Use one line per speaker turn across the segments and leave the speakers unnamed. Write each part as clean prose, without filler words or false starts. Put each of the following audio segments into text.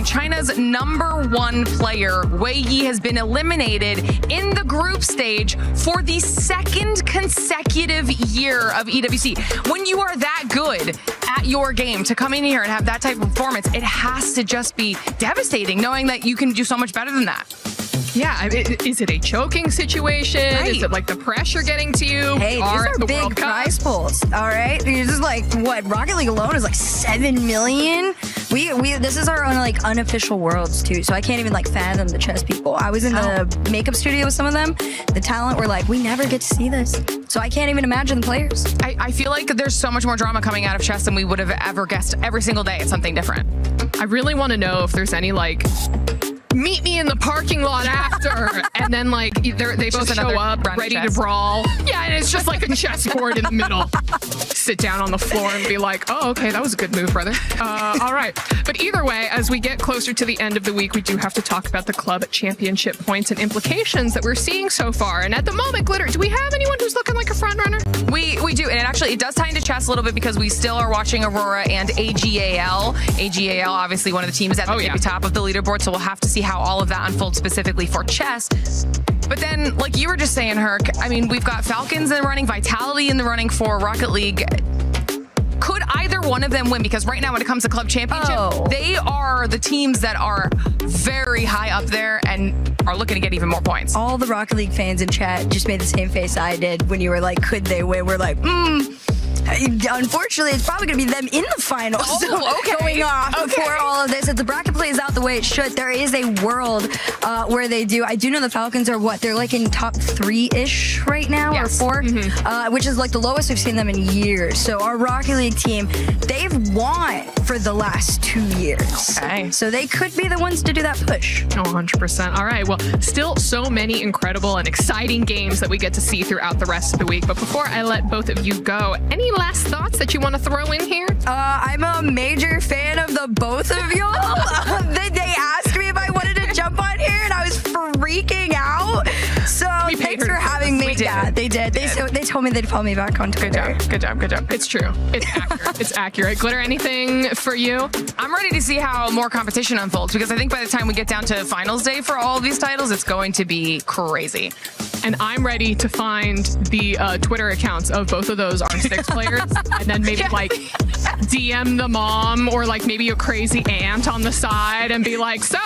and China's #1 player, Wei Yi, has been eliminated in the group stage for the 2nd consecutive year of EWC. When you are that good at your game, to come in here and have that type of performance, it has to just be devastating knowing that you can do so much better than that.
Yeah, I mean, is it a choking situation?
Right.
Is it like the pressure getting to you?
Hey, these are
the
big
World Cup?
prize pools, all right? This is like, what, Rocket League alone is like 7 million? This is our own like unofficial worlds too, so I can't even like fathom the chess people. I was in the makeup studio with some of them. The talent were like, we never get to see this. So I can't even imagine the players.
I feel like there's so much more drama coming out of chess than we would have ever guessed. Every single day it's something different.
I really want to know if there's any like, meet me in the parking lot after, and then like they both show up ready to brawl. Yeah, and it's just like a chessboard in the middle. Sit down on the floor and be like, oh, okay, that was a good move, brother. All right. But either way, as we get closer to the end of the week, we do have to talk about the club championship points and implications that we're seeing so far. And at the moment, Glitter, do we have anyone who's looking like a front runner?
We do, and it does tie into chess a little bit because we still are watching Aurora and AGAL. AGAL, obviously one of the teams at the tippy top of the leaderboard, so we'll have to see how all of that unfolds specifically for chess. But then, like you were just saying, Herc, I mean, we've got Falcons in the running, Vitality in the running for Rocket League. Could either one of them win? Because right now, when it comes to club championship, they are the teams that are very high up there and are looking to get even more points.
All the Rocket League fans in chat just made the same face I did when you were like, could they win? We're like, Unfortunately, it's probably going to be them in the finals going off before all of this. If the bracket plays out the way it should, there is a world where they do. I do know the Falcons are they're like in top 3-ish right now, or 4, which is like the lowest we've seen them in years. So our Rocket League team, they've won for the last 2 years.
Okay.
So they could be the ones to do that push.
Oh, 100%. All right. Well, still so many incredible and exciting games that we get to see throughout the rest of the week. But before I let both of you go, any last thoughts that you want to throw in here?
I'm a major fan of the both of y'all. They asked me if I wanted to jump on here, and I was freaking out. So thanks for having me. Yeah, they did. They told me they'd follow me back on Twitter.
Good job.
It's true. It's accurate. It's accurate. Glitter, anything for you?
I'm ready to see how more competition unfolds, because I think by the time we get down to finals day for all of these titles, it's going to be crazy.
And I'm ready to find the Twitter accounts of both of those R6 players, and then maybe like DM the mom or like maybe a crazy aunt on the side and be like, so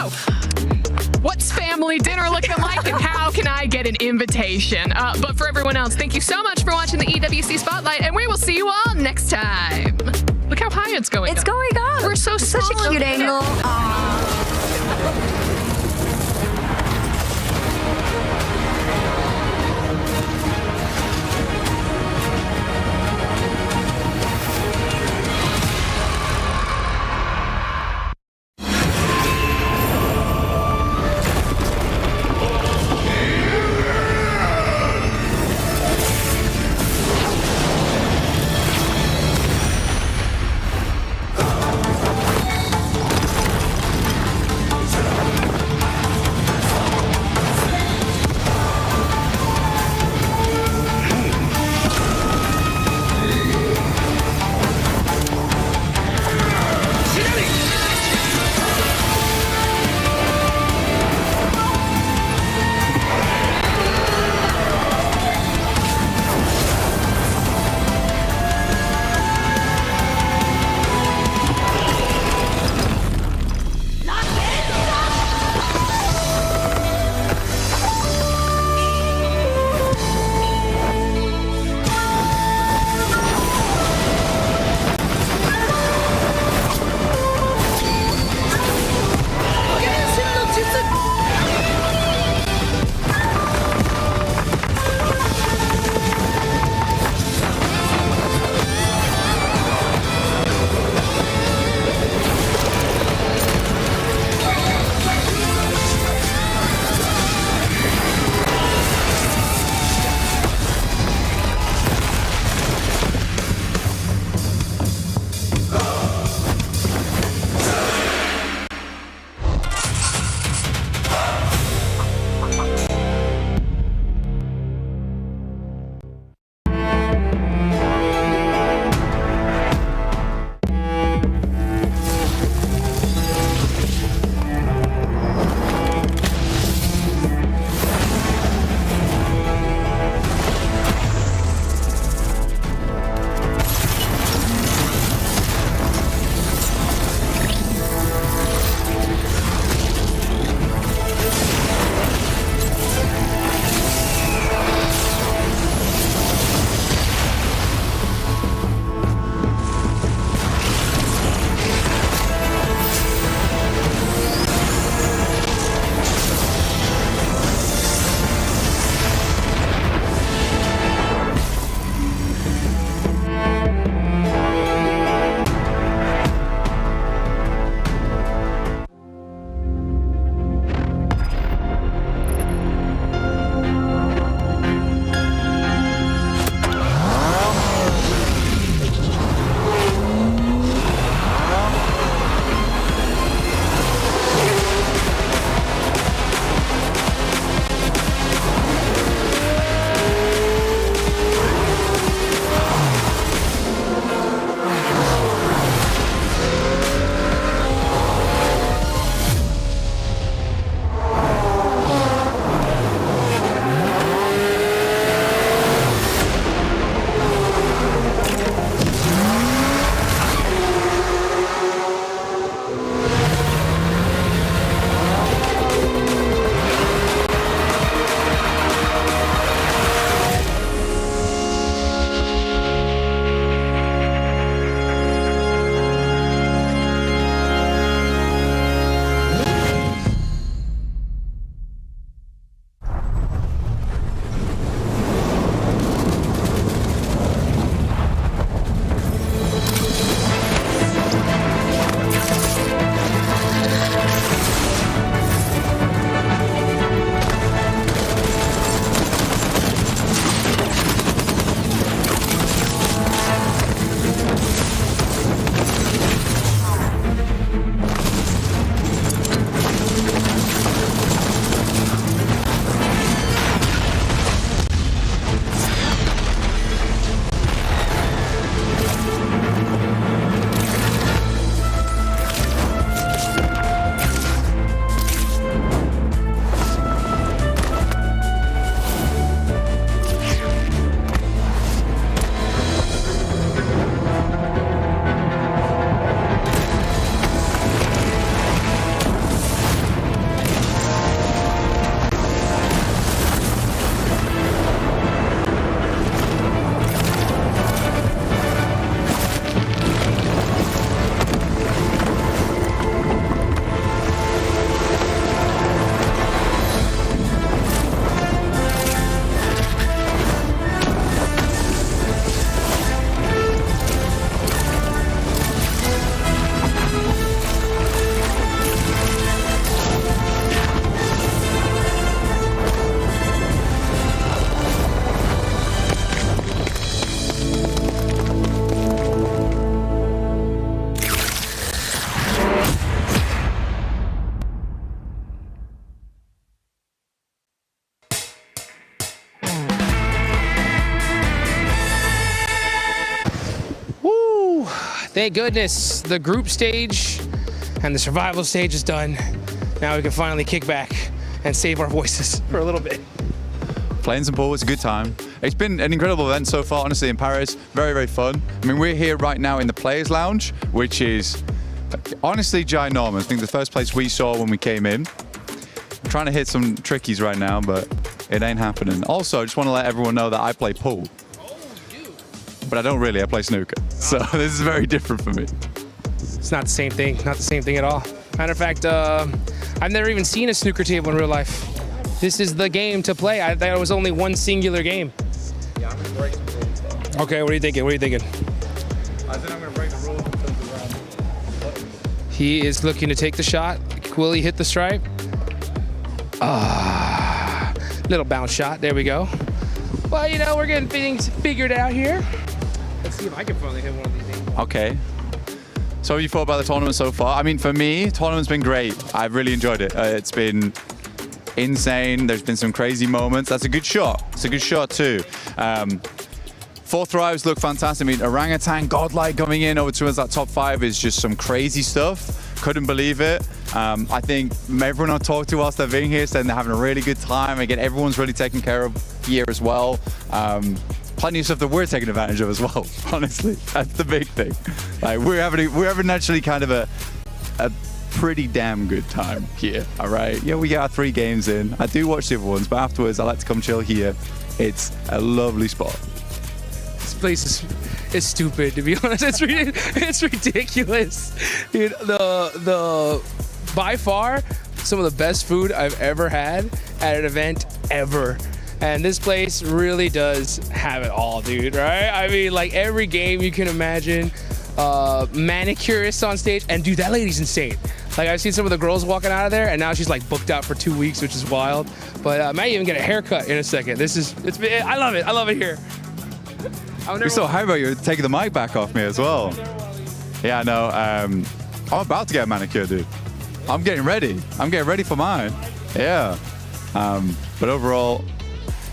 what's family dinner looking like and how can I get an invitation? But for everyone else, thank you so much for watching the EWC Spotlight, and we will see you all next time. Look how high it's going.
It's going up.
We're so
such a cute angle.
Thank goodness the group stage and the survival stage is done. Now we can finally kick back and save our voices for a little bit.
Playing some pool was a good time. It's been an incredible event so far, honestly, in Paris. Very, very fun. I mean, we're here right now in the Players Lounge, which is honestly ginormous. I think the first place we saw when we came in. I'm trying to hit some trickies right now, but it ain't happening. Also, I just want to let everyone know that I play pool. But I don't really, I play snooker. So this is very different for me.
It's not the same thing, not the same thing at all. Matter of fact, I've never even seen a snooker table in real life. This is the game to play. I thought it was only one singular game.
Yeah, I'm going to break the rules.
Okay, what are you thinking? What are you thinking?
I think I'm going to break the rules because of the round.
He is looking to take the shot. Will he hit the stripe? Little bounce shot. There we go. Well, you know, we're getting things figured out here. Let's see if I can finally hit one of these things.
Okay. So what have you thought about the tournament so far? I mean, for me, tournament's been great. I've really enjoyed it. It's been insane. There's been some crazy moments. That's a good shot. It's a good shot too. Fourth thrives look fantastic. I mean, Orangutan, Godlike coming in over towards that top 5 is just some crazy stuff. Couldn't believe it. I think everyone I talked to whilst they've been here saying they're having a really good time. Again, everyone's really taken care of here as well. Plenty of stuff that we're taking advantage of as well. Honestly, that's the big thing. Like we're having actually kind of a pretty damn good time here. All right. Yeah, we got our 3 games in. I do watch the other ones, but afterwards I like to come chill here. It's a lovely spot.
This place is stupid, to be honest. It's ridiculous, dude. The by far some of the best food I've ever had at an event ever. And this place really does have it all, dude, right? I mean, like every game you can imagine, manicurists on stage, and dude, that lady's insane. Like I've seen some of the girls walking out of there, and now she's like booked out for 2 weeks, which is wild. But I might even get a haircut in a second. I love it. I love it here.
You're so hype about you taking the mic back off me as well. Yeah, no, I'm about to get a manicure, dude. I'm getting ready. I'm getting ready for mine. Yeah. But overall,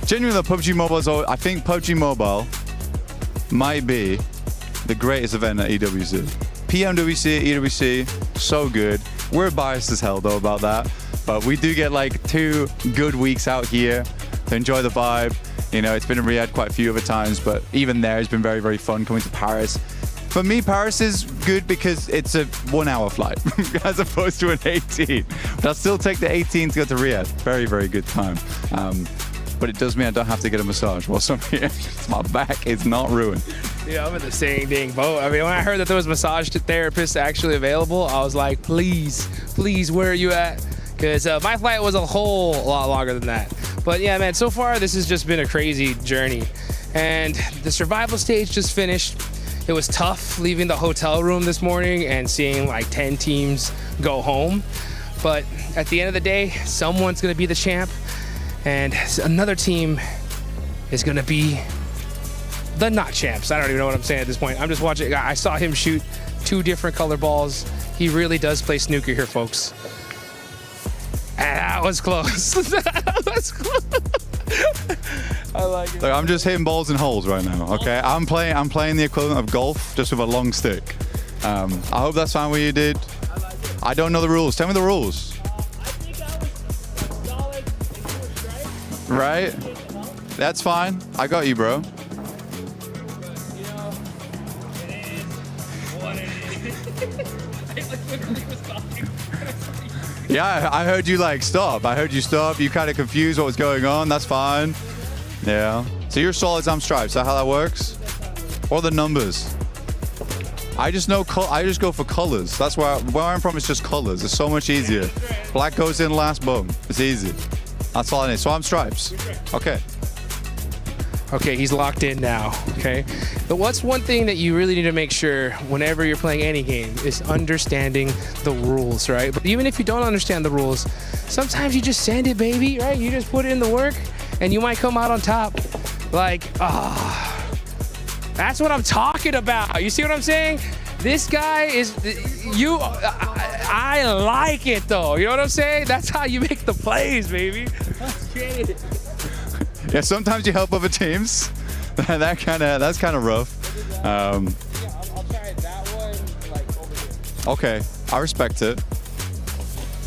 genuinely, PUBG Mobile is I think PUBG Mobile might be the greatest event at EWC. PMWC, EWC, so good. We're biased as hell though about that, but we do get like 2 good weeks out here to enjoy the vibe. You know, it's been in Riyadh quite a few other times, but even there it's been very, very fun coming to Paris. For me, Paris is good because it's a 1-hour flight as opposed to an 18. But I'll still take the 18 to go to Riyadh. Very, very good time. But it does mean I don't have to get a massage whilst I'm here. My back is not ruined.
Yeah, I'm in the same dang boat. I mean, when I heard that there was massage therapists actually available, I was like, please, where are you at? Because my flight was a whole lot longer than that. But yeah, man, so far this has just been a crazy journey. And the survival stage just finished. It was tough leaving the hotel room this morning and seeing like 10 teams go home. But at the end of the day, someone's gonna be the champ. And another team is going to be the not champs. I don't even know what I'm saying at this point. I'm just watching. I saw him shoot 2 different color balls. He really does play snooker here, folks. And that was close. That was close. I like it.
Look, I'm just hitting balls in holes right now, okay? I'm playing the equivalent of golf, just with a long stick. I hope that's fine with you, dude. I don't know the rules. Tell me the rules. Right? That's fine. I got you, bro. Yeah, I heard you like stop. I heard you stop. You kind of confused what was going on. That's fine. Yeah. So you're solids, I'm stripes. Is that how that works? Or the numbers? I just know. I just go for colors. That's where I'm from. It's just colors. It's so much easier. Black goes in last. Boom. It's easy. That's all I need. So I'm stripes. Okay.
Okay, he's locked in now, okay? But what's one thing that you really need to make sure whenever you're playing any game is understanding the rules, right? But even if you don't understand the rules, sometimes you just send it, baby, right? You just put in the work and you might come out on top. Like, that's what I'm talking about. You see what I'm saying? This guy is, I like it though. You know what I'm saying? That's how you make the plays, baby. Let's get it.
Yeah, sometimes you help other teams. That's kind of rough.
I'll try that one.
Okay, I respect it.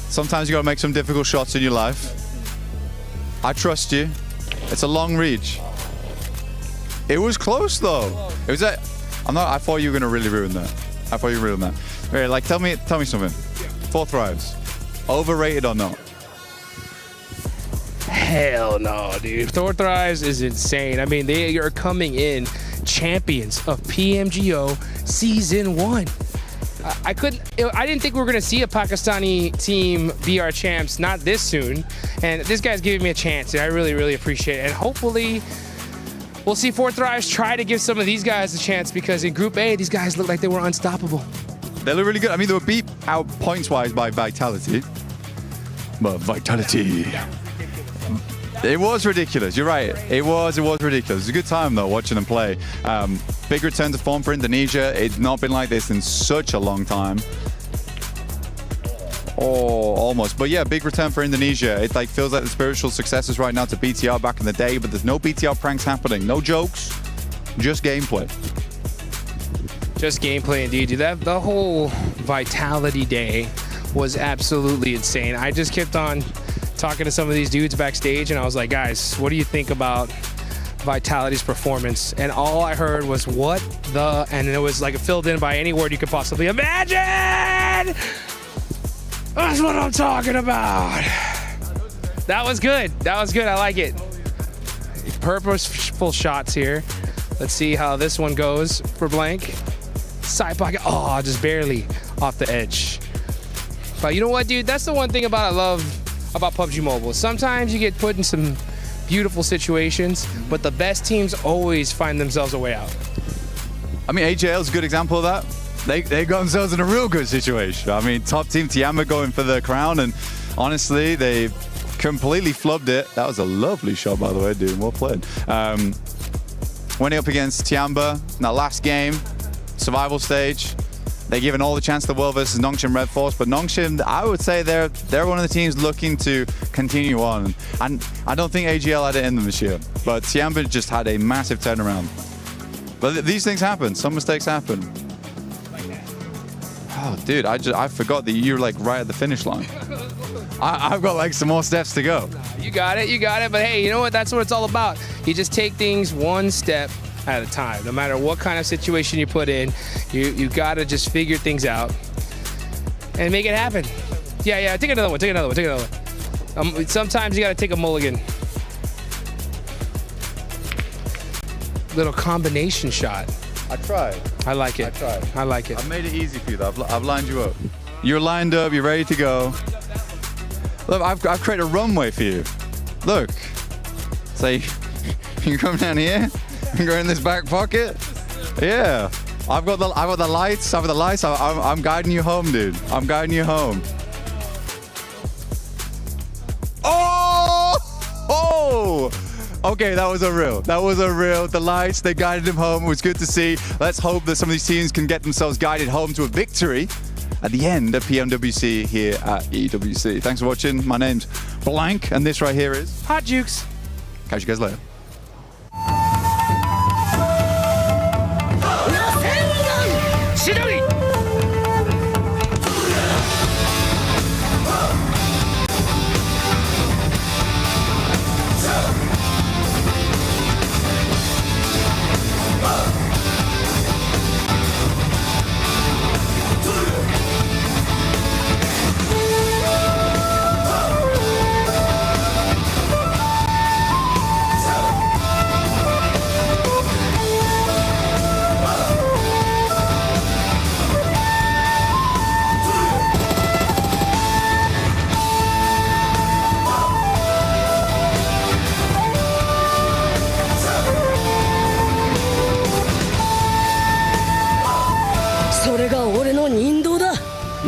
Sometimes you gotta make some difficult shots in your life. I trust you. It's a long reach. It was close though. It was a, I thought you were gonna really ruin that. I thought you were ruin that. Right, like tell me something. 4 thrives. Overrated or not?
Hell no, dude. 4 thrives is insane. I mean, they are coming in champions of PMGO Season 1. I didn't think we were going to see a Pakistani team be our champs, not this soon. And this guy's giving me a chance, and I really, really appreciate it. And hopefully, we'll see 4 thrives try to give some of these guys a chance, because in Group A, these guys look like they were unstoppable.
They look really good. I mean, they were beat out points-wise by Vitality. But Vitality... It was ridiculous. You're right. It was ridiculous. It was a good time though watching them play. Big return to form for Indonesia. It's not been like this in such a long time. Oh, almost. But yeah, big return for Indonesia. It like feels like the spiritual successors right now to BTR back in the day, but there's no BTR pranks happening. No jokes. Just gameplay.
Just gameplay indeed, dude. The whole Vitality day was absolutely insane. I just kept on talking to some of these dudes backstage, and I was like, guys, what do you think about Vitality's performance? And all I heard was, what the, and it was like filled in by any word you could possibly imagine. That's what I'm talking about. That was good. That was good. I like it. Purposeful shots here. Let's see how this one goes for Blank. Side pocket. Oh, just barely off the edge. But you know what, dude? That's the one thing I love about PUBG Mobile. Sometimes you get put in some beautiful situations, but the best teams always find themselves a way out.
I mean, AJL is a good example of that. They got themselves in a real good situation. I mean, top team Tiamba going for the crown, and honestly, they completely flubbed it. That was a lovely shot, by the way, dude. Well played. Winning up against Tiamba in that last game, survival stage. They're given all the chance in the world versus Nongshim Red Force, but Nongshim, I would say they're one of the teams looking to continue on. And I don't think AGL had it in them this year, but Tiamba just had a massive turnaround. But these things happen. Some mistakes happen. Oh, dude, I forgot that you're like right at the finish line. I've got like some more steps to go.
You got it. But hey, you know what? That's what it's all about. You just take things one step at a time. No matter what kind of situation you put in, you gotta just figure things out and make it happen. Yeah. Take another one. Sometimes you gotta take a mulligan. Little combination shot.
I tried.
I like it. I like it.
I've made it easy for you though. I've lined you up. You're lined up. You're ready to go. Look, I've created a runway for you. Look. Say, you come down here. You go in this back pocket. Yeah. I've got the lights. I'm guiding you home, dude. I'm guiding you home. Oh! Okay, that was a real. The lights, they guided him home. It was good to see. Let's hope that some of these teams can get themselves guided home to a victory at the end of PMWC here at EWC. Thanks for watching. My name's Blank, and this right here is
Hot Jukes.
Catch you guys later.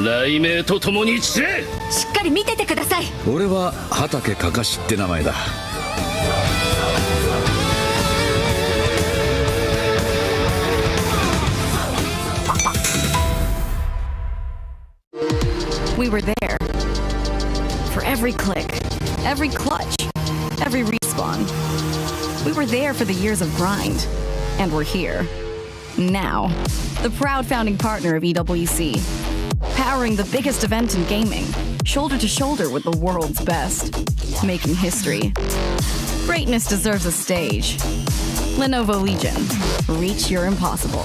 雷鳴とともに散れ。
しっかり見ててください。
俺は畑かかしって名前だ。
We were there for every click, every clutch, every respawn. We were there for the years of grind, and we're here now, the proud founding partner of EWC. Powering the biggest event in gaming, shoulder to shoulder with the world's best. Making history. Greatness deserves a stage. Lenovo Legion. Reach your impossible.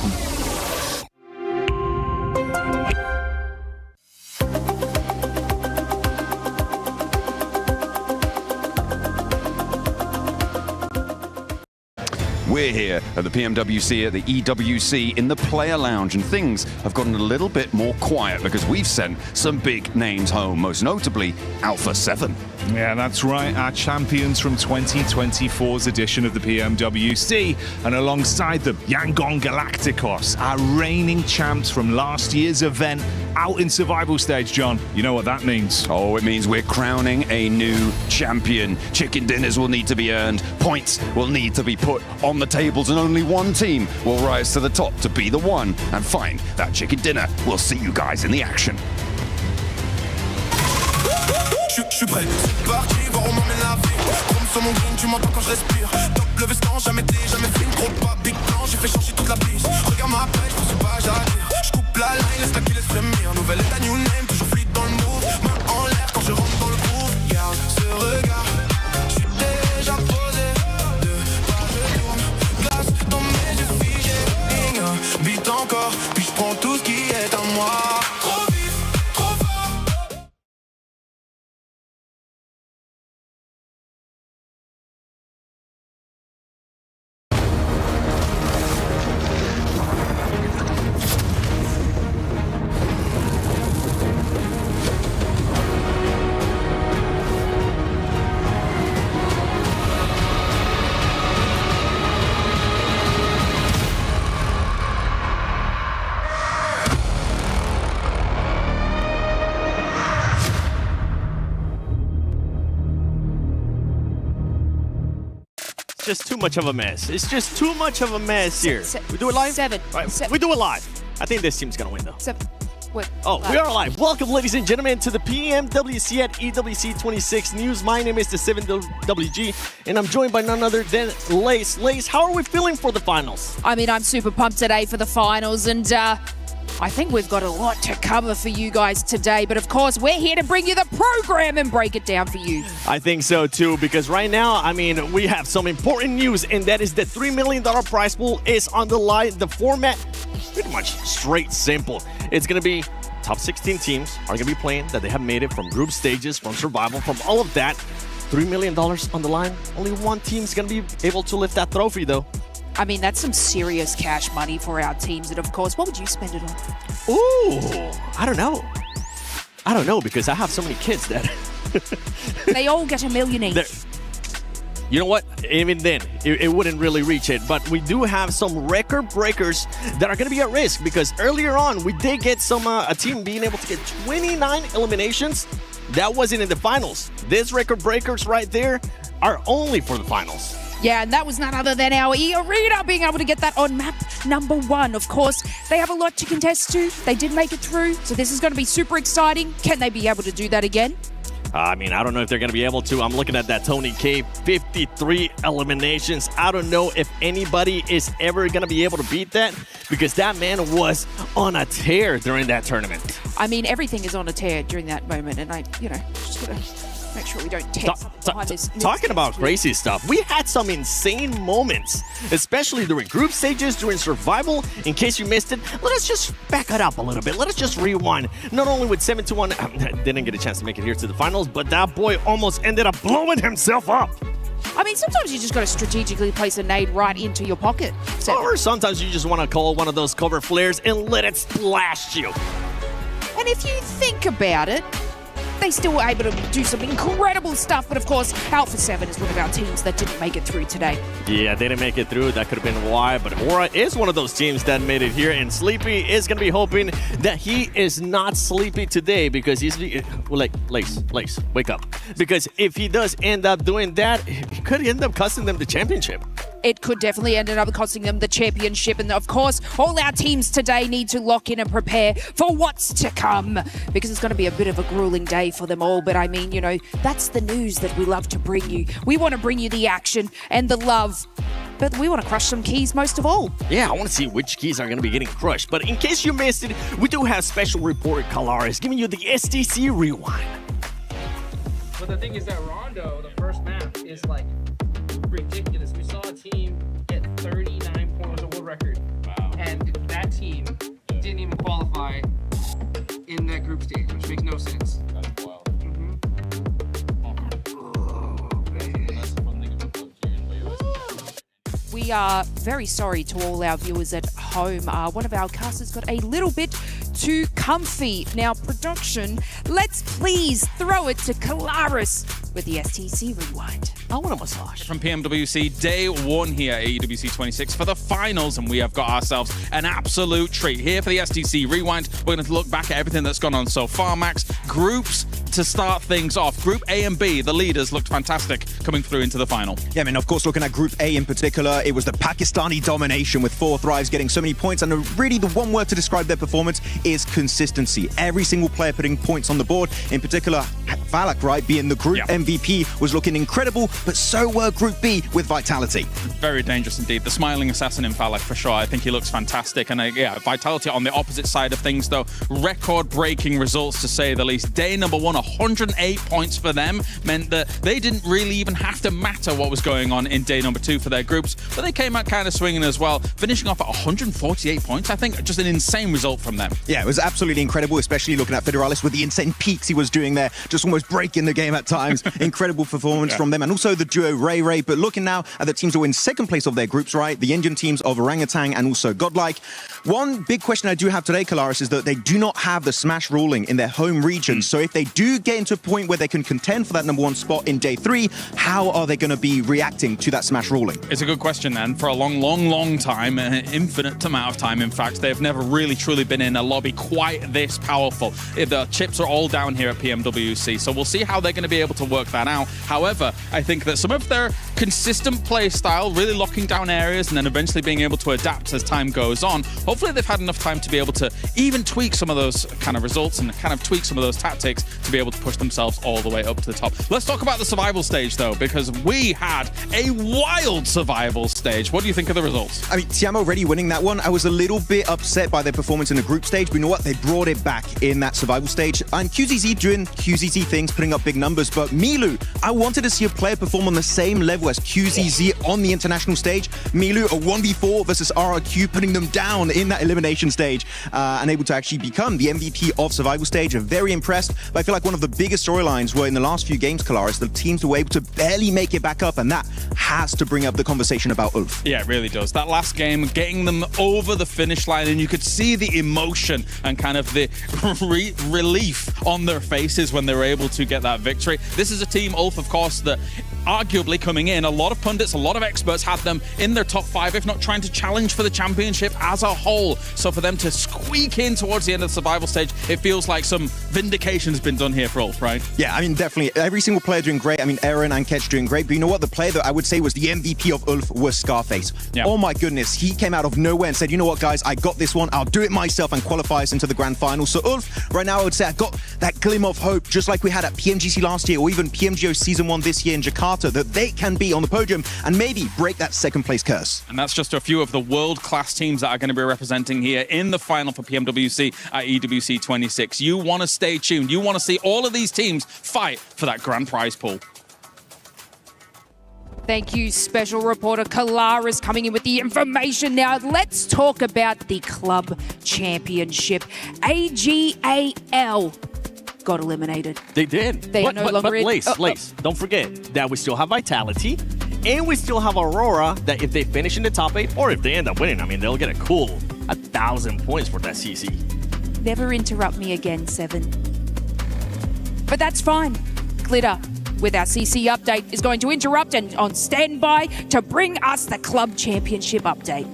We're here at the PMWC, at the EWC, in the player lounge, and things have gotten a little bit more quiet because we've sent some big names home, most notably Alpha 7.
Yeah, that's right. Our champions from 2024's edition of the PMWC. And alongside them, Yangon Galacticos, our reigning champs from last year's event, out in survival stage, John. You know what that means.
Oh, it means we're crowning a new champion. Chicken dinners will need to be earned. Points will need to be put on the tables, and only one team will rise to the top to be the one and find that chicken dinner. We'll see you guys in the action.
Je suis prêt, c'est parti, voir où m'emmène la vie. Comme sur mon green, tu m'entends quand je respire. Top le veston, jamais film, gros pas, big plan, j'ai fait changer toute la piste. Regarde ma pêche, je pense pas j'attire. Je coupe la line, laisse la qui laisse frémir. Nouvelle état, new name, toujours fluide dans le move. Main en l'air quand je rentre dans le groove. Garde ce regard, je suis déjà posé. De part je tourne, glace dans mes yeux figés. Beat encore, puis je prends tout ce qui est à moi. Trop vite, trop fort.
Just too much of a mess. It's just too much of a mess here. We do it live?
Seven.
Right, we do it live. I think this team's gonna win though.
Seven. Wait.
Oh, we are live. Welcome, ladies and gentlemen, to the PMWC at EWC 26 News. My name is the 7WG, and I'm joined by none other than Lace. Lace, how are we feeling for the finals?
I mean, I'm super pumped today for the finals, and I think we've got a lot to cover for you guys today. But of course, we're here to bring you the program and break it down for you.
I think so too, because right now, I mean, we have some important news, and that is the $3 million prize pool is on the line. The format, pretty much straight simple. It's going to be top 16 teams are going to be playing that they have made it from group stages, from survival, from all of that. $3 million on the line. Only one team's going to be able to lift that trophy, though.
I mean, that's some serious cash money for our teams. And of course, what would you spend it on?
Ooh, I don't know. I don't know, because I have so many kids that...
They all get $1 million each.
You know what? Even then, it wouldn't really reach it. But we do have some record breakers that are going to be at risk, because earlier on, we did get some a team being able to get 29 eliminations. That wasn't in the finals. These record breakers right there are only for the finals.
Yeah, and that was none other than our E-Arena being able to get that on map number 1. Of course, they have a lot to contest to. They did make it through, so this is going to be super exciting. Can they be able to do that again?
I mean, I don't know if they're going to be able to. I'm looking at that Tony K, 53 eliminations. I don't know if anybody is ever going to be able to beat that, because that man was on a tear during that tournament.
I mean, everything is on a tear during that moment, and I, just got to make sure we don't tear behind this.
Talking about crazy stuff, we had some insane moments, especially during group stages, during survival. In case you missed it, let us just back it up a little bit. Let us just rewind. Not only with 7-1, didn't get a chance to make it here to the finals, but that boy almost ended up blowing himself up.
I mean, sometimes you just got to strategically place a nade right into your pocket.
Or sometimes you just want to call one of those cover flares and let it splash you.
And if you think about it, they still were able to do some incredible stuff. But of course, Alpha 7 is one of our teams that didn't make it through today.
Yeah, they didn't make it through. That could have been why. But Aura is one of those teams that made it here. And Sleepy is going to be hoping that he is not sleepy today, because he's like, Lace, wake up. Because if he does end up doing that, it could end up costing them the championship.
It could definitely end up costing them the championship. And of course, all our teams today need to lock in and prepare for what's to come, because it's going to be a bit of a grueling day for them all. But I mean, that's the news that we love to bring you. We want to bring you the action and the love but we want to crush some keys most of all.
Yeah, I want to see which keys are going to be getting crushed. But in case you missed it, we do have special reporter Kalaris giving you the STC rewind.
But the thing is that Rondo, the first map, is like ridiculous. We saw a team get 39 points of world record. Wow. And that team didn't even qualify in that group stage, which makes no sense. That's wild.
We are very sorry to all our viewers at home. One of our casters got a little bit too comfy. Now, production, let's please throw it to Kalaris with the STC rewind.
I want a massage.
From PMWC, day one here at EWC 26 for the finals, and we have got ourselves an absolute treat. Here for the STC rewind, we're going to look back at everything that's gone on so far, Max. Groups to start things off. Group A and B, the leaders looked fantastic coming through into the final.
Yeah, I mean, of course, looking at Group A in particular, it was the Pakistani domination with 4 Thrives getting so many points, and really the one word to describe their performance is consistency. Every single player putting points on the board, in particular, Valak, right, being the group MVP, was looking incredible, but so were Group B with Vitality.
Very dangerous indeed. The smiling assassin in Valak, for sure. I think he looks fantastic. And yeah, Vitality on the opposite side of things, though. Record-breaking results, to say the least. Day number 1, 108 points for them, meant that they didn't really even have to matter what was going on in day number 2 for their groups, but they came out kind of swinging as well, finishing off at 148 points. I think just an insane result from them.
Yeah, it was absolutely incredible, especially looking at Federalis with the insane peaks he was doing there, just almost breaking the game at times. Incredible performance from them, and also the duo Ray. But looking now at the teams who were in second place of their groups, right, the Indian teams of Orangutan and also Godlike. One big question I do have today, Kalaris, is that they do not have the Smash ruling in their home region. So if they do get into a point where they can contend for that number 1 spot in day 3, how are they going to be reacting to that Smash ruling?
It's a good question, and for a long time, an infinite amount of time, in fact, they've never really truly been in a lobby quite this powerful. The chips are all down here at PMWC, so we'll see how they're going to be able to work that out. However, I think that some of their consistent play style, really locking down areas and then eventually being able to adapt as time goes on, hopefully they've had enough time to be able to even tweak some of those kind of results and kind of tweak some of those tactics to be able to push themselves all the way up to the top. Let's talk about the survival stage, though, because we had a wild survival stage. What do you think of the results?
I mean, Tiamo already winning that one. I was a little bit upset by their performance in the group stage, but you know what? They brought it back in that survival stage. And QZZ doing QZZ things, putting up big numbers. But Milu, I wanted to see a player perform on the same level as QZZ on the international stage. Milu, a 1v4 versus RRQ, putting them down in that elimination stage and able to actually become the MVP of survival stage. I'm very impressed. But I feel like one of the biggest storylines were in the last few games, Kalaris, the teams were able to barely make it back up, and that has to bring up the conversation about Ulf.
Yeah, it really does. That last game, getting them over the finish line, and you could see the emotion and kind of the relief on their faces when they were able to get that victory. This is a team, Ulf, of course, that arguably coming in, a lot of pundits, a lot of experts had them in their top 5, if not trying to challenge for the championship as a whole. So for them to squeak in towards the end of the survival stage, it feels like some vindication has been done here for Ulf, right?
Yeah, I mean, definitely. Every single player doing great. I mean, Aaron and Ketch doing great. But you know what? The player that I would say was the MVP of Ulf was Scarface. Yeah. Oh my goodness. He came out of nowhere and said, you know what, guys, I got this one. I'll do it myself, and qualify us into the grand final. So Ulf, right now, I would say I got that glimmer of hope, just like we had at PMGC last year, or even PMGO Season 1 this year in Jakarta, that they can be on the podium and maybe break that second place curse.
And that's just a few of the world-class teams that are going to be representing here in the final for PMWC at EWC 26. You want to stay tuned. You want to see all of these teams fight for that grand prize pool.
Thank you, special reporter Kalaris, coming in with the information. Now, let's talk about the club championship. AGAL got eliminated.
They did.
They are no longer in.
Lace, don't forget that we still have Vitality, and we still have Aurora, that if they finish in the top 8, or if they end up winning, I mean, they'll get a cool 1,000 points for that CC.
Never interrupt me again, Seven. But that's fine. Glitter, with our CC update, is going to interrupt and on standby to bring us the club championship update.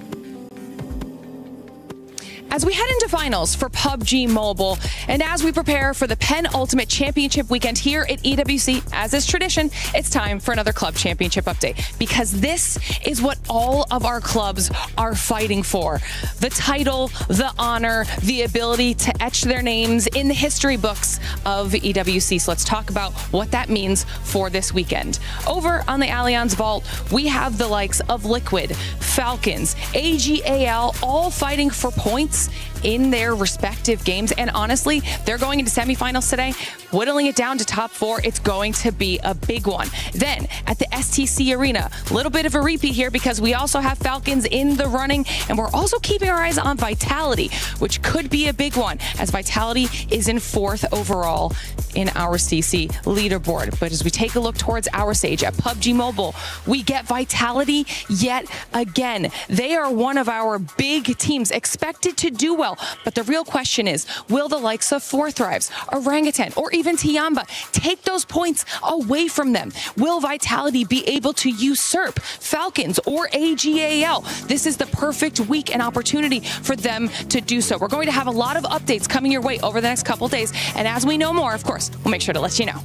as we head into finals for PUBG Mobile, and as we prepare for the penultimate championship weekend here at EWC, as is tradition, it's time for another club championship update, because this is what all of our clubs are fighting for. The title, the honor, the ability to etch their names in the history books of EWC. So let's talk about what that means for this weekend. Over on the Allianz Vault, we have the likes of Liquid, Falcons, AGAL, all fighting for points in their respective games. And honestly, they're going into semifinals today, whittling it down to top 4. It's going to be a big one. Then at the STC Arena, a little bit of a repeat here because we also have Falcons in the running, and we're also keeping our eyes on Vitality, which could be a big one, as Vitality is in 4th overall in our CC leaderboard. But as we take a look towards our stage at PUBG Mobile, we get Vitality yet again. They are one of our big teams expected to do well. But the real question is, will the likes of Four Thrives, Orangutan, or even Tiamba take those points away from them? Will Vitality be able to usurp Falcons or AGAL? This is the perfect week and opportunity for them to do so. We're going to have a lot of updates coming your way over the next couple days. And as we know more, of course, we'll make sure to let you know.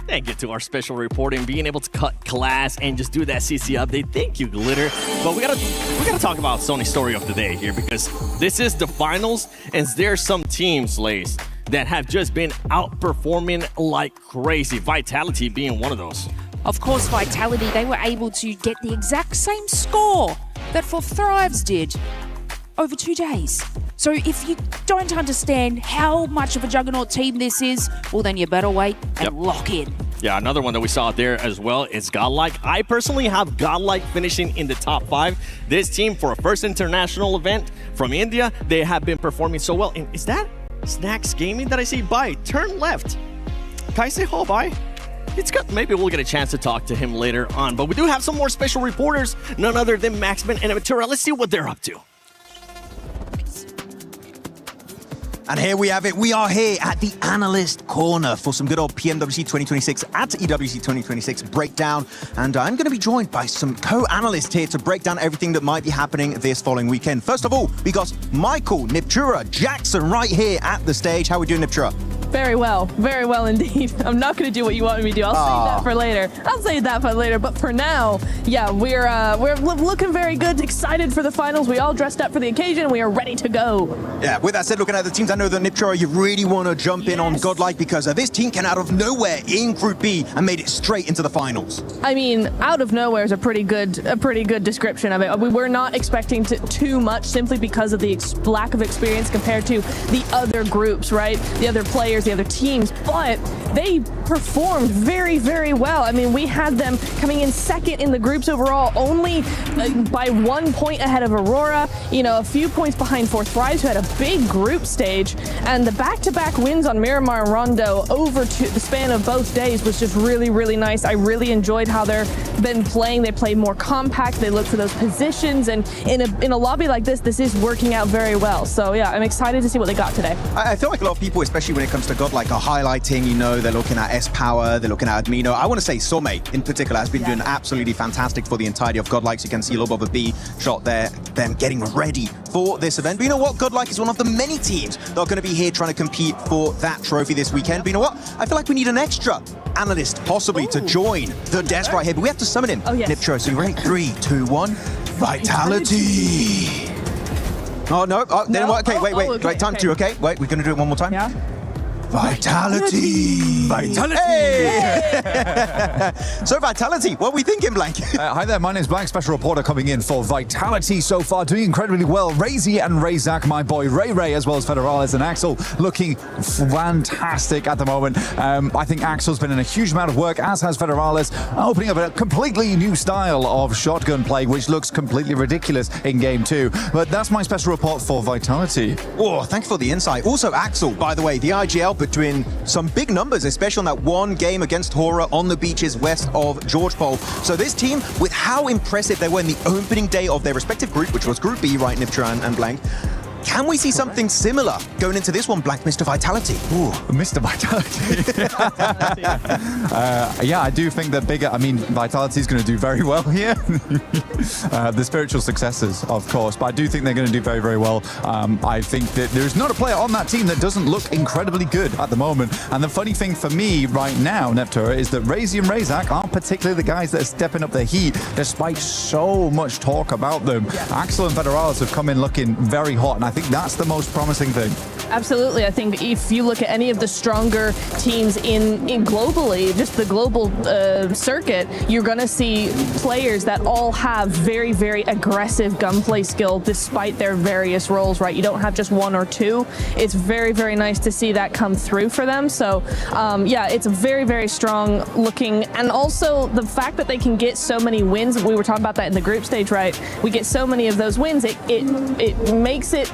And get to our special reporting, being able to cut class and just do that CC update. Thank you, Glitter. But we gotta talk about Sony's story of the day here, because this is the finals, and there's some teams, Lace, that have just been outperforming like crazy. Vitality being one of those.
Of course, Vitality, they were able to get the exact same score that Four Thrives did over 2 days. So if you don't understand how much of a juggernaut team this is, well, then you better wait and lock in.
Yeah, another one that we saw there as well is Godlike. I personally have Godlike finishing in the top 5. This team, for a first international event from India, they have been performing so well. And is that Snacks Gaming that I see? Bye. Turn left. Can I say hello? Bye. It's good. Maybe we'll get a chance to talk to him later on. But we do have some more special reporters, none other than Maxman and Aventura. Let's see what they're up to.
And here we have it. We are here at the Analyst Corner for some good old PMWC 2026 at EWC 2026 breakdown. And I'm going to be joined by some co-analysts here to break down everything that might be happening this following weekend. First of all, we got Michael, Niptura, Jackson right here at the stage. How are we doing, Niptura?
Very well indeed. I'm not going to do what you want me to do. I'll save that for later. But for now, yeah, we're looking very good, excited for the finals. We all dressed up for the occasion. We are ready to go.
Yeah, with that said, looking at the teams, I know that Niptura, you really want to jump in on Godlike, because this team came out of nowhere in Group B and made it straight into the finals.
I mean, out of nowhere is a pretty good description of it. We were not expecting too much, simply because of the lack of experience compared to the other groups, right? The other players, the other teams, but they performed very, very well. I mean, we had them coming in 2nd in the groups overall, only by 1 point ahead of Aurora, a few points behind Four Thrives, who had a big group stage, and the back-to-back wins on Miramar and Rondo over the span of both days was just really, really nice. I really enjoyed how they've been playing. They play more compact, they look for those positions, and in a lobby like this is working out very well. So yeah, I'm excited to see what they got today.
I feel like a lot of people, especially when it comes to Godlike, are highlighting, they're looking at S-Power, they're looking at Admino. I want to say Some in particular has been doing absolutely fantastic for the entirety of Godlike. So you can see a little bit of a B shot there, them getting ready for this event. But you know what? Godlike is one of the many teams that are going to be here trying to compete for that trophy this weekend. But you know what? I feel like we need an extra analyst possibly to join the desk right here. But we have to summon him.
Oh, yes.
Niptro, so you ready? 3, 2, 1. Vitality! Oh, no. Oh, no. Okay, wait. Time 2, okay? Wait, we're going to do it one more time?
Yeah.
Vitality! Hey! So Vitality, what are we thinking, Blank?
Hi there, my name's Blank, special reporter coming in for Vitality so far, doing incredibly well. Razy and Razak, my boy Ray, as well as Federalis and Axel, looking fantastic at the moment. I think Axel's been in a huge amount of work, as has Federalis, opening up a completely new style of shotgun play, which looks completely ridiculous in Game 2. But that's my special report for Vitality.
Oh, thanks for the insight. Also, Axel, by the way, the IGL doing some big numbers, especially on that one game against Horror on the beaches west of George Pole. So this team, with how impressive they were in the opening day of their respective group, which was Group B, right, Niptra and Blank, Can we see something similar going into this one, Blank, Mr. Vitality?
Ooh, Mr. Vitality. Yeah, I do think that Vitality is going to do very well here. The spiritual successors, of course, but I do think they're going to do very, very well. I think that there's not a player on that team that doesn't look incredibly good at the moment. And the funny thing for me right now, Neptura, is that Razy and Razak aren't particularly the guys that are stepping up the heat, despite so much talk about them. Yeah. Axel and Federales have come in looking very hot, and I think that's the most promising thing.
Absolutely. I think if you look at any of the stronger teams in globally, just the global circuit, you're going to see players that all have very, very aggressive gunplay skill despite their various roles, right? You don't have just one or two. It's very, very nice to see that come through for them. So, yeah, it's very, very strong looking. And also the fact that they can get so many wins, we were talking about that in the group stage, right? We get so many of those wins, it makes it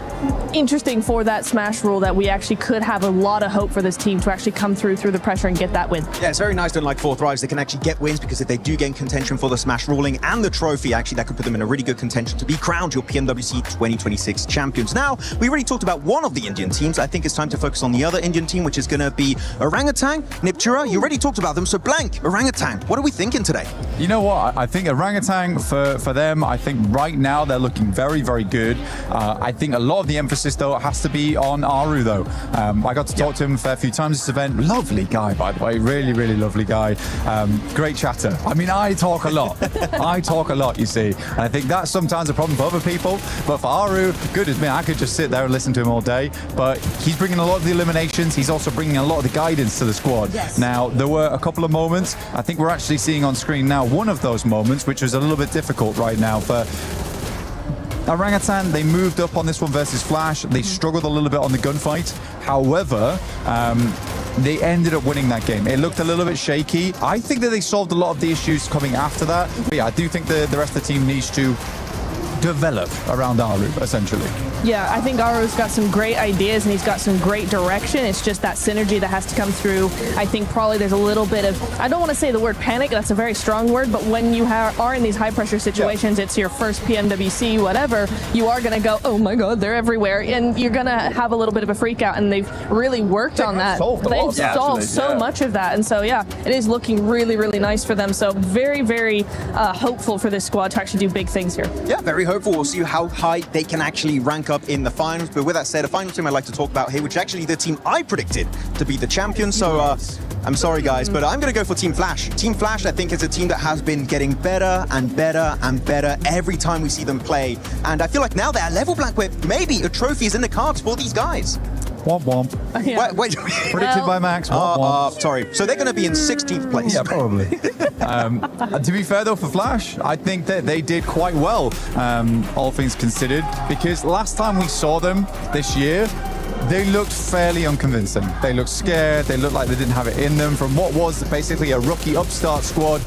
interesting for that Smash rule that we actually could have a lot of hope for this team to actually come through the pressure and get that win.
Yeah, it's very nice, unlike Four Thrives, they can actually get wins, because if they do gain contention for the Smash ruling and the trophy, actually that could put them in a really good contention to be crowned your PMWC 2026 champions. Now, we already talked about one of the Indian teams. I think it's time to focus on the other Indian team, which is going to be Orangutan, Neptura. You already talked about them, so Blank, Orangutan, what are we thinking today?
You know what? I think Orangutan, for them, I think right now they're looking very, very good. I think a lot of the emphasis, though, has to be on Aru, though. I got to talk to him a fair few times this event. Lovely guy, by the way. Really, really lovely guy. Great chatter. I mean, I talk a lot. I talk a lot, you see. And I think that's sometimes a problem for other people. But for Aru, good as me, I could just sit there and listen to him all day. But he's bringing a lot of the eliminations. He's also bringing a lot of the guidance to the squad. Yes. Now, there were a couple of moments. I think we're actually seeing on screen now one of those moments, which was a little bit difficult right now for Orangutan. They moved up on this one versus Flash. They struggled a little bit on the gunfight. However, they ended up winning that game. It looked a little bit shaky. I think that they solved a lot of the issues coming after that. But yeah, I do think the rest of the team needs to develop around Aru, essentially.
Yeah, I think Aru's got some great ideas and he's got some great direction. It's just that synergy that has to come through. I think probably there's a little bit of, I don't want to say the word panic, that's a very strong word, but when you are in these high pressure situations, it's your first PMWC, whatever, you are going to go, oh my God, they're everywhere. And you're going to have a little bit of a freak out, and they've really worked on that. They've solved so much of that. And so, yeah, it is looking really, really nice for them. So very, very hopeful for this squad to actually do big things here.
Yeah, very hopeful. We'll see how high they can actually rank up in the finals. But with that said, a final team I'd like to talk about here, which is actually the team I predicted to be the champion. So I'm sorry, guys, but I'm going to go for Team Flash. Team Flash, I think, is a team that has been getting better and better and better every time we see them play. And I feel like now they're at level, Blank, where maybe a trophy is in the cards for these guys.
Womp womp.
Yeah.
Wait.
Predicted by Max. Womp womp.
Sorry. So they're going to be in 16th place.
Yeah, probably. To be fair, though, for Flash, I think that they did quite well, all things considered, because last time we saw them this year, they looked fairly unconvincing. They looked scared. They looked like they didn't have it in them from what was basically a rookie upstart squad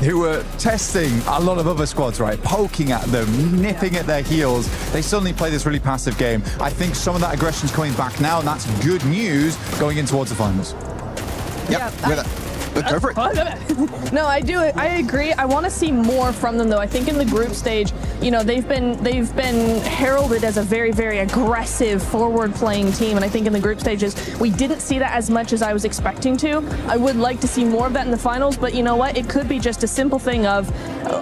who were testing a lot of other squads, right? Poking at them, nipping at their heels. They suddenly play this really passive game. I think some of that aggression's coming back now, and that's good news going in towards the finals.
Yep. Go for it.
No, I do. I agree. I want to see more from them, though. I think in the group stage, you know, they've been heralded as a very, very aggressive, forward-playing team, and I think in the group stages we didn't see that as much as I was expecting to. I would like to see more of that in the finals, but you know what? It could be just a simple thing of,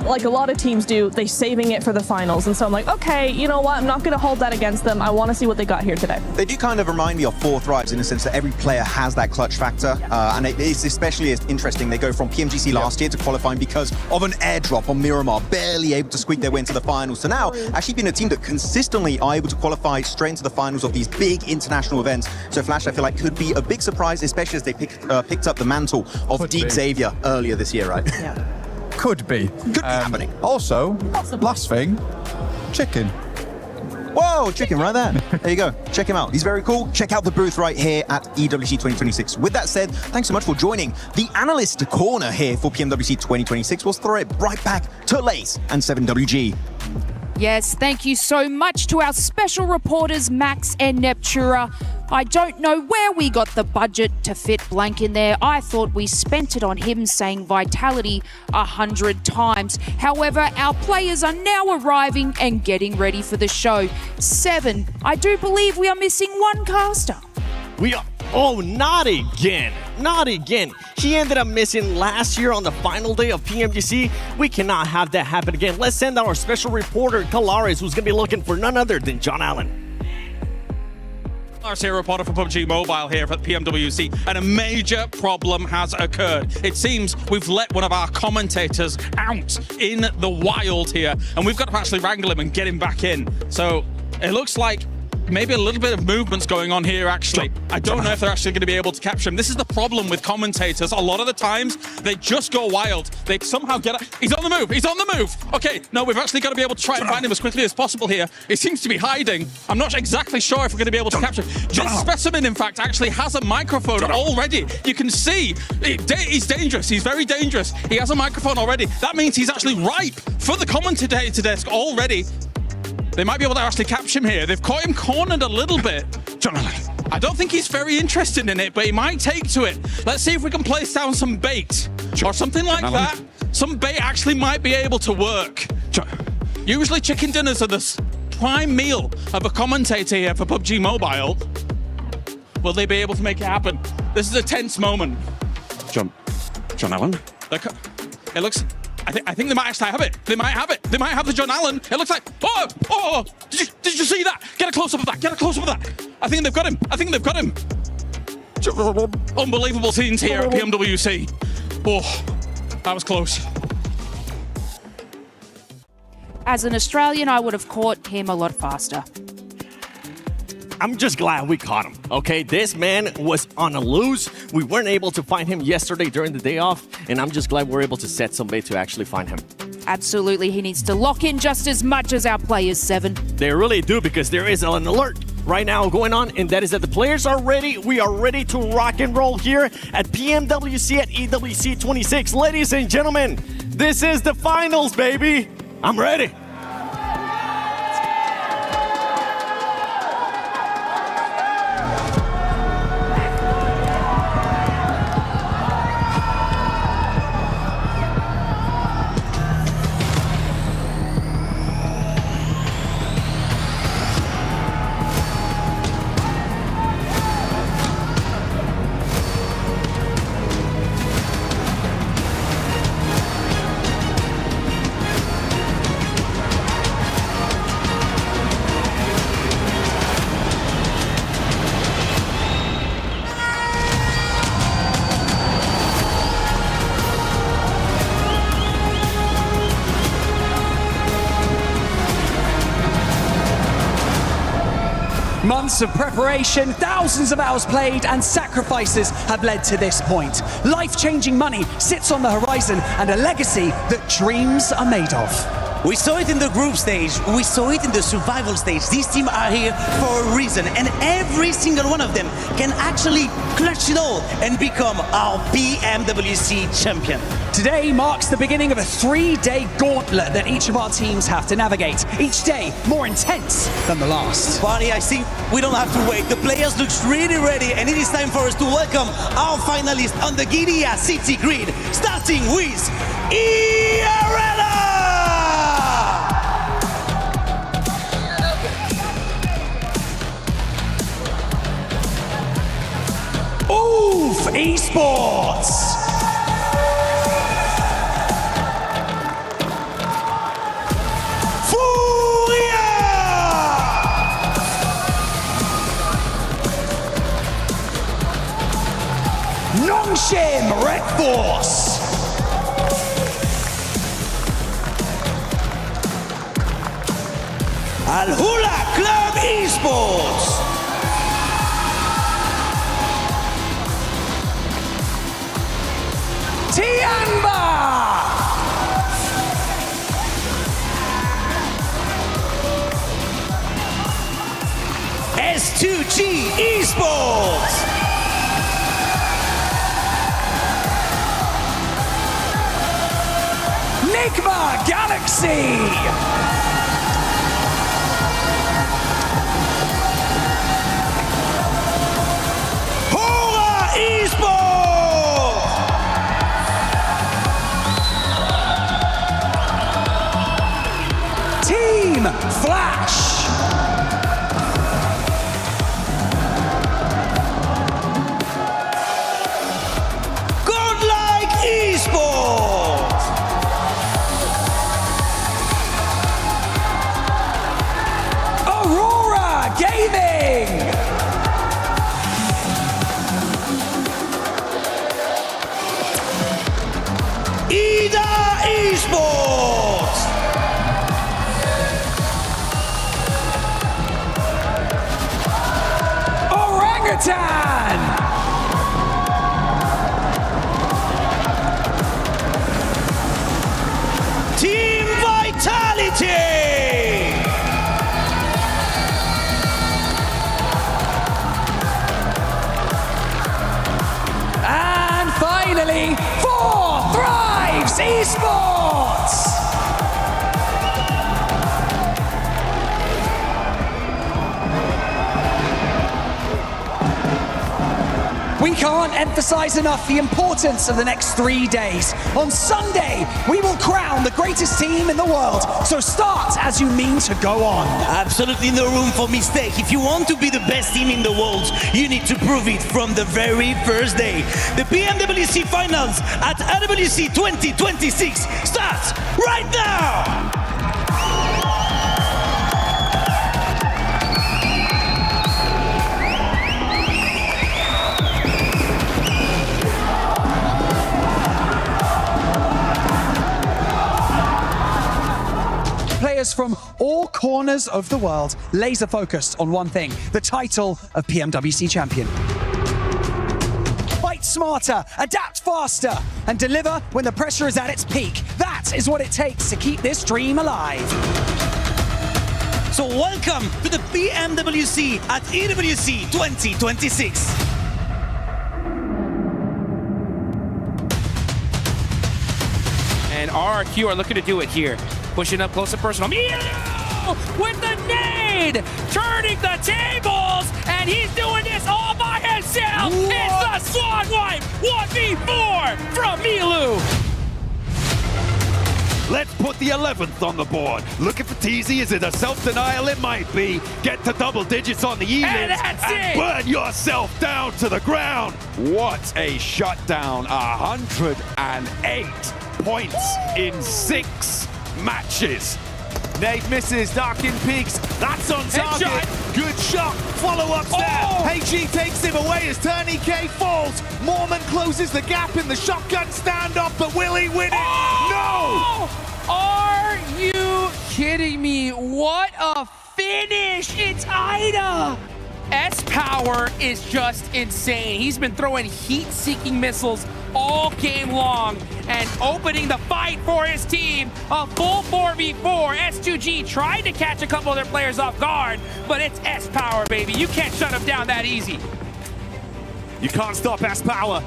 like a lot of teams do, they saving it for the finals, and so I'm like, okay, you know what? I'm not going to hold that against them. I want to see what they got here today.
They do kind of remind me of Four Thrives in the sense that every player has that clutch factor, and it's especially interesting. They go from PMGC last year to qualifying because of an airdrop on Miramar, barely able to squeak their way into the finals. So now, actually being a team that consistently are able to qualify straight into the finals of these big international events. So Flash, I feel like, could be a big surprise, especially as they picked up the mantle of Deek Xavier earlier this year, right?
Yeah.
Could be.
Could be happening.
Also, last thing, Chicken.
Whoa, Chicken right there. There you go. Check him out. He's very cool. Check out the booth right here at EWC 2026. With that said, thanks so much for joining the Analyst Corner here for PMWC 2026. We'll throw it right back to Lace and 7WG.
Yes, thank you so much to our special reporters, Max and Neptura. I don't know where we got the budget to fit Blank in there. I thought we spent it on him saying Vitality 100 times. However, our players are now arriving and getting ready for the show. 7, I do believe we are missing one caster.
We are... Oh, not again. Not again. He ended up missing last year on the final day of PMWC. We cannot have that happen again. Let's send out our special reporter, Kalares, who's going to be looking for none other than John Allen.
Our senior reporter for PUBG Mobile here at PMWC, and a major problem has occurred. It seems we've let one of our commentators out in the wild here, and we've got to actually wrangle him and get him back in. So it looks like maybe a little bit of movement's going on here, actually. I don't know if they're actually going to be able to capture him. This is the problem with commentators. A lot of the times, they just go wild. They somehow get... He's on the move! He's on the move! Okay, no, we've actually got to be able to try and find him as quickly as possible here. He seems to be hiding. I'm not exactly sure if we're going to be able to capture him. This specimen, in fact, actually has a microphone already. You can see. He's dangerous. He's very dangerous. He has a microphone already. That means he's actually ripe for the commentator desk already. They might be able to actually capture him here. They've caught him cornered a little bit. I don't think he's very interested in it, but he might take to it. Let's see if we can place down some bait or something like that. Some bait actually might be able to work. Usually chicken dinners are the prime meal of a commentator here for PUBG Mobile. Will they be able to make it happen? This is a tense moment.
John Allen?
It looks... I think they might actually have it. They might have it. They might have the John Allen. It looks like... Oh! Did you see that? Get a close-up of that. Get a close-up of that. I think they've got him. I think they've got him. Unbelievable scenes here at PMWC. Oh, that was close.
As an Australian, I would have caught him a lot faster.
I'm just glad we caught him, okay? This man was on a loose. We weren't able to find him yesterday during the day off, and I'm just glad we're able to set some bait to actually find him.
Absolutely, he needs to lock in just as much as our players, 7.
They really do, because there is an alert right now going on, and that is that the players are ready. We are ready to rock and roll here at PMWC at EWC 26. Ladies and gentlemen, this is the finals, baby. I'm ready.
Months of preparation, thousands of hours played, and sacrifices have led to this point. Life-changing money sits on the horizon, and a legacy that dreams are made of.
We saw it in the group stage, we saw it in the survival stage. These teams are here for a reason, and every single one of them can actually clutch it all and become our PMWC champion.
Today marks the beginning of a 3-day gauntlet that each of our teams have to navigate. Each day more intense than the last.
Buddy, I think we don't have to wait. The players look really ready, and it is time for us to welcome our finalists on the Guinea City grid, starting with ERLA!
Oof! Esports! Nongshim Red Force!
Al Hula Club Esports!
Tianba!
S2G Esports!
Nigma Galaxy!
Esports!
Orangutan!
Team Vitality!
And finally, for Thrives Esports! We can't emphasize enough the importance of the next 3 days. On Sunday, we will crown the greatest team in the world. So start as you mean to go on.
Absolutely no room for mistake. If you want to be the best team in the world, you need to prove it from the very first day. The PMWC Finals at EWC 2026 starts right now!
Players from all corners of the world laser focused on one thing, the title of PMWC champion. Fight smarter, adapt faster, and deliver when the pressure is at its peak. That is what it takes to keep this dream alive.
So welcome to the PMWC at EWC 2026.
And RRQ are looking to do it here. Pushing up close and personal. Milu with the nade! Turning the tables! And he's doing this all by himself! What? It's the squad wipe! 1v4 from Milu!
Let's put the 11th on the board. Looking for Teasy. Is it a self-denial? It might be. Get to double digits on the E-list and burn yourself down to the ground. What a shutdown. 108 points in 6 matches.
Nade misses, Darkin peaks. That's on target.
Headshot.
Good shot. Follow-up there. HG takes him away as Turney K falls. Mormon closes the gap in the shotgun standoff, but will he win it? No!
Are you kidding me? What a finish! It's Ida! S-Power is just insane. He's been throwing heat-seeking missiles all game long and opening the fight for his team. A full 4v4. S2G tried to catch a couple of their players off guard, but it's S-Power, baby. You can't shut him down that easy.
You can't stop S-Power,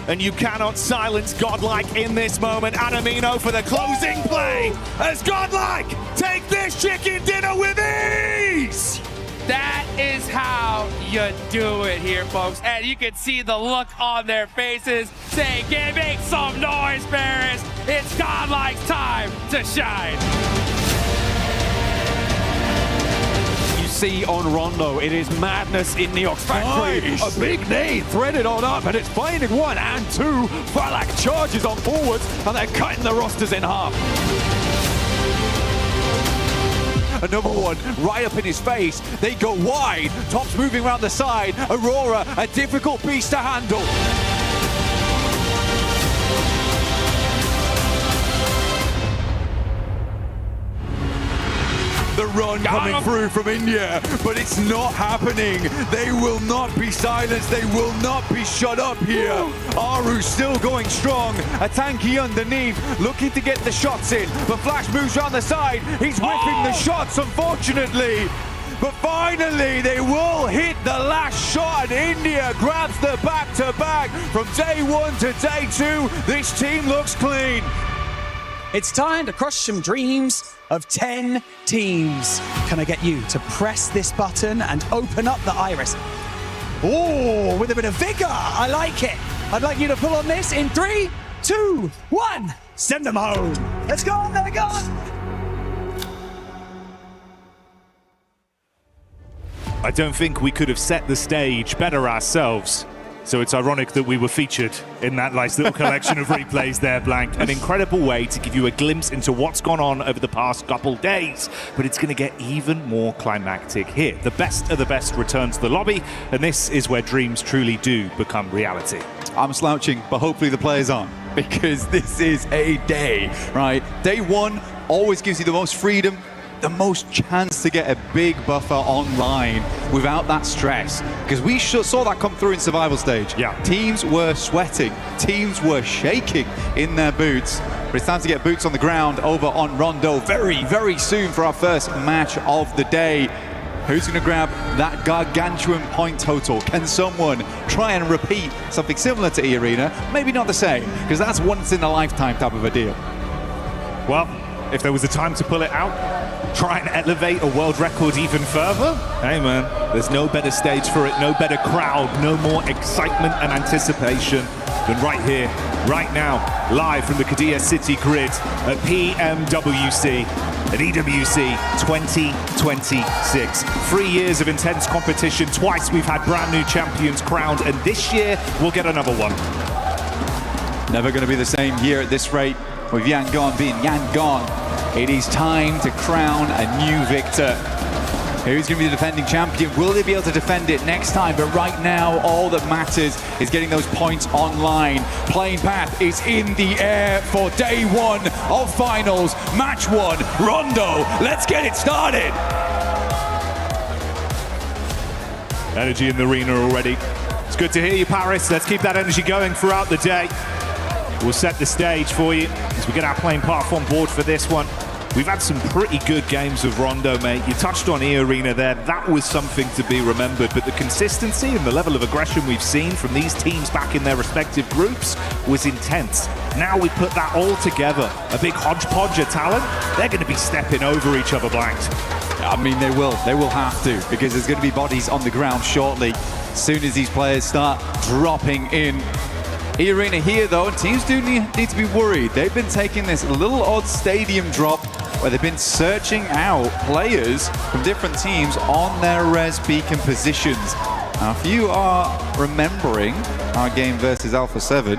and you cannot silence Godlike in this moment. Adamino for the closing play as Godlike take this chicken dinner with ease!
That is how you do it here, folks. And you can see the look on their faces saying, make some noise, Paris. It's Godlike's time to shine.
You see on Rondo, it is madness in the Ox Factory.
Nice.
A big nade threaded on up, and it's finding 1 and 2. Falak charges on forwards, and they're cutting the rosters in half.
Another one right up in his face. They go wide. Top's moving around the side. Aurora, a difficult beast to handle. The run coming through from India, but it's not happening. They will not be silenced. They will not be shut up here. Aru still going strong. A tanky underneath, looking to get the shots in. But Flash moves around the side. He's whipping the shots, unfortunately. But finally, they will hit the last shot, and India grabs the back-to-back. From day 1 to day 2, this team looks clean.
It's time to crush some dreams of 10 teams. Can I get you to press this button and open up the iris? Oh, with a bit of vigor. I like it. I'd like you to pull on this in 3, 2, 1. Send them home. Let's go. There we go.
I don't think we could have set the stage better ourselves. So it's ironic that we were featured in that nice little collection of replays there, Blank. An incredible way to give you a glimpse into what's gone on over the past couple days. But it's going to get even more climactic here. The best of the best return to the lobby, and this is where dreams truly do become reality.
I'm slouching, but hopefully the players aren't, because this is a day, right? Day one always gives you the most freedom, the most chance to get a big buffer online without that stress, because we saw that come through in survival stage.
Yeah,
teams were sweating, teams were shaking in their boots, but it's time to get boots on the ground over on Rondo very, very soon for our first match of the day. Who's going to grab that gargantuan point total? Can someone try and repeat something similar to E-Arena? Maybe not the same, because that's once in a lifetime type of a deal.
Well, if there was a time to pull it out, try and elevate a world record even further, hey man, there's no better stage for it, no better crowd, no more excitement and anticipation than right here, right now, live from the Qiddiya City grid at PMWC, at EWC 2026. 3 years of intense competition, twice we've had brand new champions crowned, and this year we'll get another one.
Never going to be the same here at this rate, with Yangon being Yangon. It is time to crown a new victor. Who's going to be the defending champion? Will they be able to defend it next time? But right now, all that matters is getting those points online. Playing path is in the air for day one of finals. Match one, Rondo. Let's get it started.
Energy in the arena already. It's good to hear you, Paris. Let's keep that energy going throughout the day. We'll set the stage for you as we get our playing path on board for this one. We've had some pretty good games of Rondo, mate. You touched on E-Arena there. That was something to be remembered. But the consistency and the level of aggression we've seen from these teams back in their respective groups was intense. Now we put that all together. A big hodgepodge of talent. They're going to be stepping over each other, Blanked.
I mean, they will. They will have to, because there's going to be bodies on the ground shortly, as soon as these players start dropping in. E-Arena here, though, and teams do need to be worried. They've been taking this little odd stadium drop where they've been searching out players from different teams on their res beacon positions. Now, if you are remembering our game versus Alpha 7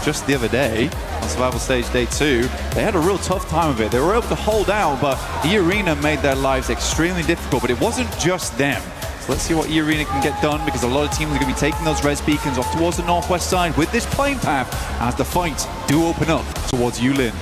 just the other day, on Survival Stage Day 2, they had a real tough time of it. They were able to hold out, but E-Arena made their lives extremely difficult, but it wasn't just them. So let's see what E-Arena can get done, because a lot of teams are going to be taking those res beacons off towards the northwest side with this playing path as the fights do open up towards Yulin.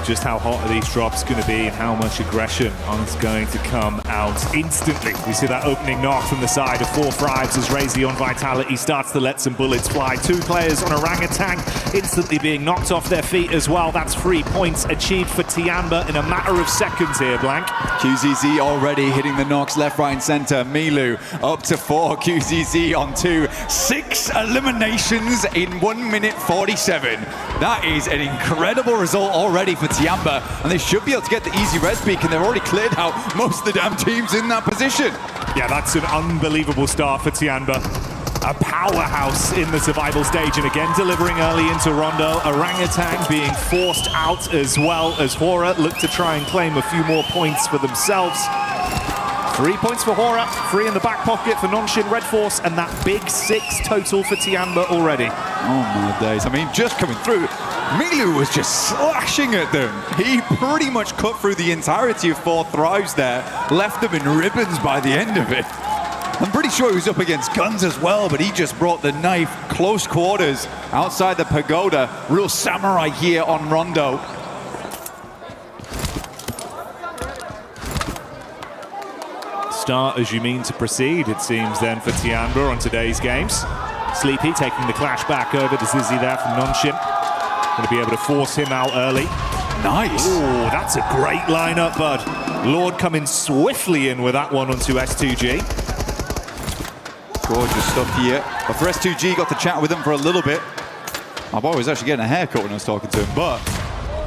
Just how hot are these drops going to be, and how much aggression is going to come out instantly. We see that opening knock from the side of 4 Thrives as Razy on Vitality starts to let some bullets fly. 2 players on Orangutan instantly being knocked off their feet as well. That's 3 points achieved for Tiamba in a matter of seconds here, Blank.
QZZ already hitting the knocks left, right, and center. Milu up to 4. QZZ on 2. 6 eliminations in 1 minute 47. That is an incredible result already for Tiamba, and they should be able to get the easy res beacon. They've already cleared out most of the damn teams in that position.
Yeah, that's an unbelievable start for Tiamba. A powerhouse in the survival stage, and again delivering early into Rondo. Orangutan being forced out, as well as Hora look to try and claim a few more points for themselves. 3 points for Hora, 3 in the back pocket for Nonshin Red Force, and that big 6 total for Tiamba already.
Oh my days, I mean, just coming through, Milu was just slashing at them. He pretty much cut through the entirety of 4 Thrives there, left them in ribbons by the end of it. I'm pretty sure he was up against guns as well, but he just brought the knife close quarters outside the pagoda. Real samurai here on Rondo.
Start as you mean to proceed, it seems then, for Tiamba on today's games. Sleepy taking the clash back over to Zizzy there from Nonshin. Going to be able to force him out early.
Nice.
Oh, that's a great lineup, bud. Lord coming swiftly in with that one onto S2G.
Gorgeous stuff here. But for S2G, got to chat with him for a little bit. My boy was actually getting a haircut when I was talking to him, but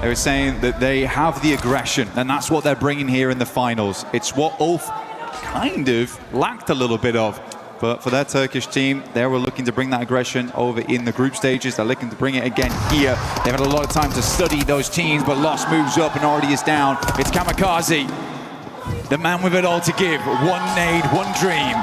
they were saying that they have the aggression, and that's what they're bringing here in the finals. It's what Ulf kind of lacked a little bit of. But for their Turkish team, they were looking to bring that aggression over in the group stages. They're looking to bring it again here. They've had a lot of time to study those teams, but Lost moves up and already is down. It's Kamikaze, the man with it all to give. 1 nade, 1 dream.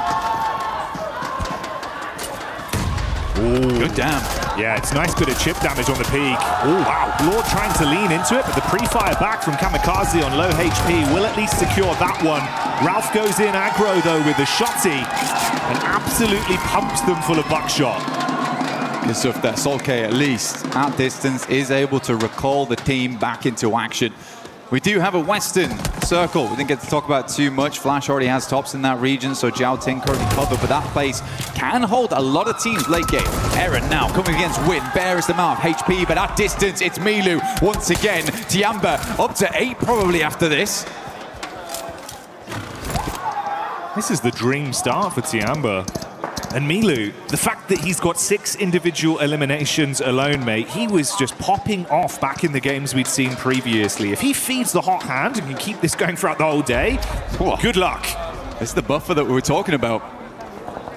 Good damn. Yeah, it's nice bit of chip damage on the peak. Oh, wow. Lord trying to lean into it, but the pre-fire back from Kamikaze on low HP will at least secure that one. Ralph goes in aggro, though, with the shotty and absolutely pumps them full of buckshot.
Good stuff that Solkay, at least at distance, is able to recall the team back into action. We do have a Western circle. We didn't get to talk about too much. Flash already has tops in that region, so Jiao Ting currently covered, but that place can hold a lot of teams late game. Eren now coming against Win, bears them out of HP, but at distance, it's Milu once again. Tiamba up to 8 probably after this.
This is the dream start for Tiamba. And Milu, the fact that he's got 6 individual eliminations alone, mate, he was just popping off back in the games we'd seen previously. If he feeds the hot hand and can keep this going throughout the whole day, good luck.
It's the buffer that we were talking about.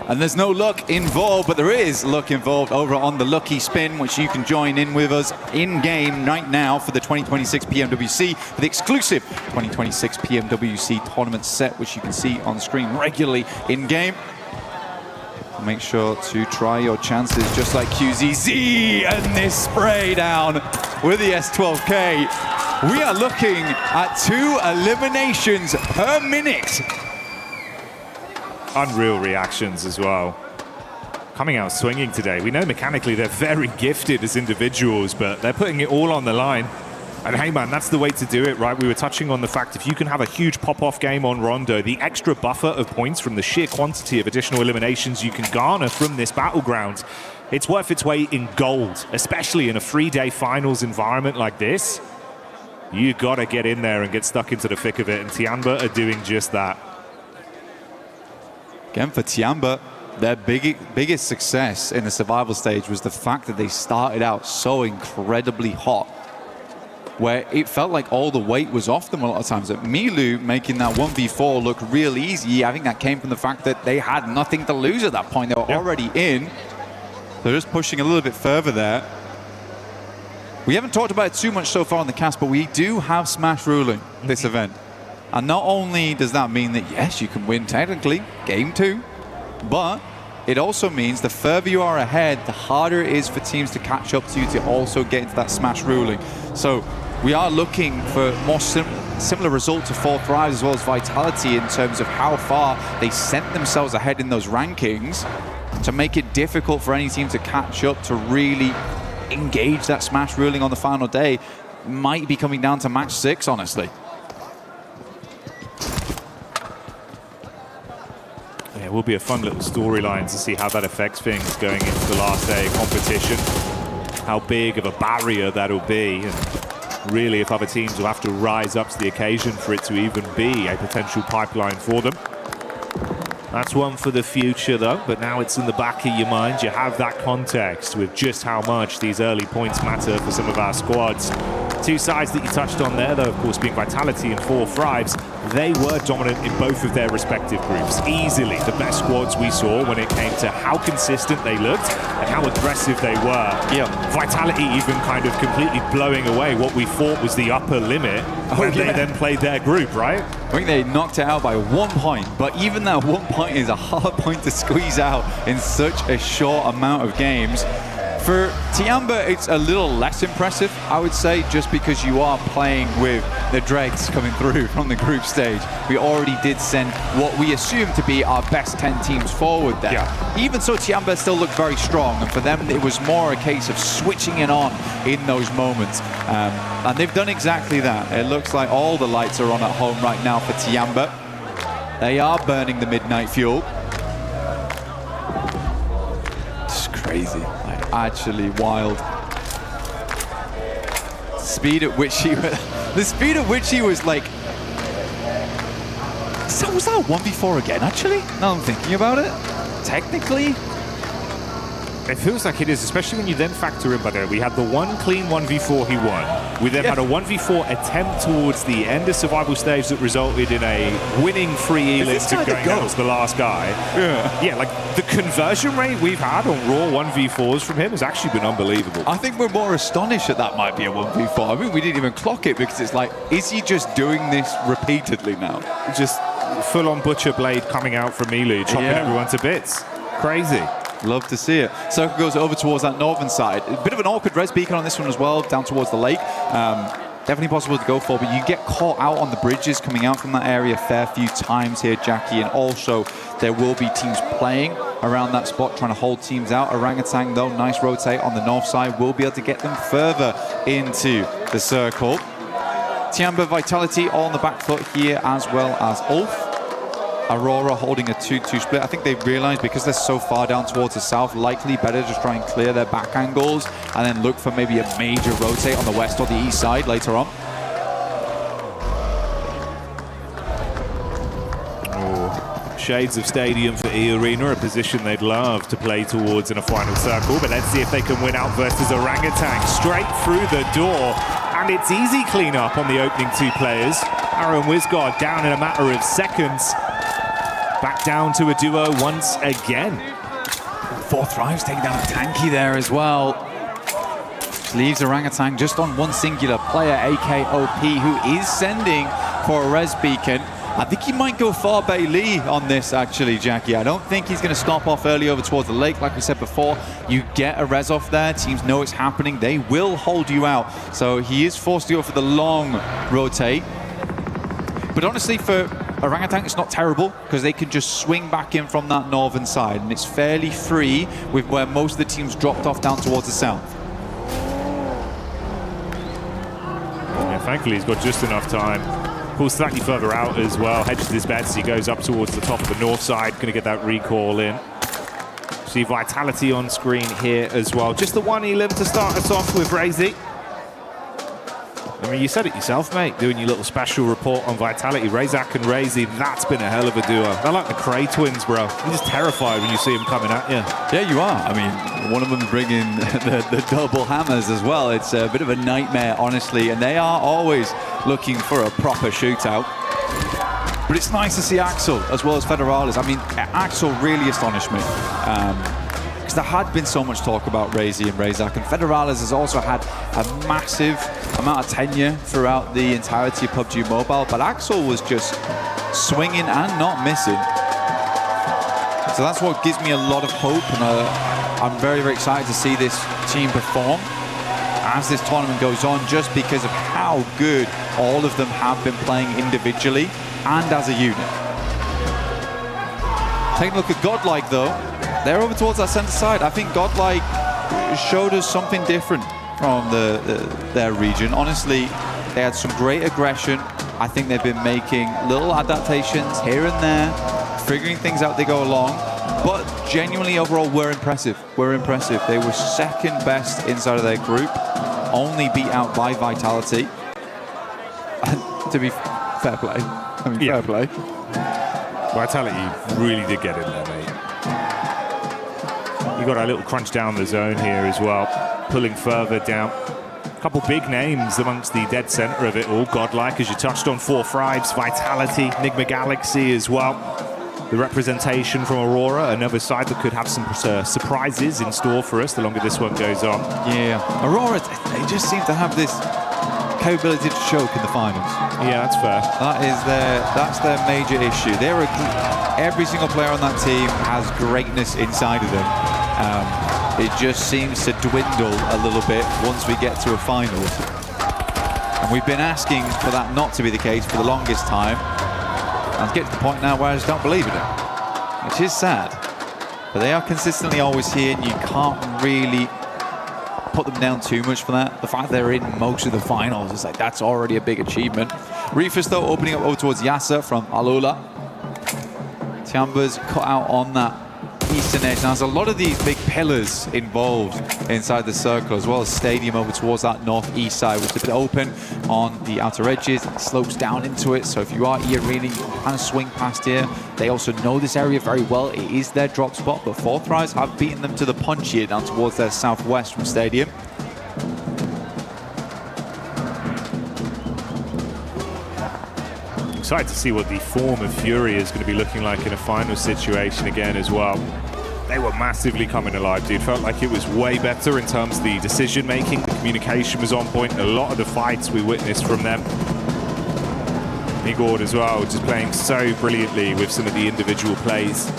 And there's no luck involved, but there is luck involved over on the Lucky Spin, which you can join in with us in-game right now for the 2026 PMWC, for the exclusive 2026 PMWC tournament set, which you can see on screen regularly in-game. Make sure to try your chances just like QZZ and this spray down with the S12K. We are looking at 2 eliminations per minute.
Unreal reactions as well. Coming out swinging today. We know mechanically they're very gifted as individuals, but they're putting it all on the line. And hey man, that's the way to do it, right? We were touching on the fact if you can have a huge pop-off game on Rondo, the extra buffer of points from the sheer quantity of additional eliminations you can garner from this battleground, it's worth its weight in gold, especially in a 3-day finals environment like this. You gotta get in there and get stuck into the thick of it, and Tiamba are doing just that.
Again, for Tiamba, their biggest success in the survival stage was the fact that they started out so incredibly hot, where it felt like all the weight was off them a lot of times. At Milu making that 1v4 look real easy, I think that came from the fact that they had nothing to lose at that point. They were already in. They're just pushing a little bit further there. We haven't talked about it too much so far on the cast, but we do have Smash ruling this event. And not only does that mean that, yes, you can win technically, game 2, but it also means the further you are ahead, the harder it is for teams to catch up to you to also get into that Smash ruling. So we are looking for more similar result to 4 Thrives as well as Vitality in terms of how far they sent themselves ahead in those rankings to make it difficult for any team to catch up to really engage that Smash ruling on the final day. Might be coming down to match 6, honestly.
Yeah, it will be a fun little storyline to see how that affects things going into the last day of competition. How big of a barrier that'll be, and really if other teams will have to rise up to the occasion for it to even be a potential pipeline for them. That's one for the future though, but now it's in the back of your mind. You have that context with just how much these early points matter for some of our squads. 2 sides that you touched on there, though, of course, being Vitality and 4 Thrives. They were dominant in both of their respective groups. Easily the best squads we saw when it came to how consistent they looked and how aggressive they were. Yeah. Vitality even kind of completely blowing away what we thought was the upper limit when they then played their group, right?
I think they knocked it out by 1 point, but even that 1 point is a hard point to squeeze out in such a short amount of games. For Tiamba, it's a little less impressive, I would say, just because you are playing with the dregs coming through from the group stage. We already did send what we assume to be our best 10 teams forward there. Yeah. Even so, Tiamba still looked very strong, and for them, it was more a case of switching it on in those moments. And they've done exactly that. It looks like all the lights are on at home right now for Tiamba. They are burning the midnight fuel. It's crazy. Actually wild. Speed at which he was, the speed at which he was like, so was that a 1v4 again actually? Now I'm thinking about it. Technically,
it feels like it is, especially when you then factor in, by the way, we had the 1 clean 1v4 he won. We then had a 1v4 attempt towards the end of survival stage that resulted in a winning free elis to going out as the last guy. Yeah, like the conversion rate we've had on raw 1v4s from him has actually been unbelievable.
I think we're more astonished that that might be a 1v4. I mean, we didn't even clock it because it's like, is he just doing this repeatedly now?
Just full-on butcher blade coming out from Milu, chopping everyone to bits. Crazy.
Love to see it. Circle goes over towards that northern side. A bit of an awkward res beacon on this one as well, down towards the lake. Definitely possible to go for, but you get caught out on the bridges coming out from that area a fair few times here, Jackie, and also there will be teams playing around that spot, trying to hold teams out. Orangutan, though, nice rotate on the north side, will be able to get them further into the circle. Tiamba, Vitality all on the back foot here, as well as Ulf. Aurora holding a 2-2 split. I think they've realized because they're so far down towards the south, likely better just try and clear their back angles and then look for maybe a major rotate on the west or the east side later on.
Oh, shades of stadium for E-Arena, a position they'd love to play towards in a final circle, but let's see if they can win out versus Orangutan. Straight through the door, and it's easy cleanup on the opening two players. Arrow and Wizguard down in a matter of seconds. Back down to a duo once again.
4 Thrives taking down a tanky there as well. Which leaves Orangutan just on one singular player, AKOP, who is sending for a res beacon. I think he might go far Bailey on this, actually, Jackie. I don't think he's going to stop off early over towards the lake. Like we said before, you get a res off there, teams know it's happening, they will hold you out. So he is forced to go for the long rotate. But honestly, for Orangutan, it's not terrible because they can just swing back in from that northern side, and it's fairly free with where most of the teams dropped off down towards the south.
Yeah, thankfully he's got just enough time. Pulls slightly further out as well, hedges his bets, he goes up towards the top of the north side, going to get that recall in. See Vitality on screen here as well. Just the one Elim to start us off with, Razy. I mean, you said it yourself, mate, doing your little special report on Vitality. Razak and Razy, that's been a hell of a duo. They're like the Cray twins, bro. You're just terrified when you see them coming at you.
Yeah, you are. I mean, one of them bringing the double hammers as well. It's a bit of a nightmare, honestly, and they are always looking for a proper shootout. But it's nice to see Axel as well as Federalis. I mean, Axel really astonished me. Because there had been so much talk about Razy and Razak, and Federalis has also had a massive amount of tenure throughout the entirety of PUBG Mobile, but Axel was just swinging and not missing. So that's what gives me a lot of hope, and I'm very, very excited to see this team perform as this tournament goes on, just because of how good all of them have been playing individually and as a unit. Taking a look at Godlike, though. They're over towards that center side. I think Godlike showed us something different from their region. Honestly, they had some great aggression. I think they've been making little adaptations here and there, figuring things out as they go along. But genuinely, overall, we're impressive. We're impressive. They were second best inside of their group, only beat out by Vitality. And to be fair play, I mean, fair play.
Vitality really did get in there, mate. You got a little crunch down the zone here as well, pulling further down. A couple big names amongst the dead center of it all. Godlike, as you touched on, 4 Thrives, Vitality, Enigma Galaxy as well. The representation from Aurora, another side that could have some surprises in store for us the longer this one goes on.
Yeah, Aurora, they just seem to have this capability to choke in the finals.
Yeah, that's fair.
That's their major issue. Every single player on that team has greatness inside of them. It just seems to dwindle a little bit once we get to a finals. And we've been asking for that not to be the case for the longest time. And it's getting to the point now where I just don't believe in it, which is sad. But they are consistently always here, and you can't really put them down too much for that. The fact they're in most of the finals is like, that's already a big achievement. Reefus, though, opening up over towards Yasser from Alula. Tiamba's cut out on that eastern edge. Now, there's a lot of these big pillars involved inside the circle, as well as stadium over towards that northeast side, which is a bit open on the outer edges. It slopes down into it, so if you are E-Arena, you can kind of swing past here. They also know this area very well. It is their drop spot, but 4 Thrives have beaten them to the punch here down towards their southwest from stadium.
Excited to see what the form of Fury is going to be looking like in a final situation again as well. They were massively coming alive, dude. Felt like it was way better in terms of the decision making. The communication was on point. A lot of the fights we witnessed from them. Igor as well, just playing so brilliantly with some of the individual plays.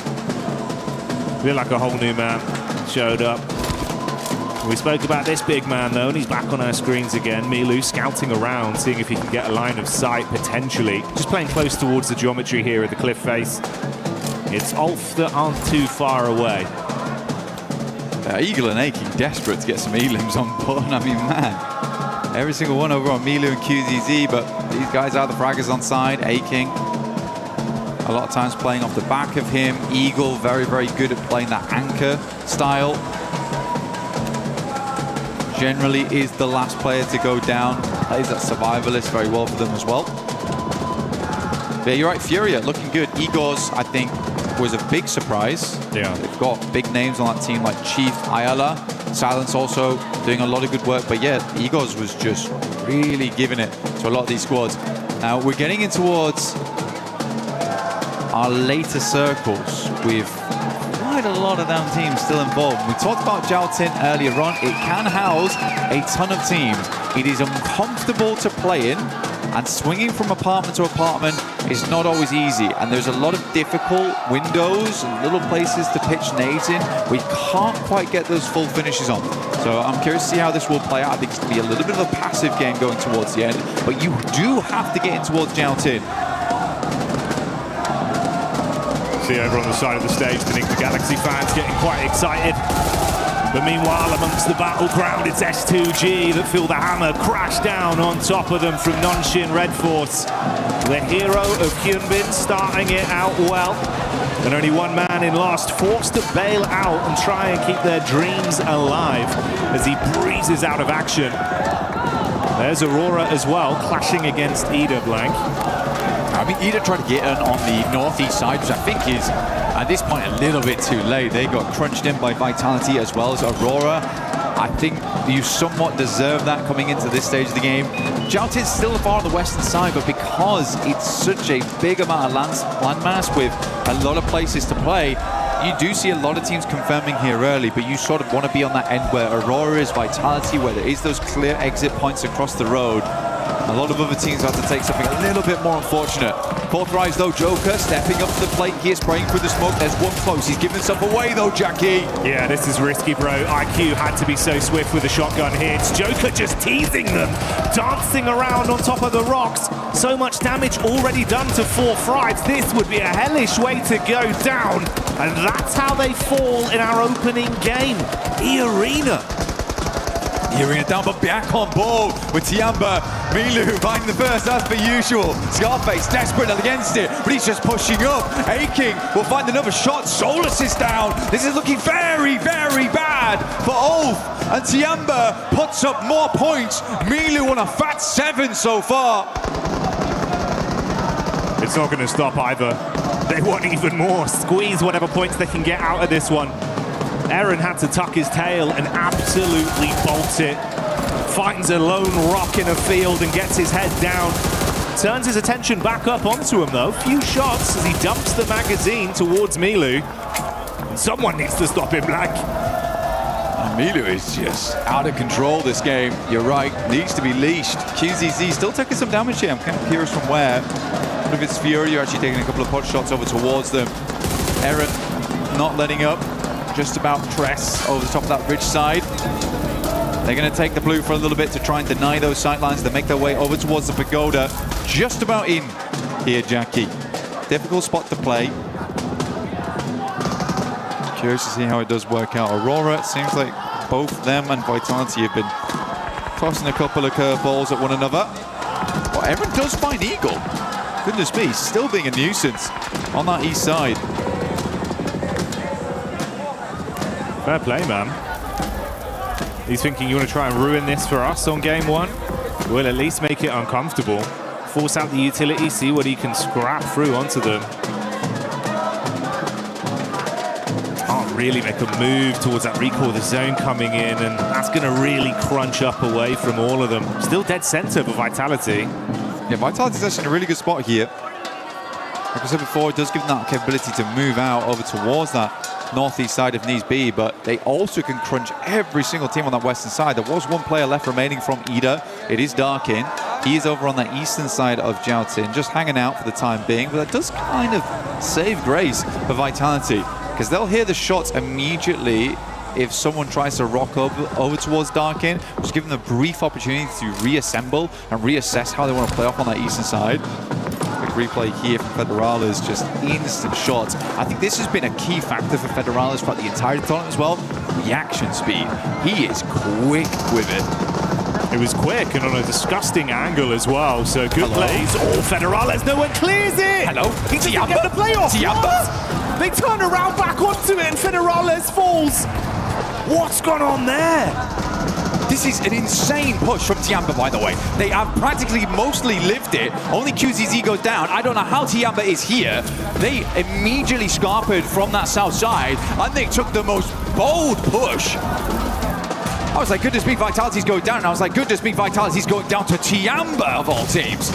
Feel like a whole new man showed up. We spoke about this big man, though, and he's back on our screens again. Milu scouting around, seeing if he can get a line of sight, potentially. Just playing close towards the geometry here at the cliff face. It's Ulf that aren't too far away.
Eagle and Aching desperate to get some elims on board. I mean, man, every single one over on Milu and QZZ, but these guys are the fraggers on side. Aching, a lot of times playing off the back of him. Eagle, very, very good at playing that anchor style. Generally is the last player to go down. Plays that survivalist very well for them as well. But yeah, you're right, Furia looking good. Igor's, I think, was a big surprise.
Yeah.
They've got big names on that team like Chief, Ayala. Silence also doing a lot of good work. But yeah, Igor's was just really giving it to a lot of these squads. Now, we're getting in towards our later circles with quite a lot of damn teams still involved. We talked about Jiaotin earlier on. It can house a ton of teams. It is uncomfortable to play in, and swinging from apartment to apartment is not always easy. And there's a lot of difficult windows and little places to pitch nades in. We can't quite get those full finishes on. So I'm curious to see how this will play out. I think it's going to be a little bit of a passive game going towards the end, but you do have to get in towards Jiaotin.
See over on the side of the stage, the Nick the Galaxy fans getting quite excited. But meanwhile, amongst the battleground, it's S2G that feel the hammer crash down on top of them from Nonshin Red Force. The hero of Hyunbin starting it out well. And only one man in last, forced to bail out and try and keep their dreams alive as he breezes out of action. There's Aurora as well, clashing against Ida Blank.
I mean, Ida tried to get in on the northeast side, which I think is, at this point, a little bit too late. They got crunched in by Vitality as well as Aurora. I think you somewhat deserve that coming into this stage of the game. Jiaotin's still far on the western side, but because it's such a big amount of landmass with a lot of places to play, you do see a lot of teams confirming here early, but you sort of want to be on that end where Aurora is, Vitality, where there is those clear exit points across the road. A lot of other teams have to take something a little bit more unfortunate. Fourth rise though, Joker stepping up to the plate here, spraying through the smoke. There's one close. He's giving himself away though, Jackie.
Yeah, this is risky, bro. IQ had to be so swift with a shotgun here. It's Joker just teasing them, dancing around on top of the rocks. So much damage already done to 4 Frights. This would be a hellish way to go down. And that's how they fall in our opening game. E-Arena.
Arena down, but back on board with Tiamba. Milu finding the first, as per usual. Scarface desperate against it, but he's just pushing up. Aching will find another shot. Solus is down. This is looking very, very bad for Ulf. And Tiamba puts up more points. Milu on a fat 7 so far.
It's not going to stop either. They want even more. Squeeze whatever points they can get out of this one. Eren had to tuck his tail and absolutely bolt it. Finds a lone rock in a field and gets his head down. Turns his attention back up onto him though. Few shots as he dumps the magazine towards Milu. And someone needs to stop him, Black.
Milu is just out of control this game. You're right, needs to be leashed. QZZ still taking some damage here. I'm kind of curious from where. If it's Fury, actually taking a couple of pot shots over towards them. Eren not letting up. Just about press over the top of that ridge side. They're going to take the blue for a little bit to try and deny those sightlines. They make their way over towards the pagoda. Just about in here, Jackie. Difficult spot to play. Curious to see how it does work out. Aurora, it seems like both them and Vitality have been tossing a couple of curveballs at one another. Well, Eren does find Eagle. Goodness me, still being a nuisance on that east side.
Fair play, man. He's thinking, you want to try and ruin this for us on game 1? We'll at least make it uncomfortable. Force out the utility, see what he can scrap through onto them. Can't really make a move towards that recall. The zone coming in, and that's going to really crunch up away from all of them. Still dead center for Vitality.
Yeah, Vitality's actually in a really good spot here. Like I said before, it does give them that capability to move out over towards that northeast side if needs be, but they also can crunch every single team on that western side. There was one player left remaining from Ida. It is Darkin. He is over on the eastern side of Jiaotin, just hanging out for the time being, but that does kind of save grace for Vitality. because they'll hear the shots immediately if someone tries to rock over towards Darkin. Just give them a brief opportunity to reassemble and reassess how they want to play off on that eastern side. Quick replay here from Federales, just instant shots. I think this has been a key factor for Federales throughout the entire tournament as well. Reaction speed. He is quick with it.
It was quick and on a disgusting angle as well, so good plays. Oh, Federales, no one clears it!
Hello?
He doesn't get the playoff! What? They turn around back onto it and Federales falls! What's gone on there?
This is an insane push from Tiamba, by the way. They have practically mostly lived it. Only QZZ goes down. I don't know how Tiamba is here. They immediately scarpered from that south side, and they took the most bold push. I was like, goodness me, Vitality's going down. And I was like, goodness me, Vitality's going down to Tiamba of all teams.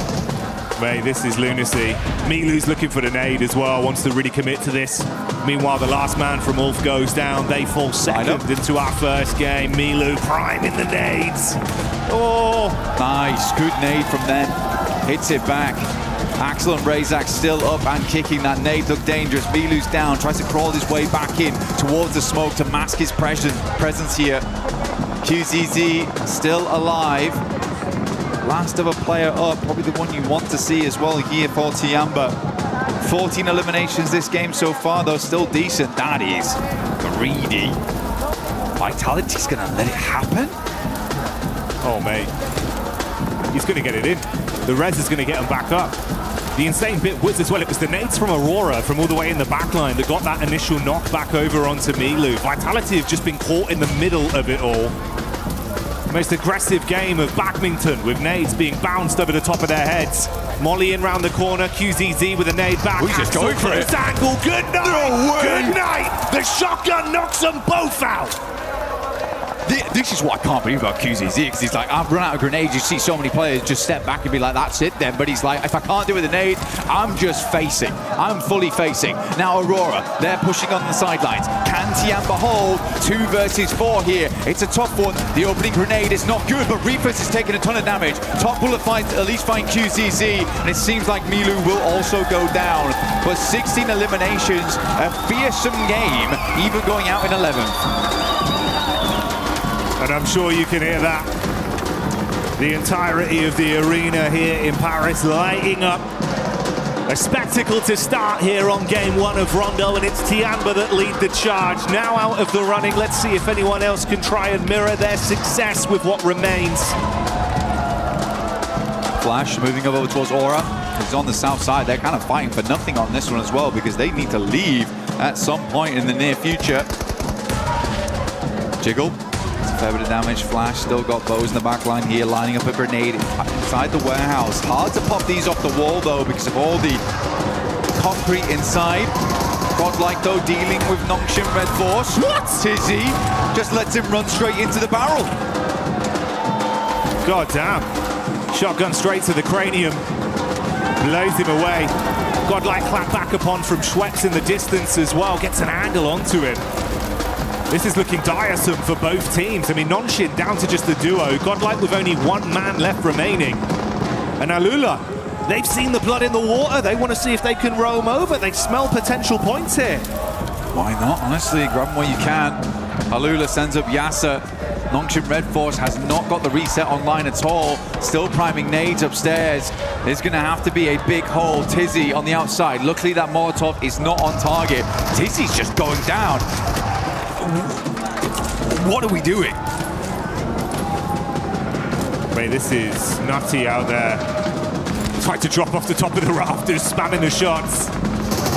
Mate, this is lunacy. Milu's looking for the nade as well, wants to really commit to this. Meanwhile, the last man from Ulf goes down. They fall second into our first game. Milu priming the nades. Oh!
Nice, good nade from them. Hits it back. Axel and Razak still up and kicking. That nade looked dangerous. Milu's down, tries to crawl his way back in towards the smoke to mask his presence here. QZZ still alive. Last of a player up, probably the one you want to see as well here for Tiamba. 14 eliminations this game so far, though still decent. That is greedy. Vitality's gonna let it happen?
Oh, mate. He's gonna get it in. The res is gonna get him back up. The insane bit was as well, it was the nades from Aurora from all the way in the backline that got that initial knock back over onto Milu. Vitality have just been caught in the middle of it all. Most aggressive game of badminton with nades being bounced over the top of their heads. Molly in round the corner, QZZ with a nade back.
He's just going for it.
Angle. Good night.
No way.
Good night. The shotgun knocks them both out.
This is what I can't believe about QZZ, because he's like, I've run out of grenades. You see so many players just step back and be like, that's it then. But he's like, if I can't do it with a nade, I'm just facing. I'm fully facing. Now Aurora, they're pushing on the sidelines. Can Tiamba hold? 2 versus 4 here. It's a tough one. The opening grenade is not good, but Reapers is taking a ton of damage. Top bullet finds at least find QZZ, and it seems like Milu will also go down. But 16 eliminations, a fearsome game, even going out in 11th.
And I'm sure you can hear that. The entirety of the arena here in Paris lighting up. A spectacle to start here on game 1 of Rondo, and it's Tiamba that lead the charge. Now out of the running, let's see if anyone else can try and mirror their success with what remains.
Flash moving over towards Aura. He's on the south side. They're kind of fighting for nothing on this one as well, because they need to leave at some point in the near future. Jiggle. Fair bit of damage. Flash still got bows in the back line here, lining up a grenade inside the warehouse. Hard to pop these off the wall though, because of all the concrete inside. Godlike though, dealing with Nongshim Red Force. What? Tizzy just lets him run straight into the barrel.
God damn. Shotgun straight to the cranium. Blows him away. Godlike clapped back upon from Schweppes in the distance as well. Gets an angle onto him. This is looking tiresome for both teams. I mean, Nongshim down to just the duo. Godlike with only 1 man left remaining. And Alula, they've seen the blood in the water. They want to see if they can roam over. They smell potential points here.
Why not? Honestly, grab them where you can. Alula sends up Yasser. Nongshim Red Force has not got the reset online at all. Still priming nades upstairs. There's going to have to be a big hole. Tizzy on the outside. Luckily, that Molotov is not on target. Tizzy's just going down. What are we doing?
Mate, this is nutty out there. Tried to drop off the top of the rafters, spamming the shots.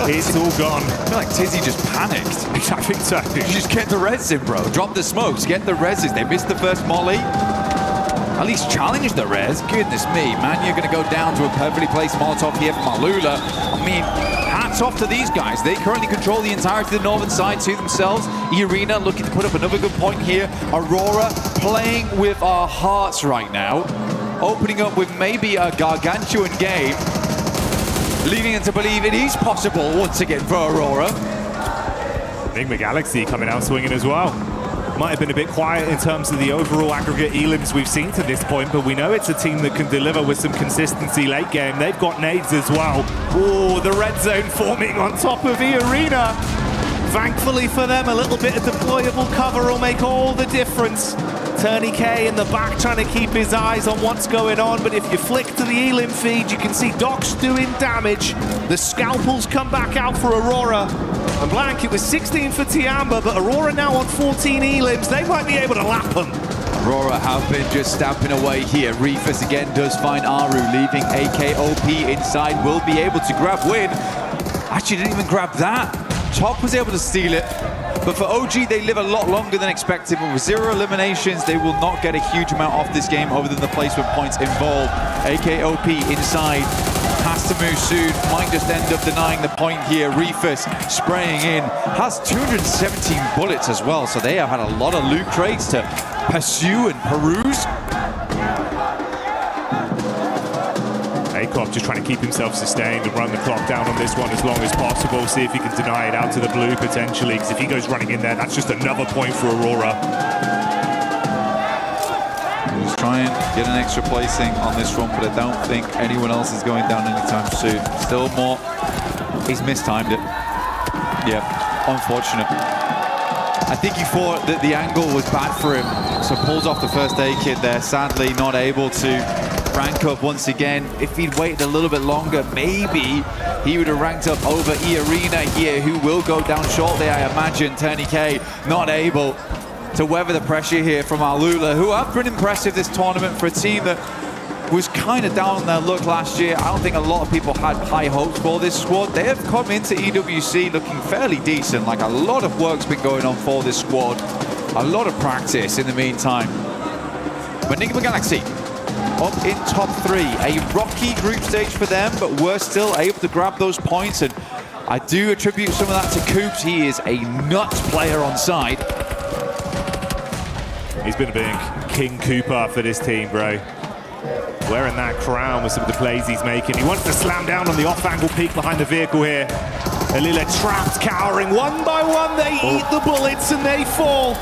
It's all gone.
I feel like Tizzy just panicked.
I think so.
You just get the res in, bro. Drop the smokes, get the reses. They missed the first molly. At least challenge the res. Goodness me, man, you're going to go down to a perfectly placed Molotov here from Alula. I mean, hats off to these guys. They currently control the entirety of the northern side to themselves. Irina looking to put up another good point here. Aurora playing with our hearts right now. Opening up with maybe a gargantuan game. Leading them to believe it is possible once again for Aurora.
Enigma Galaxy coming out swinging as well. Might have been a bit quiet in terms of the overall aggregate elims we've seen to this point, but we know it's a team that can deliver with some consistency late game. They've got nades as well. Oh, the red zone forming on top of the arena. Thankfully for them, a little bit of deployable cover will make all the difference. Turney K in the back trying to keep his eyes on what's going on, but if you flick to the Elim feed, you can see Doc's doing damage. The scalpels come back out for Aurora. And Blank, it was 16 for Tiamba, but Aurora now on 14 Elims. They might be able to lap them.
Aurora have been just stamping away here. Reefus again does find Aru, leaving AKOP inside, will be able to grab win. Actually didn't even grab that. Top was able to steal it. But for OG, they live a lot longer than expected. But with 0 eliminations, they will not get a huge amount off this game other than the placement points involved. AKOP inside, has to move soon. Might just end up denying the point here. Reefus spraying in, has 217 bullets as well. So they have had a lot of loot crates to pursue and peruse.
Akop just trying to keep himself sustained and run the clock down on this one as long as possible. See if he can deny it out to the blue potentially, because if he goes running in there, that's just another point for Aurora.
He's trying to get an extra placing on this run, but I don't think anyone else is going down anytime soon. Still more. He's mistimed it. Yeah, unfortunate. I think he thought that the angle was bad for him, so pulls off the first aid kit there. Sadly, not able to rank up once again. If he'd waited a little bit longer, maybe he would have ranked up over E-Arena here, who will go down shortly, I imagine. Turney K not able to weather the pressure here from Alula, who have been impressive this tournament for a team that was kind of down on their luck last year. I don't think a lot of people had high hopes for this squad. They have come into EWC looking fairly decent. Like, a lot of work's been going on for this squad. A lot of practice in the meantime. But Enigma Galaxy up in top 3. A rocky group stage for them, but we're still able to grab those points. And I do attribute some of that to Coops. He is a nuts player on side.
He's been a big King Cooper for this team, bro. Wearing that crown with some of the plays he's making. He wants to slam down on the off-angle peak behind the vehicle here. Alila trapped, cowering. One by one, they eat the bullets and they fall.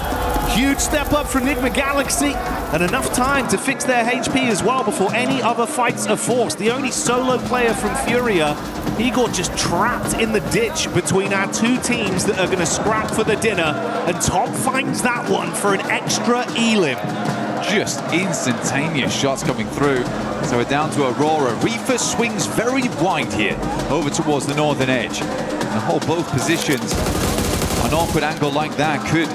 Huge step up from Enigma Galaxy, and enough time to fix their HP as well before any other fights are forced. The only solo player from Furia, Igor, just trapped in the ditch between our two teams that are going to scrap for the dinner, and Top finds that one for an extra Elim.
Just instantaneous shots coming through. So we're down to Aurora. Reefus swings very wide here, over towards the northern edge. And hold both positions. An awkward angle like that could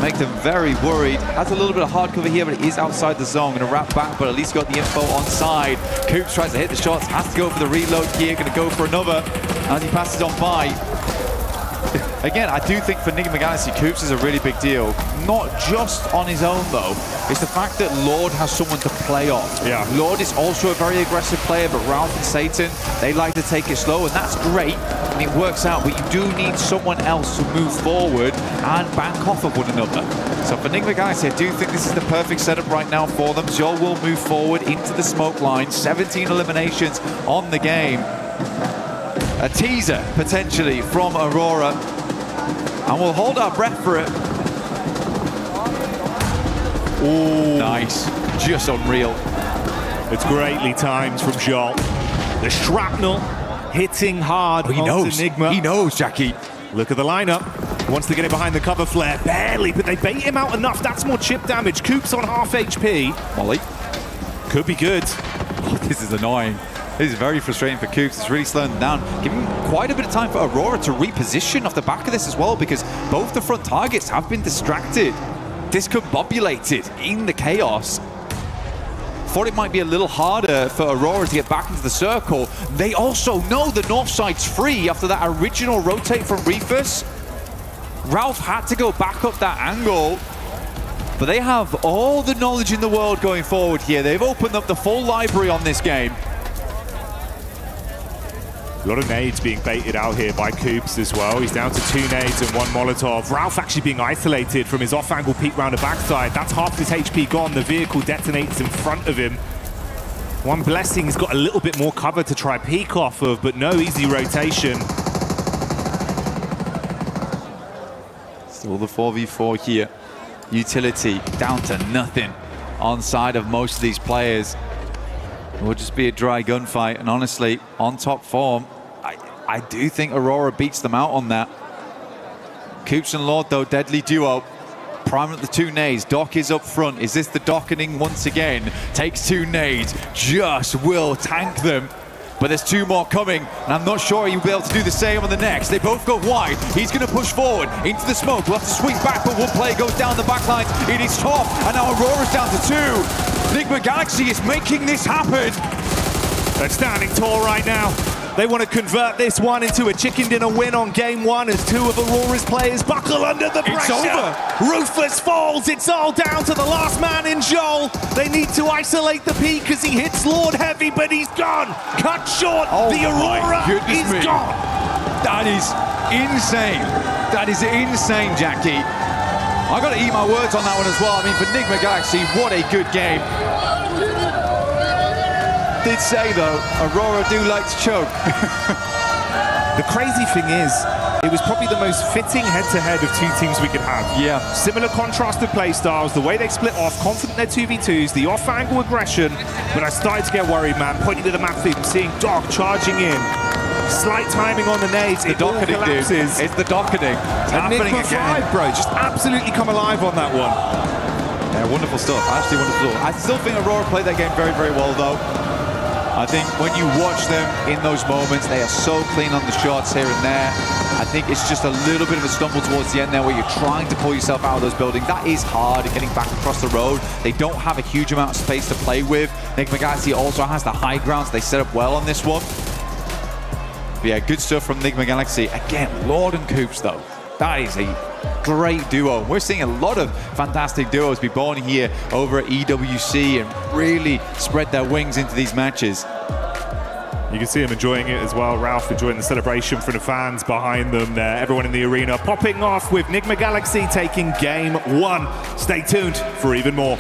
make them very worried. Has a little bit of hard cover here, but it is outside the zone. Gonna wrap back, but at least got the info on side. Coops tries to hit the shots, has to go for the reload here. Gonna go for another as he passes on by. Again, I do think for Enigma Galaxy, Coops is a really big deal. Not just on his own, though. It's the fact that Lord has someone to play off.
Yeah.
Lord is also a very aggressive player, but Ralph and Satan, they like to take it slow, and that's great. And it works out, but you do need someone else to move forward and bank off of one another. So for Enigma Galaxy, I do think this is the perfect setup right now for them. Joel will move forward into the smoke line. 17 eliminations on the game. A teaser, potentially, from Aurora. And we'll hold our breath for it.
Ooh.
Nice. Just unreal.
It's greatly timed from Joel. The shrapnel hitting hard onto Enigma.
He knows, Jackie.
Look at the lineup. Wants to get it behind the cover flare. Barely, but they bait him out enough. That's more chip damage. Coops on half HP.
Molly.
Could be good.
Oh, this is annoying. This is very frustrating for Coops. It's really slowing them down. Giving quite a bit of time for Aurora to reposition off the back of this as well, because both the front targets have been distracted, discombobulated in the chaos. Thought it might be a little harder for Aurora to get back into the circle. They also know the north side's free after that original rotate from Reefus. Ralph had to go back up that angle. But they have all the knowledge in the world going forward here. They've opened up the full library on this game.
A lot of nades being baited out here by Coops as well. He's down to 2 nades and 1 Molotov. Ralph actually being isolated from his off-angle peek round the backside. That's half his HP gone. The vehicle detonates in front of him. One Blessing has got a little bit more cover to try peek off of, but no easy rotation.
Still the 4v4 here. Utility down to nothing on side of most of these players. It will just be a dry gunfight, and honestly, on top form, I do think Aurora beats them out on that.
Coops and Lord, though, deadly duo. Prime at the 2 nades. Doc is up front. Is this the dockening once again? Takes 2 nades. Just will tank them. But there's 2 more coming, and I'm not sure he'll be able to do the same on the next. They both go wide. He's going to push forward into the smoke. We'll have to swing back, but one player goes down the back lines. It is top, and now Aurora's down to 2. Enigma Galaxy is making this happen.
They're standing tall right now. They want to convert this one into a chicken dinner win on game 1 as 2 of Aurora's players buckle under the pressure.
It's over.
Ruthless falls. It's all down to the last man in Joel. They need to isolate the peak as he hits Lord heavy, but he's gone. Cut short. The Aurora is gone.
That is insane. That is insane, Jackie. I got to eat my words on that one as well. I mean, for Enigma Galaxy, what a good game. Did say though, Aurora do like to choke.
The crazy thing is, it was probably the most fitting head-to-head of 2 teams we could have.
Yeah.
Similar contrasted play styles, the way they split off, confident their 2v2s, the off-angle aggression, but I started to get worried, man, pointing to the map feed and seeing Doc charging in. Slight timing on the nades, it all collapses.
It's the docketing. It's happening again.
Bro, just absolutely come alive on that one.
Yeah, wonderful stuff, actually wonderful stuff. I still think Aurora played that game very, very well though. I think when you watch them in those moments, they are so clean on the shots here and there. I think it's just a little bit of a stumble towards the end there where you're trying to pull yourself out of those buildings. That is hard, and getting back across the road. They don't have a huge amount of space to play with. Enigma Galaxy also has the high ground, so they set up well on this one. But yeah, good stuff from Enigma Galaxy. Again, Lord and Coops though. That is a great duo. We're seeing a lot of fantastic duos be born here over at EWC and really spread their wings into these matches.
You can see him enjoying it as well. Ralph enjoying the celebration from the fans behind them there. Everyone in the arena popping off with Enigma Galaxy taking game 1. Stay tuned for even more.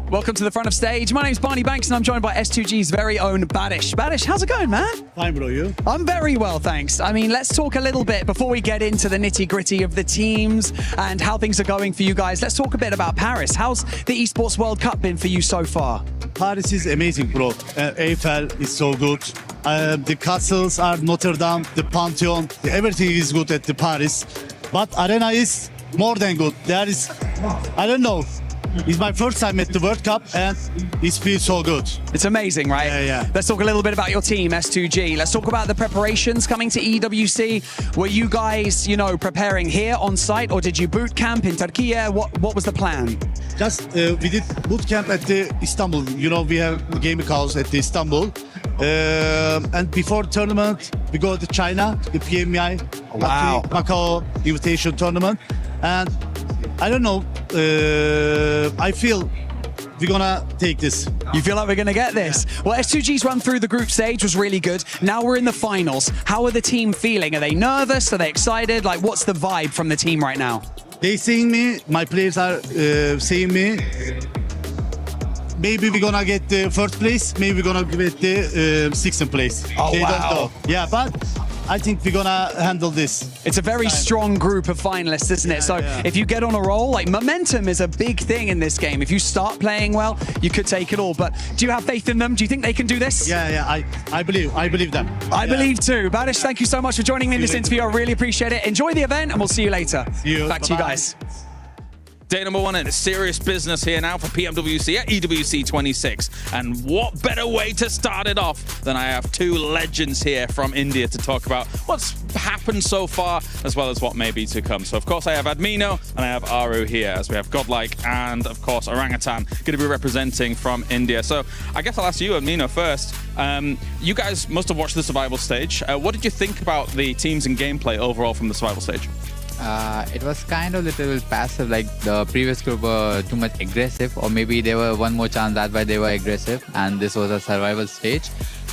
Welcome to the front of stage. My name's Barney Banks and I'm joined by S2G's very own Badish. Badish, how's it going, man?
Fine, bro, you?
I'm very well, thanks. I mean, let's talk a little bit before we get into the nitty-gritty of the teams and how things are going for you guys. Let's talk a bit about Paris. How's the Esports World Cup been for you so far?
Paris is amazing, bro. Eiffel is so good. The castles are Notre Dame, the Pantheon. Everything is good at the Paris. But Arena is more than good. There is, I don't know. It's my first time at the World Cup and it feels so good.
It's amazing, right?
Yeah.
Let's talk a little bit about your team, S2G. Let's talk about the preparations coming to EWC. Were you guys, preparing here on site or did you boot camp in Turkey? What was the plan?
Just we did boot camp at the Istanbul. We have a gaming house at the Istanbul. And before the tournament, we go to China, the PMI, Macau invitation tournament. And I don't know, I feel we're gonna take this.
You feel like we're gonna get this? Yeah. Well, S2G's run through the group stage was really good. Now we're in the finals. How are the team feeling? Are they nervous? Are they excited? Like, what's the vibe from the team right now?
They seeing me, my players are seeing me. Maybe we're gonna get the first place, maybe we're gonna get the sixth place.
Oh,
they
wow.
don't know. Yeah, but I think we're gonna handle this.
It's a very strong group of finalists, isn't it? So if you get on a roll, like momentum is a big thing in this game. If you start playing well, you could take it all. But do you have faith in them? Do you think they can do this?
Yeah, I believe them.
I believe too. Badish, thank you so much for joining me in this interview. I really appreciate it. Enjoy the event and we'll see you later.
See you.
Back to you guys.
Day number one in serious business here now for PMWC at EWC 26. And what better way to start it off than I have two legends here from India to talk about what's happened so far as well as what may be to come. So of course I have Admino and I have Aru here, as we have Godlike and of course Orangutan going to be representing from India. So I guess I'll ask you, Admino, first. You guys must have watched the survival stage. What did you think about the teams and gameplay overall from the survival stage?
It was kind of little passive, like the previous group were too much aggressive, or maybe they were one more chance, that's why they were aggressive, and this was a survival stage.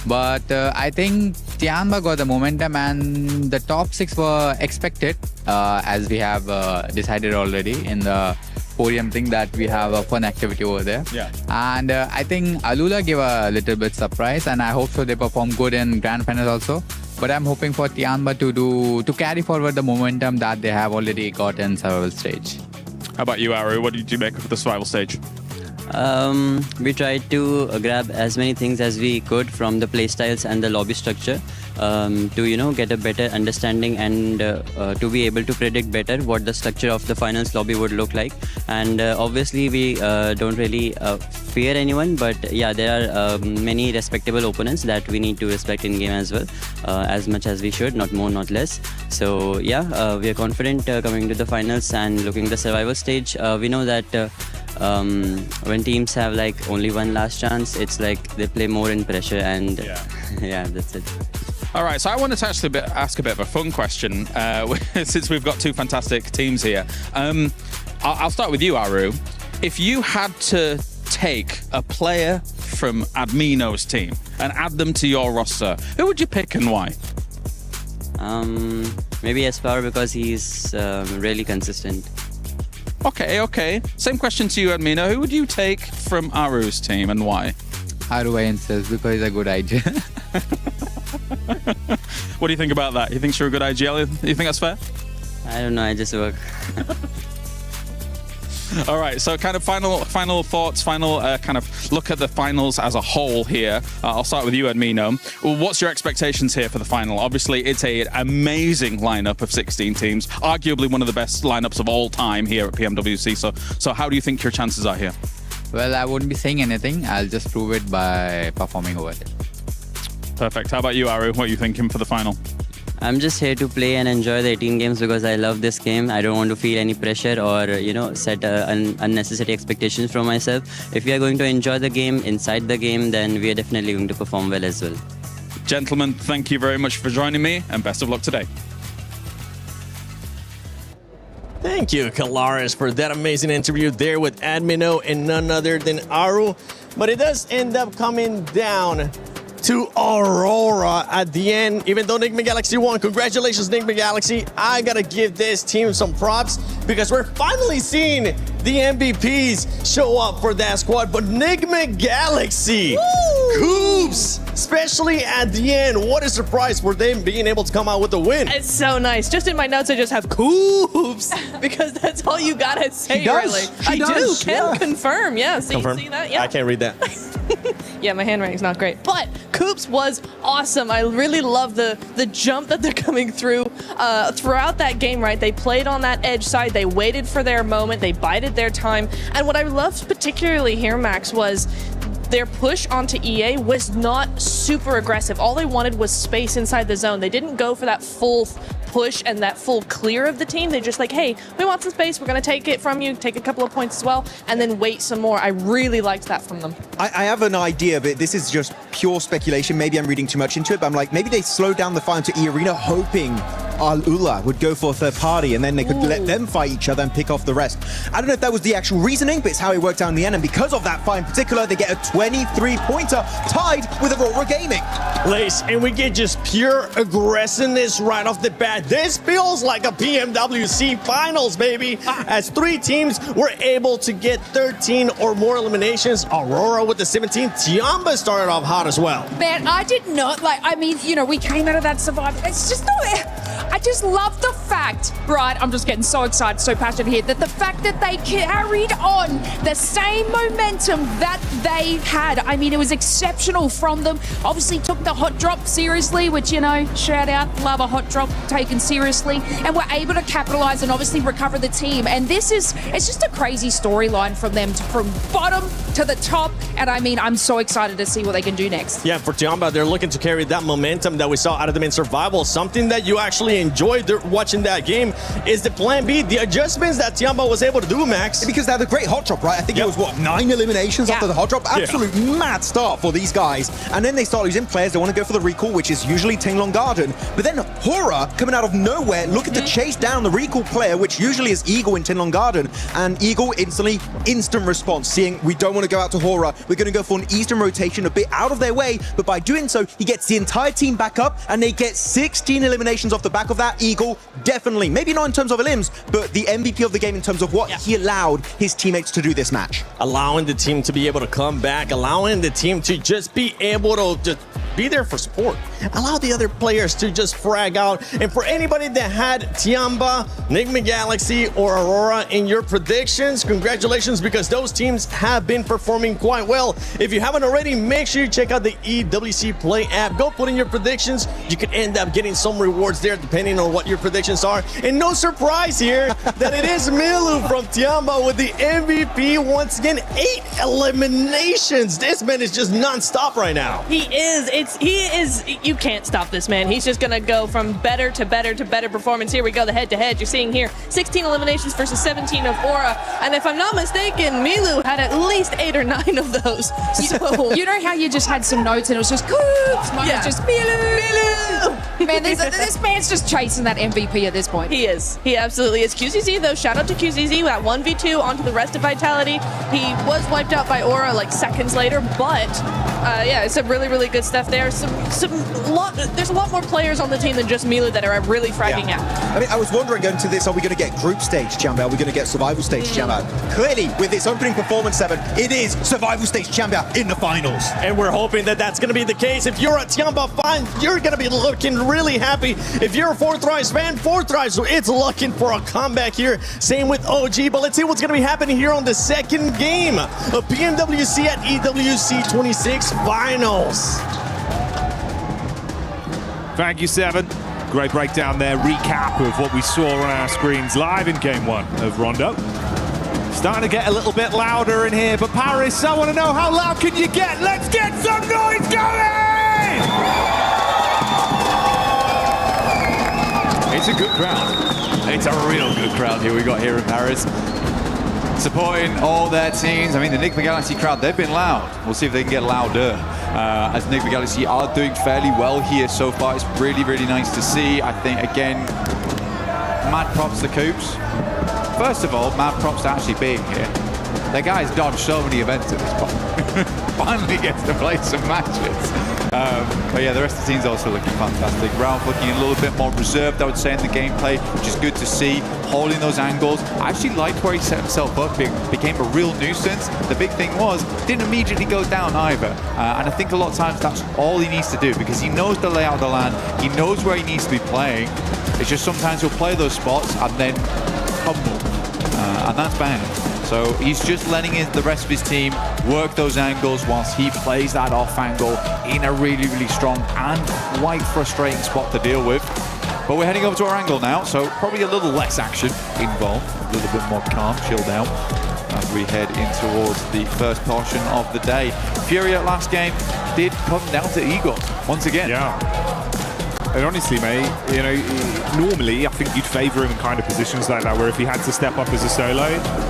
But I think Tianba got the momentum, and the top 6 were expected, as we have decided already in the podium thing that we have a fun activity over there.
Yeah.
And I think Alula gave a little bit surprise, and I hope so they perform good in grand finals also. But I'm hoping for Tianba to carry forward the momentum that they have already got in survival stage.
How about you, Aru? What did you make of the survival stage?
We tried to grab as many things as we could from the playstyles and the lobby structure to get a better understanding and to be able to predict better what the structure of the finals lobby would look like. And obviously we don't really fear anyone, but yeah, there are many respectable opponents that we need to respect in game as well, as much as we should, not more, not less. So yeah, we are confident coming to the finals and looking at the survival stage. We know that when teams have like only one last chance, it's like they play more in pressure, and yeah, that's it.
All right, so I wanted to actually ask a bit of a fun question since we've got two fantastic teams here. I'll start with you, Aru. If you had to take a player from Admino's team and add them to your roster, who would you pick and why?
Maybe Espoir, because he's really consistent.
Okay. Same question to you, Admino. Who would you take from Aru's team and why?
Aru, I insist, because he's a good IG.
What do you think about that? You think you're a good IGL? You think that's fair?
I don't know, I just work.
All right, so kind of final thoughts, kind of look at the finals as a whole here. I'll start with you, Admino. Well, what's your expectations here for the final? Obviously, it's an amazing lineup of 16 teams, arguably one of the best lineups of all time here at PMWC. So how do you think your chances are here?
Well, I wouldn't be saying anything. I'll just prove it by performing over it.
Perfect. How about you, Aru? What are you thinking for the final?
I'm just here to play and enjoy the 18 games because I love this game. I don't want to feel any pressure or, set unnecessary expectations from myself. If we are going to enjoy the game, inside the game, then we are definitely going to perform well as well.
Gentlemen, thank you very much for joining me and best of luck today.
Thank you, Kalaris, for that amazing interview there with Admino and none other than Aru. But it does end up coming down to Aurora at the end, even though Enigma Galaxy won. Congratulations, Enigma Galaxy. I gotta give this team some props because we're finally seeing the MVPs show up for that squad. But Enigma Galaxy, Coops, especially at the end, what a surprise for them being able to come out with a win.
It's so nice. Just in my notes, I just have Coops because that's all you gotta say, really. I do. Can confirm. Yeah, so
confirm.
You see that? Yeah.
I can't read that.
Yeah, my handwriting's not great. But Coops was awesome. I really love the jump that they're coming through throughout that game, right? They played on that edge side. They waited for their moment. They bided their time. And what I loved particularly here, Max, was their push onto EA was not super aggressive. All they wanted was space inside the zone. They didn't go for that full push and that full clear of the team. They're just like, hey, we want some space. We're going to take it from you, take a couple of points as well, and then wait some more. I really liked that from them.
I have an idea, but this is just pure speculation. Maybe I'm reading too much into it, but I'm like, maybe they slowed down the final to E-Arena, hoping Al-Ula would go for a third party, and then they could let them fight each other and pick off the rest. I don't know if that was the actual reasoning, but it's how it worked out in the end, and because of that fight in particular, they get a 23-pointer tied with Aurora Gaming.
Lace, and we get just pure aggressiveness right off the bat. This feels like a PMWC finals, baby. As 3 teams were able to get 13 or more eliminations. Aurora with the 17. Tianba started off hot as well.
Man, I did not we came out of that survival. It's just not. just love the fact, right, I'm just getting so excited, so passionate here, that the fact that they carried on the same momentum that they had. I mean, it was exceptional from them. Obviously took the hot drop seriously, which, you know, shout out, love a hot drop taken seriously, and were able to capitalize and obviously recover the team. And this is, it's just a crazy storyline from them, from bottom to the top. And I mean, I'm so excited to see what they can do next.
Yeah, for Tiamba, they're looking to carry that momentum that we saw out of them in Survival. Something that you actually enjoyed watching that game is the plan B, the adjustments that Tiamba was able to do, Max.
Because they had a great hot drop, right? I think it was, what, 9 eliminations after the hot drop? Absolute mad start for these guys. And then they start losing players. They want to go for the recall, which is usually Tinglong Garden. But then Hora, coming out of nowhere, looking to chase down the recall player, which usually is Eagle in Tinglong Garden. And Eagle instantly, instant response, seeing we don't want to go out to Hora. We're going to go for an Eastern rotation, a bit out of their way. But by doing so, he gets the entire team back up, and they get 16 eliminations off the back of that. Eagle, definitely, maybe not in terms of elims, but the MVP of the game in terms of what he allowed his teammates to do this match.
Allowing the team to be able to come back, allowing the team to just be able to just be there for support. Allow the other players to just frag out. And for anybody that had Tiamba, Enigma Galaxy, or Aurora in your predictions, congratulations, because those teams have been performing quite well. If you haven't already, make sure you check out the EWC Play app. Go put in your predictions. You could end up getting some rewards there depending on what your predictions are. And no surprise here that it is Milu from Tiamba with the MVP once again. 8 eliminations. This man is just non-stop right now.
He is. You can't stop this man. He's just gonna go from better to better to better performance. Here we go, the head-to-head. You're seeing here 16 eliminations versus 17 of Aura. And if I'm not mistaken, Milu had at least 8 or 9 of those. So
you know how you just had some notes and it was just just Milu. Man, this man's just chasing that MVP at this point.
He is. He absolutely is. QZZ though, shout out to QZZ, that 1v2 onto the rest of Vitality. He was wiped out by Aura like seconds later, but yeah, some really, really good stuff there. There's a lot more players on the team than just Milu that are really fragging out.
I mean, I was wondering going to this, are we going to get group stage, Jamba? Are we going to get survival stage, Jamba? Clearly, with this opening performance, 7, it is survival stage, Jamba, in the finals.
And we're hoping that that's going to be the case. If you're a Tiamba fan, you're going to be looking really happy. If you're a Fourth Rise fan, Fourth Rise, so it's looking for a comeback here. Same with OG, but let's see what's going to be happening here on the second game of PMWC at EWC 26 Finals.
Thank you, 7. Great breakdown there, recap of what we saw on our screens live in Game 1 of Rondo. Starting to get a little bit louder in here, but Paris, I want to know, how loud can you get? Let's get some noise going!
It's a good crowd. It's a real good crowd here we got here in Paris. Supporting all their teams. I mean, the Enigma Galaxy crowd, they've been loud. We'll see if they can get louder. As Enigma Galaxy are doing fairly well here so far. It's really, really nice to see. I think, again, mad props to Coops. First of all, mad props to actually being here. The guy's dodged so many events at this point. Finally gets to play some matches. But yeah, the rest of the team's also looking fantastic. Ralph looking a little bit more reserved, I would say, in the gameplay, which is good to see. Holding those angles. I actually liked where he set himself up. Became a real nuisance. The big thing was, didn't immediately go down either. And I think a lot of times that's all he needs to do, because he knows the layout of the land. He knows where he needs to be playing. It's just sometimes he'll play those spots and then humble. And that's bad. So he's just letting the rest of his team work those angles whilst he plays that off angle in a really, really strong and quite frustrating spot to deal with. But we're heading over to our angle now, so probably a little less action involved, a little bit more calm, chilled out as we head in towards the first portion of the day. Fury at last game did come down to Eagle once again.
Yeah. And honestly, mate, you know, normally I think you'd favour him in kind of positions like that, where if he had to step up as a solo,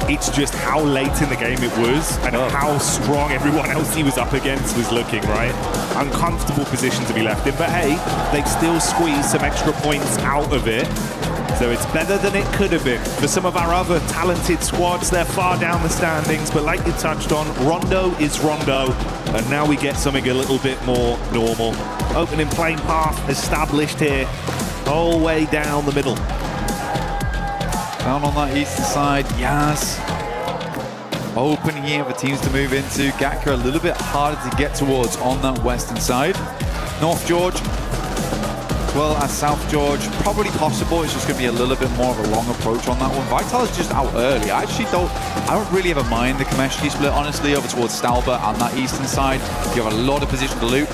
it's just how late in the game it was and how strong everyone else he was up against was looking, right? Uncomfortable position to be left in, but hey, they've still squeezed some extra points out of it. So it's better than it could have been. For some of our other talented squads, they're far down the standings, but like you touched on, Rondo is Rondo, and now we get something a little bit more normal. Opening playing path established here, all the way down the middle.
Down on that eastern side, Yaz. Opening here for teams to move into. Gatka a little bit harder to get towards on that western side. North George, well as South George. Probably possible. It's just going to be a little bit more of a long approach on that one. Vital is just out early. I don't really ever mind the Kameshki split, honestly, over towards Stalbert on that eastern side. You have a lot of position to loot.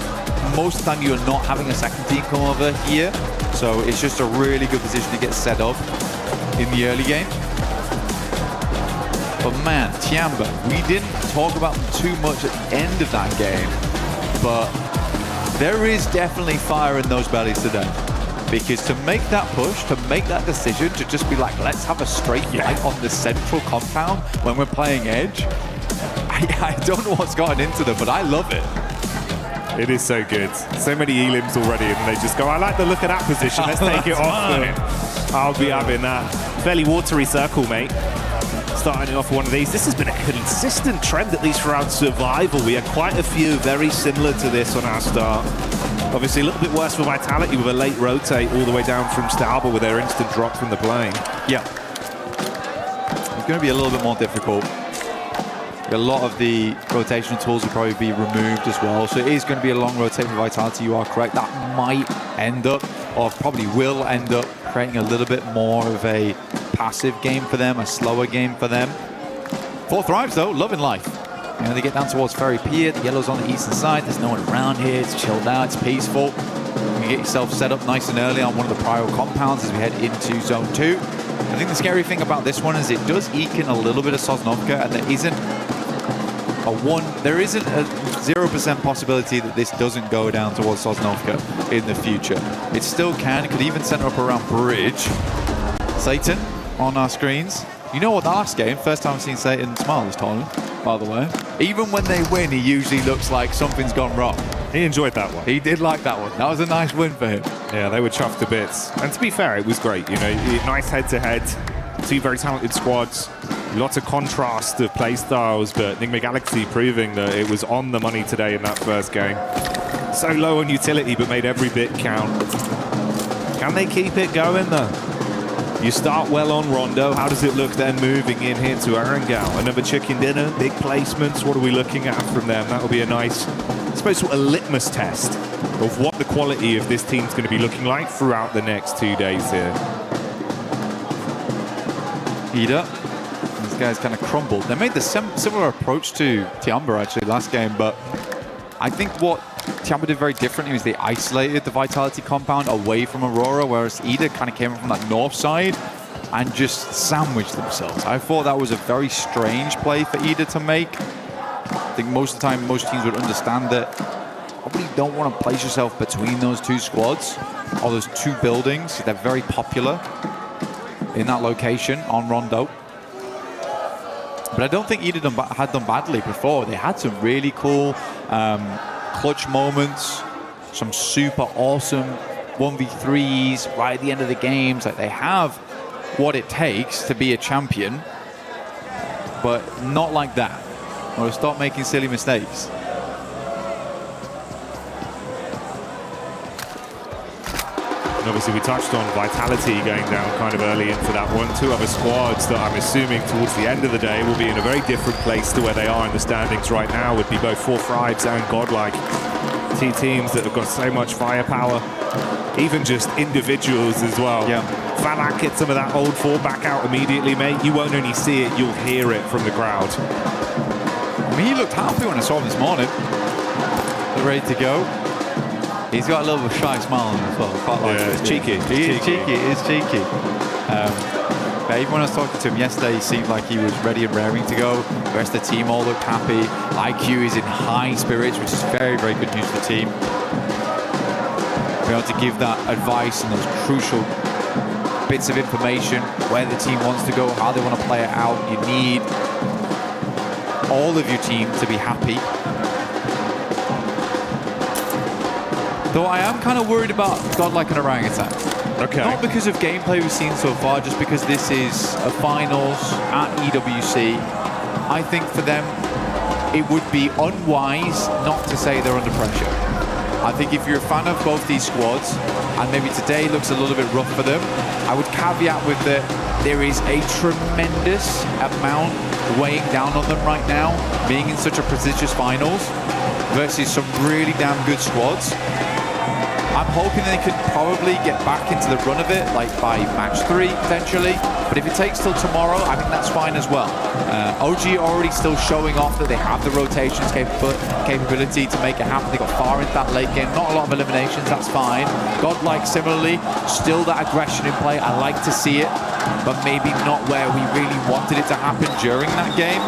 Most of the time, you're not having a second team come over here. So it's just a really good position to get set up in the early game. But man, Tiamba, we didn't talk about them too much at the end of that game. But there is definitely fire in those bellies today. Because to make that push, to make that decision, to just be like, let's have a straight fight on the central compound when we're playing Edge, I don't know what's gotten into them, but I love it.
It is so good. So many elims already, and they just go, I like the look of that position. Let's take it off. I'll be having that. Fairly watery circle, mate. Starting off one of these. This has been a consistent trend, at least throughout Survival. We had quite a few very similar to this on our start. Obviously, a little bit worse for Vitality with a late rotate all the way down from Stauber with their instant drop from the plane.
Yeah. It's going to be a little bit more difficult. A lot of the rotational tools will probably be removed as well. So it is going to be a long rotate for Vitality. You are correct. That might end up, or probably will end up, creating a little bit more of a passive game for them, a slower game for them. 4 Thrives, though, loving life. You know, they get down towards Ferry Pier. The yellow's on the eastern side. There's no one around here. It's chilled out. It's peaceful. You get yourself set up nice and early on one of the prior compounds as we head into Zone 2. I think the scary thing about this one is it does eke in a little bit of Sosnovka, and there isn't a 0% possibility that this doesn't go down towards Sosnovka in the future. It still can. It could even center up around Bridge. Satan on our screens. You know what, the last game, first time I've seen Satan smile this tournament, by the way. Even when they win, he usually looks like something's gone wrong.
He enjoyed that one.
He did like that one. That was a nice win for him.
Yeah, they were chuffed to bits. And to be fair, it was great. You know, nice head-to-head. 2 very talented squads. Lots of contrast of play styles, but Nigma Galaxy proving that it was on the money today in that first game. So low on utility, but made every bit count. Can they keep it going, though? You start well on Rondo. How does it look then moving in here to Arangao? Another chicken dinner, big placements. What are we looking at from them? That will be a nice, I suppose, sort of litmus test of what the quality of this team's going to be looking like throughout the next 2 days here.
Ida. These guys kind of crumbled. They made the similar approach to Tiamba actually last game, but I think what Tiamba did very differently was they isolated the Vitality compound away from Aurora, whereas Ida kind of came from that north side and just sandwiched themselves. I thought that was a very strange play for Ida to make. I think most of the time, most teams would understand that probably don't want to place yourself between those 2 squads or those 2 buildings. They're very popular in that location on Rondo. But I don't think Ida had done badly before. They had some really cool clutch moments, some super awesome 1v3s right at the end of the games. Like, they have what it takes to be a champion, but not like that. Or stop making silly mistakes.
And obviously we touched on Vitality going down kind of early into that one. 2 other squads that I'm assuming towards the end of the day will be in a very different place to where they are in the standings right now, would be both 4 Thrives and Godlike. 2 teams that have got so much firepower, even just individuals as well.
Yeah.
Valak gets some of that old 4 back out immediately, mate. You won't only see it, you'll hear it from the crowd.
I mean, he looked happy when I saw him this morning. Ready to go. He's got a little bit of a shy smile on him as well. Quite like
it's cheeky.
He is cheeky. It is cheeky. But even when I was talking to him yesterday, he seemed like he was ready and raring to go. The rest of the team all looked happy. IQ is in high spirits, which is very, very good news for the team. Be able to give that advice and those crucial bits of information, where the team wants to go, how they want to play it out. You need all of your team to be happy. Though I am kind of worried about Godlike and Orangutan.
Okay.
Not because of gameplay we've seen so far, just because this is a finals at EWC. I think for them, it would be unwise not to say they're under pressure. I think if you're a fan of both these squads, and maybe today looks a little bit rough for them, I would caveat with that there is a tremendous amount weighing down on them right now, being in such a prestigious finals, versus some really damn good squads.
I'm hoping they could probably get back into the run of it, like by match 3 potentially. But if it takes till tomorrow, I think that's fine as well. OG already still showing off that they have the rotations capability to make it happen. They got far into that late game. Not a lot of eliminations, that's fine. Godlike similarly, still that aggression in play. I like to see it, but maybe not where we really wanted it to happen during that game.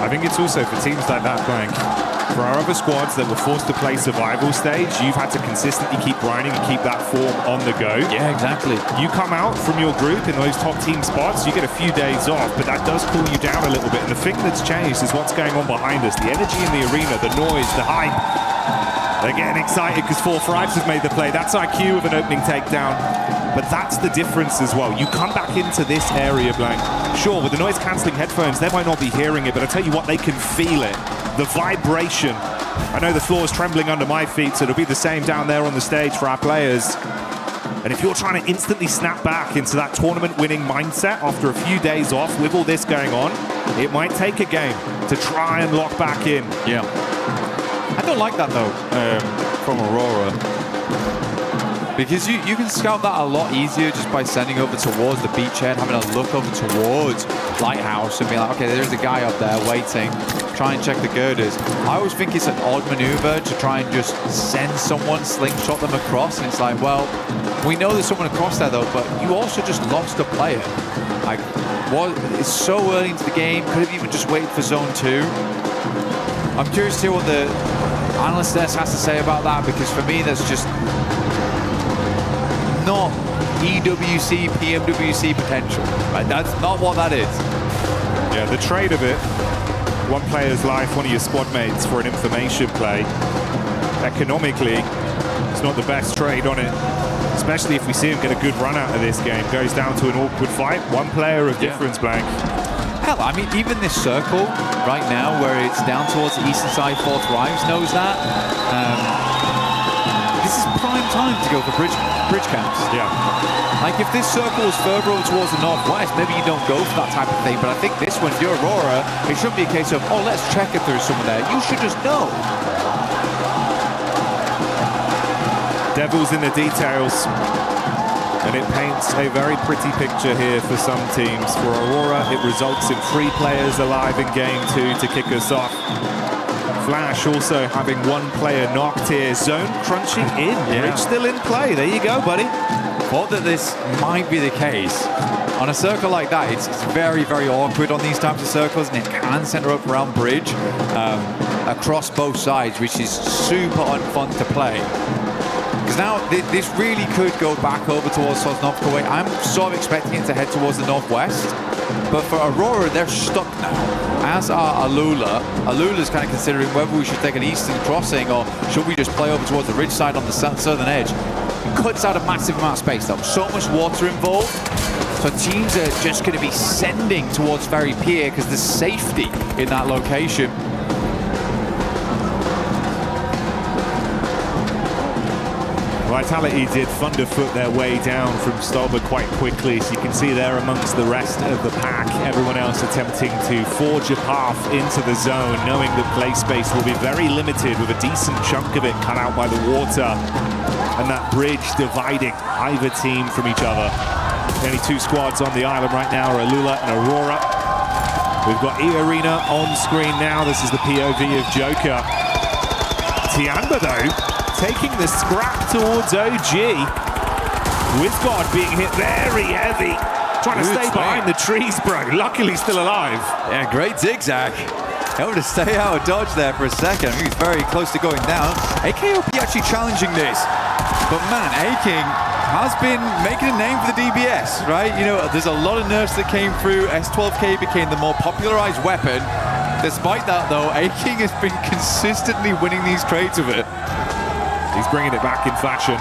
I think it's also for teams like that, Blank. For our other squads that were forced to play survival stage, you've had to consistently keep grinding and keep that form on the go.
Yeah, exactly.
You come out from your group in those top team spots, you get a few days off, but that does cool you down a little bit. And the thing that's changed is what's going on behind us. The energy in the arena, the noise, the hype. They're getting excited because 4-5 has made the play. That's IQ with an opening takedown. But that's the difference as well. You come back into this area, Blank. Sure, with the noise-cancelling headphones, they might not be hearing it, but I tell you what, they can feel it. The vibration. I know the floor is trembling under my feet, so it'll be the same down there on the stage for our players. And if you're trying to instantly snap back into that tournament-winning mindset after a few days off with all this going on, it might take a game to try and lock back in.
Yeah. I don't like that, though, from Aurora. Because you can scout that a lot easier just by sending over towards the beachhead, having a look over towards Lighthouse and being like, okay, there's a guy up there waiting, try and check the girders. I always think it's an odd maneuver to try and just send someone, slingshot them across, and it's like, well, we know there's someone across there though, but you also just lost a player. Like, it's so early into the game, could have even just waited for zone 2. I'm curious to hear what the analyst desk has to say about that, because for me, that's just not EWC, PMWC potential. Right? That's not what that is.
Yeah, the trade of it, one player's life, one of your squad mates for an information play, economically, it's not the best trade on it. Especially if we see him get a good run out of this game. Goes down to an awkward fight. One player of difference, Blank.
Hell, I mean, even this circle right now, where it's down towards the eastern side, 4th knows that. This is prime time to go for bridge camps.
Yeah.
Like, if this circle was further over towards the northwest, maybe you don't go for that type of thing. But I think this one, if you're Aurora, it shouldn't be a case of, oh, let's check if there's someone there. You should just know.
Devil's in the details. And it paints a very pretty picture here for some teams. For Aurora, it results in 3 players alive in game 2 to kick us off. Flash also having 1 player knocked here. Zone crunching in. Bridge still in play. There you go, buddy.
Thought that this might be the case. On a circle like that, it's very, very awkward on these types of circles, and it can center up around bridge across both sides, which is super unfun to play. Because now this really could go back over towards Sosnovka way. I'm sort of expecting it to head towards the northwest. But for Aurora, they're stuck now. As are Alula. Alula's kind of considering whether we should take an eastern crossing or should we just play over towards the ridge side on the southern edge. It cuts out a massive amount of space though. So much water involved. So teams are just going to be sending towards Ferry Pier because there's safety in that location.
Vitality did thunderfoot their way down from Stolberg quite quickly, so you can see there amongst the rest of the pack, everyone else attempting to forge a path into the zone, knowing that play space will be very limited with a decent chunk of it cut out by the water and that bridge dividing either team from each other. The only 2 squads on the island right now are Alula and Aurora. We've got E-Arena on screen now. This is the POV of Joker. Tianba, though, taking the scrap towards OG. With God being hit very heavy. Trying to stay behind the trees, bro. Luckily still alive.
Yeah, great zigzag. Able to stay out of dodge there for a second. I think he's very close to going down. AKOP actually challenging this. But man, A-King has been making a name for the DBS, right? You know, there's a lot of nerfs that came through. S12K became the more popularized weapon. Despite that, though, A-King has been consistently winning these trades with it.
He's bringing it back in fashion.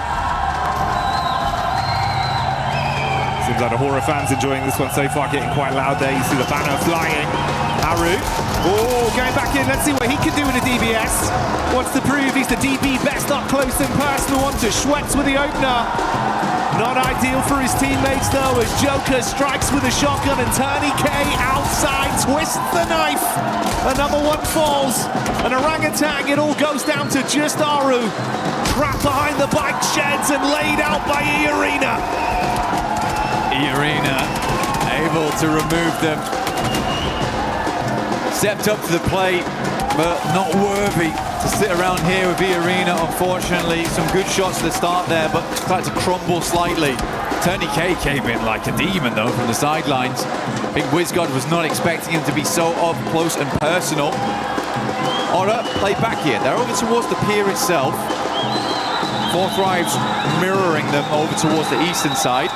Seems like the Horror fans enjoying this one so far, getting quite loud there. You see the banner flying. Haru. Oh, going back in. Let's see what he can do in a DBS. Wants to prove he's the DB best up close and personal. On to Schwetz with the opener. Not ideal for his teammates though, as Joker strikes with a shotgun and Turney K outside twists the knife. Another one falls. An orangutan, it all goes down to just Aru. Trapped behind the bike sheds and laid out by E-Arena.
E-Arena able to remove them. Stepped up to the plate, but not worthy to sit around here with E-Arena, unfortunately. Some good shots at the start there, but started to crumble slightly. Turney K came in like a demon, though, from the sidelines. I think WizGod was not expecting him to be so up close and personal. Aura played back here. They're over towards the pier itself. Four Thrives mirroring them over towards the eastern side.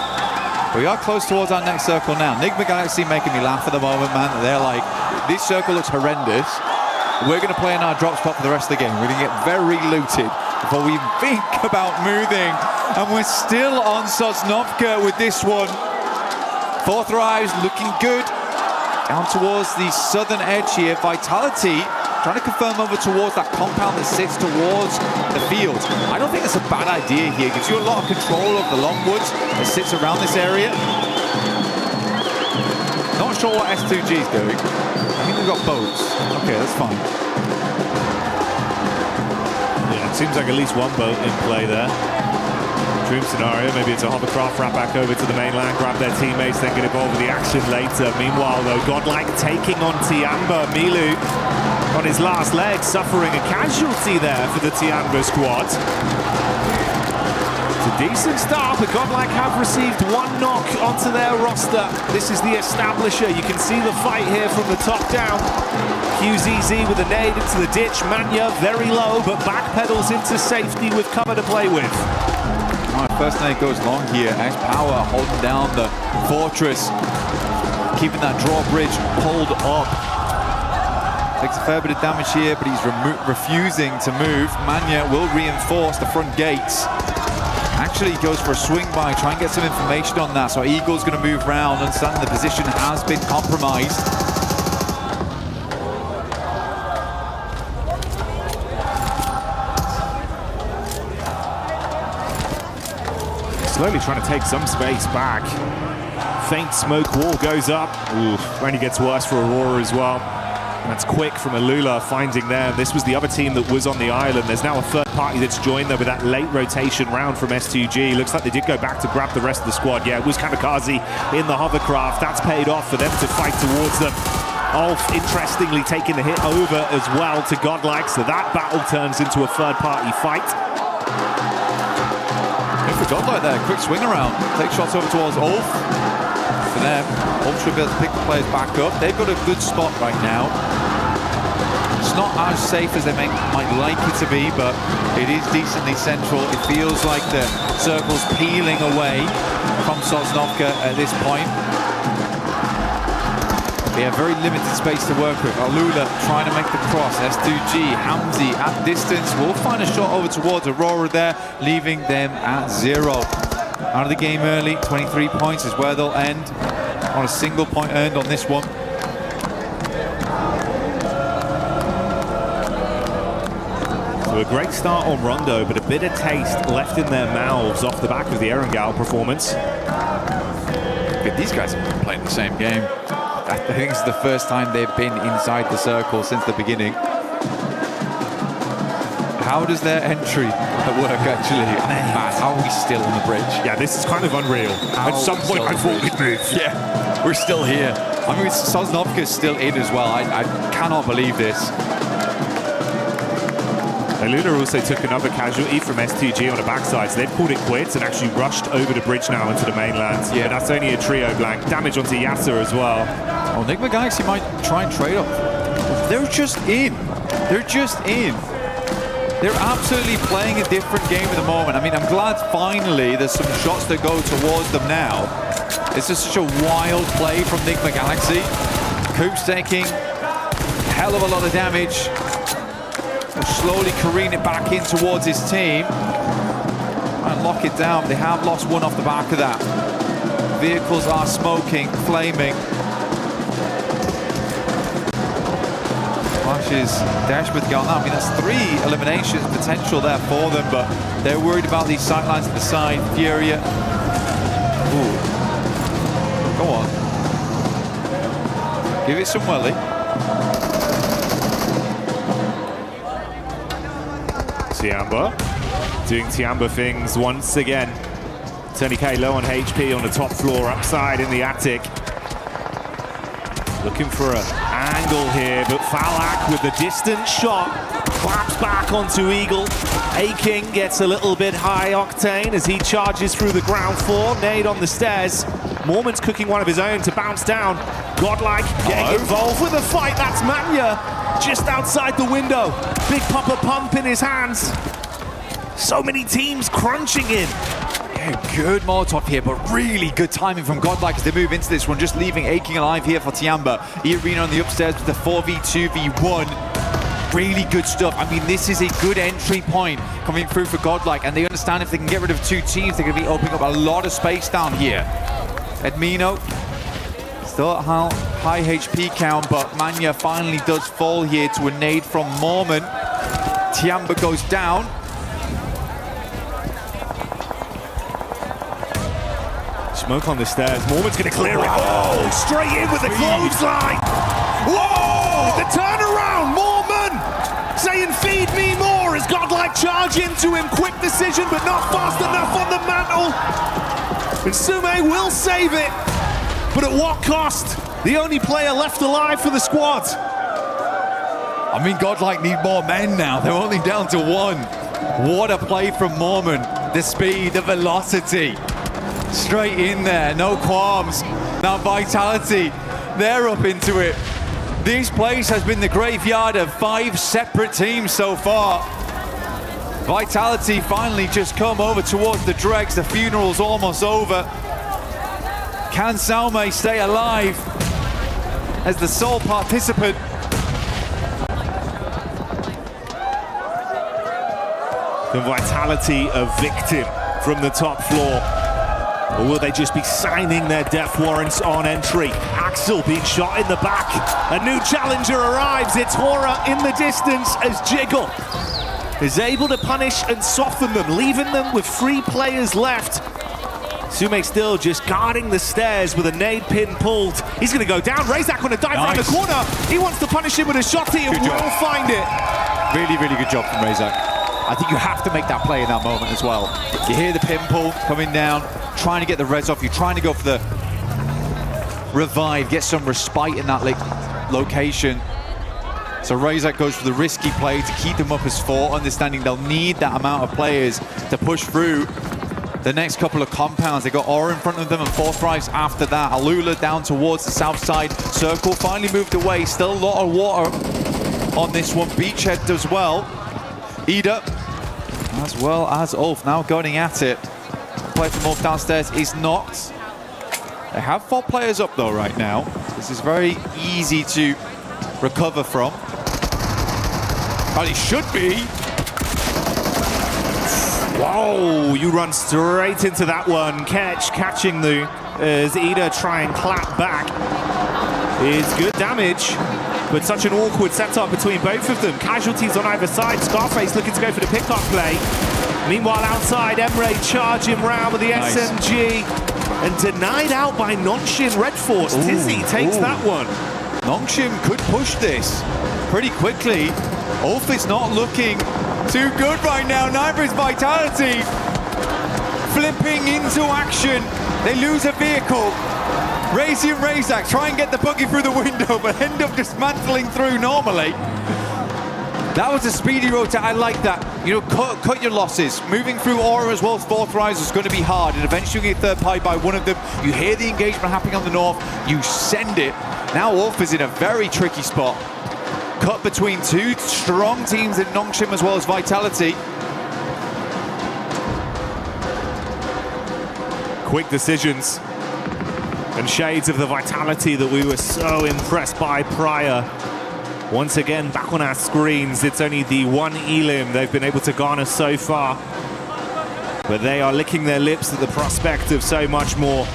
We are close towards our next circle now. Nigma Galaxy making me laugh at the moment, man. They're like, this circle looks horrendous. We're going to play in our drop spot for the rest of the game. We're going to get very looted before we think about moving. And we're still on Sosnovka with this one. Four Thrives looking good. Down towards the southern edge here. Vitality trying to confirm over towards that compound that sits towards the field. I don't think it's a bad idea here. It gives you a lot of control of the Longwoods that sits around this area. Not sure what S2G is doing. I think they've got boats. Okay, that's fine.
Yeah, it seems like at least one boat in play there. Dream scenario, maybe it's a hovercraft wrap back over to the mainland, grab their teammates, then get involved with the action later. Meanwhile, though, Godlike taking on Tiamba. Milu on his last leg, suffering a casualty there for the Tiamba squad. It's a decent start, but Godlike have received one knock onto their roster. This is the establisher. You can see the fight here from the top down. QZZ with a nade into the ditch. Manya very low, but backpedals into safety with cover to play with.
First nade goes long here. X Power holding down the fortress, keeping that drawbridge pulled up. Takes a fair bit of damage here, but he's refusing to move. Manya will reinforce the front gates. Actually, he goes for a swing by, try and get some information on that. So Eagle's going to move round, understanding the position has been compromised.
Slowly trying to take some space back. Faint smoke wall goes up. Ooh, only gets worse for Aurora as well. That's quick from Alula finding them. This was the other team that was on the island. There's now a third party that's joined there with that late rotation round from S2G. Looks like they did go back to grab the rest of the squad. Yeah, it was Kamikaze in the hovercraft. That's paid off for them to fight towards them. Ulf, interestingly, taking the hit over as well to Godlike. So that battle turns into a third party fight.
For Godlike there, quick swing around. Take shots over towards Ulf. For them, Ulf should be able to pick the players back up. They've got a good spot right now. It's not as safe as they might like it to be, but it is decently central. It feels like the circle's peeling away from Sosnovka at this point. They have very limited space to work with. Alula trying to make the cross. S2G, Hamzi at distance. Will find a shot over towards Aurora there, leaving them at 0. Out of the game early, 23 points is where they'll end. On a single point earned on this one.
So a great start on Rondo, but a bit of taste left in their mouths off the back of the Erangel performance.
But these guys have been playing the same game. I think it's the first time they've been inside the circle since the beginning. How does their entry work, actually? Man, how are we still on the bridge?
Yeah, this is kind of unreal. At some point, I thought we'd move.
Yeah, we're still here. I mean, Sosnovka's still in as well. I cannot believe this.
Alula also took another casualty from S2G on the backside, so they've called it quits and actually rushed over the bridge now into the mainland. Yeah. But that's only a trio blank. Damage onto Yasser as well.
Oh, Nigma Galaxy might try and trade off. They're just in. They're just in. They're absolutely playing a different game at the moment. I mean, I'm glad finally there's some shots that go towards them now. It's just such a wild play from Nigma Galaxy. Coop's taking a hell of a lot of damage. Slowly careen it back in towards his team and lock it down. They have lost one off the back of that. Vehicles are smoking, flaming. Flashes dash with Gal. I mean, that's 3 eliminations potential there for them, but they're worried about these sightlines to the side. Furia Give it some welly.
Tiamba doing Tiamba things once again. Tony K low on HP on the top floor, upside in the attic. Looking for an angle here, but Falak with the distant shot claps back onto Eagle. A-King gets a little bit high octane as he charges through the ground floor. Nade on the stairs. Mormon's cooking one of his own to bounce down. Godlike getting involved with the fight. That's Manya just outside the window. Big Papa Pump in his hands. So many teams crunching in.
Yeah, good Molotov here, but really good timing from Godlike as they move into this one, just leaving A-King alive here for Tiamba. Irina on the upstairs with the 4v2v1. Really good stuff. I mean, this is a good entry point coming through for Godlike, and they understand if they can get rid of two teams, they're going to be opening up a lot of space down here. Edmino, still at high HP count, but Manya finally does fall here to a nade from Mormon. Tiamba goes down.
Smoke on the stairs. Mormon's going to clear it. Oh, straight in with the clothesline. Whoa! The turnaround. Mormon saying, "Feed me more." As Godlike charge into him. Quick decision, but not fast enough on the mantle. And Sume will save it. But at what cost? The only player left alive for the squad.
I mean, Godlike need more men now. They're only down to one. What a play from Mormon. The speed, the velocity. Straight in there, no qualms. Now Vitality, they're up into it. This place has been the graveyard of 5 separate teams so far. Vitality finally just come over towards the dregs. The funeral's almost over. Can Salme stay alive as the sole participant?
Can Vitality a victim from the top floor? Or will they just be signing their death warrants on entry? Axel being shot in the back. A new challenger arrives. It's Hora in the distance as Jiggle is able to punish and soften them, leaving them with 3 players left. Sume still just guarding the stairs with a nade pin pulled. He's going to go down. Razak on a dive around the corner. He wants to punish him with a shotty and will find it.
Really, really good job from Razak. I think you have to make that play in that moment as well. You hear the pin pull coming down, trying to get the res off. You're trying to go for the revive, get some respite in that location. So Razak goes for the risky play to keep them up as 4, understanding they'll need that amount of players to push through the next couple of compounds. They got Aura in front of them and Forthrives after that. Alula down towards the south side. Circle finally moved away. Still a lot of water on this one. Beachhead does well. Ida, as well as Ulf, now going at it. Play from Ulf downstairs is knocked. They have 4 players up though right now. This is very easy to recover from. Well, it should be.
Whoa, you run straight into that one. Catching the as Ida try and clap back. Is good damage, but such an awkward setup between both of them. Casualties on either side. Scarface looking to go for the pickup play. Meanwhile, outside, Emre charging round with the SMG and denied out by Nongshim Red Force. Tizzy takes that one.
Nongshim could push this pretty quickly. Ulf is not looking too good right now. Neither is Vitality. Flipping into action. They lose a vehicle. Razy and Razak try and get the buggy through the window, but end up dismantling through normally. That was a speedy rotate. I like that. You know, cut your losses. Moving through Aura as well as Forthrise is going to be hard, and eventually you get third party by one of them. You hear the engagement happening on the north. You send it. Now Wolf is in a very tricky spot. Cut between 2 strong teams in Nongshim as well as Vitality.
Quick decisions and shades of the Vitality that we were so impressed by prior. Once again, back on our screens, it's only the 1 elim they've been able to garner so far. But they are licking their lips at the prospect of so much more.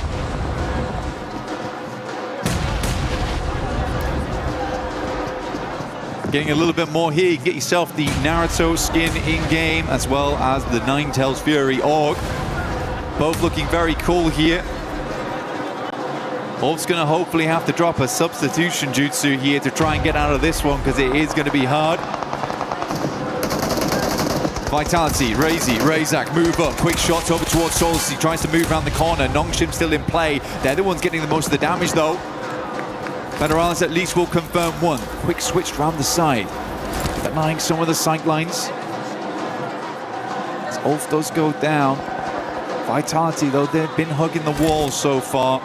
Getting a little bit more here, you can get yourself the Naruto skin in-game, as well as the Ninetales Fury Org. Both looking very cool here. Ulf's going to hopefully have to drop a substitution jutsu here to try and get out of this one, because it is going to be hard. Vitality, Razak move up, quick shots over towards Souls. He tries to move around the corner. Nongshim still in play. They're the ones getting the most of the damage though. Federales at least will confirm one. Quick switch around the side, denying some of the sight lines. As Ulf does go down. Vitality though, they've been hugging the wall so far.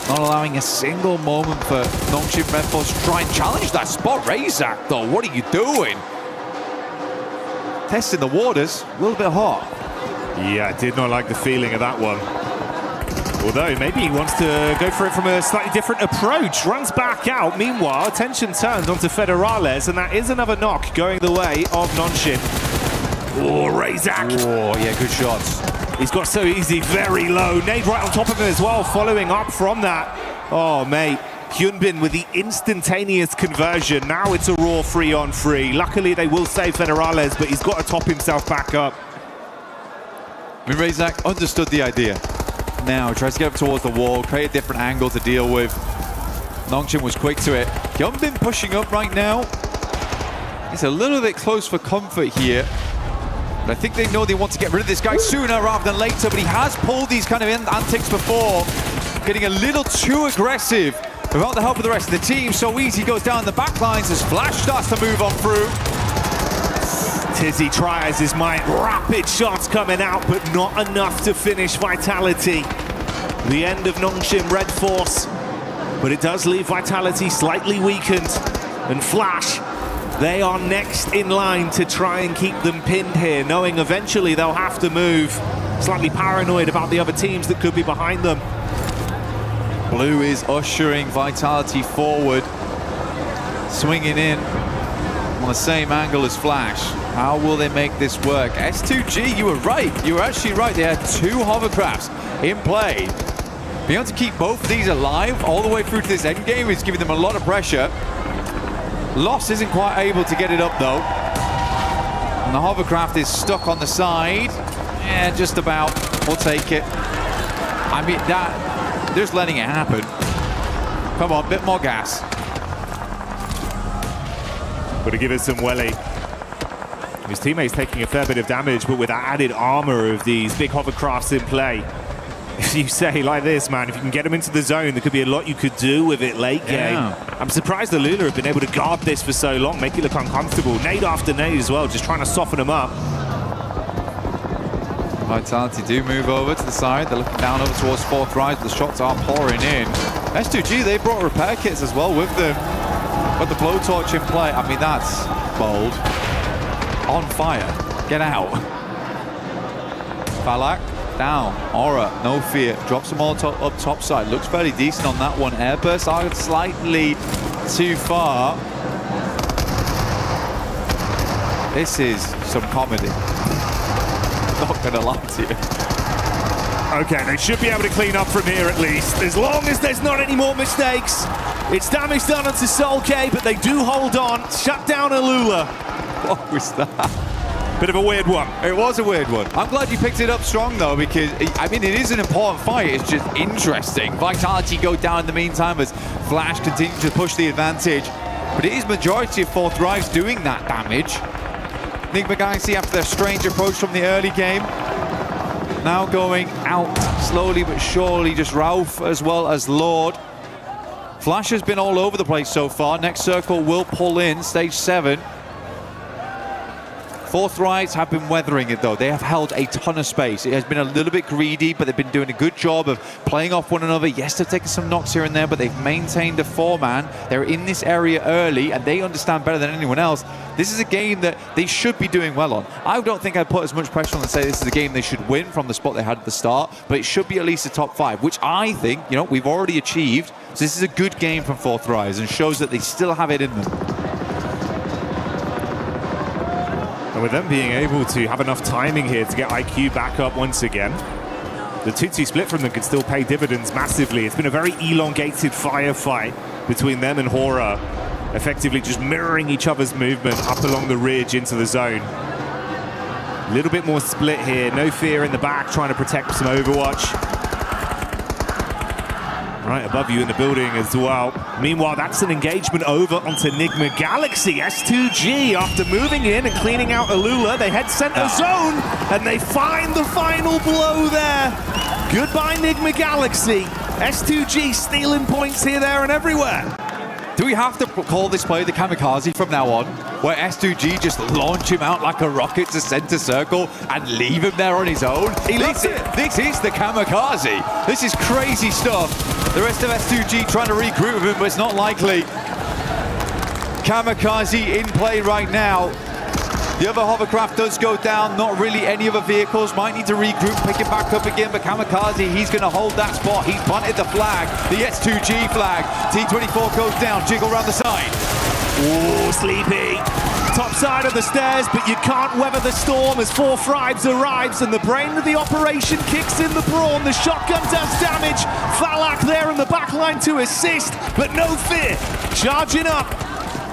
Not allowing a single moment for Nongshim Red Force to try and challenge that spot. Razak though, what are you doing? Testing the waters, a little bit hot.
Yeah, I did not like the feeling of that one. Although maybe he wants to go for it from a slightly different approach. Runs back out. Meanwhile, attention turns onto Federales, and that is another knock going the way of Nongshim. Oh, Razak.
Oh, yeah, good shots.
He's got so easy, very low. Nade right on top of him as well, following up from that. Oh, mate. Hyunbin with the instantaneous conversion. Now it's a raw 3-on-3. Luckily, they will save Federales, but he's got to top himself back up.
I mean, Razak understood the idea. Now tries to get up towards the wall, create a different angle to deal with. Nongshim was quick to it. Hyunbin pushing up right now. It's a little bit close for comfort here. But I think they know they want to get rid of this guy sooner rather than later, but he has pulled these kind of antics before. Getting a little too aggressive without the help of the rest of the team. So easy goes down the back lines as Flash starts to move on through.
Tizzy tries his might. Rapid shots coming out, but not enough to finish Vitality. The end of Nongshim Red Force. But it does leave Vitality slightly weakened. And Flash, they are next in line to try and keep them pinned here, knowing eventually they'll have to move. Slightly paranoid about the other teams that could be behind them.
Blue is ushering Vitality forward. Swinging in on the same angle as Flash. How will they make this work? S2G, you were right. You were actually right. They had two hovercrafts in play. Being able to keep both of these alive all the way through to this end game is giving them a lot of pressure. Lost isn't quite able to get it up though. And the hovercraft is stuck on the side. Yeah, just about. We'll take it. I mean, they're just letting it happen. Come on, bit more gas.
Got to give it some welly. His teammate's taking a fair bit of damage, but with that added armor of these big hovercrafts in play. If you say like this, man, if you can get them into the zone, there could be a lot you could do with it late game. I'm surprised the Lula have been able to guard this for so long, make it look uncomfortable. Nade after nade as well, just trying to soften them up.
Vitality do move over to the side. They're looking down over towards fourth rise, but the shots are pouring in. S2G, they brought repair kits as well with them. But the blowtorch in play, I mean, that's bold. On fire. Get out. Falak down. Aura, no fear. Drops them all up top side. Looks fairly decent on that one. Airburst are slightly too far. This is some comedy. Not gonna lie to you.
Okay, they should be able to clean up from here at least, as long as there's not any more mistakes. It's damage done onto Soul K, but they do hold on. Shut down Alula.
What was that?
Bit of a weird one.
It was a weird one. I'm glad you picked it up strong though, because I mean, it is an important fight. It's just interesting. Vitality go down in the meantime as Flash continues to push the advantage, but it is majority of fourth rise doing that damage. Enigma Galaxy, after their strange approach from the early game, now going out slowly but surely. Just Ralph as well as Lord. Flash has been all over the place so far. Next circle will pull in stage 7. Fourth Rise have been weathering it though. They have held a ton of space. It has been a little bit greedy, but they've been doing a good job of playing off one another. Yes, they've taken some knocks here and there, but they've maintained a 4-man. They're in this area early, and they understand better than anyone else. This is a game that they should be doing well on. I don't think I'd put as much pressure on and say this is a game they should win from the spot they had at the start, but it should be at least a top 5, which I think, you know, we've already achieved. So this is a good game from Fourth Rise and shows that they still have it in them.
And with them being able to have enough timing here to get IQ back up once again, the 2-2 split from them could still pay dividends massively. It's been a very elongated firefight between them and Hora, effectively just mirroring each other's movement up along the ridge into the zone. A little bit more split here. No fear in the back, trying to protect some Overwatch. Right above you in the building as well. Meanwhile, that's an engagement over onto Enigma Galaxy. S2G, after moving in and cleaning out Alula, they head center zone, and they find the final blow there. Goodbye, Enigma Galaxy. S2G stealing points here, there, and everywhere.
Do we have to call this play the kamikaze from now on, where S2G just launch him out like a rocket to center circle and leave him there on his own? This is the kamikaze. This is crazy stuff. The rest of S2G trying to regroup with him, but it's not likely. Kamikaze in play right now. The other hovercraft does go down, not really any other vehicles. Might need to regroup, pick it back up again, but Kamikaze, he's going to hold that spot. He's bunted the flag, the S2G flag. T24 goes down, jiggle around the side.
Oh, Sleepy. Top side of the stairs, but you can't weather the storm as 4 Fribes arrives and the brain of the operation kicks in the brawn. The shotgun does damage. Falak there in the back line to assist, but no fear. Charging up.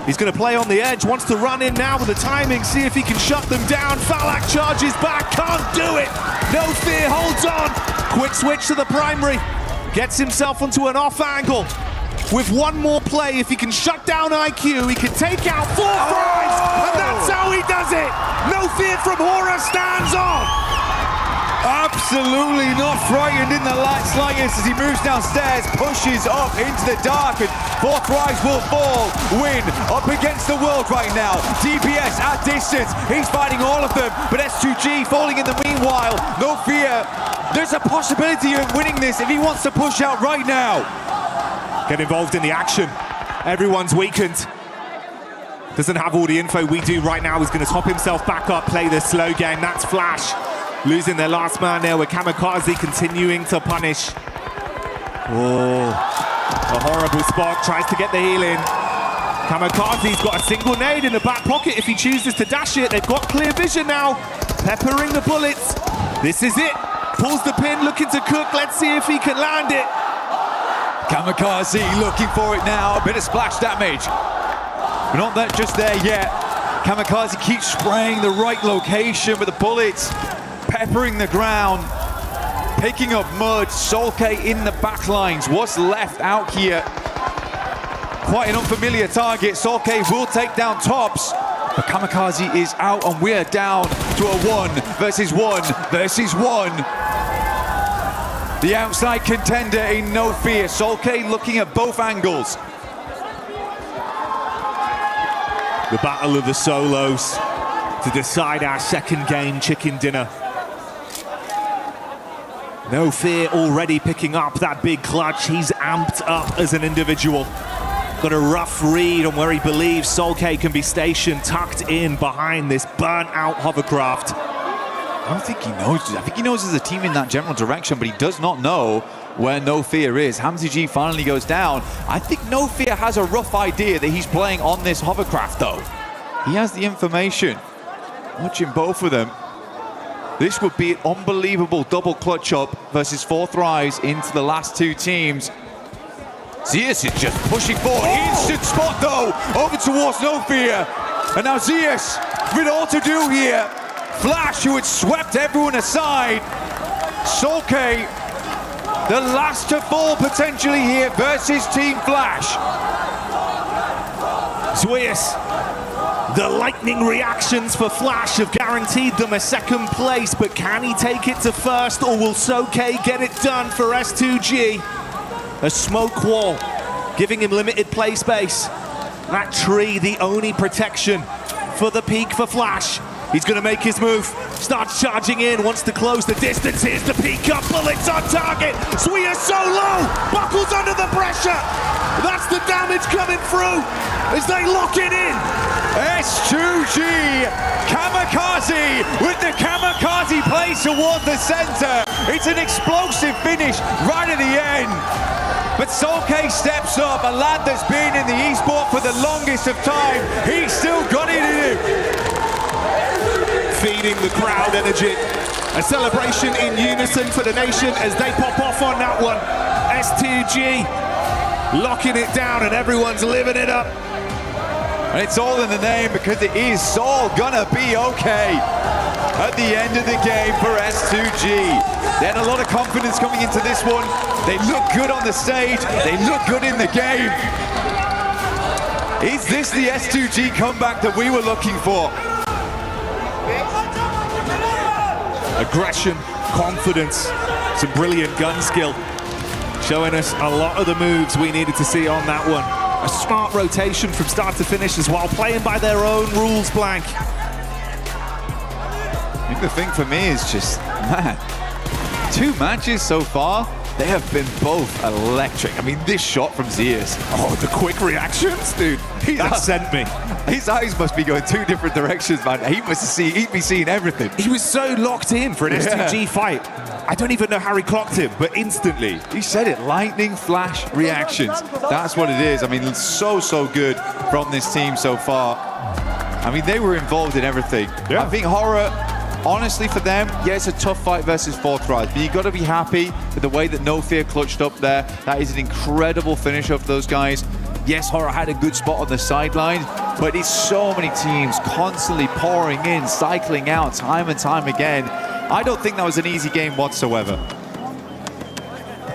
He's going to play on the edge, wants to run in now with the timing, see if he can shut them down. Falak charges back, can't do it. No fear, holds on. Quick switch to the primary. Gets himself onto an off angle. With one more play, if he can shut down IQ, he can take out 4 Fribes, and that's how he does it. No fear from Hora stands on.
Absolutely not frightened in the slightest as he moves downstairs, pushes up into the dark, and 4 Fribes will fall. Win up against the world right now. DPS at distance, he's fighting all of them, but S2G falling in the meanwhile. No fear. There's a possibility of winning this if he wants to push out right now.
Get involved in the action. Everyone's weakened. Doesn't have all the info we do right now. He's going to top himself back up, play the slow game. That's Flash. Losing their last man there with Kamikaze continuing to punish. Oh, a horrible spot. Tries to get the heal in. Kamikaze's got a single nade in the back pocket if he chooses to dash it. They've got clear vision now. Peppering the bullets. This is it. Pulls the pin, looking to cook. Let's see if he can land it.
Kamikaze looking for it now. A bit of splash damage. But not that just there yet. Kamikaze keeps spraying the right location with the bullets. Peppering the ground, picking up mud. Solke in the back lines. What's left out here? Quite an unfamiliar target. Solke will take down Tops, but Kamikaze is out, and we're down to a 1 versus 1 versus 1. The outside contender in no fear. Solke looking at both angles.
The battle of the solos to decide our second game, Chicken Dinner. No fear already picking up that big clutch. He's amped up as an individual. Got a rough read on where he believes Solke can be stationed, tucked in behind this burnt-out hovercraft.
I don't think he knows. I think he knows there's a team in that general direction, but he does not know where No Fear is. Hamzy G finally goes down. I think No Fear has a rough idea that he's playing on this hovercraft, though. He has the information. Watching both of them. This would be an unbelievable double clutch up versus 4 Thrives into the last 2 teams. Zeus is just pushing forward. Instant spot, though, over towards No Fear. And now Zeus with all to do here. Flash, who had swept everyone aside. Solke, the last to fall potentially here versus Team Flash.
Zeus. The lightning reactions for Flash have guaranteed them a second place, but can he take it to first, or will Soke get it done for S2G? A smoke wall, giving him limited play space. That tree, the only protection for the peak for Flash. He's going to make his move, starts charging in, wants to close the distance. Here's the peak up, bullets on target. Suya so low, buckles under the pressure. That's the damage coming through as they lock it in.
S2G, Kamikaze with the Kamikaze play towards the center. It's an explosive finish right at the end. But Solke steps up, a lad that's been in the esport for the longest of time. He's still got it in him.
Feeding the crowd energy. A celebration in unison for the nation as they pop off on that one. S2G locking it down and everyone's living it up.
And it's all in the name because it is all gonna be okay. at the end of the game for S2G. They had a lot of confidence coming into this one. They look good on the stage. They look good in the game. Is this the S2G comeback that we were looking for?
Aggression, confidence, some brilliant gun skill. Showing us a lot of the moves we needed to see on that one. A smart rotation from start to finish as well, playing by their own rules, Blank.
I think the thing for me is just, man, 2 matches so far, they have been both electric. I mean, this shot from Zeus.
Oh, the quick reactions, dude. That sent me.
His eyes must be going 2 different directions, man. He'd be seeing everything.
He was so locked in for an S2G fight. I don't even know how he clocked him, but instantly.
He said it, lightning flash reactions. That's what it is. I mean, it's so good from this team so far. I mean, they were involved in everything.
Yeah.
I think Horror, honestly for them, yeah, it's a tough fight versus Fourth Rise, but you've got to be happy with the way that No Fear clutched up there. That is an incredible finish of those guys. Yes, Horror had a good spot on the sideline, but it's so many teams constantly pouring in, cycling out time and time again. I don't think that was an easy game whatsoever.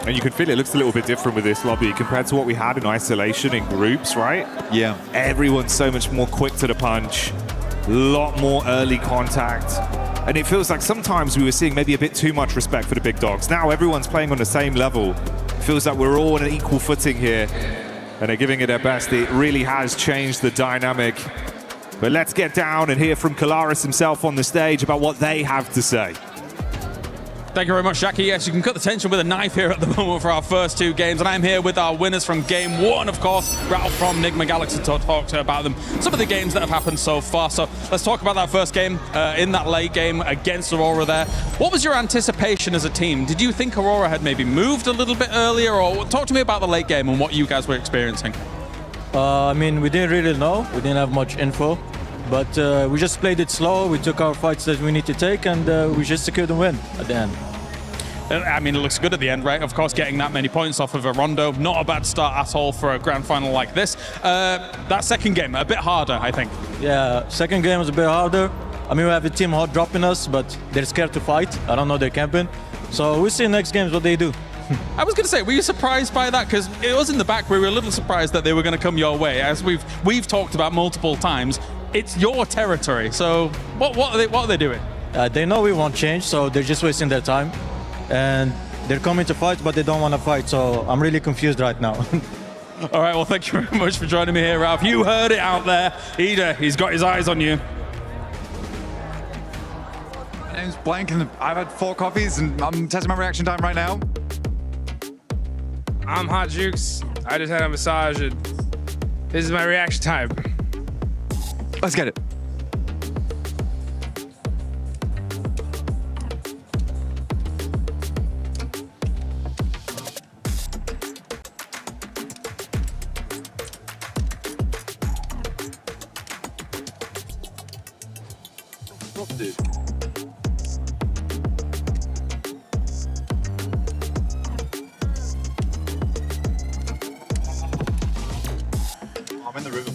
And you can feel it looks a little bit different with this lobby compared to what we had in isolation in groups, right?
Yeah.
Everyone's so much more quick to the punch, a lot more early contact. And it feels like sometimes we were seeing maybe a bit too much respect for the big dogs. Now everyone's playing on the same level. It feels like we're all on an equal footing here, and they're giving it their best. It really has changed the dynamic. But let's get down and hear from Kalaris himself on the stage about what they have to say.
Thank you very much, Jackie. Yes, you can cut the tension with a knife here at the moment for our first 2 games. And I'm here with our winners from game 1, of course, Ralph from Nigma Galaxy, to talk to about them. Some of the games that have happened so far. So let's talk about that first game, in that late game against Aurora there. What was your anticipation as a team? Did you think Aurora had maybe moved a little bit earlier? Or talk to me about the late game and what you guys were experiencing.
I mean, we didn't really know. We didn't have much info. But we just played it slow. We took our fights that we need to take, and we just secured the win at the end.
I mean, it looks good at the end, right? Of course, getting that many points off of a Rondo, not a bad start at all for a grand final like this. That second game, a bit harder, I think.
Yeah, second game was a bit harder. I mean, we have a team hot dropping us, but they're scared to fight. I don't know, they're camping. So we'll see next games what they do.
I was going to say, were you surprised by that? Because it was in the back, we were a little surprised that they were going to come your way. As we've talked about multiple times, it's your territory. So what are they doing?
They know we won't change, so they're just wasting their time. And they're coming to fight, but they don't want to fight. So I'm really confused right now.
All right, well, thank you very much for joining me here, Ralph. You heard it out there. Ida, he's got his eyes on you.
My name's Blank, and I've had 4 coffees, and I'm testing my reaction time right now.
I'm Hot Jukes. I just had a massage, and this is my reaction time.
Let's get it.
I'm in the room.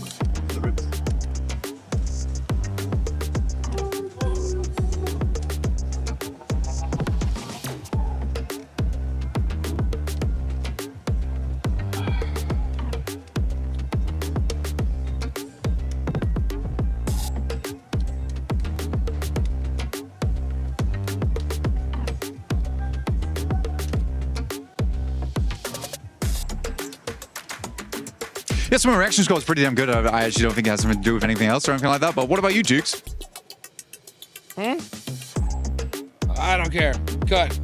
Yeah, so my reaction score is pretty damn good. I actually don't think it has something to do with anything else or anything like that. But what about you, Jukes?
I don't care. Cut.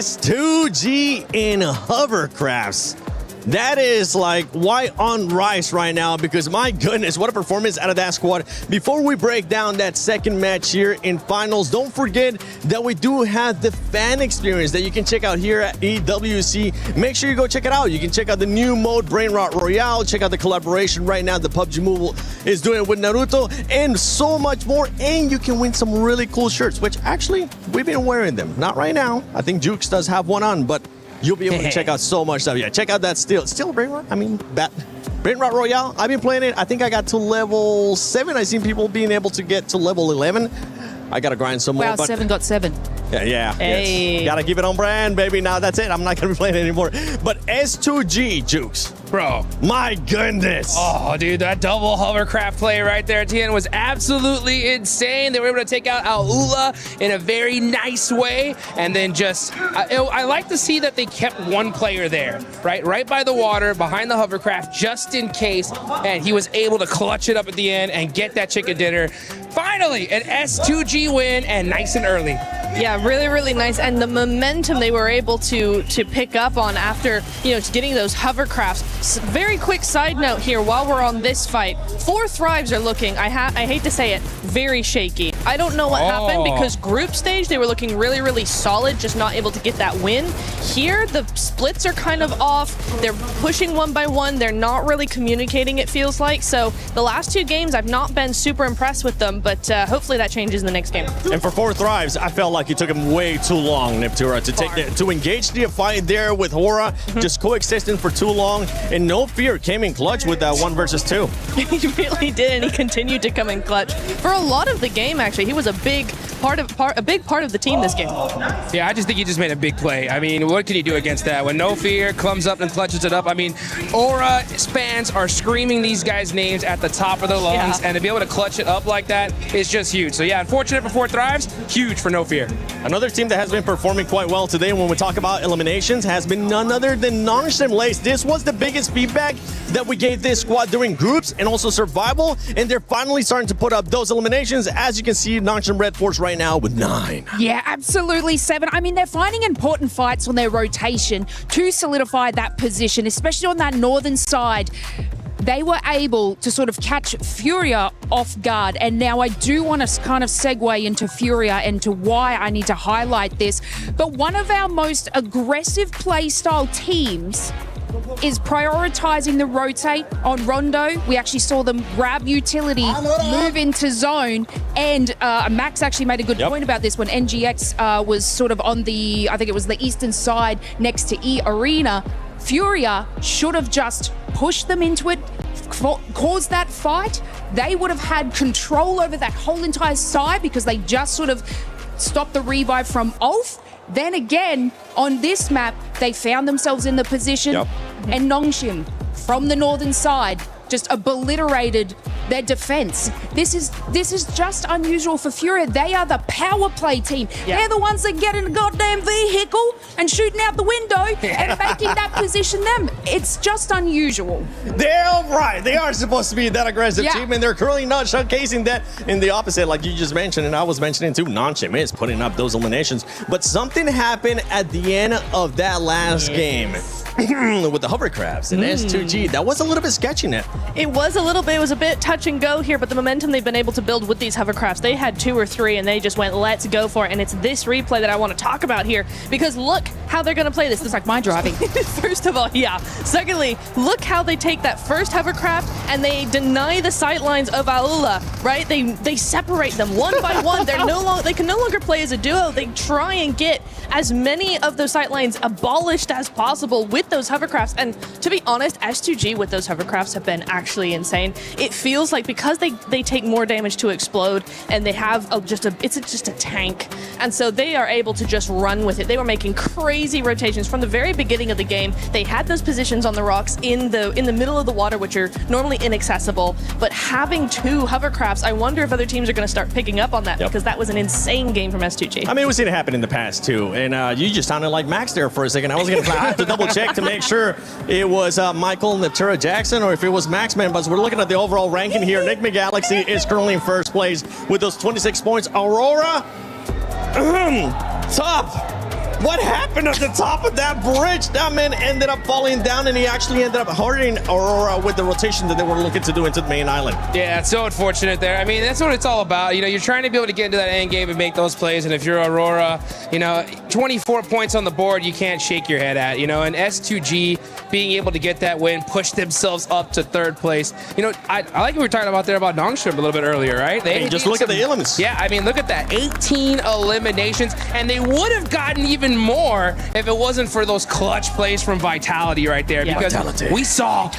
S2G in hovercrafts. That is like white on rice right now, because my goodness, what a performance out of that squad. Before we break down that second match here in finals, don't forget that we do have the fan experience that you can check out here at EWC. Make sure you go check it out. You can check out the new mode, Brain Rot Royale. Check out the collaboration right now that PUBG Mobile is doing with Naruto, and so much more. And you can win some really cool shirts, which actually we've been wearing them. Not right now. I think Jukes does have one on, but you'll be able to check out so much stuff. Yeah, check out that still Brain Rot. I mean, Brain Rot Royale. I've been playing it. I think I got to level 7. I've seen people being able to get to level 11. I got to grind some more.
Wow, 7 got 7.
Yeah.
Hey.
Yes. Gotta keep it on brand, baby. Now that's it. I'm not gonna be playing it anymore. But S2G, Jukes.
Bro.
My goodness.
Oh, dude, that double hovercraft play right there at the end was absolutely insane. They were able to take out Aula in a very nice way. And then just, I like to see that they kept one player there, right by the water, behind the hovercraft, just in case. And he was able to clutch it up at the end and get that chicken dinner. Finally, an S2G win, and nice and early.
Yeah, really nice. And the momentum they were able to pick up on after, getting those hovercrafts. Very quick side note here while we're on this fight. 4 Thrives are looking, I hate to say it, very shaky. I don't know what happened, because group stage they were looking really solid, just not able to get that win. Here the splits are kind of off. They're pushing one by one. They're not really communicating, it feels like. So the last 2 games I've not been super impressed with them, but hopefully that changes in the next game.
And for 4 Thrives, I felt like it took him way too long, Niptura, to engage the fight there with Hora, just coexisting for too long, and No Fear came in clutch with that 1 versus 2.
He really did, and he continued to come in clutch for a lot of the game. Actually, he was a big part of the team this game.
Yeah, I just think he just made a big play. I mean, what can you do against that? When No Fear comes up and clutches it up, I mean, Aura fans are screaming these guys' names at the top of their lungs, and to be able to clutch it up like that is just huge. So yeah, unfortunate for 4 Thrives, huge for No Fear.
Another team that has been performing quite well today when we talk about eliminations has been none other than Nongshim Lace. This was the biggest feedback that we gave this squad during groups and also survival, and they're finally starting to put up those eliminations. As you can see, Nongshim Red Force right now with 9.
Yeah, absolutely 7. I mean, they're finding important fights on their rotation to solidify that position, especially on that northern side. They were able to sort of catch Furia off guard. And now I do want to kind of segue into Furia and to why I need to highlight this. But one of our most aggressive playstyle teams is prioritizing the rotate on Rondo. We actually saw them grab utility, move into zone, and Max actually made a good point about this when NGX was sort of on the, I think it was the eastern side next to E Arena. Furia should have just pushed them into it, caused that fight. They would have had control over that whole entire side because they just sort of stopped the revive from Ulf. Then again, on this map, they found themselves in the position, and Nongshim from the northern side just obliterated their defense. This is just unusual for Furia. They are the power play team. They're the ones that get in a goddamn vehicle and shooting out the window and making that position them. It's just unusual.
They're right. They are supposed to be that aggressive team, and they're currently not showcasing that in the opposite, like you just mentioned, and I was mentioning too. Nongshim is putting up those eliminations, but something happened at the end of that last game with the hovercrafts and S2G. That was a little bit sketchy, Net.
It was a little bit. It was a bit touch and go here, but the momentum they've been able to build with these hovercrafts, they had 2 or 3, and they just went, let's go for it. And it's this replay that I want to talk about here, because look how they're going to play this. It's like my driving. First of all, Secondly, look how they take that first hovercraft and they deny the sightlines of Aula, right? They separate them one by one. They can no longer play as a duo. They try and get as many of those sightlines abolished as possible with those hovercrafts. And to be honest, S2G with those hovercrafts have been actually insane. It feels like because they take more damage to explode, and they have it's just a tank, and so they are able to just run with it. They were making crazy rotations from the very beginning of the game. They had those positions on the rocks in the middle of the water, which are normally inaccessible, but having 2 hovercrafts, I wonder if other teams are going to start picking up on that, because that was an insane game from S2G.
I mean, we've seen it happen in the past too, and you just sounded like Max there for a second. I was going to have to double check to make sure it was Michael Natura Jackson or if it was Max Man, but we're looking at the overall ranking here. Nick McGalaxy is currently in first place with those 26 points. Aurora, top. What happened at the top of that bridge? That man ended up falling down, and he actually ended up hurting Aurora with the rotation that they were looking to do into the main island.
Yeah, it's so unfortunate there. I mean, that's what it's all about. You know, you're trying to be able to get into that end game and make those plays, and if you're Aurora, you know, 24 points on the board, you can't shake your head at, you know, and S2G being able to get that win, push themselves up to 3rd place. You know, I like what we were talking about there about Nongshim a little bit earlier, right?
Hey, just look at the elements.
Yeah, I mean, look at that. 18 eliminations, and they would have gotten even more if it wasn't for those clutch plays from Vitality right there.
Yeah.
Because
Vitality.
we saw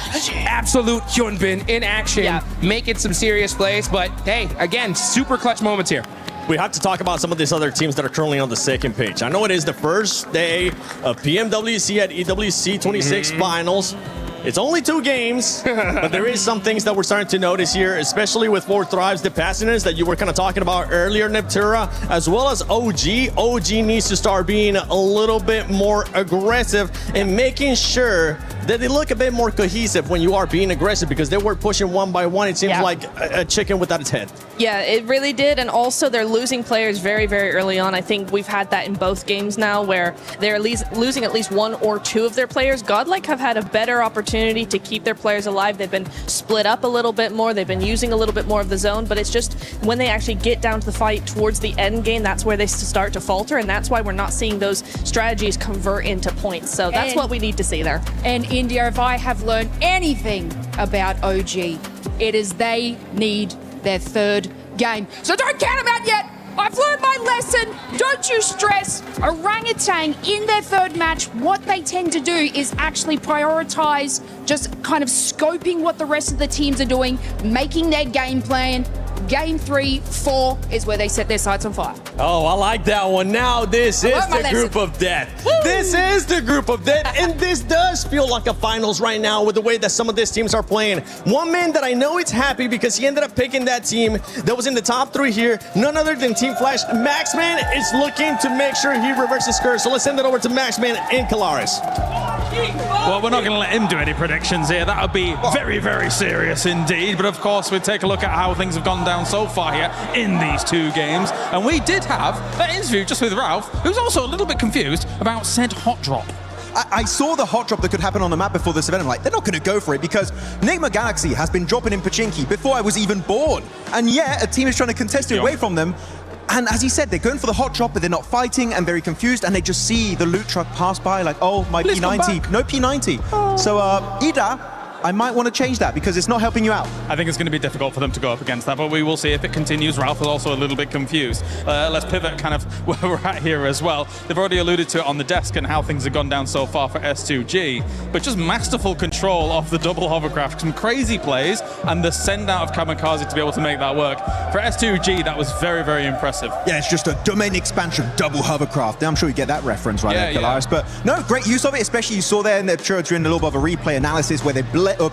absolute Hyunbin in action, making some serious plays. But hey, again, super clutch moments here.
We have to talk about some of these other teams that are currently on the second page. I know it is the first day of PMWC at EWC 26 finals. It's only 2 games, but there is some things that we're starting to notice here, especially with 4 Thrives, the Passengers that you were kind of talking about earlier, Neptura, as well as OG. OG needs to start being a little bit more aggressive and making sure that they look a bit more cohesive when you are being aggressive, because they were pushing one by one. It seems like a chicken without its head.
Yeah, it really did. And also they're losing players very, very early on. I think we've had that in both games now where they're losing at least 1 or 2 of their players. Godlike have had a better opportunity to keep their players alive. They've been split up a little bit more. They've been using a little bit more of the zone, but it's just when they actually get down to the fight towards the end game, that's where they start to falter. And that's why we're not seeing those strategies convert into points. So that's what we need to see there.
And India, if I have learned anything about OG, it is they need their 3rd game. So don't count them out yet. I've learned my lesson. Don't you stress. Orangutan in their 3rd match, what they tend to do is actually prioritize just kind of scoping what the rest of the teams are doing, making their game plan. Game 3, 4 is where they set their sights on fire.
Oh, I like that one. Now this is the group of death. Woo! This is the group of death, and this does feel like a finals right now with the way that some of these teams are playing. One man that I know is happy because he ended up picking that team that was in the top 3 here, none other than Team Flash. Maxman is looking to make sure he reverses curse, so let's send it over to Maxman in Calaris.
Well, we're not going to let him do any predictions here. That would be very, very serious indeed. But of course, we take a look at how things have gone down so far here in these 2 games. And we did have an interview just with Ralph, who's also a little bit confused about said hot drop.
I saw the hot drop that could happen on the map before this event. I'm like, they're not going to go for it because Nigma Galaxy has been dropping in Pachinki before I was even born. And yet, a team is trying to contest it away from them. And as he said, they're going for the hot drop, but they're not fighting and very confused. And they just see the loot truck pass by like, oh, my P90. No P90. Oh. So, Ida, I might want to change that because it's not helping you out.
I think it's going to be difficult for them to go up against that, but we will see if it continues. Ralph is also a little bit confused. Let's pivot kind of where we're at here as well. They've already alluded to it on the desk and how things have gone down so far for S2G, but just masterful control of the double hovercraft, some crazy plays, and the send out of Kamikaze to be able to make that work. For S2G, that was very, very impressive.
Yeah, it's just a domain expansion double hovercraft. I'm sure you get that reference right there, Calaris. But no, great use of it, especially you saw there in the during a little bit of a replay analysis where they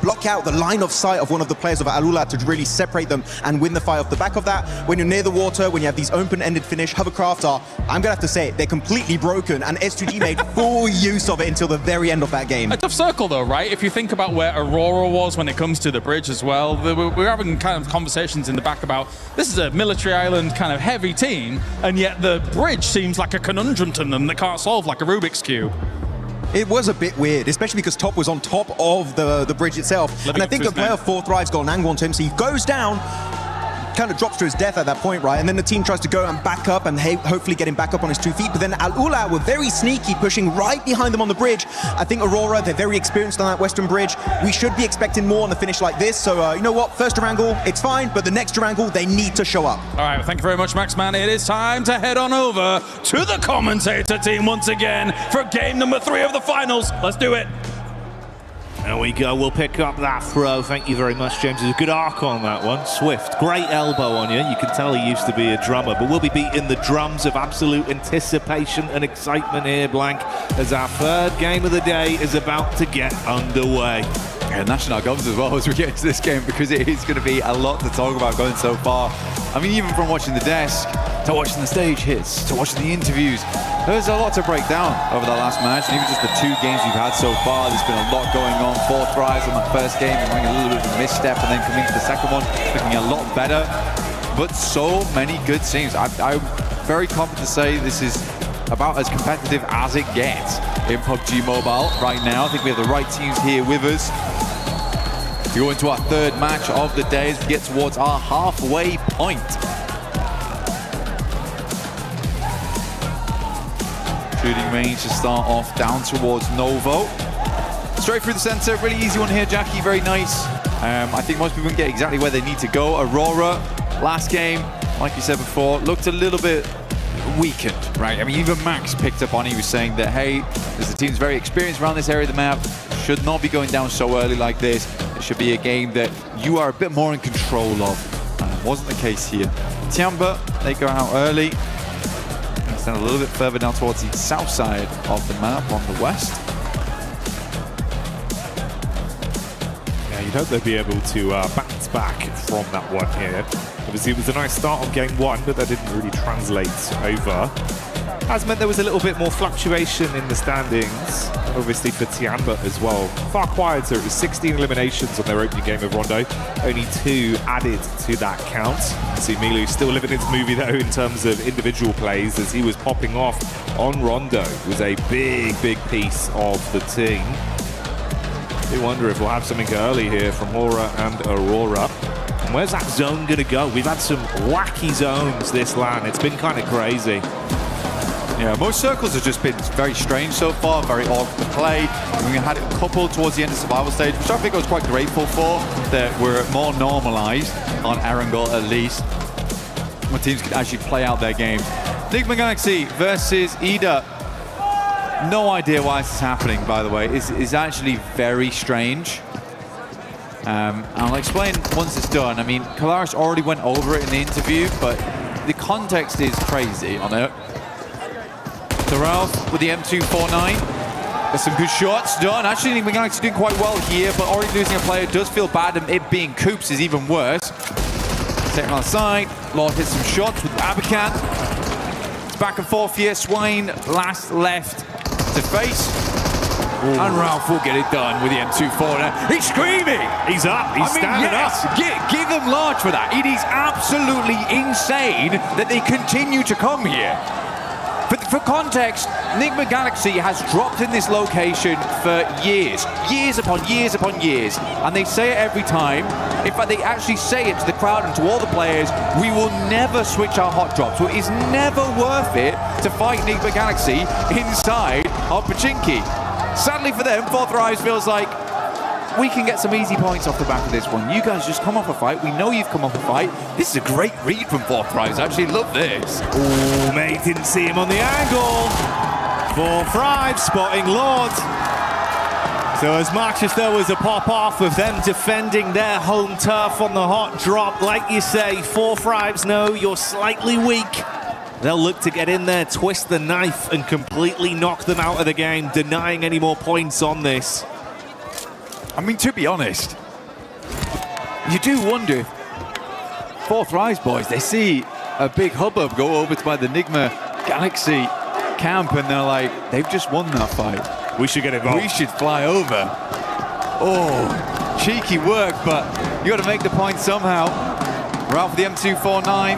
block out the line of sight of one of the players of Alula to really separate them and win the fight off the back of that. When you're near the water, when you have these open-ended finish, hovercraft are, I'm gonna have to say it, they're completely broken, and S2G made full use of it until the very end of that game.
A tough circle though, right? If you think about where Aurora was when it comes to the bridge as well, we're having kind of conversations in the back about this is a military island kind of heavy team, and yet the bridge seems like a conundrum to them that can't solve like a Rubik's Cube.
It was a bit weird, especially because Top was on top of the bridge itself. And I think the player 4 Thrives got an angle onto him, so he goes down, kind of drops to his death at that point, right? And then the team tries to go and back up and hopefully get him back up on his 2 feet. But then Al-Ula were very sneaky, pushing right behind them on the bridge. I think Aurora, they're very experienced on that western bridge. We should be expecting more on the finish like this. So, you know what? First Durangle, it's fine. But the next Durangle, they need to show up.
All right, well, thank you very much, Maxman. It is time to head on over to the commentator team once again for game number 3 of the finals. Let's do it.
There we go, we'll pick up that throw. Thank you very much, James. There's a good arc on that one. Swift, great elbow on you. You can tell he used to be a drummer, but we'll be beating the drums of absolute anticipation and excitement here, Blank, as our 3rd game of the day is about to get underway.
Yeah, national goals as well as we get into this game, because it is going to be a lot to talk about going so far. I mean, even from watching the desk, to watching the stage hits, to watching the interviews, there's a lot to break down over the last match, and even just the 2 games we've had so far. There's been a lot going on. 4 Thrives on that first game, and having a little bit of a misstep, and then coming to the second one, looking a lot better. But so many good teams. I'm very confident to say this is about as competitive as it gets in PUBG Mobile right now. I think we have the right teams here with us to go into our third match of the day as we get towards our halfway point. Shooting range to start off down towards Novo. Straight through the center, really easy one here, Jackie, very nice. I think most people can get exactly where they need to go. Aurora, last game, like you said before, looked a little bit weakened, right? I mean, even Max picked up on it. He was saying that, hey, as the team's very experienced around this area of the map, should not be going down so early like this. It should be a game that you are a bit more in control of. Wasn't the case here. Tiamba, they go out early. Extend a little bit further down towards the south side of the map on the west.
Yeah, you'd hope they'd be able to bounce back from that one here. Obviously, it was a nice start on game one, but that didn't really translate over. Has meant there was a little bit more fluctuation in the standings, obviously for Tiamba as well. Far quieter, it was 16 eliminations on their opening game of Rondo, only 2 added to that count. See Milu still living his movie though in terms of individual plays as he was popping off on Rondo. It was a big, big piece of the team. I wonder if we'll have something early here from Aura and Aurora. And where's that zone going to go? We've had some wacky zones this LAN. It's been kind of crazy.
Yeah, most circles have just been very strange so far, very odd to play. We had a couple towards the end of survival stage, which I think I was quite grateful for, that we're more normalized on Erangel at least, where teams can actually play out their games. Enigma Galaxy versus Ida. No idea why this is happening, by the way. It's actually very strange. I'll explain once it's done. I mean, Kalaris already went over it in the interview, but the context is crazy on it. Ralph with the M249. There's some good shots done. Actually, Enigma Galaxy doing quite well here, but already losing a player does feel bad, and it being Coops is even worse. Taking on the side. Lord hits some shots with Abacan. It's back and forth here. Swine last left to face. Ooh. And Ralph will get it done with the M249. He's screaming!
He's up, he's standing up.
Give them large for that. It is absolutely insane that they continue to come here. For context, Enigma Galaxy has dropped in this location for years upon years upon years, and they say it every time. In fact, they actually say it to the crowd and to all the players, we will never switch our hot drop, so it is never worth it to fight Enigma Galaxy inside of Pachinki. Sadly for them, Fourth Rise feels like we can get some easy points off the back of this one. You guys just come off a fight. We know you've come off a fight. This is a great read from Fourth Rise. I actually love this.
Oh, mate, didn't see him on the angle. Fourth Rise spotting Lord. So as much as there was a pop-off of them defending their home turf on the hot drop, like you say, Fourth Rise know you're slightly weak. They'll look to get in there, twist the knife, and completely knock them out of the game, denying any more points on this.
I mean, to be honest, you do wonder if Fourth Rise boys, they see a big hubbub go over to by the Enigma Galaxy camp, and they're like, they've just won that fight.
We should get involved.
We should fly over. Oh, cheeky work, but you got to make the point somehow. Ralph with the M249.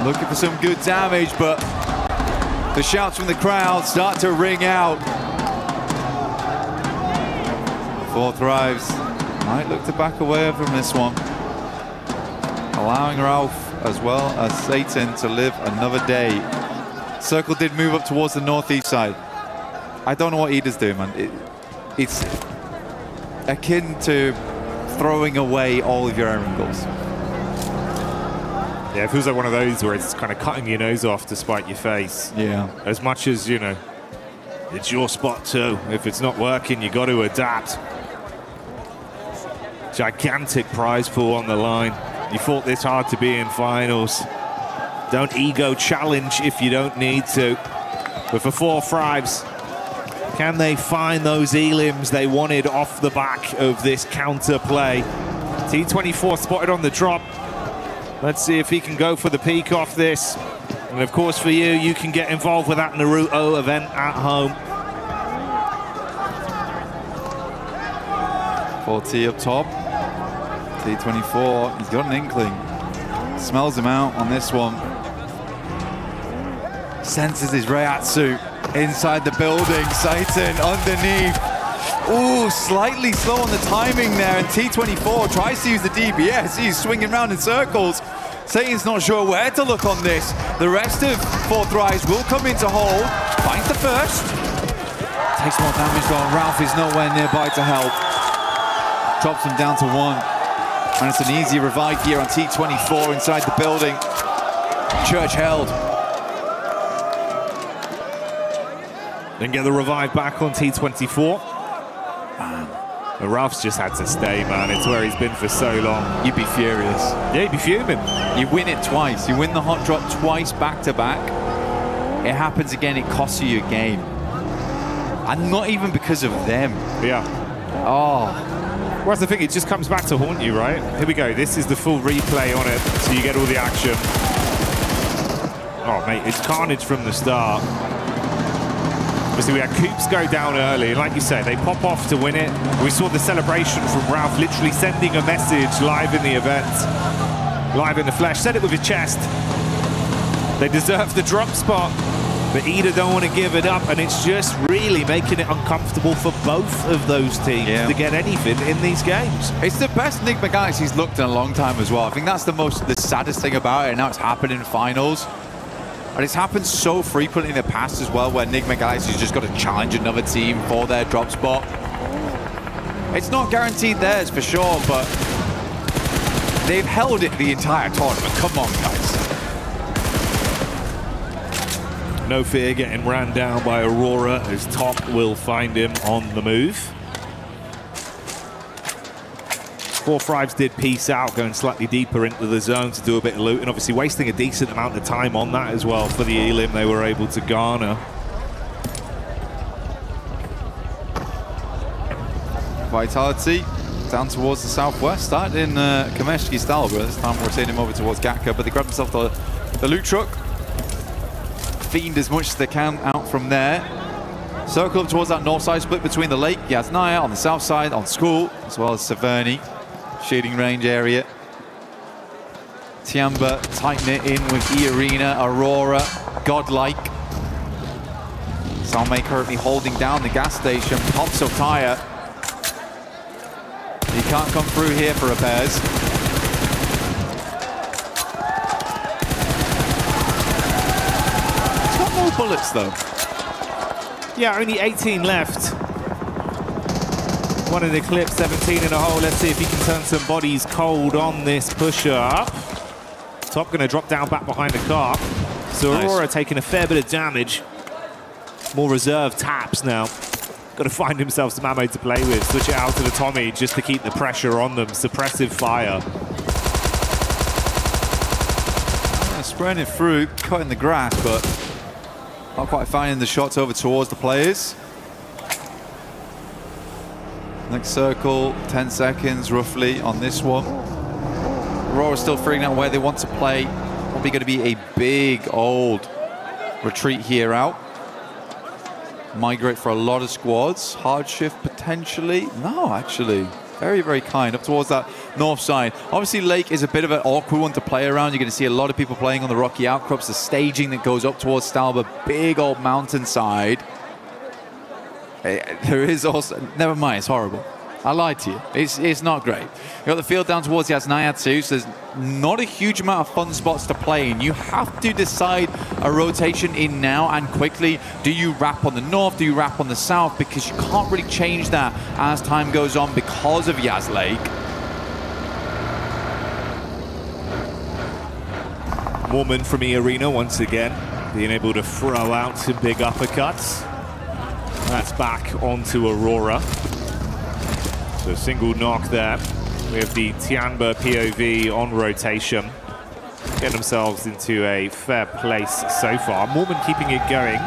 Looking for some good damage, but the shouts from the crowd start to ring out. Fourth Rise might look to back away from this one, allowing Ralph as well as Satan to live another day. Circle did move up towards the northeast side. I don't know what Ida's doing, man. It's akin to throwing away all of your angles.
Yeah, it feels like one of those where it's kind of cutting your nose off to spite your face.
Yeah.
As much as, you know, it's your spot too. If it's not working, you got to adapt. Gigantic prize pool on the line. You fought this hard to be in finals. Don't ego challenge if you don't need to. But for Fourth Rise, can they find those elims they wanted off the back of this counter play? T24 spotted on the drop. Let's see if he can go for the peak off this. And of course for you, you can get involved with that Naruto event at home.
4T up top. T24, he's got an inkling. Smells him out on this one. Senses his Reiatsu inside the building. Satan underneath. Ooh, slightly slow on the timing there. And T24 tries to use the DBS. He's swinging around in circles. Satan's not sure where to look on this. The rest of Fourth Rise will come into hold. Finds the first. Takes more damage though. Ralph is nowhere nearby to help. Drops him down to 1. And it's an easy revive here on T24 inside the building. Church held.
Then get the revive back on T24. And Ralph's just had to stay, man. It's where he's been for so long.
You'd be furious.
Yeah, you'd be fuming.
You win it twice. You win the hot drop twice back to back. It happens again, it costs you your game. And not even because of them.
Yeah.
Oh.
Well, that's the thing, it just comes back to haunt you, right? Here we go. This is the full replay on it, so you get all the action. Oh, mate, it's carnage from the start. Obviously, we had Coops go down early. Like you said, they pop off to win it. We saw the celebration from Ralph literally sending a message live in the event. Live in the flesh. Said it with his chest. They deserve the drop spot, but Ida don't want to give it up, and it's just really making it uncomfortable for both of those teams to get anything in these games.
It's the best Enigma Galaxy's looked in a long time as well. I think that's the saddest thing about it, and now it's happened in finals. And it's happened so frequently in the past as well, where Enigma Galaxy's just got to challenge another team for their drop spot. It's not guaranteed theirs for sure, but they've held it the entire tournament. Come on, guys.
No fear getting ran down by Aurora, as Top will find him on the move. Four Thrives did peace out, going slightly deeper into the zone to do a bit of loot, and obviously wasting a decent amount of time on that as well for the elim they were able to garner.
Vitality down towards the southwest, started in Kameshki style, but this time we're seeing him over towards Gatka, but they grab themselves the loot truck. Fiend as much as they can out from there. Circle up towards that north side, split between the lake, Yasnaya on the south side, on School, as well as Severny, shooting range area. Tiamba tighten it in with E-Arena, Aurora, Godlike. Salme currently holding down the gas station, pops up tire. He can't come through here for repairs. He's got more bullets though.
Yeah, only 18 left. One in the clip, 17 in a hole. Let's see if he can turn some bodies cold on this push-up. Top going to drop down back behind the car. So Aurora taking a fair bit of damage. More reserve taps now. Got to find himself some ammo to play with. Switch it out to the Tommy just to keep the pressure on them. Suppressive fire.
Spraying it through, cutting the grass, but not quite finding the shots over towards the players. Next circle, 10 seconds roughly on this one. Aurora still figuring out where they want to play. Probably going to be a big old retreat here out. Migrate for a lot of squads. Hard shift potentially. No, actually. Very, very kind. Up towards that north side. Obviously, Lake is a bit of an awkward one to play around. You're going to see a lot of people playing on the rocky outcrops. The staging that goes up towards Stalba. Big old mountainside. There is also... Never mind, it's horrible. I lied to you. It's not great. You got the field down towards Yasnaya too, so there's not a huge amount of fun spots to play in. You have to decide a rotation in now and quickly. Do you wrap on the north? Do you wrap on the south? Because you can't really change that as time goes on because of Yas Lake.
Mormon from E-Arena once again, being able to throw out some big uppercuts. That's back onto Aurora. So single knock there. We have the Tianba POV on rotation. Getting themselves into a fair place so far. Mormon keeping it going.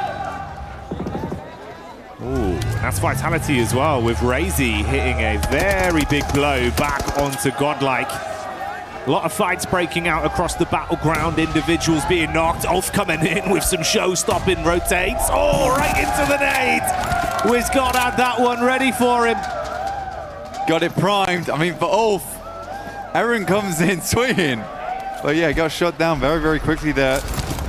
Ooh, that's Vitality as well, with Razy hitting a very big blow back onto Godlike. A lot of fights breaking out across the battleground. Individuals being knocked. Ulf coming in with some show-stopping rotates. Oh, right into the nade. WizGod had that one ready for him.
Got it primed. I mean, for Ulf, Aaron comes in swinging. But yeah, got shot down very, very quickly there.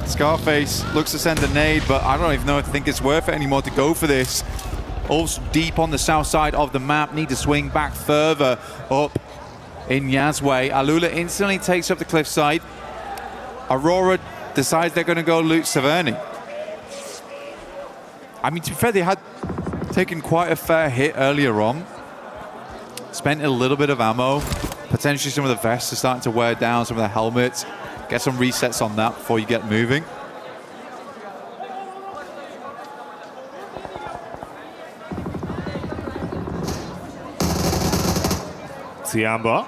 Scarface looks to send a nade, but I don't even know if I think it's worth it anymore to go for this. Also deep on the south side of the map, need to swing back further up in Yazway. Alula instantly takes up the cliffside. Aurora decides they're going to go loot Severny. I mean, to be fair, they had taken quite a fair hit earlier on. Spent a little bit of ammo. Potentially some of the vests are starting to wear down, some of the helmets. Get some resets on that before you get moving.
Tiamba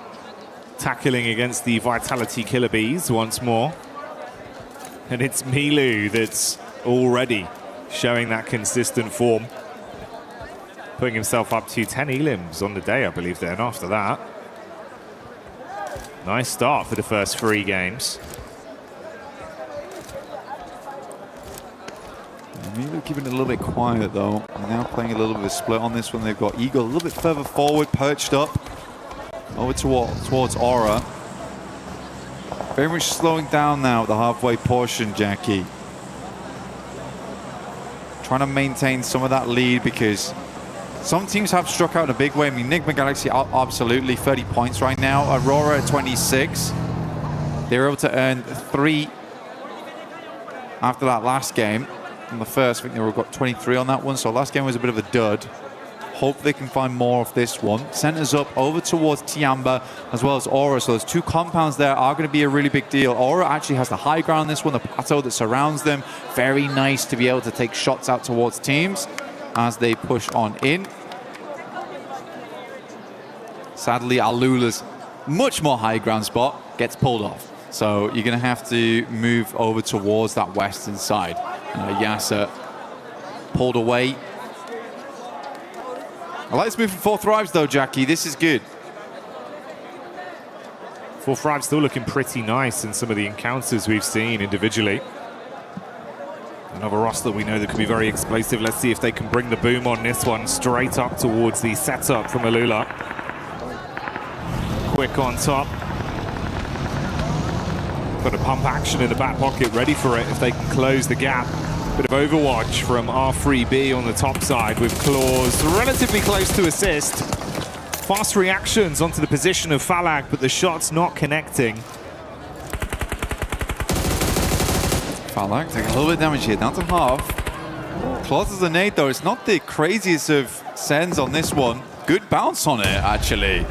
tackling against the Vitality Killer Bees once more. And it's Milu that's already showing that consistent form. Putting himself up to 10 elims on the day, I believe, then after that. Nice start for the first 3 games.
Milu keeping it a little bit quiet, though. They're now playing a little bit of a split on this one. They've got Eagle a little bit further forward, perched up. Over towards Aura. Very much slowing down now at the halfway portion, Jackie. Trying to maintain some of that lead because some teams have struck out in a big way. I mean, Enigma Galaxy absolutely 30 points right now. Aurora at 26. They were able to earn 3 after that last game. In the first, I think they were got 23 on that one. So last game was a bit of a dud. Hope they can find more of this one. Centers up over towards Tiamba as well as Aura. So those 2 compounds there are going to be a really big deal. Aura actually has the high ground on this one, the plateau that surrounds them. Very nice to be able to take shots out towards teams as they push on in. Sadly, Alula's much more high ground spot gets pulled off. So you're going to have to move over towards that western side. Yasser pulled away. I like this move from 4 Thrives though, Jackie. This is good.
4 Thrives still looking pretty nice in some of the encounters we've seen individually. Another roster we know that can be very explosive. Let's see if they can bring the boom on this one straight up towards the setup from Alula. Quick on top. Got a pump action in the back pocket ready for it if they can close the gap. Bit of overwatch from R3B on the top side with Claws relatively close to assist. Fast reactions onto the position of Falag, but the shot's not connecting.
Falag taking a little bit of damage here, down to half. Claws as a nade though, it's not the craziest of sends on this one. Good bounce on it, actually.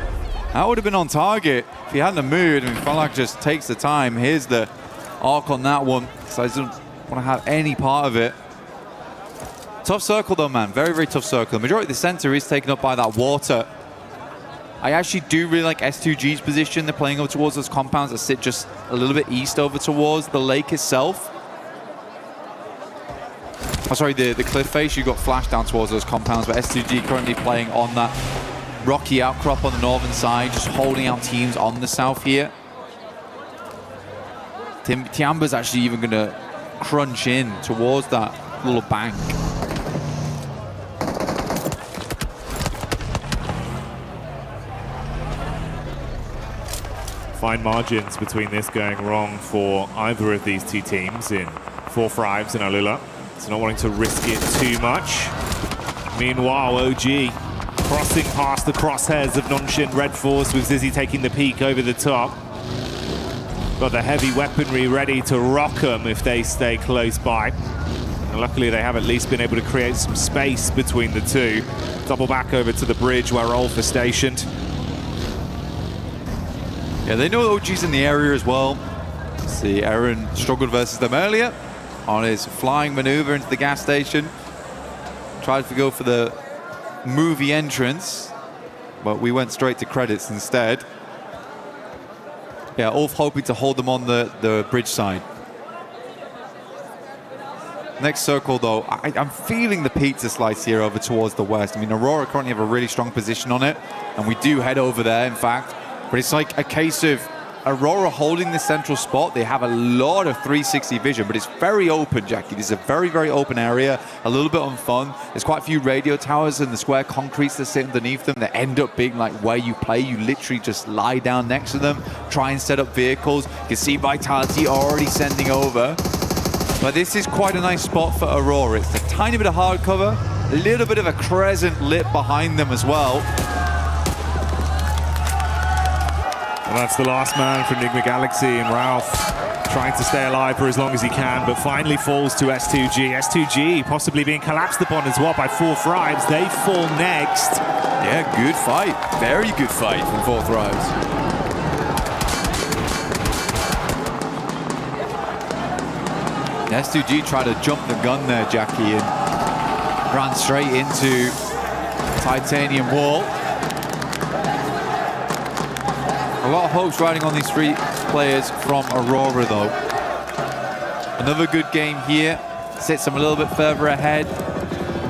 That would have been on target if he hadn't moved. I mean, Falag just takes the time. Here's the arc on that one. So I don't want to have any part of it. Tough circle though, man. Very, very tough circle. The majority of the center is taken up by that water. I actually do really like S2G's position. They're playing over towards those compounds that sit just a little bit east over towards the lake itself. Oh, sorry, the cliff face. You got flashed down towards those compounds, but S2G currently playing on that rocky outcrop on the northern side, just holding out teams on the south here. Tiamba's actually even going to crunch in towards that little bank.
Fine margins between this going wrong for either of these 2 teams in 4 Thrives and Alula. So not wanting to risk it too much. Meanwhile, OG crossing past the crosshairs of Nonshin Red Force with Zizzy taking the peak over the top. Got the heavy weaponry ready to rock them if they stay close by. And luckily they have at least been able to create some space between the 2. Double back over to the bridge where Rolf is stationed.
Yeah, they know OG's in the area as well. See, Aaron struggled versus them earlier on his flying maneuver into the gas station. Tried to go for the movie entrance, but we went straight to credits instead. Yeah, Ulf hoping to hold them on the bridge side. Next circle, though, I'm feeling the pizza slice here over towards the west. I mean, Aurora currently have a really strong position on it, and we do head over there, in fact. But it's like a case of Aurora holding the central spot. They have a lot of 360 vision, but it's very open, Jackie. This is a very, very open area, a little bit unfun. There's quite a few radio towers and the square concretes that sit underneath them that end up being like where you play. You literally just lie down next to them, try and set up vehicles. You can see Vitality already sending over. But this is quite a nice spot for Aurora. It's a tiny bit of hard cover, a little bit of a crescent lit behind them as well.
And that's the last man for Enigma Galaxy, and Ralph trying to stay alive for as long as he can, but finally falls to S2G. S2G possibly being collapsed upon as well by Four Thrives. They fall next.
Yeah, good fight. Very good fight from Four Thrives. S2G tried to jump the gun there, Jackie, and ran straight into titanium wall. A lot of hopes riding on these three players from Aurora, though. Another good game here. Sits them a little bit further ahead.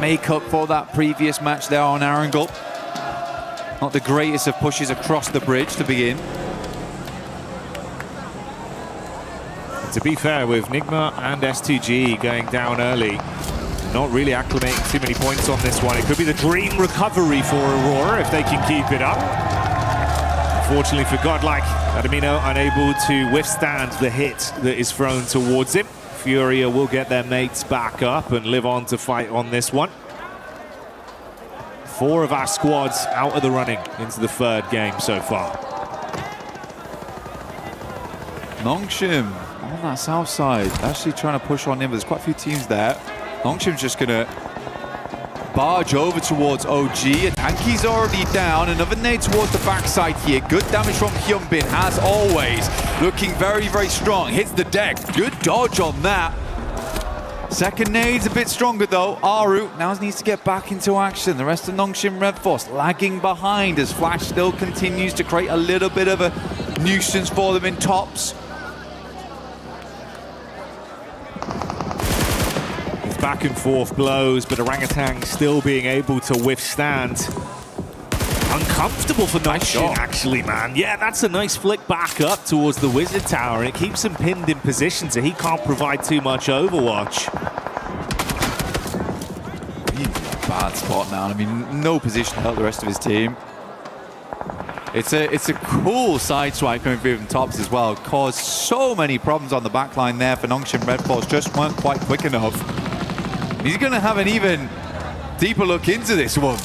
Make up for that previous match there on Arundel. Not the greatest of pushes across the bridge to begin.
To be fair, with Nigma and S2G going down early, not really acclimating too many points on this one. It could be the dream recovery for Aurora if they can keep it up. Unfortunately for Godlike, Adamino unable to withstand the hit that is thrown towards him. Furia will get their mates back up and live on to fight on this one. 4 of our squads out of the running into the 3rd game so far.
Nongshim on that south side, actually trying to push on him. There's quite a few teams there. Nongshim's just gonna barge over towards OG. Tanky's already down. Another nade towards the backside here. Good damage from Hyunbin, as always. Looking very, very strong. Hits the deck. Good dodge on that. Second nade's a bit stronger though. Aru now needs to get back into action. The rest of Nongshim Red Force lagging behind as Flash still continues to create a little bit of a nuisance for them in tops.
Back and forth blows, but Orangutan still being able to withstand. Uncomfortable for Nongshim, actually, man. Yeah, that's a nice flick back up towards the Wizard Tower, and it keeps him pinned in position, so he can't provide too much Overwatch.
He's in a bad spot now. I mean, no position to help the rest of his team. It's a cool side swipe coming through from tops as well. Caused so many problems on the back line there for Nongshim Red Force. Just weren't quite quick enough. He's going to have an even deeper look into this one.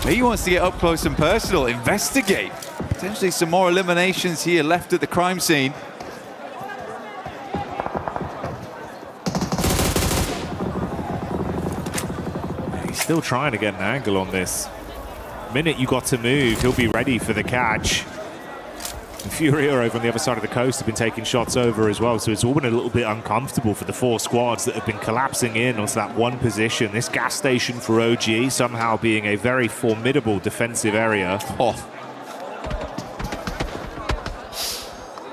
He wants to get up close and personal, investigate. Potentially some more eliminations here left at the crime scene.
He's still trying to get an angle on this. The minute you got to move, he'll be ready for the catch. And Furia over on the other side of the coast have been taking shots over as well, so it's all been a little bit uncomfortable for the 4 squads that have been collapsing in onto that one position. This gas station for OG somehow being a very formidable defensive area.
Oh.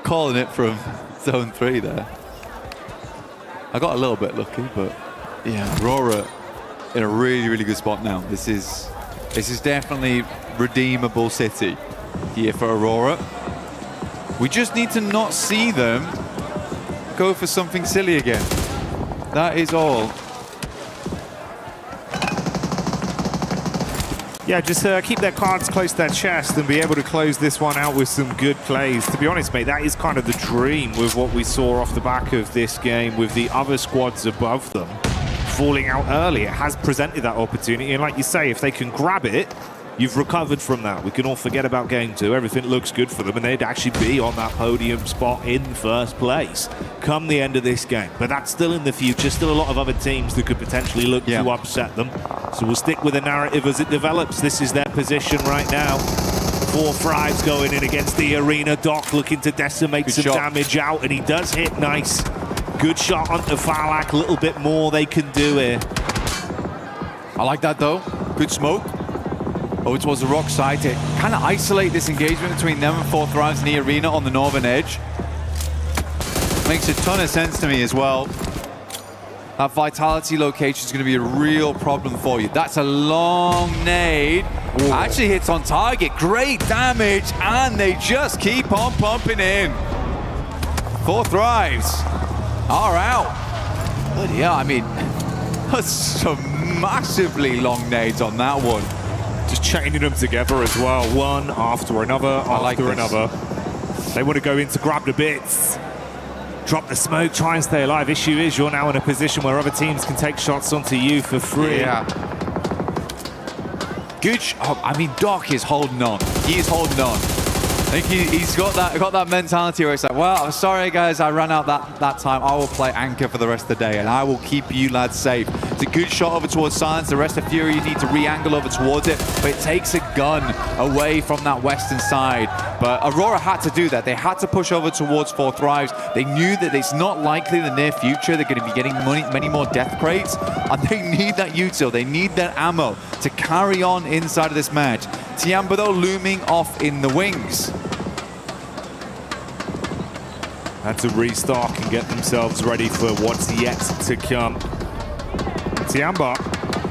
Calling it from zone 3 there. I got a little bit lucky, but yeah, Aurora in a really, really good spot now. This is definitely redeemable city here for Aurora. We just need to not see them go for something silly again. That is all.
Yeah, just keep their cards close to their chest and be able to close this one out with some good plays. To be honest, mate, that is kind of the dream with what we saw off the back of this game with the other squads above them falling out early. It has presented that opportunity, and like you say, if they can grab it, you've recovered from that. We can all forget about game 2. Everything looks good for them, and they'd actually be on that podium spot in first place come the end of this game. But that's still in the future. Still a lot of other teams that could potentially look to upset them. So we'll stick with the narrative as it develops. This is their position right now. 4 Thrives going in against the arena. Doc looking to decimate some damage out, and he does hit nice. Good shot onto Falak. A little bit more they can do here.
I like that though. Good smoke. Over towards the rock side to kind of isolate this engagement between them and 4 Thrives in the arena on the northern edge. Makes a ton of sense to me as well. That vitality location is going to be a real problem for you. That's a long nade. Ooh. Actually hits on target. Great damage, and they just keep on pumping in. 4 Thrives are out. But yeah, I mean, that's some massively long nades on that one.
Just chaining them together as well, one after another, after another. They want to go in to grab the bits. drop the smoke, try and stay alive. Issue is you're now in a position where other teams can take shots onto you for free.
Yeah. Good. I mean, Doc is holding on. He is holding on. I think he's got that mentality where it's like, well, I'm sorry guys, I ran out that time. I will play anchor for the rest of the day, and I will keep you lads safe. It's a good shot over towards Silence. The rest of Fury, you need to re-angle over towards it, but it takes a gun away from that western side. But Aurora had to do that. They had to push over towards 4 Thrives. They knew that it's not likely in the near future they're going to be getting many more death crates, and they need that util. They need that ammo to carry on inside of this match. Tiamba, though, looming off in the wings.
Had to restock and get themselves ready for what's yet to come. Tiamba,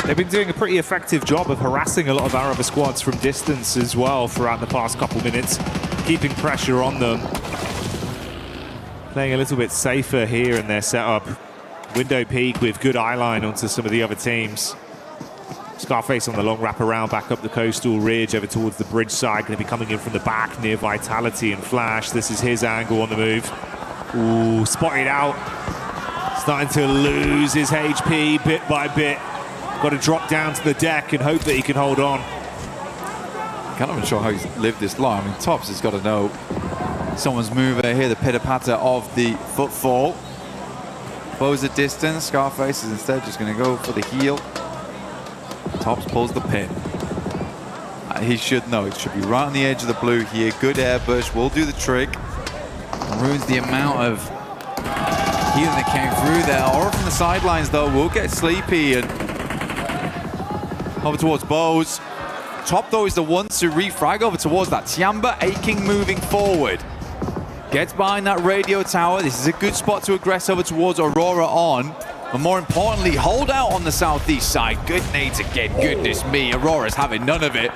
they've been doing a pretty effective job of harassing a lot of our other squads from distance as well throughout the past couple minutes, keeping pressure on them. Playing a little bit safer here in their setup. Window peek with good eye line onto some of the other teams. Scarface on the long wrap around back up the coastal ridge over towards the bridge side. Going to be coming in from the back near Vitality and Flash. This is his angle on the move. Ooh, spotted out. Starting to lose his HP bit by bit. Got to drop down to the deck and hope that he can hold on.
I'm not even sure how he's lived this long. I mean, Tops has got to know someone's mover here, the pitter-patter of the footfall. Bows at distance. Scarface is instead just going to go for the heel. Tops pulls the pin. He should know. It should be right on the edge of the blue here. Good airbush will do the trick. Ruins the amount of healing that came through there. Aura from the sidelines, though, will get sleepy and over towards Bose. Top, though, is the one to refrag over towards that. Tiamba aching moving forward. Gets behind that radio tower. This is a good spot to aggress over towards Aurora on. But more importantly, hold out on the southeast side. Good nades again. Goodness me, Aurora's having none of it.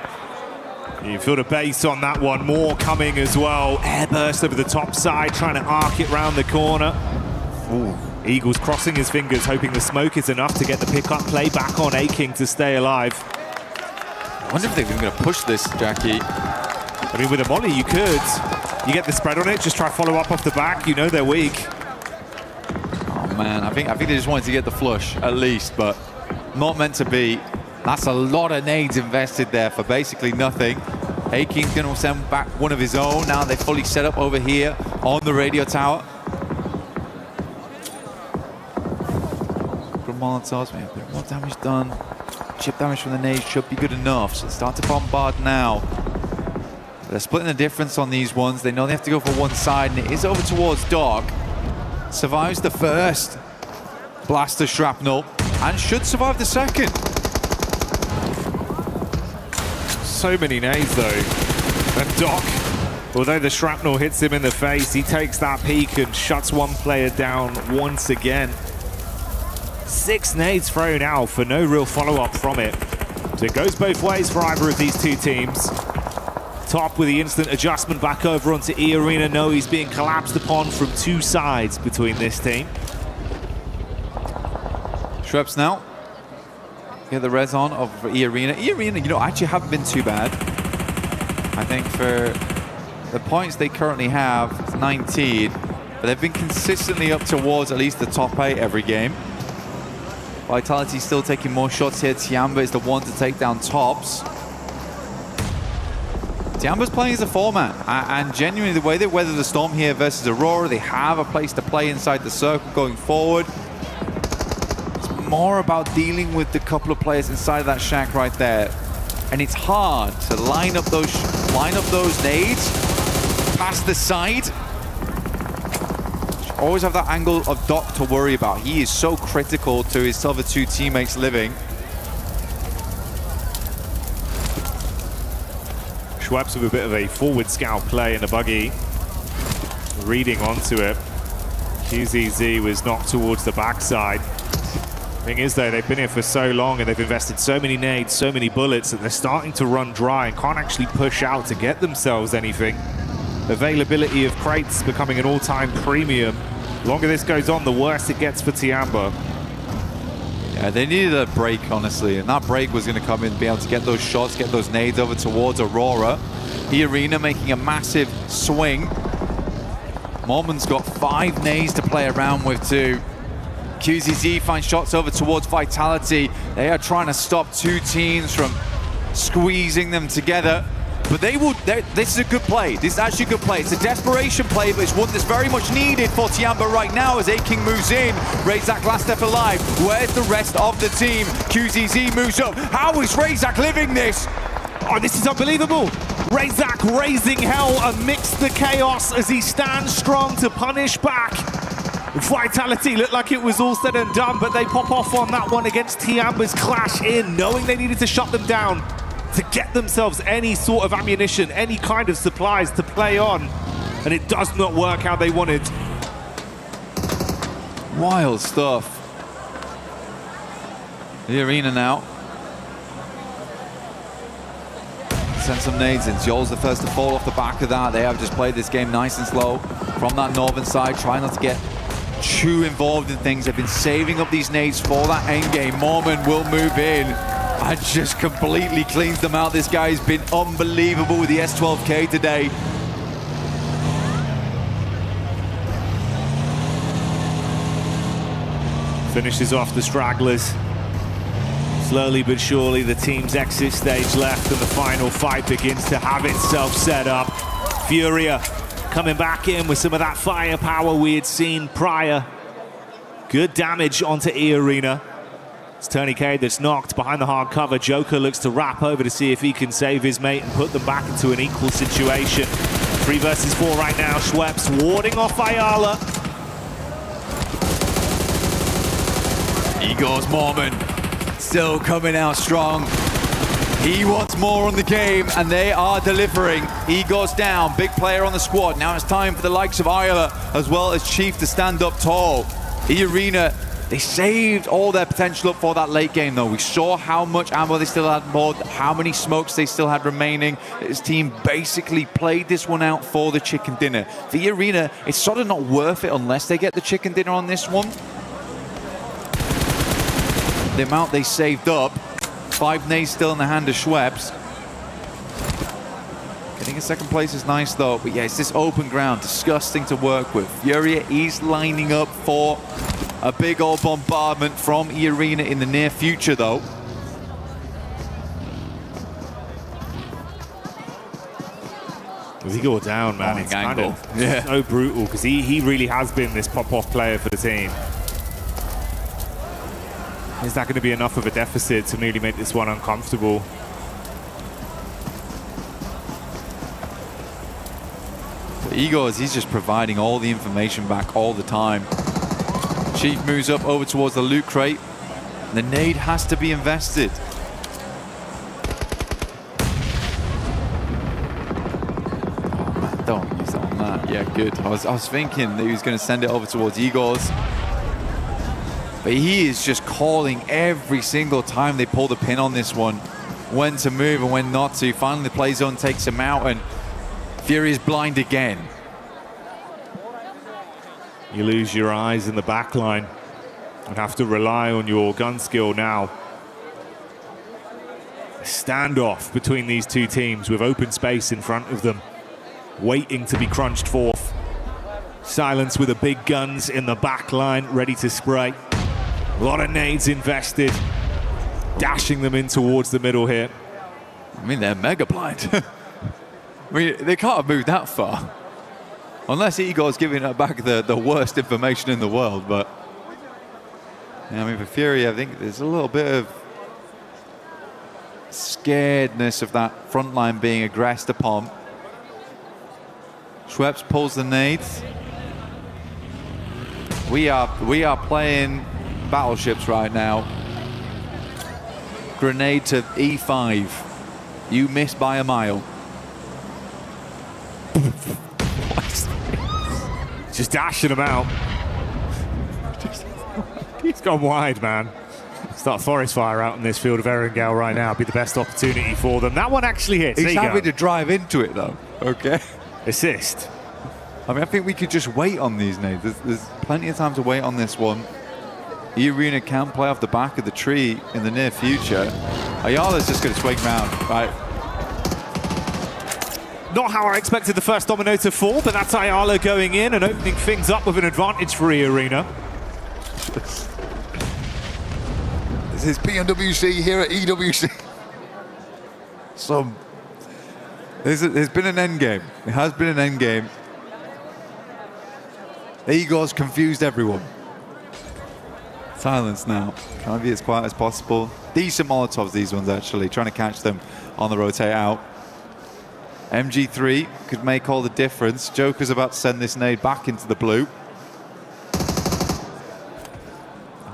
You feel the base on that one. More coming as well. Airburst over the top side, trying to arc it round the corner. Ooh. Eagles crossing his fingers, hoping the smoke is enough to get the pickup play back on Aching to stay alive.
I wonder if they're even going to push this, Jackie.
I mean, with a molly, you could. You get the spread on it, just try follow up off the back. You know they're weak.
Oh, man. I think they just wanted to get the flush, at least, but not meant to be. That's a lot of nades invested there for basically nothing. Aking's going to send back one of his own. Now they're fully set up over here on the radio tower. Good Molotovs, man. A bit more damage done. Chip damage from the nades should be good enough. So start to bombard now. But they're splitting the difference on these ones. They know they have to go for one side, and it is over towards Dog. Survives the first blaster shrapnel and should survive the second.
So many nades though. And Doc, although the shrapnel hits him in the face, he takes that peek and shuts one player down once again. 6 nades thrown out for no real follow-up from it. So it goes both ways for either of these two teams. Top with the instant adjustment back over onto E Arena. No, he's being collapsed upon from 2 sides between this team.
Shreps now. Get the res on of E Arena. E Arena, you know, actually haven't been too bad. I think for the points they currently have, it's 19, but they've been consistently up towards at least the top 8 every game. Vitality still taking more shots here. Tiamba is the one to take down Tops. Tiamba's playing as a 4-man, and genuinely the way they weather the storm here versus Aurora, they have a place to play inside the circle going forward. More about dealing with the couple of players inside of that shack right there, and it's hard to line up those nades past the side. Always have that angle of Doc to worry about. He is so critical to his other 2 teammates living.
Schweppes with a bit of a forward scout play in the buggy, reading onto it. QZZ was knocked towards the backside. Thing is though, they've been here for so long and they've invested so many nades, so many bullets that they're starting to run dry and can't actually push out to get themselves anything. Availability of crates becoming an all-time premium. The longer this goes on, the worse it gets for Tiamba.
Yeah, they needed a break, honestly, and that break was going to come in, be able to get those shots, get those nades over towards Aurora. E Arena making a massive swing. Mormon's got 5 nades to play around with too. QZZ finds shots over towards Vitality. They are trying to stop 2 teams from squeezing them together. But this is a good play. This is actually a good play. It's a desperation play, but it's one that's very much needed for Tiamba right now as A-King moves in. Razak last step alive. Where's the rest of the team? QZZ moves up. How is Razak living this?
Oh, this is unbelievable. Razak raising hell amidst the chaos as he stands strong to punish back. Vitality looked like it was all said and done, but they pop off on that one against Tiamba's clash in, knowing they needed to shut them down to get themselves any sort of ammunition, any kind of supplies to play on. And it does not work how they wanted.
Wild stuff. The arena now. Send some nades in. Yol's the first to fall off the back of that. They have just played this game nice and slow from that northern side, trying not to get too involved in things. They've been saving up these nades for that end game. Mormon will move in and just completely cleans them out. This guy's been unbelievable with the S12K today.
Finishes off the stragglers. Slowly but surely, the team's exit stage left and the final fight begins to have itself set up. Furia coming back in with some of that firepower we had seen prior. Good damage onto E-Arena. It's Tony K that's knocked behind the hard cover. Joker looks to wrap over to see if he can save his mate and put them back into an equal situation. 3 versus 4 right now. Schweppes warding off Ayala.
Igor's Mormon still coming out strong. He wants more on the game, and they are delivering. Igor's down, big player on the squad. Now it's time for the likes of Ayala as well as Chief to stand up tall. E-Arena, they saved all their potential up for that late game, though. We saw how much ammo they still had more, how many smokes they still had remaining. This team basically played this one out for the chicken dinner. For E-Arena, it's sort of not worth it unless they get the chicken dinner on this one. The amount they saved up, 5 nades still in the hand of Schweppes. Getting a second place is nice though, but yeah, it's this open ground, disgusting to work with. Furia is lining up for a big old bombardment from E-Arena in the near future though.
Does he go down, man? It's kind of so brutal because he really has been this pop-off player for the team. Is that going to be enough of a deficit to really make this one uncomfortable?
For Igors, he's just providing all the information back all the time. Chief moves up over towards the loot crate. The nade has to be invested. Oh man, don't use that on that. Yeah, good. I was thinking that he was going to send it over towards Igors. But he is just calling every single time they pull the pin on this one. When to move and when not to. Finally, the play zone takes him out and Fury is blind again.
You lose your eyes in the back line and have to rely on your gun skill now. A standoff between these two teams with open space in front of them, waiting to be crunched forth. Silence with the big guns in the back line, ready to spray. A lot of nades invested, dashing them in towards the middle here.
I mean, they're mega blind. I mean, they can't have moved that far. Unless Igor's giving it back the worst information in the world, but... Yeah, I mean, for Fury, I think there's a little bit of scaredness of that front line being aggressed upon. Schweppes pulls the nades. We are playing battleships right now. Grenade to E5. You missed by a mile.
Just dashing them out. He's gone wide, man. Start forest fire out in this field of Erangel right now. Be the best opportunity for them. That one actually hits.
He's having to drive into it though. Okay.
Assist.
I mean, I think we could just wait on these nades. There's plenty of time to wait on this one. E-Arena can play off the back of the tree in the near future. Ayala's just going to swing round, right?
Not how I expected the first domino to fall, but that's Ayala going in and opening things up with an advantage for E-Arena.
This is PMWC here at EWC. There's been an end game. It has been an end game. Igor's confused everyone. Silence now. Trying to be as quiet as possible. Decent Molotovs, these ones actually. Trying to catch them on the rotate out. MG3 could make all the difference. Joker's about to send this nade back into the blue.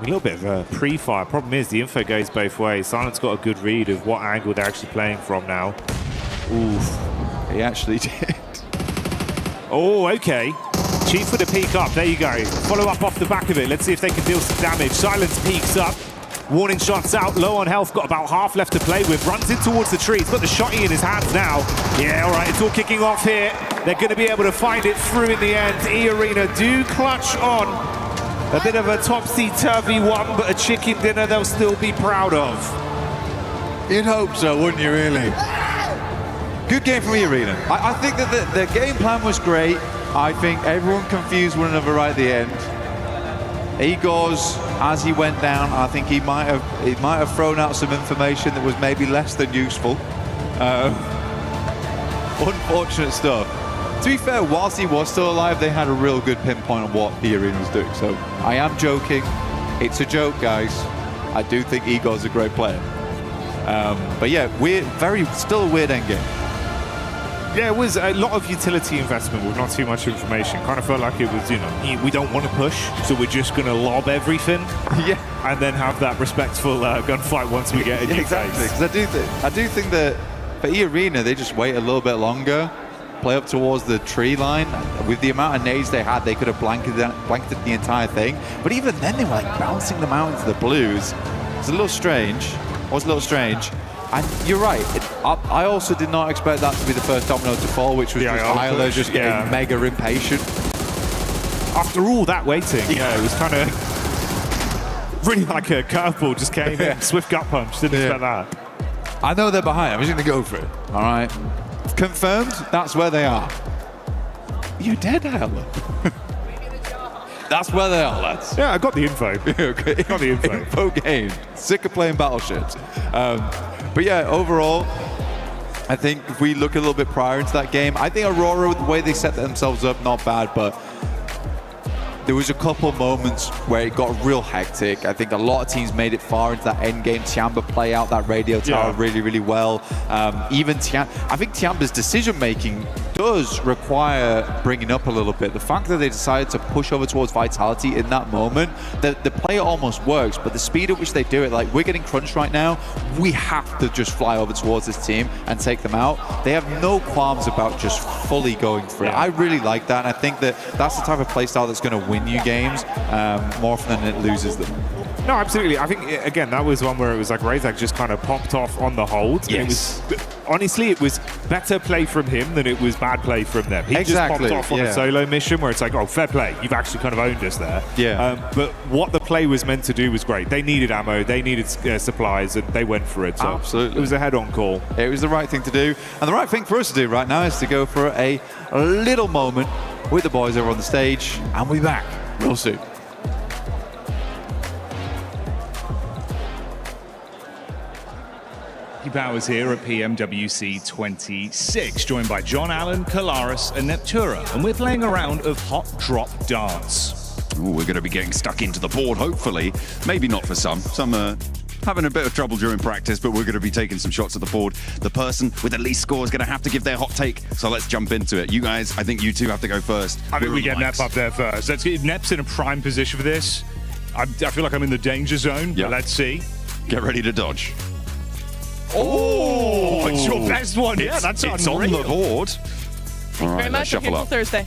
A little bit of a pre-fire. Problem is the info goes both ways. Silent's got a good read of what angle they're actually playing from now. Oof.
He actually did.
Oh, okay. Chief with a peek up. There you go. Follow up off the back of it. Let's see if they can deal some damage. Silence peeks up. Warning shots out. Low on health. Got about half left to play with. Runs in towards the tree. He's got the shotty in his hands now. Yeah, all right. It's all kicking off here. They're going to be able to find it through in the end. E-Arena do clutch on. A bit of a topsy-turvy one, but a chicken dinner they'll still be proud of.
You'd hope so, wouldn't you, really? Good game from E-Arena. I think that the game plan was great. I think everyone confused one another right at the end. Igor's, as he went down, I think he might have thrown out some information that was maybe less than useful. Unfortunate stuff. To be fair, whilst he was still alive, they had a real good pinpoint on what E-Arena was doing. So I am joking. It's a joke, guys. I do think Igor's a great player. But yeah, still a weird endgame.
Yeah, it was a lot of utility investment with not too much information. Kind of felt like it was, we don't want to push, so we're just going to lob everything.
Yeah.
And then have that respectful gunfight once we get in your
exactly.
face.
Because I do think that for E-Arena, they just wait a little bit longer, play up towards the tree line. With the amount of nades they had, they could have blanketed the entire thing. But even then, they were like bouncing them out into the blues. It's a little strange. And you're right. I also did not expect that to be the first domino to fall, which was just Tyler just getting mega impatient.
After all that waiting, it was kind of really like a curveball just came in. Swift gut punch. Didn't expect that.
I know they're behind. I'm just going to go for it. All right. Confirmed. That's where they are. You're dead, Tyler. That's where they are, lads.
Yeah, I got the info.
Okay.
Got the info.
Info gained. Sick of playing battleships. But yeah, overall, I think if we look a little bit prior into that game, I think Aurora, the way they set themselves up, not bad, but there was a couple moments where it got real hectic. I think a lot of teams made it far into that end game. Tiamba play out that radio tower really, really well. Even I think Tiamba's decision making does require bringing up a little bit. The fact that they decided to push over towards Vitality in that moment, the play almost works, but the speed at which they do it, like we're getting crunched right now, we have to just fly over towards this team and take them out. They have no qualms about just fully going for it. I really like that, and I think that that's the type of playstyle that's going to win you games more often than it loses them.
No, absolutely. I think, again, that was one where it was like Razak just kind of popped off on the hold.
Yes.
Honestly, it was better play from him than it was bad play from them. He just popped off on a solo mission where it's like, oh, fair play. You've actually kind of owned us there.
Yeah.
But what the play was meant to do was great. They needed ammo. They needed supplies, and they went for it. So
absolutely.
It was a head-on call.
It was the right thing to do. And the right thing for us to do right now is to go for a little moment with the boys over on the stage, and we'll be back real soon.
Powers here at PMWC 26, joined by John Allen, Kalaris, and Neptura, and we're playing a round of Hot Drop Dance.
Ooh, we're going to be getting stuck into the board, hopefully. Maybe not for some. Some are having a bit of trouble during practice, but we're going to be taking some shots at the board. The person with the least score is going to have to give their hot take, so let's jump into it. You guys, I think you two have to go first.
I think we get Nep up there first. Let's get Nep's in a prime position for this. I feel like I'm in the danger zone, but let's see.
Get ready to dodge.
Oh, it's your best one. Yeah, that's
it's on the board.
Thank you very much.
Shuffle up.
Thursday.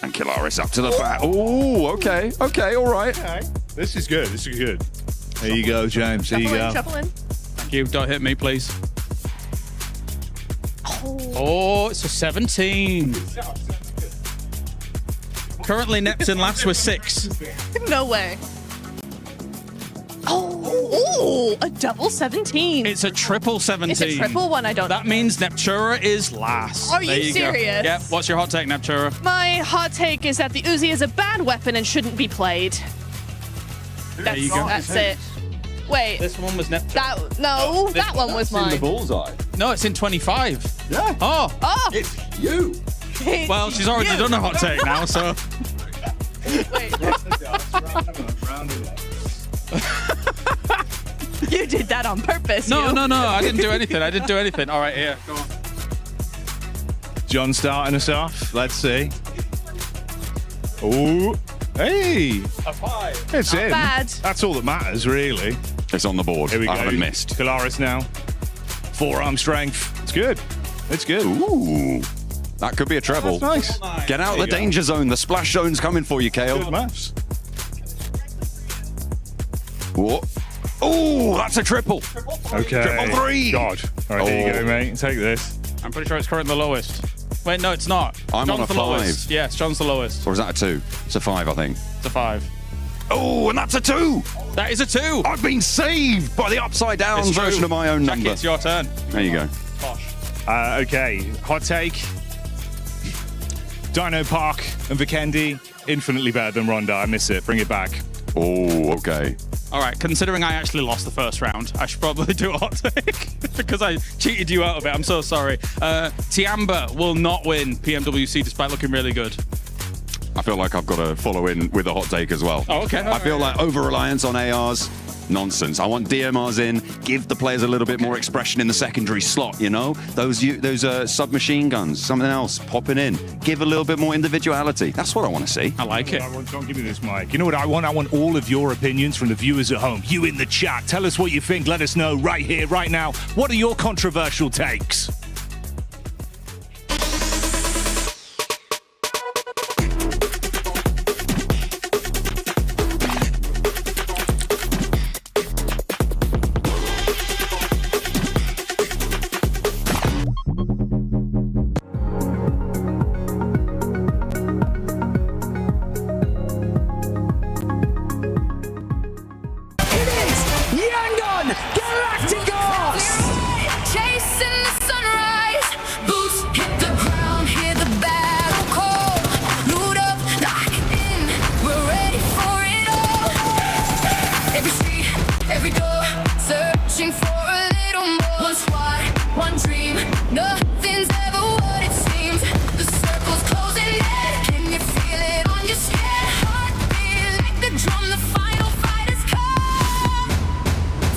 And Kalaris up to the bat. Oh, okay, all right.
Okay. This is good. This is good. There you go, James. There you go.
Shuffle in.
Thank you. Don't hit me, please. Oh, it's a 17. Currently, Neptune last with 6.
No way. Ooh, a double 17.
It's a triple 17.
It's a triple one, I don't
That means Neptura is last.
Are
There
you
go.
serious?
Yep. What's your hot take, Neptura?
My hot take is that the Uzi is a bad weapon and shouldn't be played.
There you go.
That's it. Wait.
This one was Neptura.
That one was mine.
bullseye.
No, it's in 25.
Yeah.
Oh.
Oh.
It's you.
Well, she's already done a hot take now, so.
You did that on purpose.
No,
you.
no, I didn't do anything. All right, here. Go on.
John starting us off. Let's see. Oh, hey.
A 5.
It's
Not
in.
bad.
That's all that matters, really.
It's on the board.
Here we go.
I haven't missed.
Kalaris now. Forearm strength. It's good. It's good.
Ooh. That could be a treble.
That's nice.
Get out
There
the
you go.
danger zone. The splash zone's coming for you, Kale.
Good maths.
Whoa. Oh, that's a triple.
Okay.
Triple 3.
God. All right, here you go, mate. Take this.
I'm pretty sure it's currently the lowest. Wait, no, it's not.
I'm
John's
on a
the
5.
lowest. Yes, John's the lowest.
Or is that a 2? It's a 5, I think.
It's a 5.
Oh, and that's a 2.
That is a 2.
I've been saved by the upside down
It's true.
version of my own
Jackie,
number.
it's your turn.
There you go.
Bosh.
Okay. Hot take. Dino Park and Vikendi, infinitely better than Ronda. I miss it. Bring it back.
Oh, okay.
All right, considering I actually lost the first round, I should probably do a hot take because I cheated you out of it. I'm so sorry. Tiamba will not win PMWC despite looking really good.
I feel like I've got to follow in with a hot take as well.
Oh, okay.
I feel like over-reliance on ARs, nonsense. I want DMRs in, give the players a little bit more expression in the secondary slot, you know? Those submachine guns, something else popping in. Give a little bit more individuality. That's what I want to see.
I like it.
Don't give me this mic. You know what I want? I want all of your opinions from the viewers at home. You in the chat. Tell us what you think. Let us know right here, right now. What are your controversial takes?
Chasing the sunrise, boots hit the ground, hear the battle call. Loot up, lock in, we're ready for it all. Every street, every door, searching for a little more. One squad, one dream, nothing's ever what it seems. The circle's closing in, can you feel it on your skin? Heartbeat like the drum, the final fight has come.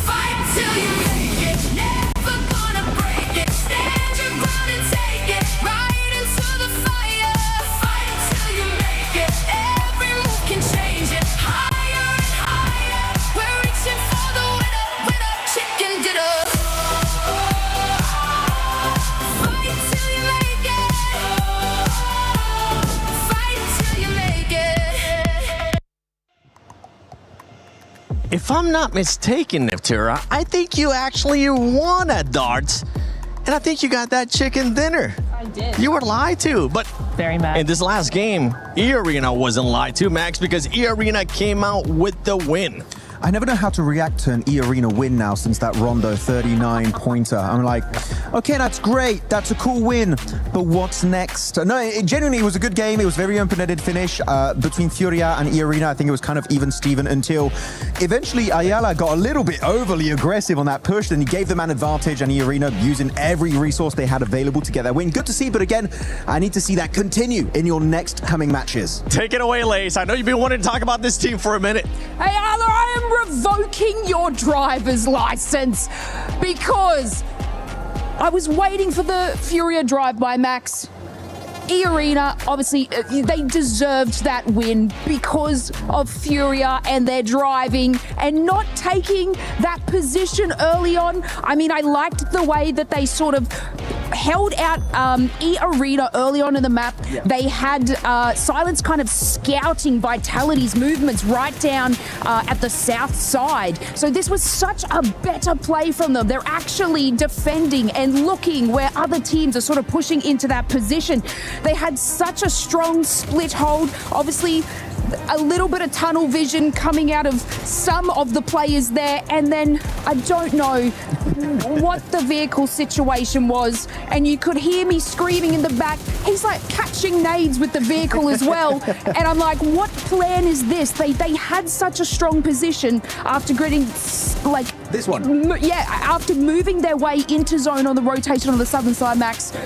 Fight till you make it, never gonna break it. Stand your ground and take it, right into the fire. Fight till you make it, every move can change it. Higher and higher, we're reaching for the winner, chicken dinner. Fight till you make it, fight till you make it.
If I'm not mistaken, Neptura, I think you actually won at darts. And I think you got that chicken dinner.
I did.
You were lied to, but
Very mad.
in this last game, E-Arena wasn't lied to, Max, because E-Arena came out with the win.
I never know how to react to an E-Arena win now since that Rondo 39-pointer. I'm like, okay, that's great. That's a cool win. But what's next? No, it genuinely was a good game. It was very open-ended finish between Furia and E-Arena. I think it was kind of even Steven until eventually Ayala got a little bit overly aggressive on that push. Then he gave the man advantage and E-Arena using every resource they had available to get that win. Good to see, but again, I need to see that continue in your next coming matches.
Take it away, Lace. I know you've been wanting to talk about this team for a minute.
Hey, Arthur, I am revoking your driver's license because I was waiting for the Furia drive by Max. E-Arena, obviously, they deserved that win because of Furia and their driving and not taking that position early on. I mean, I liked the way that they sort of held out E-Arena early on in the map. Yeah. They had Silence kind of scouting Vitality's movements right down at the south side. So this was such a better play from them. They're actually defending and looking where other teams are sort of pushing into that position. They had such a strong split hold. Obviously, a little bit of tunnel vision coming out of some of the players there, and then I don't know what the vehicle situation was, and you could hear me screaming in the back, he's like catching nades with the vehicle as well, and I'm like, what plan is this? They had such a strong position after getting, like...
This one?
Yeah, after moving their way into zone on the rotation on the southern side, Max.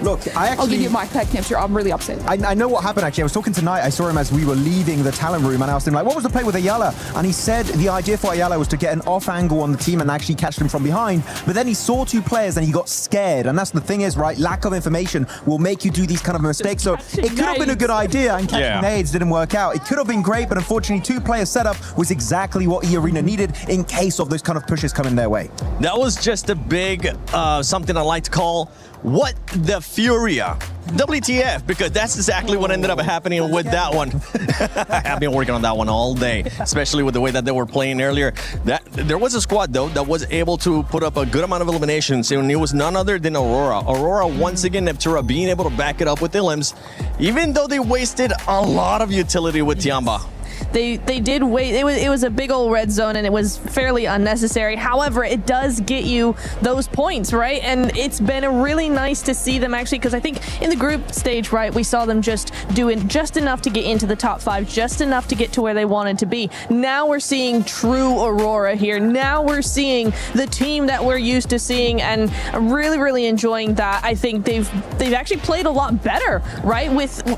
Look,
I'll give you my mic next year. I'm really upset.
I know what happened, actually. I was talking tonight. I saw him as we were leaving the talent room, and I asked him, like, what was the play with Ayala? And he said the idea for Ayala was to get an off angle on the team and actually catch them from behind. But then he saw two players and he got scared. And that's the thing is, right, lack of information will make you do these kind of mistakes. So it could have been a good idea, and catching nades didn't work out. It could have been great, but unfortunately, two-player setup was exactly what E-Arena needed in case of those kind of pushes coming their way.
That was just a big, something I like to call, what the Furia. WTF, because that's exactly what ended up happening with that one. I've been working on that one all day, especially with the way that they were playing earlier. There was a squad, though, that was able to put up a good amount of eliminations, and it was none other than Aurora. Aurora, once again, Neptura being able to back it up with the limbs, even though they wasted a lot of utility with Tiamba.
They did wait. It was a big old red zone, and it was fairly unnecessary. However, it does get you those points, right? And it's been really nice to see them actually, because I think in the group stage, right, we saw them just doing just enough to get into the top 5, just enough to get to where they wanted to be. Now we're seeing true Aurora here. Now we're seeing the team that we're used to seeing, and I'm really, really enjoying that. I think they've actually played a lot better, right?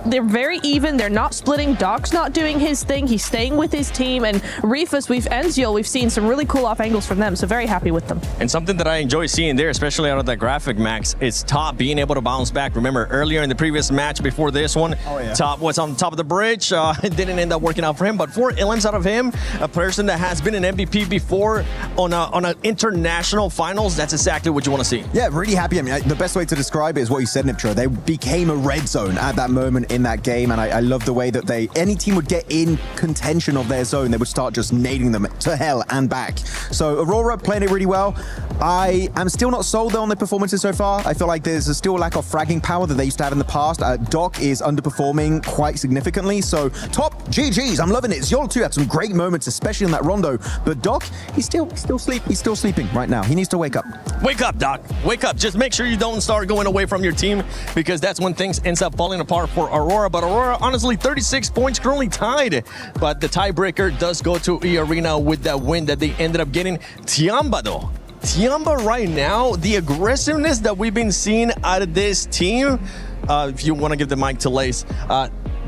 They're very even. They're not splitting. Doc's not doing his thing. He's staying with his team, and Rifus, Enziel, we've seen some really cool off angles from them, so very happy with them.
And something that I enjoy seeing there, especially out of that graphic, Max, is Top being able to bounce back. Remember, earlier in the previous match before this one, Top was on top of the bridge. It didn't end up working out for him, but 4 elims out of him, a person that has been an MVP before on an international finals, that's exactly what you want to see.
Yeah, really happy. I mean, the best way to describe it is what you said, Niptra. They became a red zone at that moment in that game, and I love the way that any team would get in contention of their zone, they would start just nading them to hell and back. So Aurora playing it really well. I am still not sold though on their performances so far. I feel like there's still a lack of fragging power that they used to have in the past. Doc is underperforming quite significantly. So Top, GG's, I'm loving it. Zol too had some great moments, especially in that rondo. But Doc, he's still sleeping right now. He needs to wake up.
Wake up, Doc. Wake up. Just make sure you don't start going away from your team, because that's when things ends up falling apart for Aurora. But Aurora, honestly, 36 points, currently tied. But the tiebreaker does go to E-Arena with that win that they ended up getting. Tiamba, though. Tiamba right now, the aggressiveness that we've been seeing out of this team, if you want to give the mic to Lace,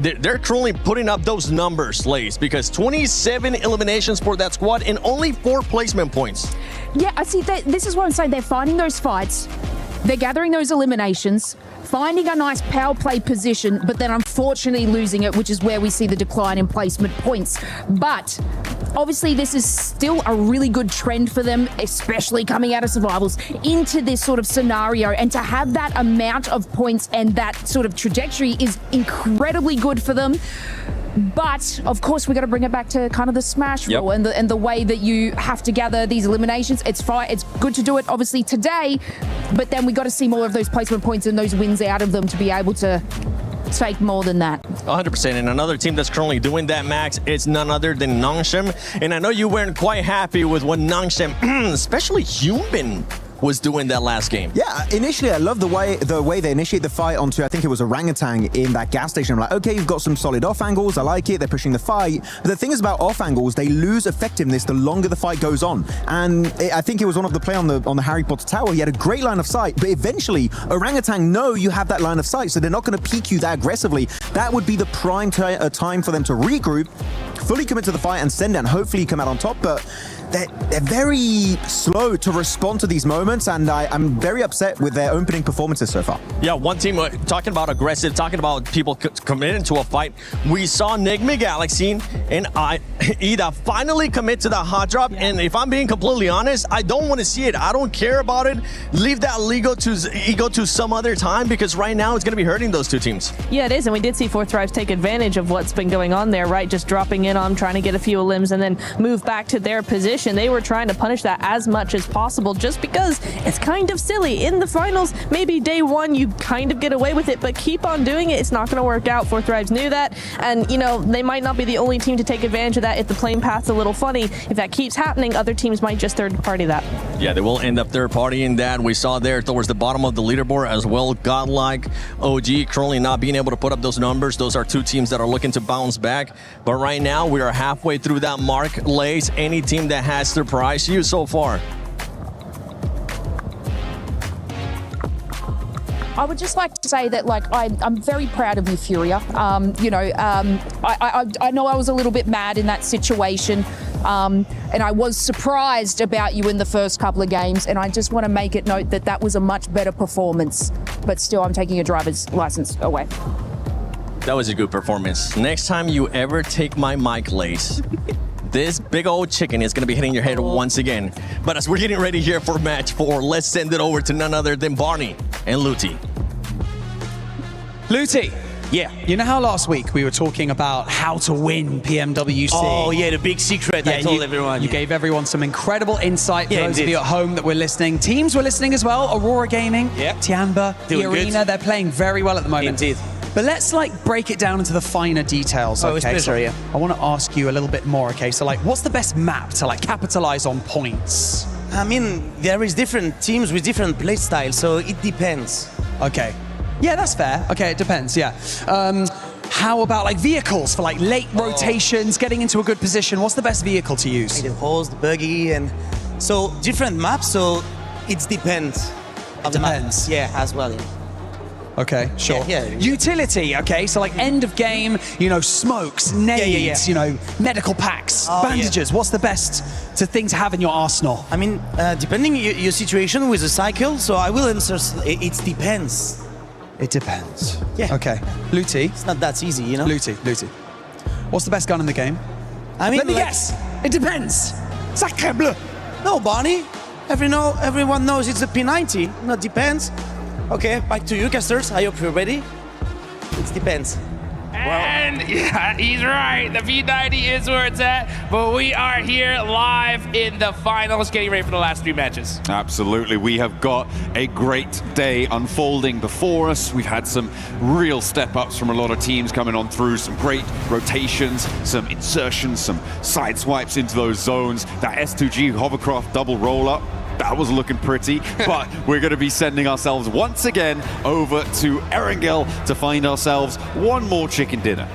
they're currently putting up those numbers, Lace, because 27 eliminations for that squad and only 4 placement points.
Yeah, I see that. This is what I'm saying. They're finding those fights. They're gathering those eliminations, finding a nice power play position, but then unfortunately losing it, which is where we see the decline in placement points. But obviously this is still a really good trend for them, especially coming out of survivals into this sort of scenario, and to have that amount of points and that sort of trajectory is incredibly good for them. But of course, we got to bring it back to kind of the smash rule and the way that you have to gather these eliminations. It's fine. It's good to do it obviously today, but then we got to see more of those placement points and those wins out of them to be able to take more than that.
100%. And another team that's currently doing that, Max, it's none other than Nongshim. And I know you weren't quite happy with what Nongshim, especially Human, was doing that last game.
Yeah, initially I love the way they initiate the fight onto, I think it was Orangutan in that gas station. I'm like, okay, you've got some solid off angles, I like it, they're pushing the fight. But the thing is about off angles, they lose effectiveness the longer the fight goes on. And I think it was one of the play on the Harry Potter Tower, he had a great line of sight, but eventually Orangutan know you have that line of sight, so they're not going to peek you that aggressively. That would be the prime time for them to regroup, fully commit to the fight and send down, hopefully come out on top. But they're very slow to respond to these moments, and I'm very upset with their opening performances so far.
Yeah, one team talking about aggressive, talking about people committing to a fight. We saw Nigma Galaxy and Ida finally commit to the hot drop, and if I'm being completely honest, I don't want to see it. I don't care about it. Leave that ego to some other time, because right now it's going to be hurting those two teams.
Yeah, it is, and we did see Fourth Thrives take advantage of what's been going on there, right? Just dropping in on, trying to get a few limbs and then move back to their position. competition, they were trying to punish that as much as possible just because it's kind of silly. In the finals, maybe day one you kind of get away with it, but keep on doing it, it's not going to work out. Fourth Thrives knew that, and you know, they might not be the only team to take advantage of that if the playing path's a little funny. If that keeps happening, other teams might just third party that.
Yeah, they will end up third partying that. We saw there towards the bottom of the leaderboard as well. Godlike, OG currently not being able to put up those numbers. Those are two teams that are looking to bounce back. But right now, we are halfway through that mark. Lace, any team that has surprised you so far?
I would just like to say that, like, I'm very proud of you, Furia. You know, I know I was a little bit mad in that situation, and I was surprised about you in the first couple of games, and I just want to make it note that that was a much better performance. But still, I'm taking your driver's license away.
That was a good performance. Next time you ever take my mic, Lace, this big old chicken is going to be hitting your head once again. But as we're getting ready here for match 4, let's send it over to none other than Barney and Luti.
Luti, yeah, you know how last week we were talking about how to win PMWC?
Oh, yeah, the big secret I told everyone.
You gave everyone some incredible insight for those of you at home that were listening. Teams were listening as well. Aurora Gaming, Tiamba, the Arena, they're playing very well at the moment.
Indeed.
But let's break it down into the finer details.
Oh, it's pleasure, yeah.
I want to ask you a little bit more, okay? So what's the best map to capitalize on points?
I mean, there is different teams with different play styles, so it depends.
Okay. Yeah, that's fair. Okay, it depends, yeah. How about vehicles for late rotations, getting into a good position? What's the best vehicle to use?
The horse, the buggy, and so different maps, so it depends.
It depends.
Yeah, as well, yeah.
Okay, sure.
Yeah.
Utility, okay, so end of game, smokes, nades, medical packs, bandages. What's the best thing to have in your arsenal?
I mean, depending your situation with the cycle, so I will answer, it depends.
It depends.
Yeah.
Okay. Luti.
It's not that easy,
Luti. What's the best gun in the game?
I mean,
let me guess. It depends. Sacre bleu.
No, Barney. Everyone knows it's a P90. No, it depends. Okay, back to you, casters. I hope you're ready. It depends.
And yeah, he's right. The P90 is where it's at, but we are here live in the finals, getting ready for the last 3 matches.
Absolutely. We have got a great day unfolding before us. We've had some real step-ups from a lot of teams coming on through, some great rotations, some insertions, some side swipes into those zones. That S2G hovercraft double roll-up, that was looking pretty, but we're going to be sending ourselves once again over to Erangel to find ourselves one more chicken dinner.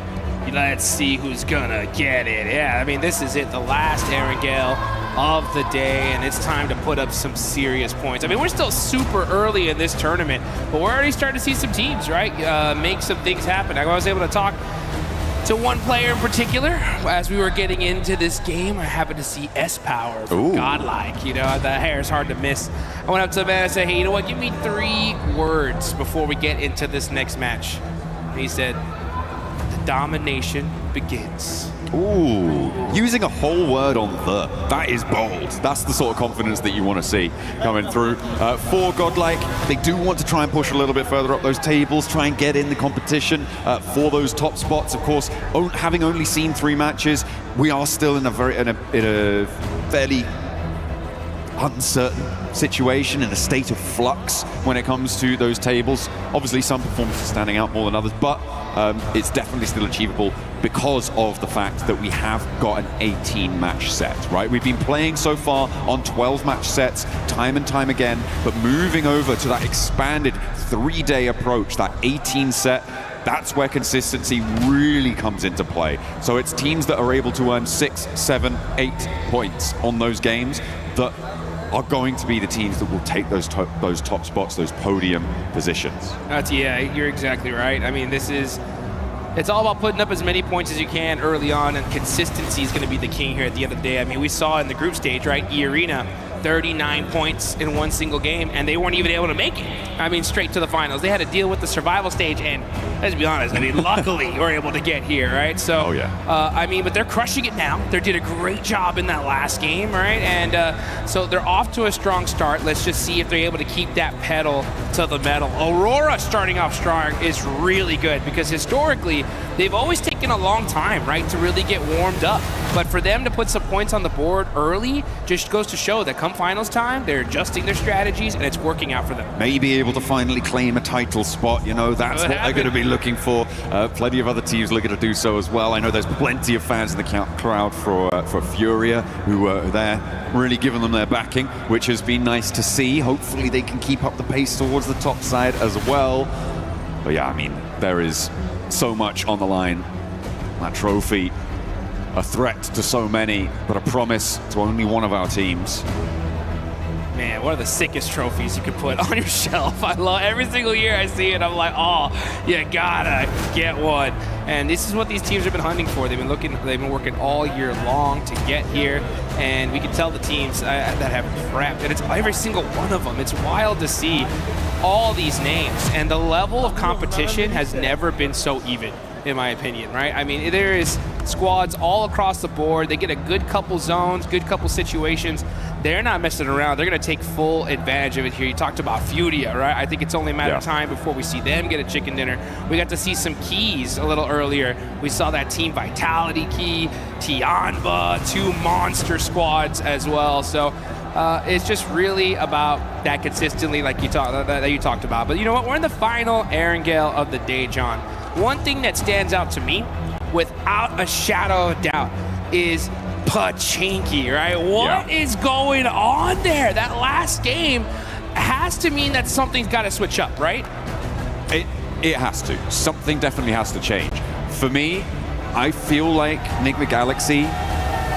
Let's see who's gonna get it. Yeah, I mean, this is it, the last Erangel of the day, and it's time to put up some serious points. I mean, we're still super early in this tournament, but we're already starting to see some teams, right, make some things happen. I was able to talk to one player in particular. As we were getting into this game, I happened to see S-Power from Godlike. The hair is hard to miss. I went up to the man and said, hey, you know what? Give me 3 words before we get into this next match. And he said, the domination begins.
Ooh, using a whole word on the. That is bold. That's the sort of confidence that you want to see coming through. For Godlike, they do want to try and push a little bit further up those tables, try and get in the competition for those top spots. Of course, having only seen 3 matches, we are still in a fairly uncertain situation, in a state of flux when it comes to those tables. Obviously, some performances standing out more than others, but it's definitely still achievable because of the fact that we have got an 18-match set, right? We've been playing so far on 12-match sets time and time again, but moving over to that expanded 3-day approach, that 18 set, that's where consistency really comes into play. So it's teams that are able to earn 6, 7, 8 points on those games that are going to be the teams that will take those top spots, those podium positions.
Yeah, you're exactly right. I mean, it's all about putting up as many points as you can early on, and consistency is going to be the king here at the end of the day. I mean, we saw in the group stage, right, E-Arena, 39 points in one single game, and they weren't even able to make it. I mean, straight to the finals. They had to deal with the survival stage, and let's be honest, I mean, luckily we're able to get here, right? So, I mean, but they're crushing it now. They did a great job in that last game, right? And so they're off to a strong start. Let's just see if they're able to keep that pedal to the metal. Aurora starting off strong is really good because historically, they've always taken a long time, right, to really get warmed up. But for them to put some points on the board early just goes to show that come finals time, they're adjusting their strategies and it's working out for them.
Maybe able to finally claim a title spot, you know, that's what they're going to be looking for. Plenty of other teams looking to do so as well. I know there's plenty of fans in the crowd for Furia who are there, really giving them their backing, which has been nice to see. Hopefully they can keep up the pace towards the top side as well. But yeah, I mean, there is so much on the line. That trophy, a threat to so many, but a promise to only one of our teams.
Man, one of the sickest trophies you could put on your shelf. I love every single year I see it. I'm like, oh, you gotta get one. And this is what these teams have been hunting for. They've been working all year long to get here. And we can tell the teams that have prepped, and it's every single one of them. It's wild to see all these names, and the level of competition has never been so even, in my opinion, right? I mean, there is squads all across the board. They get a good couple zones, good couple situations. They're not messing around. They're going to take full advantage of it here. You talked about Furia, right? I think it's only a matter of time before we see them get a chicken dinner. We got to see some keys a little earlier. We saw that Team Vitality key, Tianba, 2 monster squads as well. So it's just really about that consistently like that you talked about. But you know what? We're in the final Erangel of the day, John. One thing that stands out to me, without a shadow of doubt, is Pachinki, right? What is going on there? That last game has to mean that something's got to switch up, right?
It has to. Something definitely has to change. For me, I feel like Enigma Galaxy,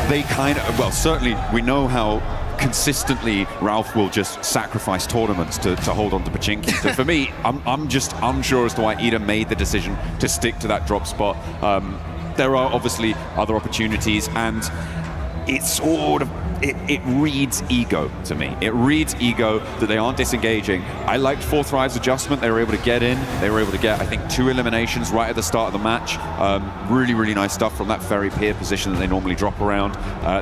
they kind of, well, certainly we know how consistently Ralph will just sacrifice tournaments to hold on to Pachinki. So for me, I'm just unsure as to why Ida made the decision to stick to that drop spot. There are obviously other opportunities, and it's sort of, it reads ego to me. It reads ego that they aren't disengaging. I liked Fourth Rive's adjustment. They were able to get in. They were able to get, I think, 2 eliminations right at the start of the match. Really, really nice stuff from that very peer position that they normally drop around.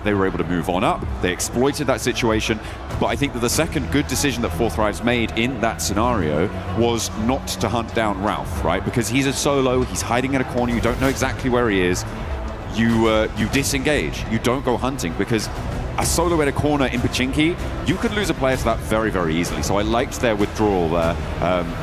They were able to move on up. They exploited that situation. But I think that the second good decision that Fourth Rive's made in that scenario was not to hunt down Ralph, right? Because he's a solo. He's hiding in a corner. You don't know exactly where he is. You disengage. You don't go hunting, because a solo at a corner in Pachinki, you could lose a player to that very, very easily. So I liked their withdrawal there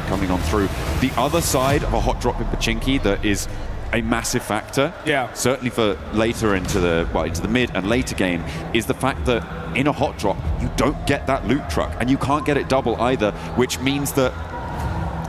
coming on through. The other side of a hot drop in Pachinki that is a massive factor, certainly for later into the mid and later game, is the fact that in a hot drop, you don't get that loot truck, and you can't get it double either, which means that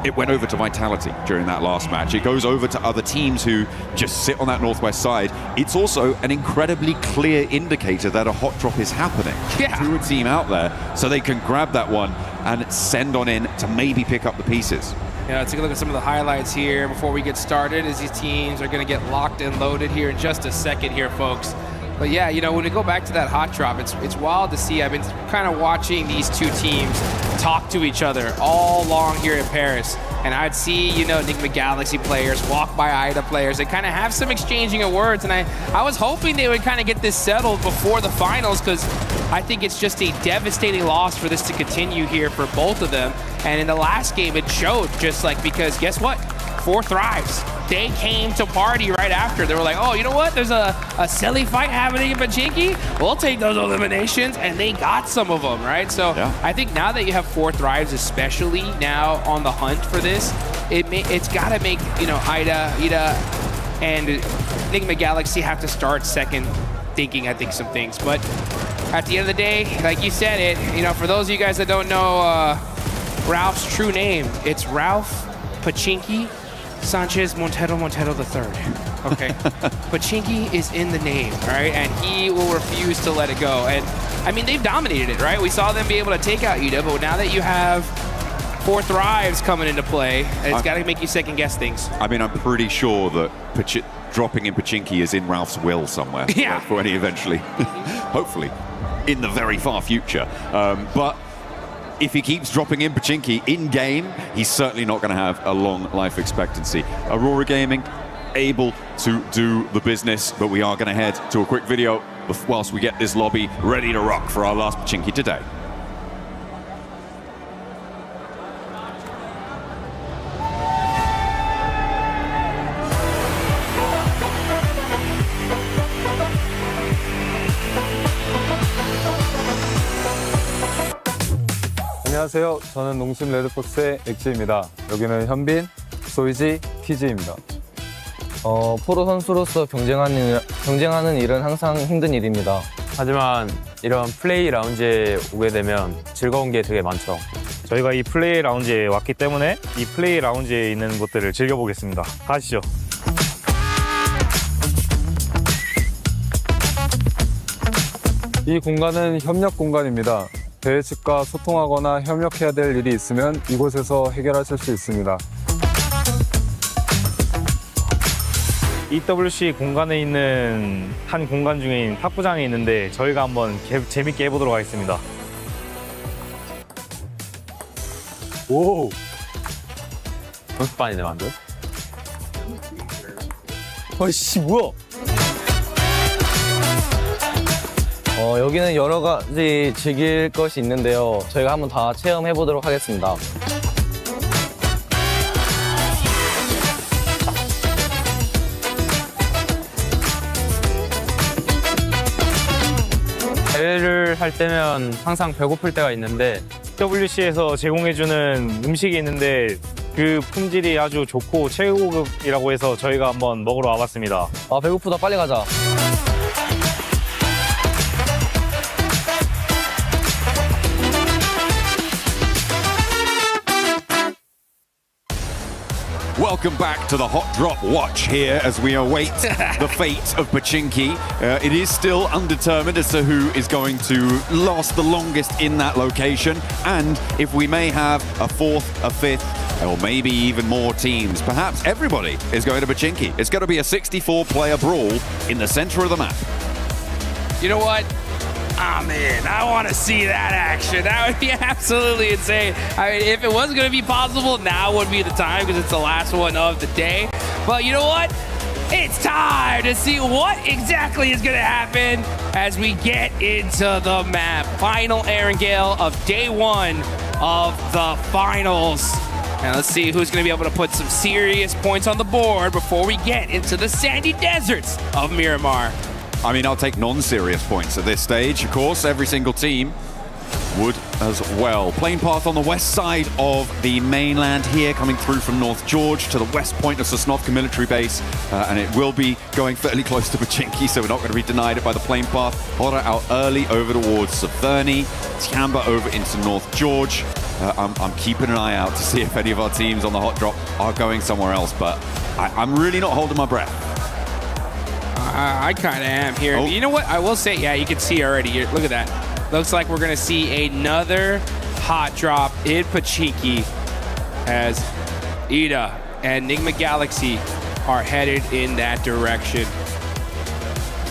it went over to Vitality during that last match. It goes over to other teams who just sit on that northwest side. It's also an incredibly clear indicator that a hot drop is happening to a team out there, so they can grab that one and send on in to maybe pick up the pieces.
Yeah, let's take a look at some of the highlights here before we get started, as these teams are going to get locked and loaded here in just a second here, folks. But yeah, you know, when we go back to that hot drop, it's wild to see. I've been kind of watching these two teams talk to each other all along here in Paris. And I'd see, you know, Enigma Galaxy players walk by Ida players and kind of have some exchanging of words. And I was hoping they would kind of get this settled before the finals, because I think it's just a devastating loss for this to continue here for both of them. And in the last game, it showed, just like, because guess what? Fourth Rives, they came to party right after. They were like, oh, you know what? There's a silly fight happening in Pachinki. We'll take those eliminations, and they got some of them, right? So I think now that you have Fourth Rives, especially now on the hunt for this, it's got to make, you know, Ida, and Enigma Galaxy have to start second thinking, I think, some things. But at the end of the day, like you said it, you know, for those of you guys that don't know Ralph's true name, it's Ralph Pachinki Sanchez Montero III. Okay. Pachinki is in the name, all right? And he will refuse to let it go. And I mean, they've dominated it, right? We saw them be able to take out Ida, but now that you have Fourth Rives coming into play, it's got to make you second guess things.
I mean, I'm pretty sure that dropping in Pachinki is in Ralph's will somewhere. For any eventually, hopefully, in the very far future. But if he keeps dropping in Pachinki in-game, he's certainly not going to have a long life expectancy. Aurora Gaming able to do the business, but we are going to head to a quick video whilst we get this lobby ready to rock for our last Pachinki today.
안녕하세요. 저는 농심 레드포스의 엑지입니다. 여기는 현빈, 소이지, 키즈입니다.
프로 선수로서 경쟁하는 일은 항상 힘든 일입니다. 하지만 이런 플레이 라운지에 오게 되면 즐거운 게 되게 많죠.
저희가 이 플레이 라운지에 왔기 때문에 이 플레이 라운지에 있는 것들을 즐겨보겠습니다. 가시죠.
이 공간은 협력 공간입니다. 대회 측과 소통하거나 협력해야 될 일이 있으면 이곳에서 해결하실 수 있습니다.
EWC 공간에 있는 한 공간 중인 탁구장이 있는데 저희가 한번 재밌게 해보도록 하겠습니다.
오! 연습반이네, 완전. 어이씨, 뭐야? 여기는 여러 가지 즐길 것이 있는데요. 저희가 한번 다 체험해 보도록 하겠습니다. 대회를 할 때면 항상 배고플 때가 있는데
EWC에서 제공해주는 음식이 있는데 그 품질이 아주 좋고 최고급이라고 해서 저희가 한번 먹으러 와봤습니다.
아, 배고프다. 빨리 가자.
Welcome back to the Hot Drop Watch here as we await the fate of Pachinki. It is still undetermined as to who is going to last the longest in that location, and if we may have a fourth, a fifth, or maybe even more teams. Perhaps everybody is going to Pachinki. It's going to be a 64-player brawl in the center of the map.
You know what? Ah, man, I want to see that action. That would be absolutely insane. I mean, if it was going to be possible, now would be the time because it's the last one of the day. But you know what? It's time to see what exactly is going to happen as we get into the map. Final Erangel of day one of the finals. Now let's see who's going to be able to put some serious points on the board before we get into the sandy deserts of Miramar.
I mean, I'll take non-serious points at this stage. Of course, every single team would as well. Plane path on the west side of the mainland here, coming through from North George to the west point of Sosnovka military base. And it will be going fairly close to Pachinki, so we're not going to be denied it by the plane path. Hora out early over towards Saverny. Tiamba over into North George. I'm keeping an eye out to see if any of our teams on the hot drop are going somewhere else, but I'm really not holding my breath.
I kind of am here.
Oh.
You know what? I will say, yeah, you can see already here. Look at that. Looks like we're going to see another hot drop in Pachinki as Ida and Enigma Galaxy are headed in that direction.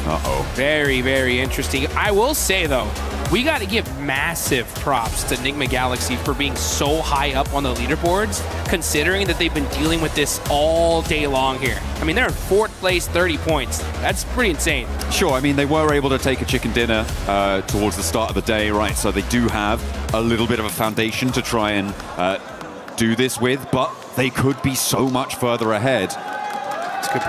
Uh-oh.
Very, very interesting. I will say, though, we got to give massive props to Enigma Galaxy for being so high up on the leaderboards, considering that they've been dealing with this all day long here. I mean, they're in 4th place, 30 points. That's pretty insane.
Sure, I mean, they were able to take a chicken dinner towards the start of the day, right? So they do have a little bit of a foundation to try and do this with, but they could be so much further ahead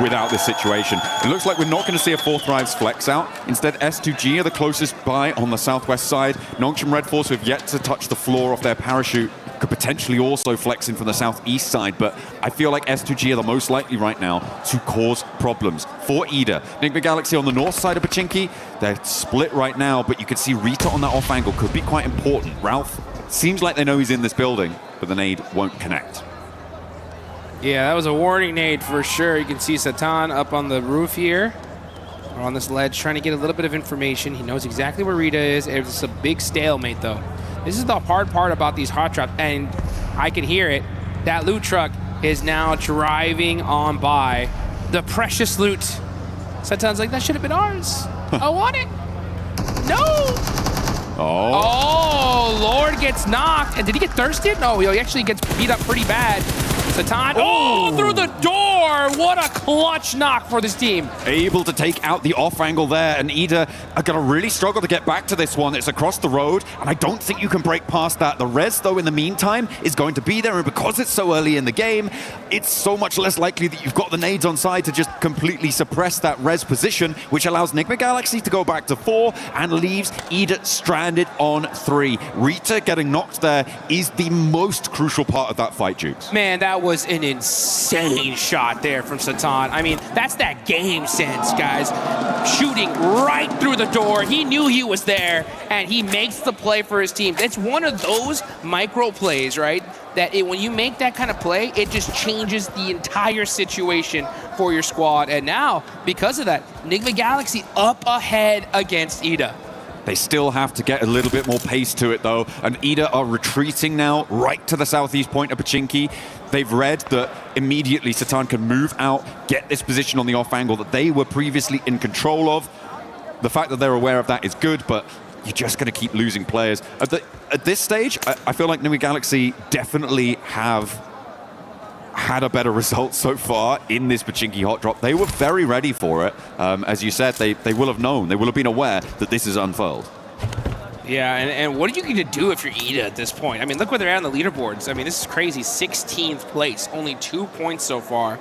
without this situation. It looks like we're not going to see a 4th Thrives flex out. Instead, S2G are the closest by on the southwest side. Nongshim Red Force, who have yet to touch the floor of their parachute, could potentially also flex in from the southeast side, but I feel like S2G are the most likely right now to cause problems for Ida. Enigma Galaxy on the north side of Pachinki, they're split right now, but you can see Rita on that off angle could be quite important. Ralph seems like they know he's in this building, but the nade won't connect.
Yeah, that was a warning nade for sure. You can see Satan up on the roof here, or on this ledge, trying to get a little bit of information. He knows exactly where Rita is. It's a big stalemate, though. This is the hard part about these hot drops, and I can hear it. That loot truck is now driving on by. The precious loot. Satan's like, that should have been ours. I want it. No! Oh, Lord gets knocked. And did he get thirsted? No, he actually gets beat up pretty bad. Satan, through the door! What a clutch knock for this team.
Able to take out the off angle there, and Ida are going to really struggle to get back to this one. It's across the road, and I don't think you can break past that. The res, though, in the meantime, is going to be there, and because it's so early in the game, it's so much less likely that you've got the nades on side to just completely suppress that res position, which allows Enigma Galaxy to go back to 4 and leaves Ida stranded landed on 3. Rita getting knocked there is the most crucial part of that fight, Jukes.
Man, that was an insane shot there from Satan. I mean, that's that game sense, guys. Shooting right through the door. He knew he was there, and he makes the play for his team. It's one of those micro plays, right? That when you make that kind of play, it just changes the entire situation for your squad. And now, because of that, Enigma Galaxy up ahead against EDA.
They still have to get a little bit more pace to it, though. And EDA are retreating now right to the southeast point of Pachinki. They've read that immediately Satan can move out, get this position on the off angle that they were previously in control of. The fact that they're aware of that is good, but you're just going to keep losing players. At this stage, I feel like Enigma Galaxy definitely have had a better result so far in this Pachinki hot drop. They were very ready for it. As you said, they will have known, they will have been aware that this is unfurled.
Yeah, and what are you going to do if you're EDA at this point? I mean, look where they're at on the leaderboards. I mean, this is crazy. 16th place, only 2 points so far.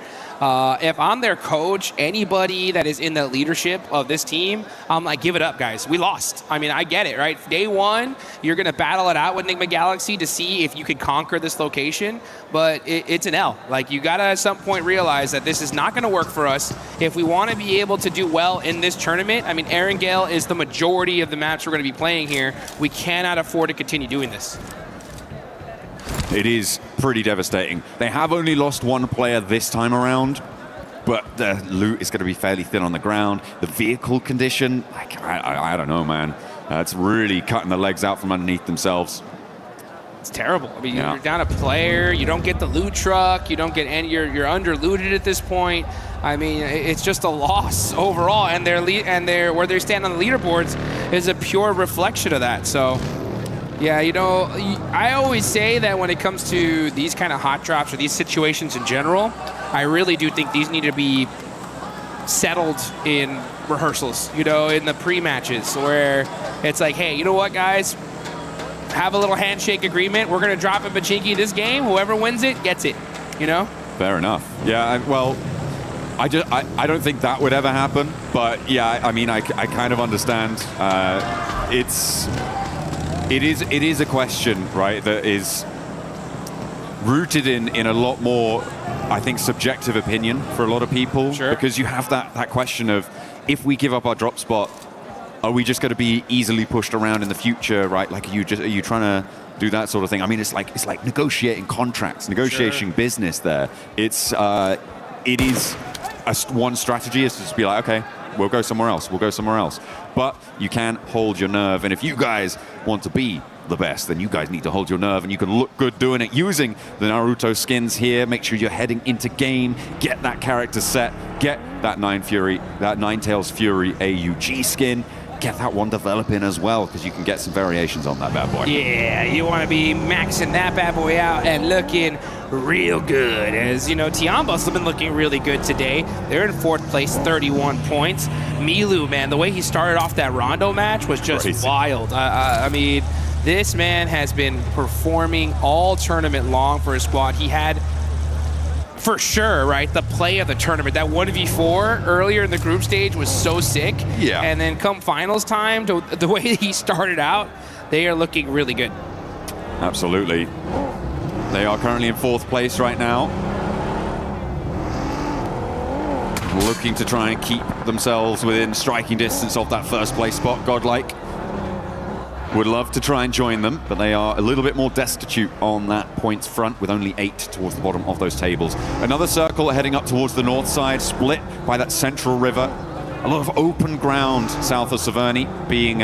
If I'm their coach, anybody that is in the leadership of this team, I'm like, give it up, guys. We lost. I mean, I get it, right? Day one, you're going to battle it out with Enigma Galaxy to see if you could conquer this location, but it's an L. Like, you got to at some point realize that this is not going to work for us. If we want to be able to do well in this tournament, I mean, Erangel is the majority of the maps we're going to be playing here. We cannot afford to continue doing this.
It is pretty devastating. They have only lost 1 player this time around, but the loot is going to be fairly thin on the ground. The vehicle condition, like, I don't know, man. It's really cutting the legs out from underneath themselves.
It's terrible. I mean, you're down a player, you don't get the loot truck, you don't get any, you're under looted at this point. I mean, it's just a loss overall, and where they stand on the leaderboards is a pure reflection of that. So, yeah, you know, I always say that when it comes to these kind of hot drops or these situations in general, I really do think these need to be settled in rehearsals, you know, in the pre-matches, where it's like, hey, you know what, guys? Have a little handshake agreement. We're going to drop a Pachinki this game. Whoever wins it gets it, you know? Fair enough.
Yeah, well, I don't think that would ever happen, but yeah, I mean, I kind of understand. It is a question, right, that is rooted in a lot more, I think, subjective opinion for a lot of people. Sure. Because you have that question of, if we give up our drop spot, are we just going to be easily pushed around in the future, right? Like, are you trying to do that sort of thing? I mean, it's like negotiating contracts, negotiating business there. It is one strategy is to just be like, okay, we'll go somewhere else. We'll go somewhere else. But you can hold your nerve. And if you guys want to be the best, then you guys need to hold your nerve, and you can look good doing it using the Naruto skins here. Make sure you're heading into game, get that character set, get that Ninetales Fury AUG skin. Get that one developing as well, because you can get some variations on that bad boy.
Yeah, you want to be maxing that bad boy out and looking real good. As you know, Tiambas have been looking really good today. They're in 4th place, 31 points. Milu, man, the way he started off that Rondo match was just crazy. Wild. I mean, this man has been performing all tournament long for his squad. He had, for sure, right, the play of the tournament. That 1v4 earlier in the group stage was so sick. Yeah. And then come finals time, the way he started out, they are looking really good.
Absolutely. They are currently in 4th place right now. Looking to try and keep themselves within striking distance of that 1st place spot, Godlike. Would love to try and join them, but they are a little bit more destitute on that points front, with only 8 towards the bottom of those tables. Another circle heading up towards the north side, split by that central river. A lot of open ground south of Severny, being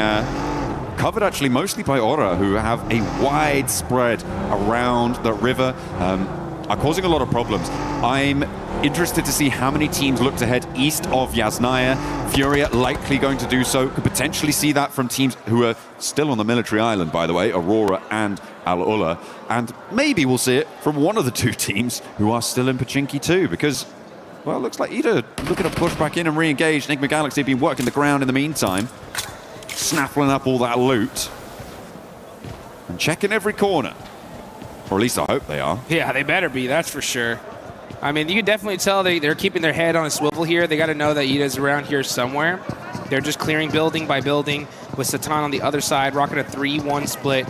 covered actually mostly by Aura, who have a wide spread around the river, are causing a lot of problems. I'm interested to see how many teams look to head east of Yasnaya. Furia likely going to do so. Could potentially see that from teams who are still on the military island, by the way, Aurora and Al-Ula. And maybe we'll see it from one of the 2 teams who are still in Pachinki too, because, well, it looks like either looking to push back in and re-engage. Enigma Galaxy have been working the ground in the meantime, snaffling up all that loot and checking every corner. Or at least I hope they are.
Yeah, they better be, that's for sure. I mean, you can definitely tell they're keeping their head on a swivel here. They got to know that Ida's around here somewhere. They're just clearing building by building. with Satan on the other side, rocking a 3-1 split.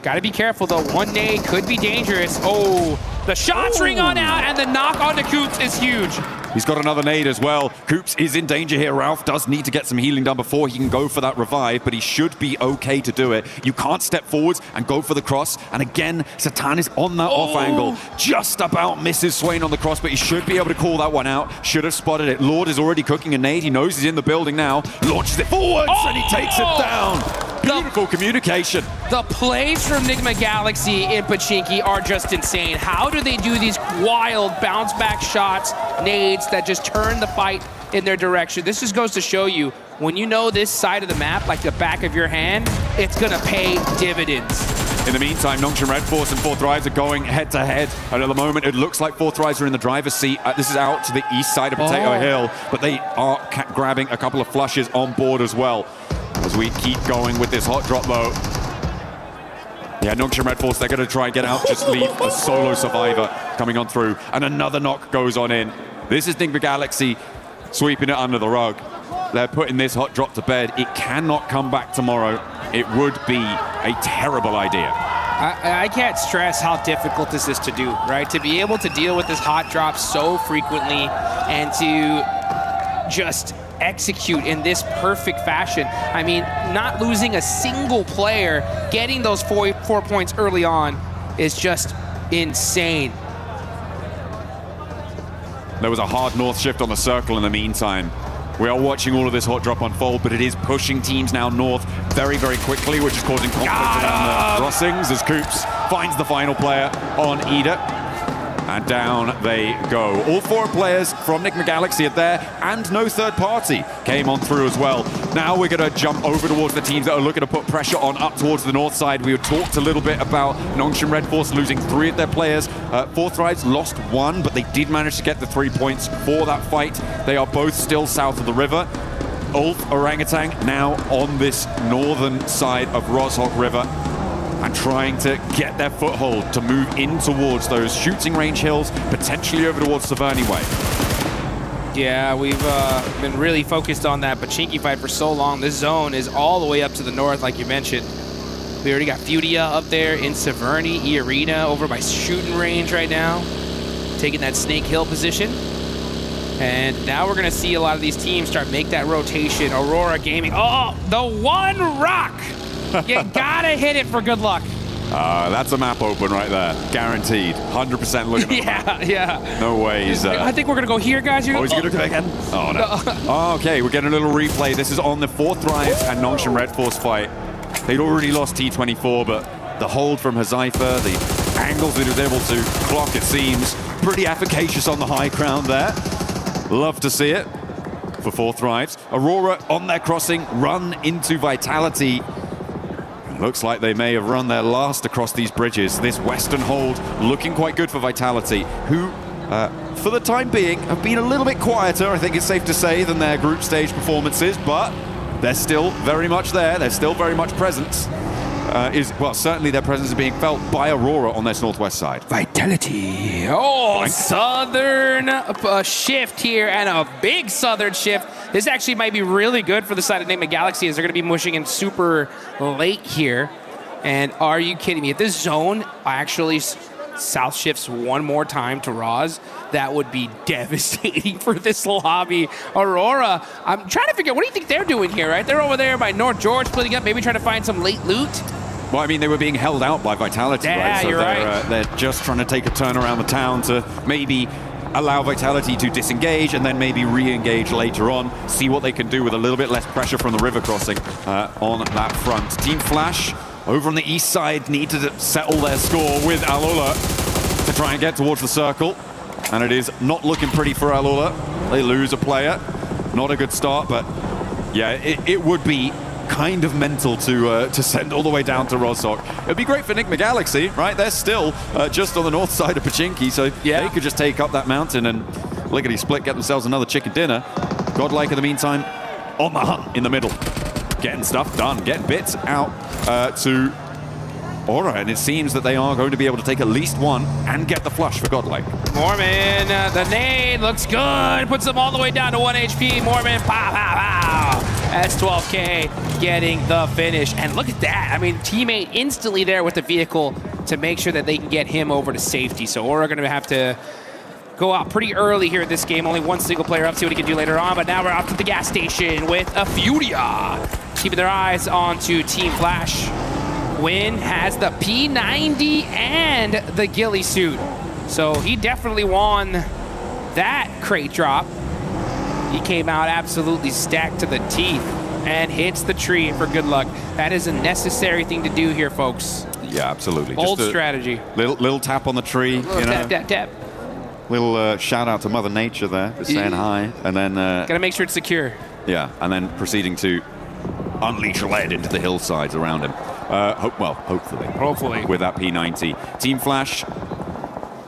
Got to be careful, though. One nade could be dangerous. Oh, the shots ring on out, and the knock onto Coops is huge.
He's got another nade as well. Coops is in danger here. Ralph does need to get some healing done before he can go for that revive, but he should be okay to do it. You can't step forwards and go for the cross. And again, Satan is on that off angle. Just about misses Swain on the cross, but he should be able to call that one out. Should have spotted it. Lord is already cooking a nade. He knows he's in the building now. Launches it forwards and he takes it down. Beautiful communication.
The plays from Nigma Galaxy in Pachinki are just insane. How do they do these wild bounce back shots, nades that just turn the fight in their direction? This just goes to show you, when you know this side of the map like the back of your hand, it's gonna pay dividends.
In the meantime, Nongshim Red Force and Fourth Rise are going head-to-head. And at the moment, it looks like Fourth Rise are in the driver's seat. This is out to the east side of Potato Hill, but they are grabbing a couple of flushes on board as well. As we keep going with this hot drop, though. Yeah, Nongshim Red Force, they're going to try and get out, just leave a solo survivor coming on through. And another knock goes on in. This is Nigma Galaxy sweeping it under the rug. They're putting this hot drop to bed. It cannot come back tomorrow. It would be a terrible idea.
I can't stress how difficult this is to do, right? To be able to deal with this hot drop so frequently and to just execute in this perfect fashion. I mean, not losing a single player, getting those four points early on is just insane.
There was a hard north shift on the circle in the meantime. We are watching all of this hot drop unfold, but it is pushing teams now north very, very quickly, which is causing conflict around the crossings as Coops finds the final player on Ida. And down they go. All four players from Nigma Galaxy are there, and no third party came on through as well. Now we're going to jump over towards the teams that are looking to put pressure on up towards the north side. We talked a little bit about Nongshim Red Force losing 3 of their players. Fourth Rise lost 1, but they did manage to get the 3 points for that fight. They are both still south of the river. Ulf Orangutan now on this northern side of Roshok River, and trying to get their foothold to move in towards those shooting range hills, potentially over towards Saverny Way.
Yeah, we've been really focused on that Pachinki fight for so long. This zone is all the way up to the north, like you mentioned. We already got Fudia up there in Saverny, E-Arena over by shooting range right now, taking that Snake Hill position. And now we're gonna see a lot of these teams start make that rotation. Aurora Gaming, oh, the one rock! You gotta hit it for good luck.
That's a map open right there. Guaranteed. 100% looking at the map.
Yeah.
No ways.
I think we're going to go here, guys.
You're he's going to go again? Oh, no. Okay, we're getting a little replay. This is on the Fourth Rise and Nongshim Red Force fight. They'd already lost T24, but the hold from Hazaifa, the angles that he was able to clock, it seems, pretty efficacious on the high ground there. Love to see it for Fourth Rise. Aurora on their crossing, run into Vitality. Looks like they may have run their last across these bridges. This western hold looking quite good for Vitality, who, for the time being, have been a little bit quieter, I think it's safe to say, than their group stage performances, but they're still very much there. They're still very much present. Certainly their presence is being felt by Aurora on this northwest side.
Vitality. Oh, southern shift here, and a big southern shift. This actually might be really good for the side of Nigma Galaxy, as they're going to be mushing in super late here. And are you kidding me? If this zone actually south shifts one more time to Roz, that would be devastating for this lobby. Aurora, I'm trying to figure out, what do you think they're doing here, right? They're over there by North George, splitting up, maybe trying to find some late loot.
Well, I mean, they were being held out by Vitality,
yeah,
right? So
you're right.
They're just trying to take a turn around the town to maybe allow Vitality to disengage and then maybe re-engage later on, see what they can do with a little bit less pressure from the river crossing on that front. Team Flash over on the east side need to settle their score with Alola to try and get towards the circle. And it is not looking pretty for Alola. They lose a player. Not a good start, but yeah, it would be kind of mental to send all the way down to Roshok. It'd be great for Nigma Galaxy, right? They're still just on the north side of Pachinki, so they could just take up that mountain and lickety-split, get themselves another chicken dinner. Godlike, in the meantime, on the hunt in the middle. Getting stuff done, getting bits out to Aura, and it seems that they are going to be able to take at least one and get the flush for Godlike.
Mormon, the nade looks good. Puts them all the way down to 1 HP. Mormon, pow, pow, pow. S12K getting the finish. And look at that. I mean, teammate instantly there with the vehicle to make sure that they can get him over to safety. So Aurora going to have to go out pretty early here in this game. Only one single player up, see what he can do later on. But now we're off to the gas station with a Furia. Keeping their eyes onto Team Flash. Win has the P90 and the ghillie suit. So he definitely won that crate drop. He came out absolutely stacked to the teeth and hits the tree for good luck. That is a necessary thing to do here, folks.
Yeah, absolutely.
Bold
Just a
strategy.
Little tap on the tree.
Little tap, tap, tap.
Little shout out to Mother Nature there, just saying hi. And then...
Gotta make sure it's secure.
Yeah, and then proceeding to unleash lead into the hillsides around him. Hopefully. With that P90. Team Flash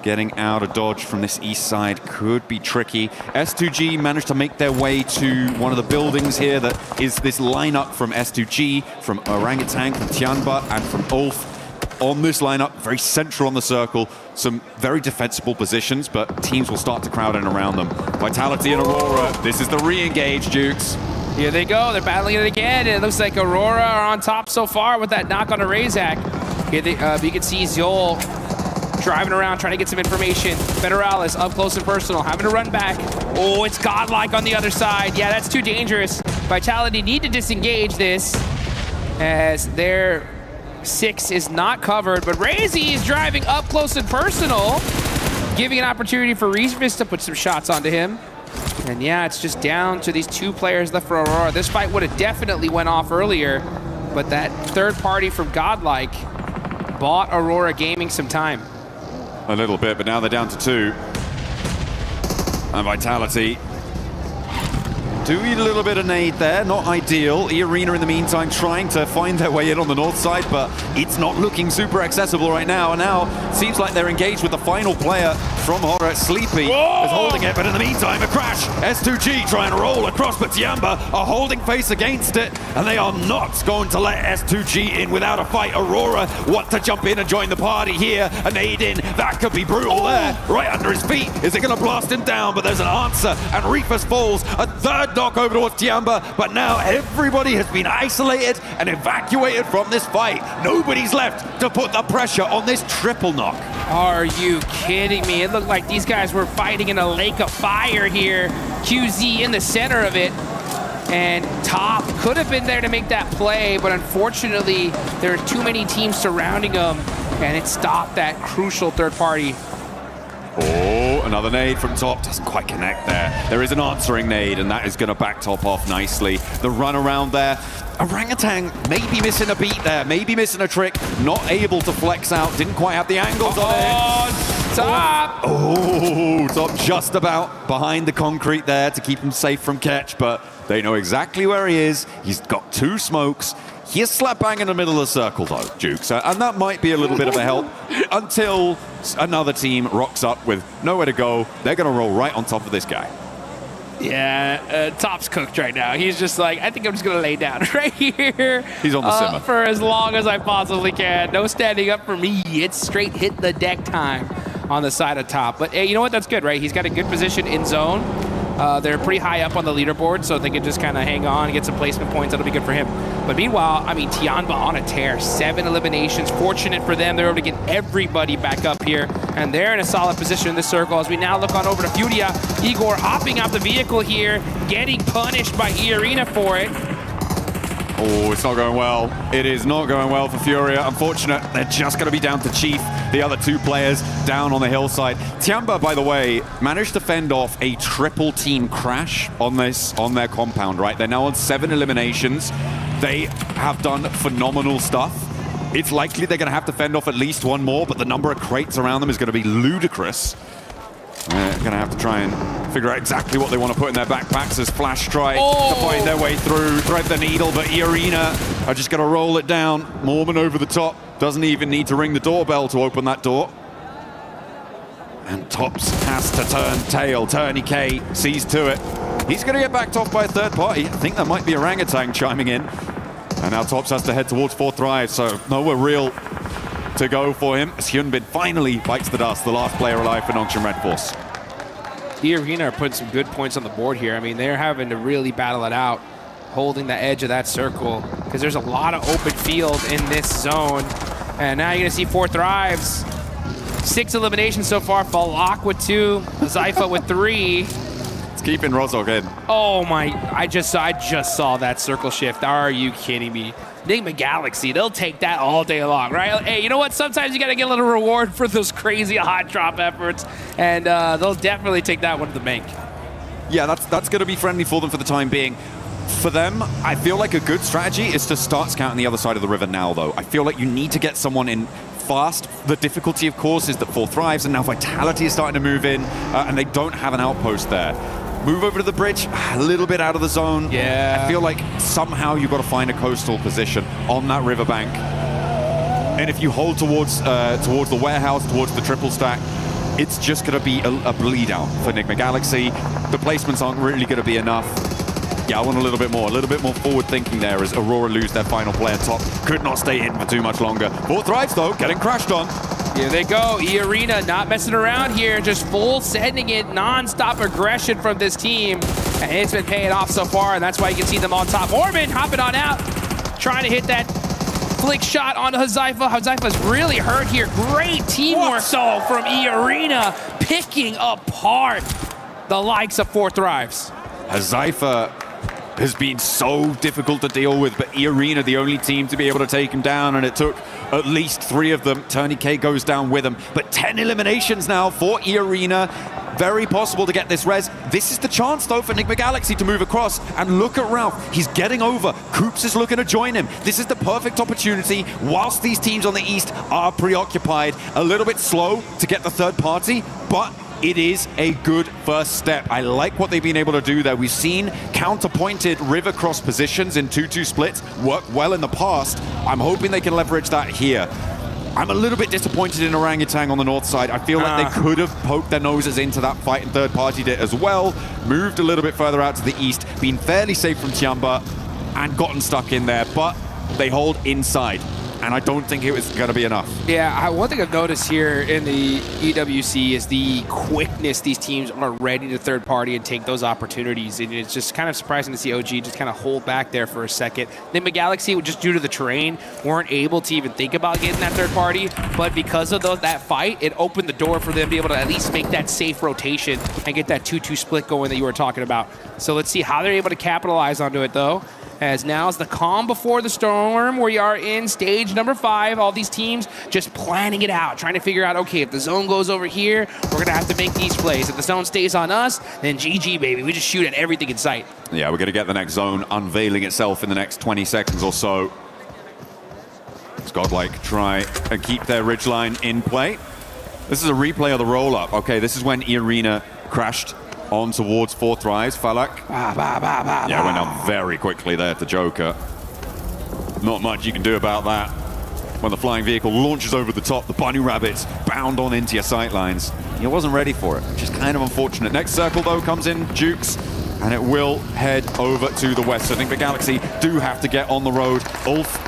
getting out of dodge from this east side could be tricky. S2G managed to make their way to one of the buildings here that is this lineup from S2G, from Orangutan, from Tianba, and from Ulf. On this lineup, very central on the circle, some very defensible positions, but teams will start to crowd in around them. Vitality and Aurora, this is the re-engage, Dukes.
Here they go, they're battling it again, and it looks like Aurora are on top so far with that knock on a Razak. Here you can see Zol driving around, trying to get some information. Federalis up close and personal, having to run back. Oh, it's godlike on the other side. Yeah, that's too dangerous. Vitality need to disengage this as their 6 is not covered, but Razy is driving up close and personal, giving an opportunity for Reefus to put some shots onto him. And yeah, it's just down to these 2 players left for Aurora. This fight would have definitely went off earlier, but that third party from Godlike bought Aurora Gaming some time.
A little bit, but now they're down to 2. And Vitality doing a little bit of nade there, not ideal. E-Arena in the meantime trying to find their way in on the north side, but it's not looking super accessible right now. And now seems like they're engaged with the final player from Horror. Sleepy is holding it, but in the meantime a crash. S2G trying to roll across, but Tiamba are holding face against it, and they are not going to let S2G in without a fight. Aurora want to jump in and join the party here. A nade in, that could be brutal there, right under his feet. Is it going to blast him down? But there's an answer, and Reefus falls. A third knock over towards Tiamba, but now everybody has been isolated and evacuated from this fight. Nobody's left to put the pressure on this triple knock.
Are you kidding me? It looked like these guys were fighting in a lake of fire here. QZ in the center of it. And Top could have been there to make that play, but unfortunately, there are too many teams surrounding him, and it stopped that crucial third party.
Oh, another nade from Top. Doesn't quite connect there. There is an answering nade, and that is going to back Top off nicely. The run around there. Orangutan maybe missing a beat there, maybe missing a trick. Not able to flex out. Didn't quite have the angles on it.
Top!
Oh, Top just about behind the concrete there to keep him safe from catch, but they know exactly where he is. He's got 2 smokes. He is slap bang in the middle of the circle though, Jukes, and that might be a little bit of a help until another team rocks up with nowhere to go. They're going to roll right on top of this guy.
Yeah, Top's cooked right now. He's just like, I think I'm just going to lay down right here.
He's on the simmer.
For as long as I possibly can. No standing up for me. It's straight hit the deck time on the side of Top. But hey, you know what? That's good, right? He's got a good position in zone. They're pretty high up on the leaderboard, so they can just kind of hang on and get some placement points. That'll be good for him. But meanwhile, I mean, Tianba on a tear. 7 eliminations. Fortunate for them. They're able to get everybody back up here, and they're in a solid position in this circle as we now look on over to Furia. Igor hopping out the vehicle here, getting punished by E-Arena for it.
Oh, it's not going well. It is not going well for Furia. Unfortunate, they're just going to be down to Chief, the other 2 players down on the hillside. Tiamba, by the way, managed to fend off a triple team crash on their compound, right? They're now on 7 eliminations. They have done phenomenal stuff. It's likely they're going to have to fend off at least 1 more, but the number of crates around them is going to be ludicrous. They're going to have to try and figure out exactly what they want to put in their backpacks as Flash try to find their way through, thread the needle, but E-Arena are just going to roll it down. Mormon over the top, doesn't even need to ring the doorbell to open that door. And Tops has to turn tail. Tourney K sees to it. He's going to get backed off by a third party. I think that might be Orangutan chiming in. And now Tops has to head towards 4th Thrive, so nowhere real to go for him as Hyunbin finally bites the dust, the last player alive for Nongshim Red Force.
E-Arena are putting some good points on the board here. I mean, they're having to really battle it out. holding the edge of that circle because there's a lot of open field in this zone. And now you're going to see 4 Thrives. 6 eliminations so far. Falak with 2, Zypha with 3.
It's keeping Rozog in.
Oh my, I just saw that circle shift. Are you kidding me? Enigma Galaxy, they'll take that all day long, right? Hey, you know what? Sometimes you got to get a little reward for those crazy hot drop efforts, and they'll definitely take that one to the bank.
Yeah, that's going to be friendly for them for the time being. For them, I feel like a good strategy is to start scouting the other side of the river now, though. I feel like you need to get someone in fast. The difficulty, of course, is that 4 Thrives, and now Vitality is starting to move in, and they don't have an outpost there. Move over to the bridge, a little bit out of the zone.
Yeah.
I feel like somehow you've got to find a coastal position on that riverbank. And if you hold towards the warehouse, towards the triple stack, it's just going to be a bleed out for Enigma Galaxy. The placements aren't really going to be enough. Yeah, I want a little bit more forward thinking there as Aurora lose their final player top. Could not stay hidden for too much longer. 4 Thrives though, getting crashed on.
Here they go. E-Arena not messing around here, just full sending it, non-stop aggression from this team. And it's been paying off so far, and that's why you can see them on top. Orban hopping on out, trying to hit that flick shot onto Zypha. Zypha's really hurt here. Great teamwork though from E-Arena, picking apart the likes of 4 Thrives.
Zypha has been so difficult to deal with, but E-Arena the only team to be able to take him down, and it took at least 3 of them. Tourniquet goes down with him, but 10 eliminations now for E-Arena. Very possible to get this res. This is the chance though for Enigma Galaxy to move across, and look at Ralph, he's getting over. Koops is looking to join him. This is the perfect opportunity whilst these teams on the east are preoccupied. A little bit slow to get the third party, but it is a good first step. I like what they've been able to do there. We've seen counterpointed river cross positions in 2-2 splits work well in the past. I'm hoping they can leverage that here. I'm a little bit disappointed in Orangutan on the north side. I feel like they could have poked their noses into that fight and third partied it as well. Moved a little bit further out to the east, been fairly safe from Tiamba and gotten stuck in there, but they hold inside. And I don't think it was going to be enough.
Yeah, one thing I've noticed here in the EWC is the quickness these teams are ready to third party and take those opportunities. And it's just kind of surprising to see OG just kind of hold back there for a second. Enigma Galaxy, just due to the terrain, weren't able to even think about getting that third party. But because of that fight, it opened the door for them to be able to at least make that safe rotation and get that 2-2 split going that you were talking about. So let's see how they're able to capitalize onto it, though. As now is the calm before the storm. We are in stage number 5. All these teams just planning it out, trying to figure out, okay, if the zone goes over here, we're going to have to make these plays. If the zone stays on us, then GG, baby. We just shoot at everything in sight.
Yeah, we're going to get the next zone unveiling itself in the next 20 seconds or so. It's Godlike try and keep their ridgeline in play. This is a replay of the roll-up. Okay, this is when E-Arena crashed on towards 4 Thrives. Falak. Yeah, went down very quickly there to Joker. Not much you can do about that. When the flying vehicle launches over the top, the bunny rabbits bound on into your sightlines. He wasn't ready for it, which is kind of unfortunate. Next circle, though, comes in Jukes, and it will head over to the west. So I think the Galaxy do have to get on the road. Ulf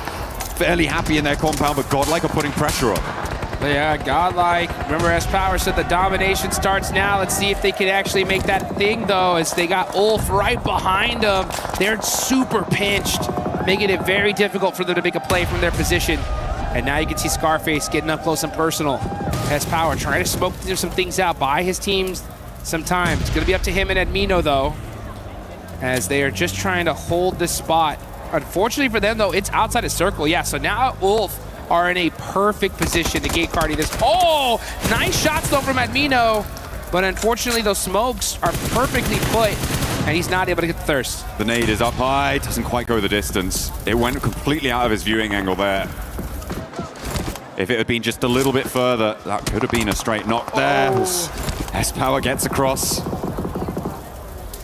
fairly happy in their compound, but Godlike are putting pressure on.
Yeah, Godlike. Remember, as Power said, the domination starts now. Let's see if they can actually make that thing, though, as they got Ulf right behind them. They're super pinched, making it very difficult for them to make a play from their position. And now you can see Scarface getting up close and personal. As Power trying to smoke some things out, buy his teams some time. It's going to be up to him and Admino, though, as they are just trying to hold this spot. Unfortunately for them, though, it's outside of circle. Yeah, so now Ulf are in a perfect position to gate cardi this. Oh, nice shots though from Admino, but unfortunately those smokes are perfectly put, and he's not able to get the thirst.
The nade is up high, doesn't quite go the distance. It went completely out of his viewing angle there. If it had been just a little bit further, that could have been a straight knock there. S-Power gets across.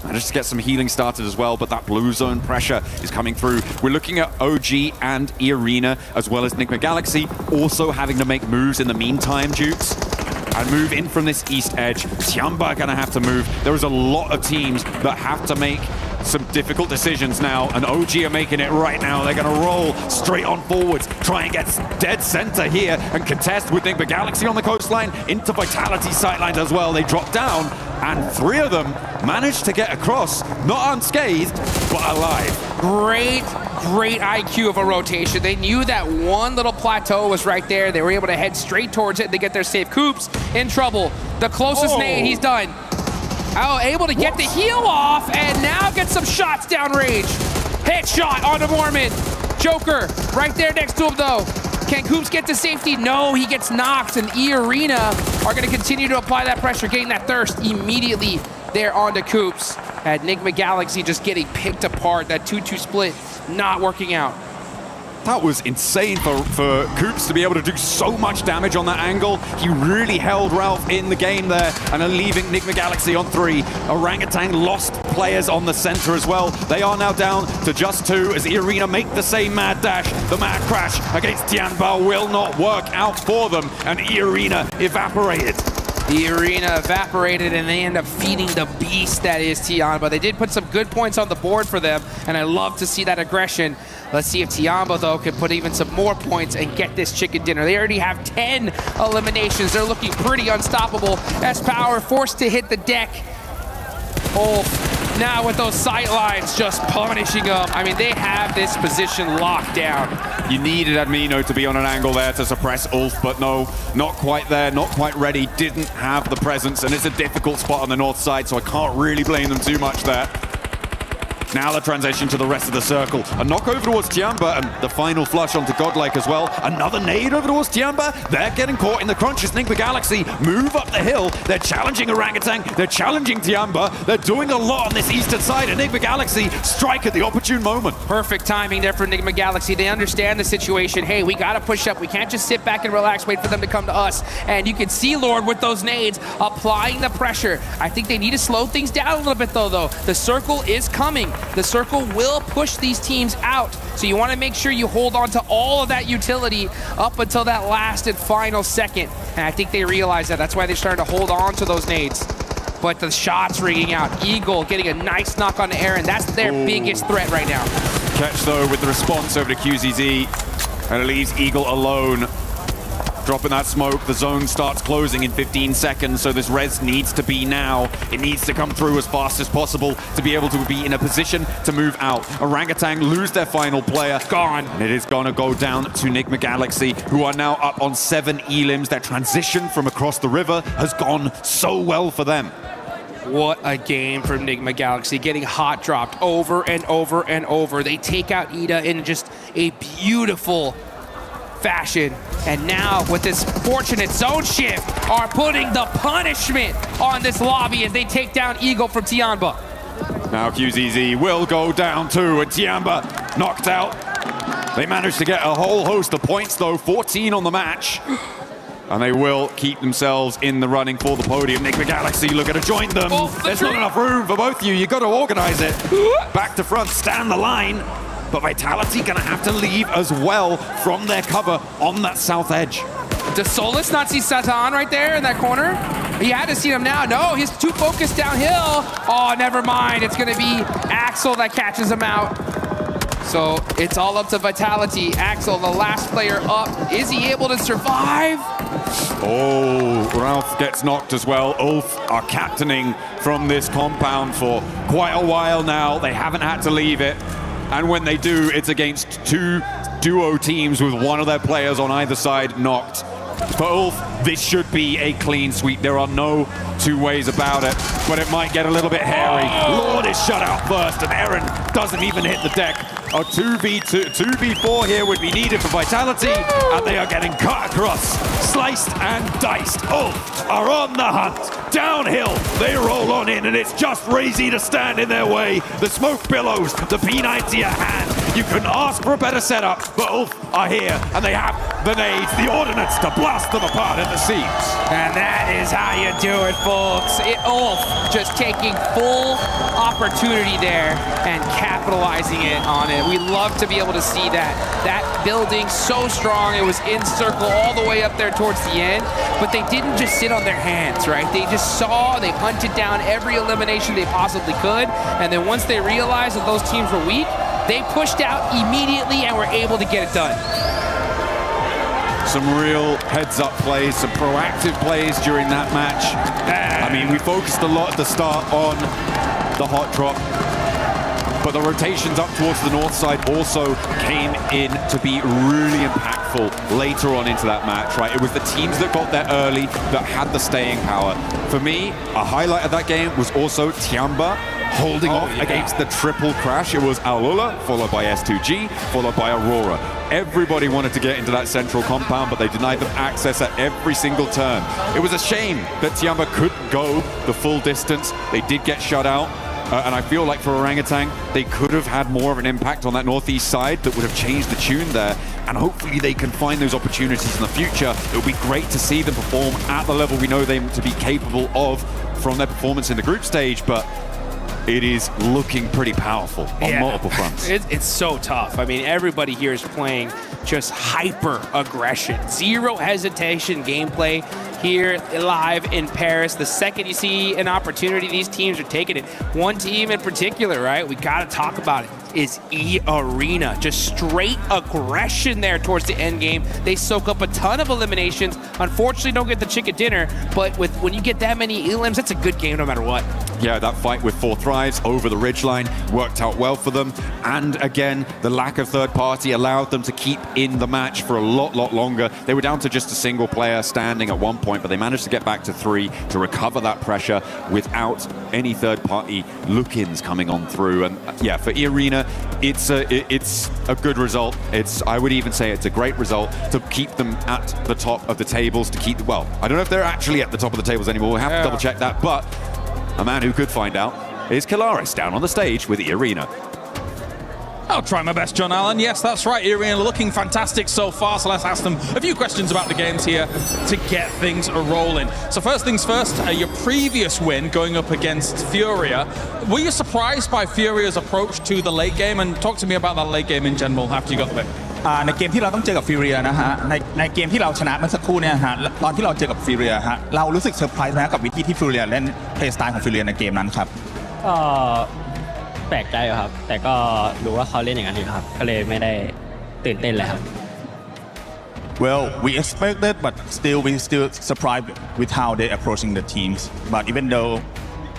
Managed to get some healing started as well, but that blue zone pressure is coming through. We're looking at OG and E-Arena, as well as Enigma Galaxy, also having to make moves in the meantime, Dukes, and move in from this east edge. Tiamba gonna have to move. There is a lot of teams that have to make some difficult decisions now, and OG are making it right now. They're gonna roll straight on forwards, try and get dead center here, and contest with Enigma Galaxy on the coastline, into Vitality sightlines as well. They drop down, and 3 of them managed to get across, not unscathed, but alive.
Great IQ of a rotation. They knew that one little plateau was right there. They were able to head straight towards it. They get their safe. Coops in trouble. The closest nade, he's done. Oh, able to get the heel off and now get some shots downrange. Headshot onto Mormon. Joker right there next to him though. Can Coops get to safety? No, he gets knocked, and E-Arena are going to continue to apply that pressure, getting that thirst immediately there onto Coops. Enigma Galaxy just getting picked apart. That 2-2 split not working out.
That was insane for Coops to be able to do so much damage on that angle. He really held Ralph in the game there and are leaving Enigma Galaxy on 3. Orangutan lost players on the center as well. They are now down to just 2 as E-Arena make the same mad dash. The mad crash against Tianba will not work out for them, and E-Arena evaporated.
E-Arena evaporated and they end up feeding the beast that is Tianba. They did put some good points on the board for them, and I love to see that aggression. Let's see if Tianba, though, can put even some more points and get this chicken dinner. They already have 10 eliminations. They're looking pretty unstoppable. S-Power forced to hit the deck. Ulf now with those sight lines just punishing them. I mean, they have this position locked down.
You needed Admino to be on an angle there to suppress Ulf, but no, not quite there, not quite ready, didn't have the presence, and it's a difficult spot on the north side, so I can't really blame them too much there. Now the transition to the rest of the circle. A knock over towards Tianba and the final flush onto Godlike as well. Another nade over towards Tianba. They're getting caught in the crunch as Enigma Galaxy move up the hill. They're challenging Orangutan. They're challenging Tianba. They're doing a lot on this eastern side. Enigma Galaxy strike at the opportune moment.
Perfect timing there for Enigma Galaxy. They understand the situation. Hey, we got to push up. We can't just sit back and relax, wait for them to come to us. And you can see Lord with those nades applying the pressure. I think they need to slow things down a little bit though. The circle is coming. The circle will push these teams out. So you want to make sure you hold on to all of that utility up until that last and final second. And I think they realize that. That's why they're starting to hold on to those nades. But the shots ringing out. Eagle getting a nice knock on Aaron. That's their biggest threat right now.
Catch though with the response over to QZZ. And it leaves Eagle alone. Dropping that smoke, the zone starts closing in 15 seconds, so this res needs to be now. It needs to come through as fast as possible to be able to be in a position to move out. Orangutan lose their final player.
Gone.
And it is going to go down to Enigma Galaxy, who are now up on 7 elims. That transition from across the river has gone so well for them.
What a game from Enigma Galaxy, getting hot dropped over and over and over. They take out Ida in just a beautiful fashion. And now with this fortunate zone shift are putting the punishment on this lobby as they take down Eagle from Tianba.
Now QZZ will go down too, and Tianba knocked out. They managed to get a whole host of points though, 14 on the match. And they will keep themselves in the running for the podium. Enigma Galaxy looking to join them. There's not enough room for both of you. You've got to organize it. Back to front, stand the line. But Vitality gonna have to leave as well from their cover on that south edge.
Does Solus not see Satan right there in that corner? He had to see him now. No, he's too focused downhill. Oh, never mind. It's gonna be Axel that catches him out. So it's all up to Vitality. Axel, the last player up. Is he able to survive?
Oh, Ralph gets knocked as well. Ulf are captaining from this compound for quite a while now. They haven't had to leave it. And when they do, it's against 2 duo teams with one of their players on either side knocked. For Ulf, this should be a clean sweep. There are no two ways about it, but it might get a little bit hairy. Lord is shut out first, and Aaron doesn't even hit the deck. A 2v4 here would be needed for Vitality, and they are getting cut across, sliced and diced. Ulf are on the hunt. Downhill, they roll on in, and it's just Razy to stand in their way. The smoke billows, the P90 at hand. You couldn't ask for a better setup, but Ulf are here, and they have the nades, the ordnance to blast them apart at the seams.
And that is how you do it, folks. Ulf just taking full opportunity there and capitalizing it on it. We love to be able to see that. That building so strong, it was in circle all the way up there towards the end, but they didn't just sit on their hands, right? They just saw, they hunted down every elimination they possibly could, and then once they realized that those teams were weak, they pushed out immediately and were able to get it done.
Some real heads-up plays, some proactive plays during that match. I mean, we focused a lot at the start on the hot drop. but the rotations up towards the north side also came in to be really impactful later on into that match, right? It was the teams that got there early that had the staying power. For me, a highlight of that game was also Tiamba holding off against the triple crash. It was Aulula, followed by S2G, followed by Aurora. Everybody wanted to get into that central compound, but they denied them access at every single turn. It was a shame that Tiamba couldn't go the full distance. They did get shut out. And I feel like for Orangutan, they could have had more of an impact on that northeast side that would have changed the tune there. And hopefully they can find those opportunities in the future. It would be great to see them perform at the level we know them to be capable of from their performance in the group stage, but it is looking pretty powerful on multiple fronts.
It's so tough. I mean, everybody here is playing just hyper aggression, zero hesitation gameplay here live in Paris. The second you see an opportunity, these teams are taking it. One team in particular, right? We got to talk about it. Is E-Arena. Just straight aggression there towards the end game. They soak up a ton of eliminations. Unfortunately, don't get the chicken dinner, but when you get that many elims, that's a good game no matter what.
Yeah, that fight with 4 Thrives over the ridgeline worked out well for them. And again, the lack of third party allowed them to keep in the match for a lot longer. They were down to just a single player standing at one point, but they managed to get back to 3 to recover that pressure without any third party look-ins coming on through. And yeah, for E-Arena, it's a good result. I would even say it's a great result to keep them at the top of the tables, to keep, well, I don't know if they're actually at the top of the tables anymore. We'll have to double check that, but a man who could find out is Kalaris down on the stage with E-Arena.
I'll try my best, John Allen. Yes, that's right. E-Arena looking fantastic so far, so let's ask them a few questions about the games here to get things rolling. So first things first, your previous win going up against Furia. Were you surprised by Furia's approach to the late game? And talk to me about that late game in general after you got the win.
ในเกมที่เราต้องเจอกับฟิวเรียนะฮะในเกมที่เราชนะเมื่อสักครู่เนี่ยฮะตอนที่เราเจอกับฟิวเรียฮะเรารู้สึกเซอร์ไพรส์ไหมกับวิธีที่ฟิวเรียเล่นเพลย์สไตล์ของฟิวเรียในเกมนั้นครับ
ก็แปลกใจครับแต่ก็รู้ว่าเขาเล่นอย่างนั้นอยู่ครับก็เลยไม่ได้ตื่นเต้นเลยครับ
Well, we expected, but we still surprised with how they're approaching the teams. But even though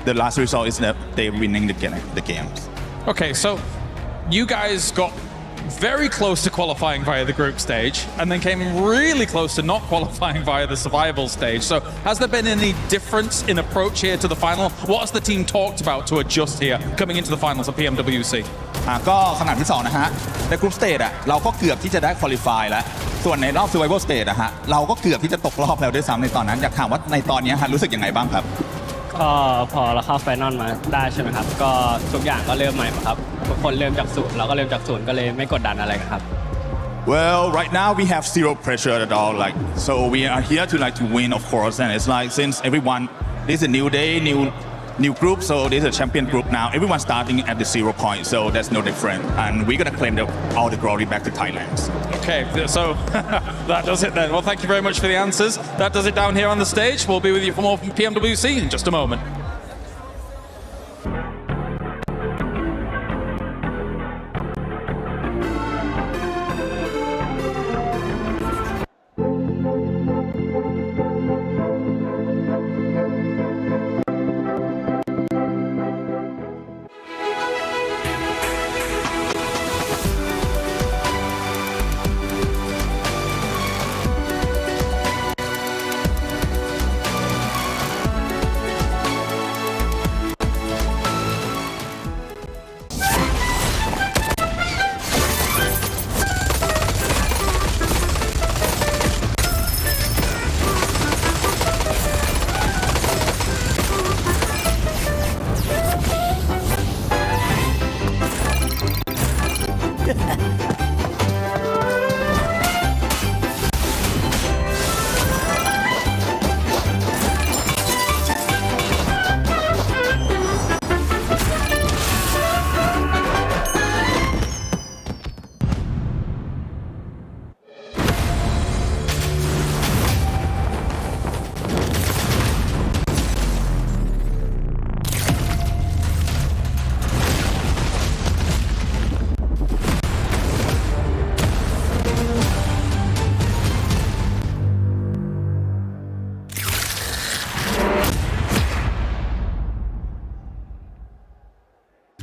the last result is that they're winning the games.
Okay, so you guys got very close to qualifying via the group stage and then came really close to not qualifying via the survival stage. So has there been any difference in approach here to the final? What has the team talked about to adjust here coming into the finals of PMWC?
ก็ขนาดที่2นะฮะในกรุ๊ปสเตจเราก็เกือบที่จะได้ควอลิฟายแล้วส่วนในรอบ survival stage ฮะเราก็เกือบที่จะตกรอบแล้วด้วยซ้ำในตอนนั้นอยากถามว่าในตอนนี้ฮะรู้สึกยังไงบ้างครับ
ก็พอเราเข้าไฟนอลมาได้ใช่ไหมครับก็ทุกอย่างก็เริ่มใหม่ครับทุกคนเริ่มจากศูนย์เราก็เริ่มจากศูนย์ก็เลยไม่กดดันอะไรครับ
Well, right now we have zero pressure at all. So we are here to win, of course. And it's since everyone, this is a new day, new group. So this is a champion group now. Everyone's starting at the 0 point. So that's no different. And we're gonna claim all the glory back to Thailand.
Okay, so that does it then. Well, thank you very much for the answers. That does it down here on the stage. We'll be with you for more from PMWC in just a moment.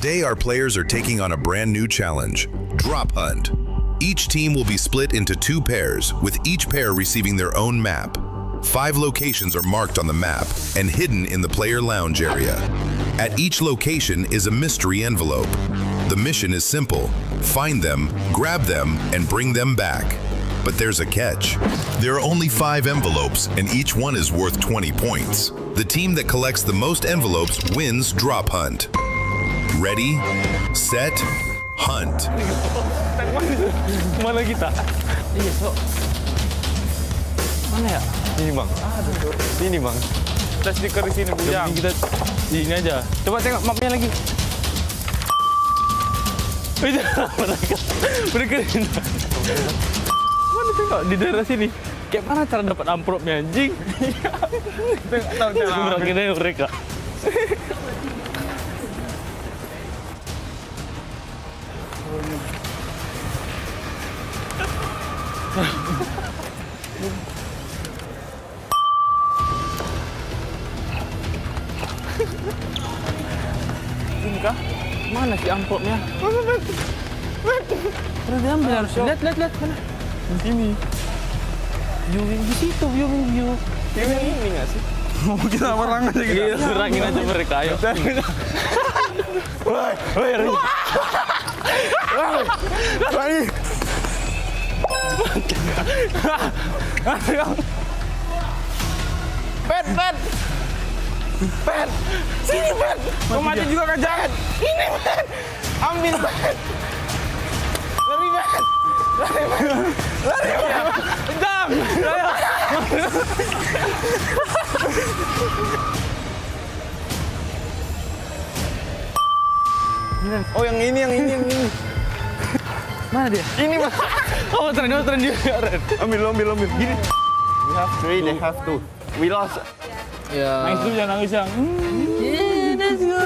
Today, our players are taking on a brand new challenge, Drop Hunt. Each team will be split into 2 pairs, with each pair receiving their own map. 5 locations are marked on the map and hidden in the player lounge area. At each location is a mystery envelope. The mission is simple: find them, grab them, and bring them back. But there's a catch. There are only 5 envelopes, and each one is worth 20 points. The team that collects the most envelopes wins Drop Hunt. Ready, set, hunt.
Mana kita? Iya, so. Mana ya? Sini bang. Sini bang. Kita stiker di sini bujang. Kita di sini aja. Coba tengok mapnya lagi. Mereka mana tengok di daerah sini? Kayak mana cara dapat amplopnya anjing? Tengok tahu cara ambilnya mereka. Ini kah? Mana si amplopnya? Pernah diambil harusnya. Lihat. Mana? Di sini. Viewing di situ, viewing view. Viewing ini nggak sih? Mau kita perang aja kita. Iya, serangin aja mereka, ayo. Woi, Rani. Pet. Sini, Pet. Kau mati juga kan jangan. Ini, Pet. Ambil, Pet. Lari, Pet. Lari, Pet. Jam. Oh, yang ini. Mana dia? Ini, Mas. Oh, tren juga, Ren. Ambil. Gini. We have 3, they have 2. We lost. Ya. Nangis dulu, jangan nangis, yang. Yeah, let's go.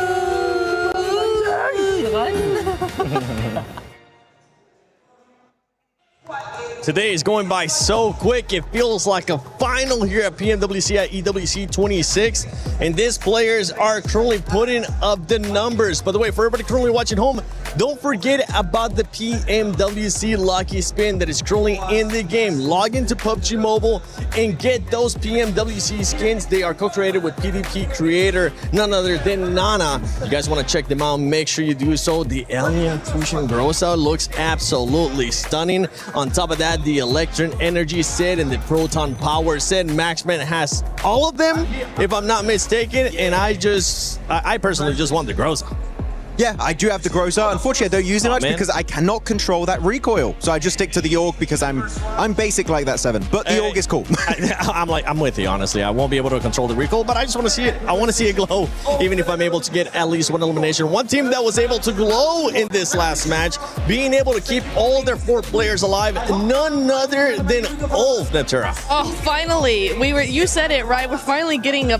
Today is going by so quick. It feels like a final here at PMWC at EWC 26. And these players are currently putting up the numbers. By the way, for everybody currently watching home, don't forget about the PMWC Lucky Spin that is currently in the game. Log into PUBG Mobile and get those PMWC skins. They are co-created with PvP creator, none other than Nana. You guys want to check them out, make sure you do so. The Alien Fusion Grossa looks absolutely stunning. On top of that, the Electron Energy set and the Proton Power set. Maxman has all of them, if I'm not mistaken, and I personally just want the Grossa.
Yeah, I do have the Groza. Unfortunately, I don't use it much because I cannot control that recoil. So I just stick to the AUG because I'm basic like that, 7. But the AUG is cool.
I'm with you, honestly. I won't be able to control the recoil, but I just want to see it. I want to see it glow, even if I'm able to get at least 1 elimination. One team that was able to glow in this last match, being able to keep all their 4 players alive, none other than Ulf, Natura.
Oh, finally. You said it, right? We're finally getting a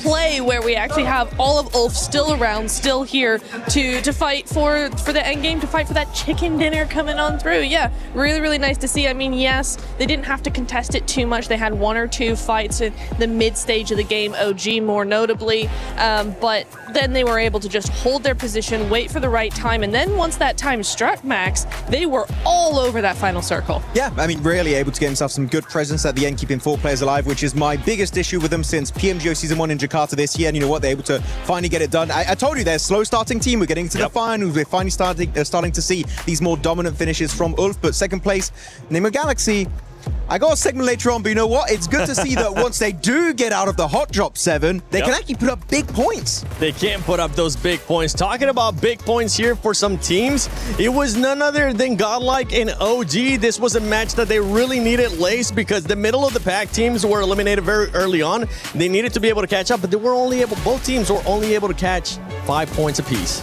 play where we actually have all of Ulf still around, still here to fight for the end game, to fight for that chicken dinner coming on through. Yeah, really nice to see. I mean, yes, they didn't have to contest it too much. They had 1 or 2 fights in the mid stage of the game, OG more notably, but then they were able to just hold their position, wait for the right time, and then once that time struck, Max, they were all over that final circle.
Yeah, I mean, really able to get himself some good presence at the end, keeping 4 players alive, which is my biggest issue with them since PMGO Season 1 in Jakarta this year. And you know what? They're able to finally get it done. I told you they're a slow starting team. We're getting to the finals. We're finally starting to see these more dominant finishes from Ulf. But second place, Nemo Galaxy. I got a segment later on, but you know what? It's good to see that once they do get out of the hot drop 7, they can actually put up big points.
They can put up those big points. Talking about big points here for some teams, it was none other than Godlike and OG. This was a match that they really needed laced because the middle of the pack teams were eliminated very early on. They needed to be able to catch up, but both teams were only able to catch 5 points apiece.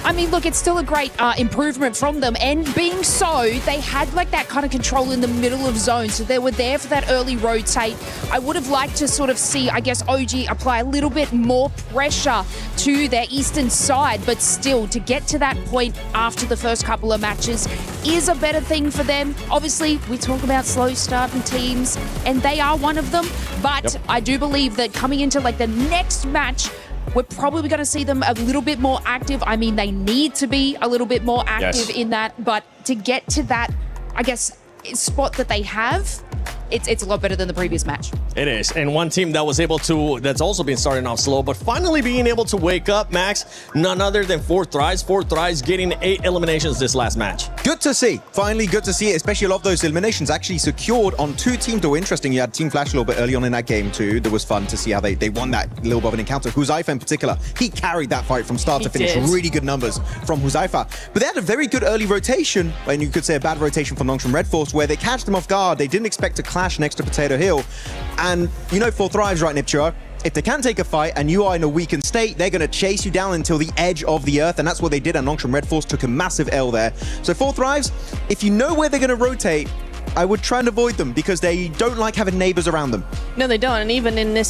I mean, look, it's still a great improvement from them. And being so, they had like that kind of control in the middle of zone. So they were there for that early rotate. I would have liked to sort of see, I guess, OG apply a little bit more pressure to their eastern side. But still, to get to that point after the first couple of matches is a better thing for them. Obviously, we talk about slow starting teams, and they are one of them. But I do believe that coming into like the next match, we're probably going to see them a little bit more active. I mean, they need to be a little bit more active in that, but to get to that, I guess, spot that they have, it's a lot better than the previous match.
It is. And one team that was able to, that's also been starting off slow, but finally being able to wake up, Max, none other than 4Thrives. 4Thrives getting 8 eliminations this last match.
Good to see. Finally, good to see it, especially a lot of those eliminations actually secured on 2 teams that were interesting. You had Team Flash a little bit early on in that game too. That was fun to see how they won that little bit of an encounter. Huzaifa in particular, he carried that fight from start to finish.
Did.
Really good numbers from Huzaifa. But they had a very good early rotation, and you could say a bad rotation from Nongshim Red Force, where they catch them off guard. They didn't expect to clash next to Potato Hill. And you know 4Thrives, right, Nipchiro? If they can take a fight and you are in a weakened state, they're going to chase you down until the edge of the earth, and that's what they did, and Nongshim Red Force took a massive L there. So 4Thrives, if you know where they're going to rotate, I would try and avoid them because they don't like having neighbors around them.
No, they don't. And even in this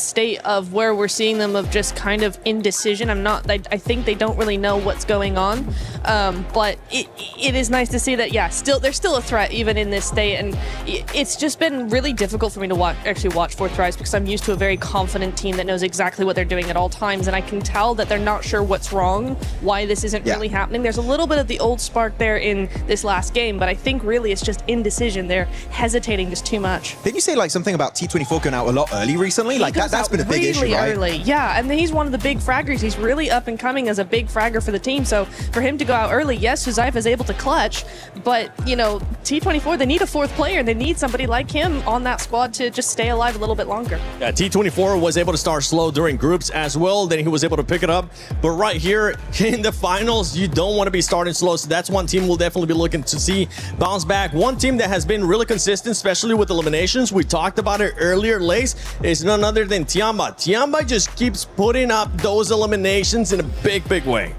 state of where we're seeing them of just kind of indecision, I think they don't really know what's going on. But it is nice to see that, yeah, they're still a threat even in this state. And it's just been really difficult for me to watch 4Thrives because I'm used to a very confident team that knows exactly what they're doing at all times. And I can tell that they're not sure what's wrong, why this isn't really happening. There's a little bit of the old spark there in this last game, but I think really it's just indecision. They're hesitating just too much.
Did you say like something about T24 going out a lot early recently? Like that's been a big issue, right?
Early. Yeah, and he's one of the big fraggers. He's really up and coming as a big fragger for the team. So for him to go out early, yes, Huzaifa is able to clutch, but you know, T24, they need a 4th player. They need somebody like him on that squad to just stay alive a little bit longer.
Yeah, T24 was able to start slow during groups as well. Then he was able to pick it up. But right here in the finals, you don't want to be starting slow. So that's one team we'll definitely be looking to see bounce back. One team that has been really consistent, especially with eliminations, we talked about it earlier, Lace, is none other than Tiamba. Tiamba just keeps putting up those eliminations in a big, big way.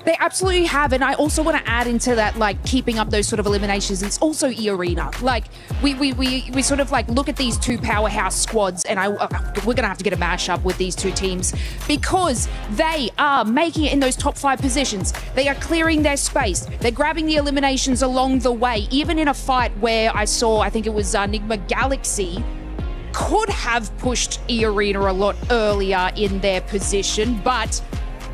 They absolutely have, and I also want to add into that, like, keeping up those sort of eliminations. It's also E-Arena. Like, we sort of like look at these 2 powerhouse squads, and we're gonna have to get a mashup with these 2 teams because they are making it in those top 5 positions. They are clearing their space. They're grabbing the eliminations along the way. Even in a fight where I think it was Nigma Galaxy could have pushed E-Arena a lot earlier in their position, but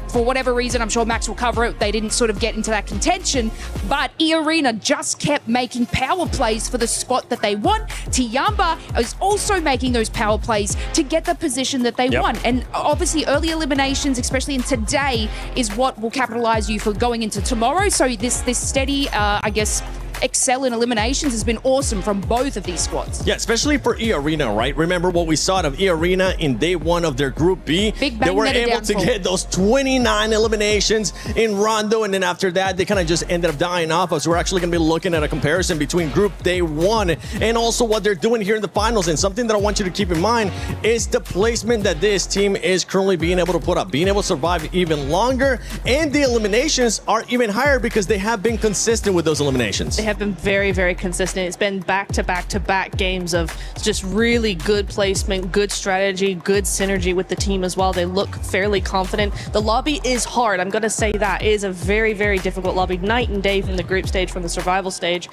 for whatever reason, I'm sure Max will cover it, they didn't sort of get into that contention, but E-Arena just kept making power plays for the spot that they want. Tiamba is also making those power plays to get the position that they want. And obviously early eliminations, especially in today, is what will capitalize you for going into tomorrow. So this steady, I guess, excel in eliminations has been awesome from both of these squads.
Yeah, especially for E-Arena, right? Remember what we saw of E-Arena in day 1 of their Group B?
Big
they
bang,
were able to get those 29 eliminations in Rondo, and then after that, they kind of just ended up dying off us. We're actually going to be looking at a comparison between Group Day 1 and also what they're doing here in the finals. And something that I want you to keep in mind is the placement that this team is currently being able to put up, being able to survive even longer, and the eliminations are even higher because they have been consistent with those eliminations.
They have been very, very consistent. It's been back-to-back-to-back games of just really good placement, good strategy, good synergy with the team as well. They look fairly confident. The lobby is hard. I'm going to say that. It is a very, very difficult lobby, night and day from the group stage, from the survival stage,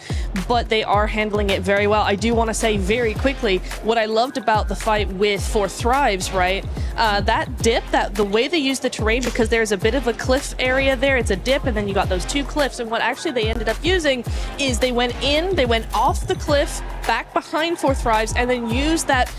but they are handling it very well. I do want to say very quickly, what I loved about the fight with 4Thrives, right? That dip, the way they use the terrain, because there's a bit of a cliff area there, it's a dip, and then you got those 2 cliffs, and what actually they ended up using is they went off the cliff, back behind 4Thrives, and then used that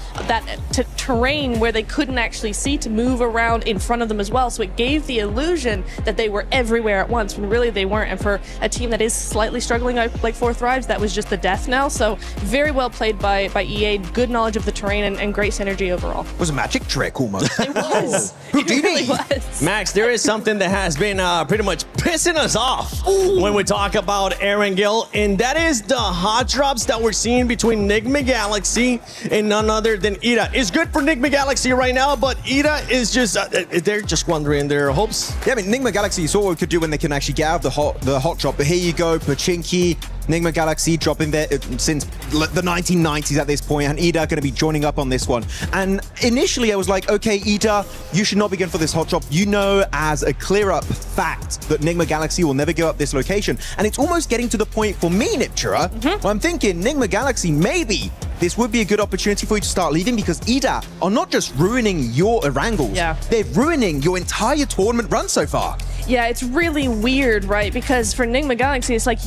terrain where they couldn't actually see to move around in front of them as well. So it gave the illusion that they were everywhere at once when really they weren't. And for a team that is slightly struggling like 4Thrives, that was just the death knell. So very well played by EA. Good knowledge of the terrain and great synergy overall.
It was a magic trick almost.
It was. It really was.
Max, there is something that has been pretty much pissing us off when we talk about Erangel, and that is the hot drops that we're seeing between Nigma Galaxy and none other than Ida. It's good for Nigma Galaxy right now, but Ida is just, they're just squandering their hopes.
Yeah, I mean, Nigma Galaxy, you saw what we could do when they can actually get out of the hot drop, but here you go, Pachinki, Nigma Galaxy dropping there since the 1990s at this point, and Ida going to be joining up on this one. And initially I was like, okay, Ida, you should not be going for this hot drop. You know as a clear-up fact that Nigma Galaxy will never give up this location. And it's almost getting to the point for me, Nipchira, where I'm thinking Nigma Galaxy maybe this would be a good opportunity for you to start leaving, because EDA are not just ruining your Erangels, they're ruining your entire tournament run so far.
Yeah, it's really weird, right? Because for Enigma Galaxy, it's like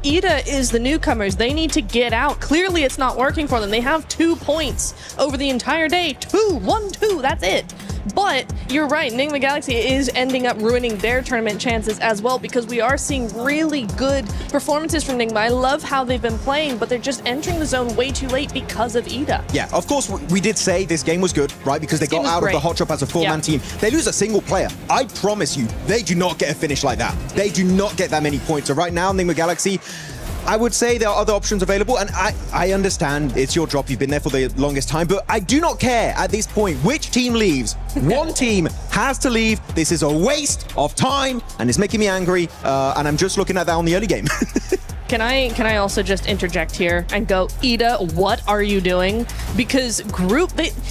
EDA is the newcomers. They need to get out. Clearly, it's not working for them. They have 2 points over the entire day. 1-2, that's it. But you're right, Enigma Galaxy is ending up ruining their tournament chances as well, because we are seeing really good performances from Enigma. I love how they've been playing, but they're just entering the zone way too late because of EDA.
Yeah, of course, we did say this game was good, right? Because they got out of the hot drop as a 4-man team. They lose a single player. I promise you, they do not get a finish like that. They do not get that many points. So right now, Enigma Galaxy, I would say there are other options available, and I understand it's your drop. You've been there for the longest time, but I do not care at this point which team leaves. One team has to leave. This is a waste of time, and it's making me angry, and I'm just looking at that on the early game.
Can I also just interject here and go, EDA, what are you doing? Because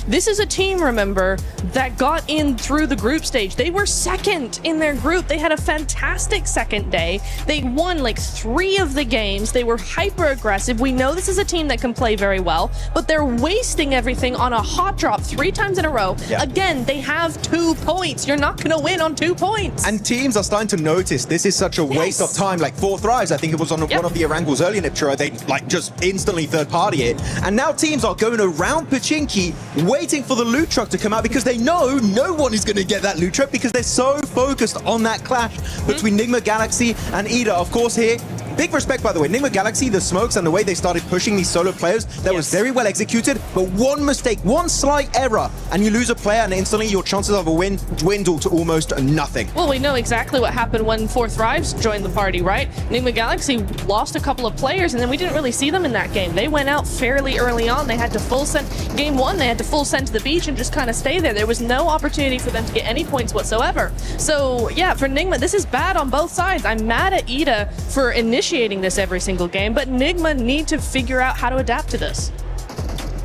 this is a team, remember, that got in through the group stage. They were second in their group. They had a fantastic second day. They won like 3 of the games. They were hyper aggressive. We know this is a team that can play very well, but they're wasting everything on a hot drop 3 times in a row. Yeah. Again, they have 2 points. You're not gonna win on 2 points.
And teams are starting to notice this is such a waste of time. Like 4 Thrives, I think it was on one of the Erangels early in Ipchura, they like just instantly third party it. And now teams are going around Pachinki waiting for the loot truck to come out, because they know no one is going to get that loot truck, because they're so focused on that clash between Enigma Galaxy and EDA. Of course here, big respect, by the way, Enigma Galaxy, the smokes and the way they started pushing these solo players, that was very well executed, but one mistake, one slight error, and you lose a player, and instantly your chances of a win dwindle to almost nothing.
Well, we know exactly what happened when 4 Thrives joined the party, right? Enigma Galaxy lost a couple of players, and then we didn't really see them in that game. They went out fairly early on. They had to full send. Game 1, they had to full send to the beach and just kind of stay there. There was no opportunity for them to get any points whatsoever. So, yeah, for Enigma, this is bad on both sides. I'm mad at EDA for initiating this every single game, but Enigma need to figure out how to adapt to this.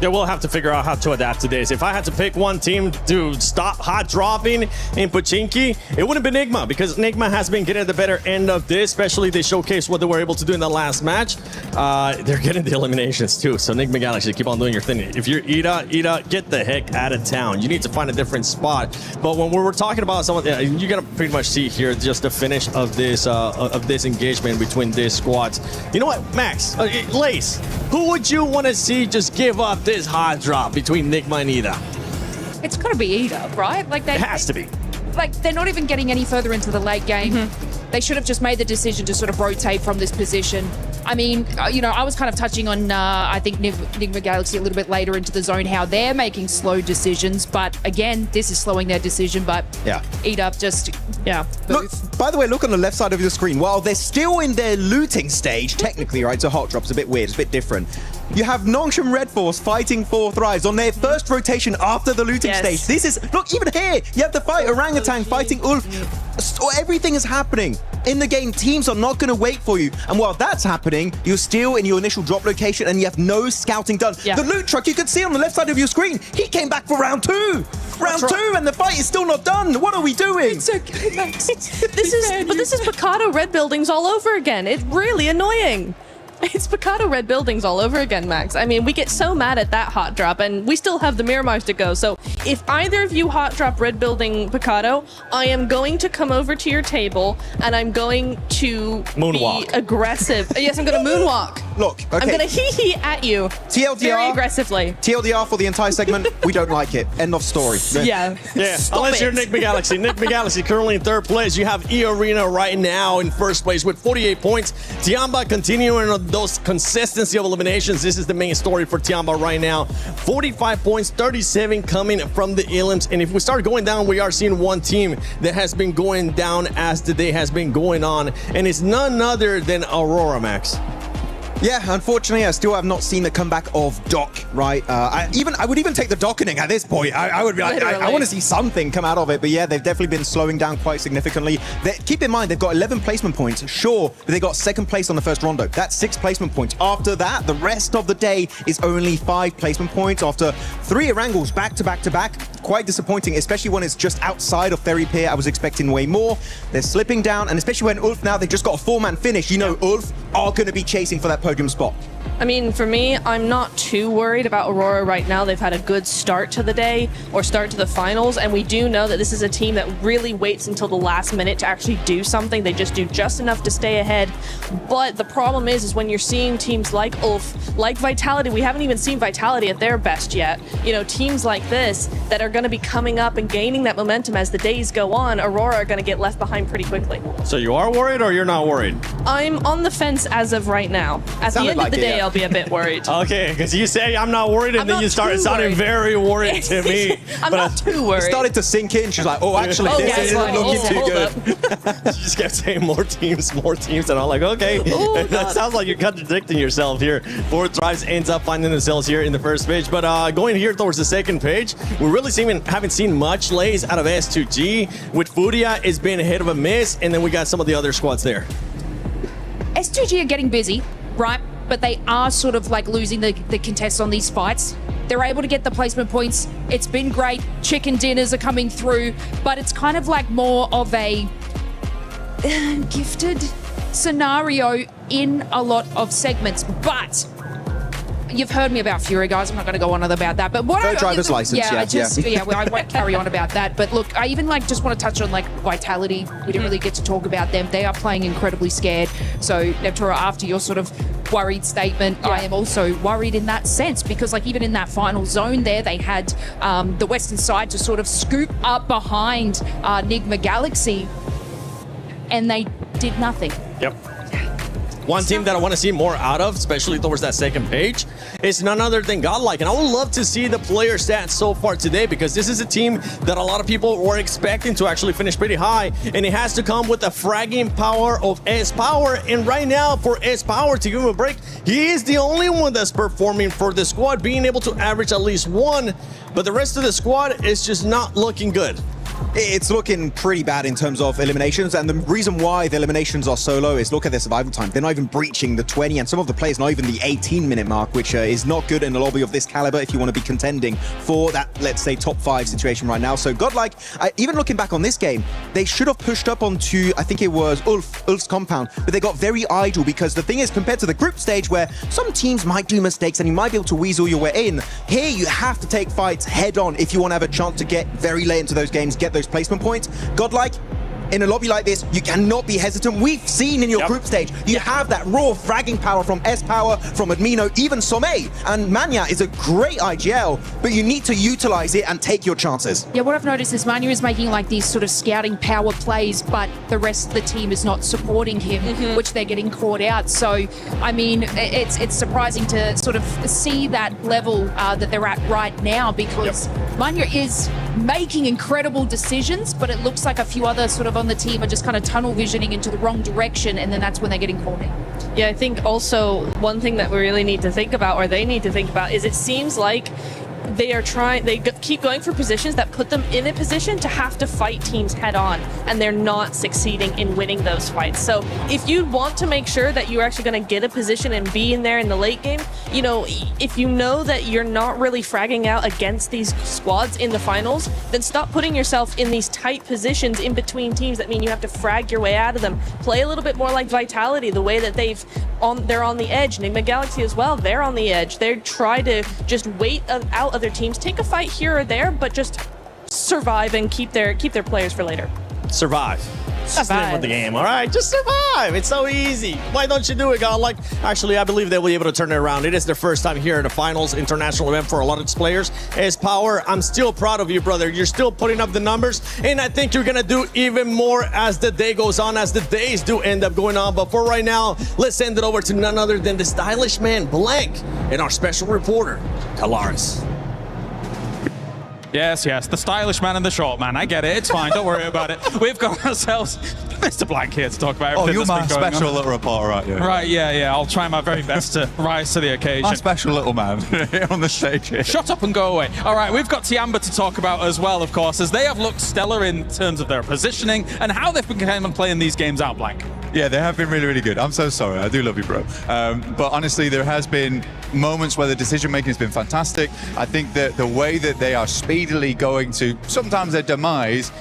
Yeah, we'll have to figure out how to adapt to this. If I had to pick one team to stop hot dropping in Pachinki, it wouldn't be Enigma, because Enigma has been getting the better end of this, especially they showcased what they were able to do in the last match. They're getting the eliminations too, so Enigma Galaxy, keep on doing your thing. If you're EDA, get the heck out of town. You need to find a different spot. But when we're talking about someone, you're gonna pretty much see here just the finish of this engagement between these squads. You know what, Max, Lace, who would you want to see just give up this hot drop between Enigma and EDA?
It's got to be EDA, right? Like
it has to be.
Like, they're not even getting any further into the late game. They should have just made the decision to sort of rotate from this position. I mean, you know, I was kind of touching on, I think, Enigma Galaxy a little bit later into the zone, how they're making slow decisions. But again, this is slowing their decision. But EDA just,
Look, by the way, look on the left side of your screen. While they're still in their looting stage, technically, right? So hot drop's a bit weird, it's a bit different. You have Nongshim Red Force fighting 4 Thrives on their first rotation after the looting stage. This is, look, even here, you have the fight, Orangutan fighting Ulf. Everything is happening in the game. Teams are not going to wait for you. And while that's happening, you're still in your initial drop location and you have no scouting done. The loot truck, you can see on the left side of your screen, he came back for round 2. Round 2, and the fight is still not done. What are we doing?
It's okay, Max. This is Picado Red Buildings all over again. It's really annoying. It's Picado Red Buildings all over again, Max. I mean, we get so mad at that hot drop, and we still have the Miramars to go. So if either of you hot drop Red Building Picado, I am going to come over to your table, and I'm going to
moonwalk.
Be aggressive. Yes, I'm going to moonwalk.
Look, okay.
I'm going to hee-hee at you very aggressively.
TLDR for the entire segment, we don't like it. End of story.
Yeah. Unless you're Enigma Galaxy. Enigma Galaxy currently in 3rd place. You have E-Arena right now in 1st place with 48 points. Tiamba continuing on those consistency of eliminations. This is the main story for Tiamba right now. 45 points, 37 coming from the Elims. And if we start going down, we are seeing one team that has been going down as the day has been going on. And it's none other than Aurora, Max.
Yeah, unfortunately, I still have not seen the comeback of Doc, right? I would even take the dockening at this point. I would be like, I want to see something come out of it. But yeah, they've definitely been slowing down quite significantly. Keep in mind, they've got 11 placement points, sure, but they got 2nd place on the first rondo. That's 6 placement points. After that, the rest of the day is only 5 placement points after 3 Erangels back to back to back. Quite disappointing, especially when it's just outside of Ferry Pier. I was expecting way more. They're slipping down, and especially when Ulf now, they just got a 4-man finish. You know, Ulf are going to be chasing for that podium spot.
I mean, for me, I'm not too worried about Aurora right now. They've had a good start to the day or start to the finals, and we do know that this is a team that really waits until the last minute to actually do something. They just do just enough to stay ahead. But the problem is when you're seeing teams like ULF, like Vitality, we haven't even seen Vitality at their best yet. You know, teams like this that are going to be coming up and gaining that momentum as the days go on, Aurora are going to get left behind pretty quickly.
So you are worried or you're not worried?
I'm on the fence as of right now. At the end of the day, I'll be a bit worried.
Okay, because you say I'm not worried, and then you started sounding very worried to me.
I'm not too worried.
It started to sink in. She's like, oh, actually, this isn't looking too good.
She just kept saying more teams, and I'm like, okay. That sounds like you're contradicting yourself here. Fourth Drives ends up finding themselves here in the first page, but going here towards the second page, we really haven't seen much lays out of S2G. With Furia, it's been a hit of a miss, and then we got some of the other squads there.
S2G are getting busy, right? But they are sort of like losing the contests on these fights. They're able to get the placement points. It's been great. Chicken dinners are coming through, but it's kind of like more of a gifted scenario in a lot of segments. But you've heard me about Fury, guys. I'm not going to go on about that. But what
driver's license.
I won't carry on about that. But look, I even just want to touch on Vitality. We didn't really get to talk about them. They are playing incredibly scared. So Neptura, after your sort of worried statement, I am also worried in that sense because even in that final zone there, they had the western side to sort of scoop up behind Nigma Galaxy, and they did nothing.
Yep. One team that I want to see more out of, especially towards that second page, is none other than Godlike. And I would love to see the player stats so far today because this is a team that a lot of people were expecting to actually finish pretty high. And it has to come with the fragging power of S-Power. And right now, for S-Power, to give him a break, he is the only one that's performing for the squad, being able to average at least one. But the rest of the squad is just not looking good.
It's looking pretty bad in terms of eliminations, and the reason why the eliminations are so low is look at their survival time. They're not even breaching the 20, and some of the players not even the 18-minute mark, which is not good in a lobby of this caliber if you want to be contending for that, let's say, top 5 situation right now. So Godlike, even looking back on this game, they should have pushed up onto, I think it was Ulf's compound, but they got very idle because the thing is, compared to the group stage where some teams might do mistakes and you might be able to weasel your way in, here you have to take fights head on if you want to have a chance to get very late into those games, get those placement points. Godlike, in a lobby like this, you cannot be hesitant. We've seen in your group stage, you have that raw fragging power from S-Power, from Admino, even Sommei. And Manya is a great IGL, but you need to utilize it and take your chances.
Yeah, what I've noticed is Manya is making these sort of scouting power plays, but the rest of the team is not supporting him, which they're getting caught out. So, I mean, it's surprising to sort of see that level that they're at right now because Manya is making incredible decisions, but it looks like a few other sort of on the team are just kind of tunnel visioning into the wrong direction, and then that's when they're getting caught in.
Yeah, I think also one thing that we really need to think about, or they need to think about, is it seems like they keep going for positions that put them in a position to have to fight teams head on, and they're not succeeding in winning those fights. So if you want to make sure that you're actually going to get a position and be in there in the late game, you know, if you know that you're not really fragging out against these squads in the finals, then stop putting yourself in these tight positions in between teams that mean you have to frag your way out of them. Play a little bit more like Vitality, the way that they're on the edge. Nigma Galaxy as well, they're on the edge. They try to just wait out other teams, take a fight here or there, but just survive and keep their players for later.
Survive. That's the name of the game, all right? Just survive. It's so easy. Why don't you do it, Godlike? Actually, I believe they'll be able to turn it around. It is their first time here in the finals international event for a lot of its players. S-Power, I'm still proud of you, brother. You're still putting up the numbers, and I think you're going to do even more as the day goes on, as the days do end up going on. But for right now, let's send it over to none other than the stylish man, Blank, and our special reporter, Kalaris.
Yes, the stylish man and the short man. I get it. It's fine. Don't worry about it. We've got ourselves Mr. Blank here to talk about everything.
Oh, you're my
that's been going
special
on.
little reporter, aren't you?
Right, yeah. I'll try my very best to rise to the occasion.
My special little man here on the stage here.
Shut up and go away. All right, we've got Tiamba to talk about as well, of course, as they have looked stellar in terms of their positioning and how they've been playing these games out, Blank.
Yeah, they have been really, really good. I'm so sorry. I do love you, bro. But honestly, there has been moments where the decision-making has been fantastic. I think that the way that they are speedily going to sometimes their demise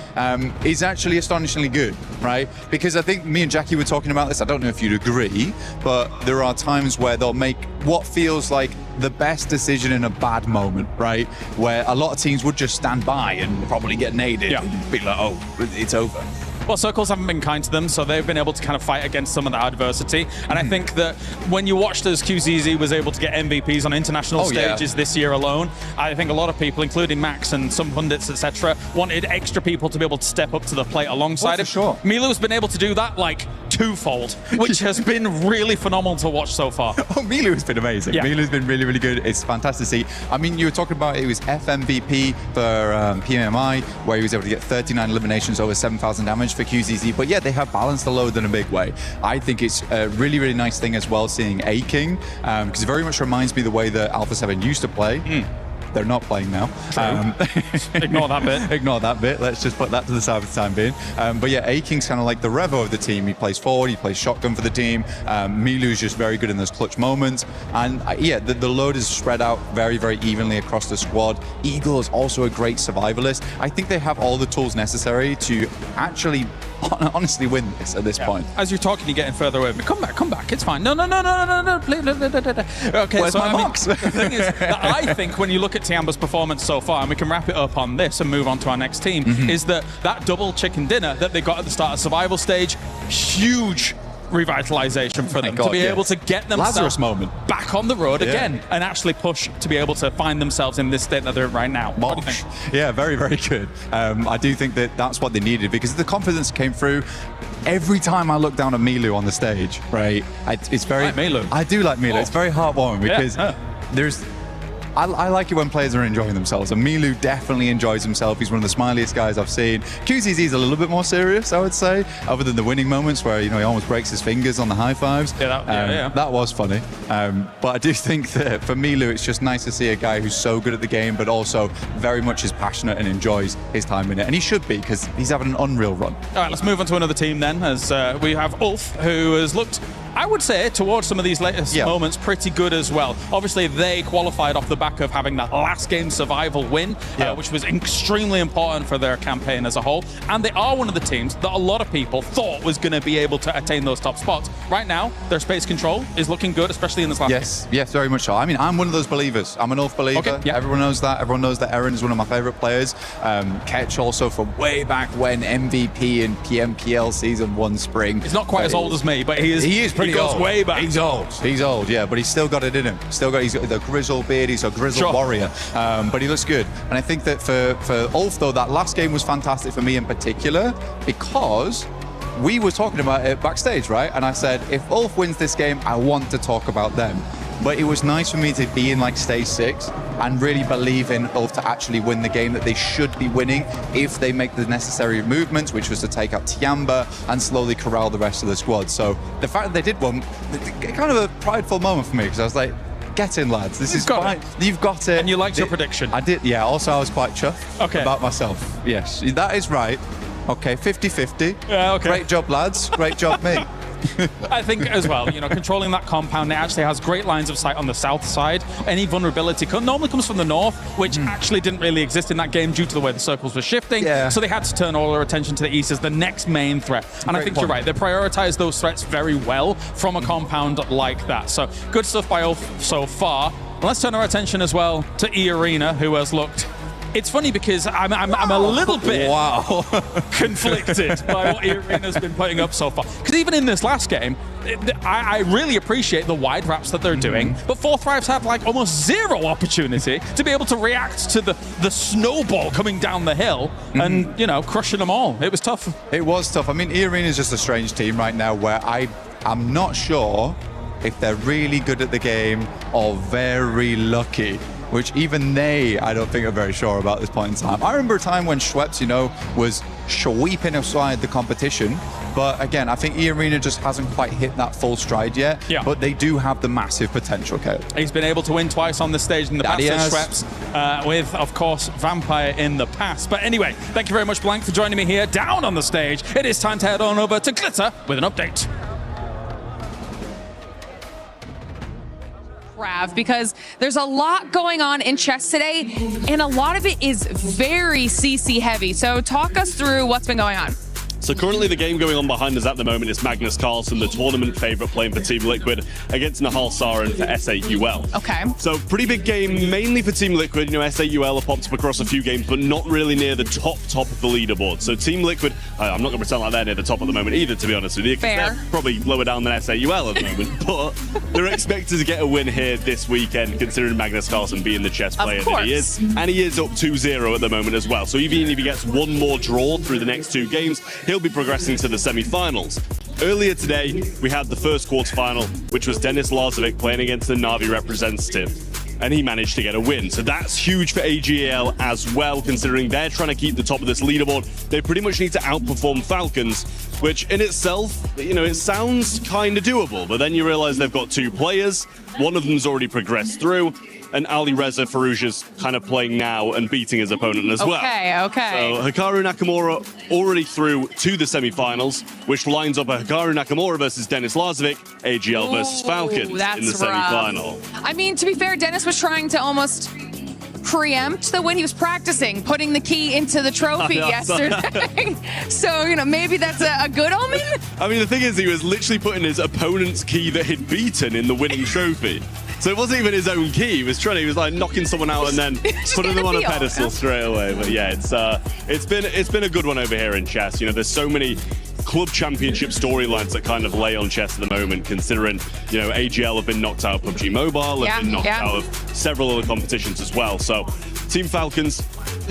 is actually astonishingly good, right? Because I think me and Jackie were talking about this. I don't know if you'd agree, but there are times where they'll make what feels like the best decision in a bad moment, right? Where a lot of teams would just stand by and probably get naded and be like, oh, it's over.
Well, Circles haven't been kind to them, so they've been able to kind of fight against some of that adversity. And I think that when you watched as QZZ was able to get MVPs on international stages this year alone, I think a lot of people, including Max and some pundits, etc., wanted extra people to be able to step up to the plate alongside him.
Sure.
Milu's been able to do that like twofold, which has been really phenomenal to watch so far.
Oh, Milu has been amazing.
Yeah.
Milu's been really, really good. It's fantastic to see. I mean, you were talking about it was FMVP for PMI, where he was able to get 39 eliminations over 7,000 damage for QZZ. But yeah, they have balanced the load in a big way. I think it's a really, really nice thing as well seeing A-King, because it very much reminds me the way that Alpha 7 used to play. They're not playing now.
Ignore that bit.
Ignore that bit. Let's just put that to the side for the time being. But yeah, A-King's kind of like the Revo of the team. He plays forward, he plays shotgun for the team. Milu's just very good in those clutch moments. And yeah, the load is spread out very, very evenly across the squad. Eagle is also a great survivalist. I think they have all the tools necessary to actually honestly win this at this point.
As you're talking, you're getting further away. Come back. It's fine. No. Please. Okay,
where's my box?
The thing is that I think when you look at Tiamba's performance so far, and we can wrap it up on this and move on to our next team, is that double chicken dinner that they got at the start of survival stage, huge revitalization for them to be able to get themselves
Lazarus moment
back on the road again and actually push to be able to find themselves in this state that they're in right now. What do you think?
Yeah, very, very good. I do think that that's what they needed, because the confidence came through. Every time I look down at Milu on the stage, right, it's very...
Like Milu.
I do like Milu. It's very heartwarming because there's... I like it when players are enjoying themselves, and Milu definitely enjoys himself. He's one of the smiliest guys I've seen. QZZ is a little bit more serious, I would say, other than the winning moments where, you know, he almost breaks his fingers on the high fives. That was funny. But I do think that for Milu, it's just nice to see a guy who's so good at the game, but also very much is passionate and enjoys his time in it. And he should be, because he's having an unreal run.
All right, let's move on to another team then, as we have Ulf, who has looked, I would say, towards some of these latest moments, pretty good as well. Obviously, they qualified off the back of having that last game survival win, which was extremely important for their campaign as a whole. And they are one of the teams that a lot of people thought was going to be able to attain those top spots. Right now, their space control is looking good, especially in this last game.
Yes, very much so. I mean, I'm one of those believers. I'm an Ulf believer. Everyone knows that. Everyone knows that Eren is one of my favorite players. Ketch also from way back when, MVP in PMPL Season 1 Spring.
He's not quite as old as me, but he is pretty old. He goes way back.
He's old, yeah, but he's still got it in him. He's got the grizzled beard. He's a grizzled warrior, but he looks good. And I think that for Ulf, though, that last game was fantastic for me in particular, because we were talking about it backstage, right? And I said, if Ulf wins this game, I want to talk about them. But it was nice for me to be in like stage 6 and really believe in Ulf to actually win the game that they should be winning if they make the necessary movements, which was to take out Tiamba and slowly corral the rest of the squad. So the fact that they did one, kind of a prideful moment for me, because I was like, get in, lads. This is fine. You've got it.
And you liked your prediction.
I did, yeah. Also, I was quite chuffed about myself. Yes, that is right. Okay, 50-50.
Yeah, okay.
Great job, lads. Great job, me.
I think as well, you know, controlling that compound, it actually has great lines of sight on the south side. Any vulnerability normally comes from the north, which actually didn't really exist in that game due to the way the circles were shifting. So they had to turn all their attention to the east as the next main threat. And I think you're right. They prioritize those threats very well from a compound like that. So good stuff by Ulf so far. And let's turn our attention as well to E-Arena, who has looked... It's funny because I'm a little bit conflicted by what E-Arena's been putting up so far. Because even in this last game, I really appreciate the wide wraps that they're doing, but Four Thrives have like almost zero opportunity to be able to react to the snowball coming down the hill and, you know, crushing them all. It was tough.
It was tough. I mean, E-Arena is just a strange team right now where I'm not sure if they're really good at the game or very lucky, which even I don't think are very sure about at this point in time. I remember a time when Schweppes, you know, was sweeping aside the competition. But again, I think E-Arena just hasn't quite hit that full stride yet. But they do have the massive potential, Caleb.
He's been able to win twice on the stage in the past with Schweppes, with, of course, Vampire in the past. But anyway, thank you very much, Blank, for joining me here down on the stage. It is time to head on over to Glitter with an update.
Trav, because there's a lot going on in chess today, and a lot of it is very CC heavy. So talk us through what's been going on.
So currently the game going on behind us at the moment is Magnus Carlsen, the tournament favourite, playing for Team Liquid against Nahal Sarin for SAUL.
Okay.
So pretty big game, mainly for Team Liquid. You know, SAUL have popped up across a few games, but not really near the top of the leaderboard. So Team Liquid, I'm not going to pretend like they're near the top at the moment either, to be honest with you, because they're probably lower down than SAUL at the moment. But they're expected to get a win here this weekend, considering Magnus Carlsen being the chess player that he is. And he is up 2-0 at the moment as well. So even if he gets one more draw through the next 2 games, he'll be progressing to the semi-finals. Earlier today, we had the first quarterfinal, which was Denis Lazovic playing against the Na'Vi representative, and he managed to get a win. So that's huge for AGL as well, considering they're trying to keep the top of this leaderboard. They pretty much need to outperform Falcons, which in itself, you know, it sounds kind of doable, but then you realize they've got 2 players. One of them's already progressed through, and Ali Reza Farouja's kind of playing now and beating his opponent as well.
Okay.
So Hikaru Nakamura already through to the semi-finals, which lines up a Hikaru Nakamura versus Denis Lazovic, AGL versus Falcons in the semi-final.
I mean, to be fair, Dennis was trying to almost preempt the win. He was practicing putting the key into the trophy yesterday. So, you know, maybe that's a good omen?
I mean, the thing is, he was literally putting his opponent's key that he'd beaten in the winning trophy. So it wasn't even his own key. He was like knocking someone out and then putting them on a pedestal straight away. But yeah, it's been a good one over here in chess. You know, there's so many club championship storylines that kind of lay on chess at the moment, considering, you know, AGL have been knocked out of PUBG Mobile, have been knocked out of several other competitions as well. So Team Falcons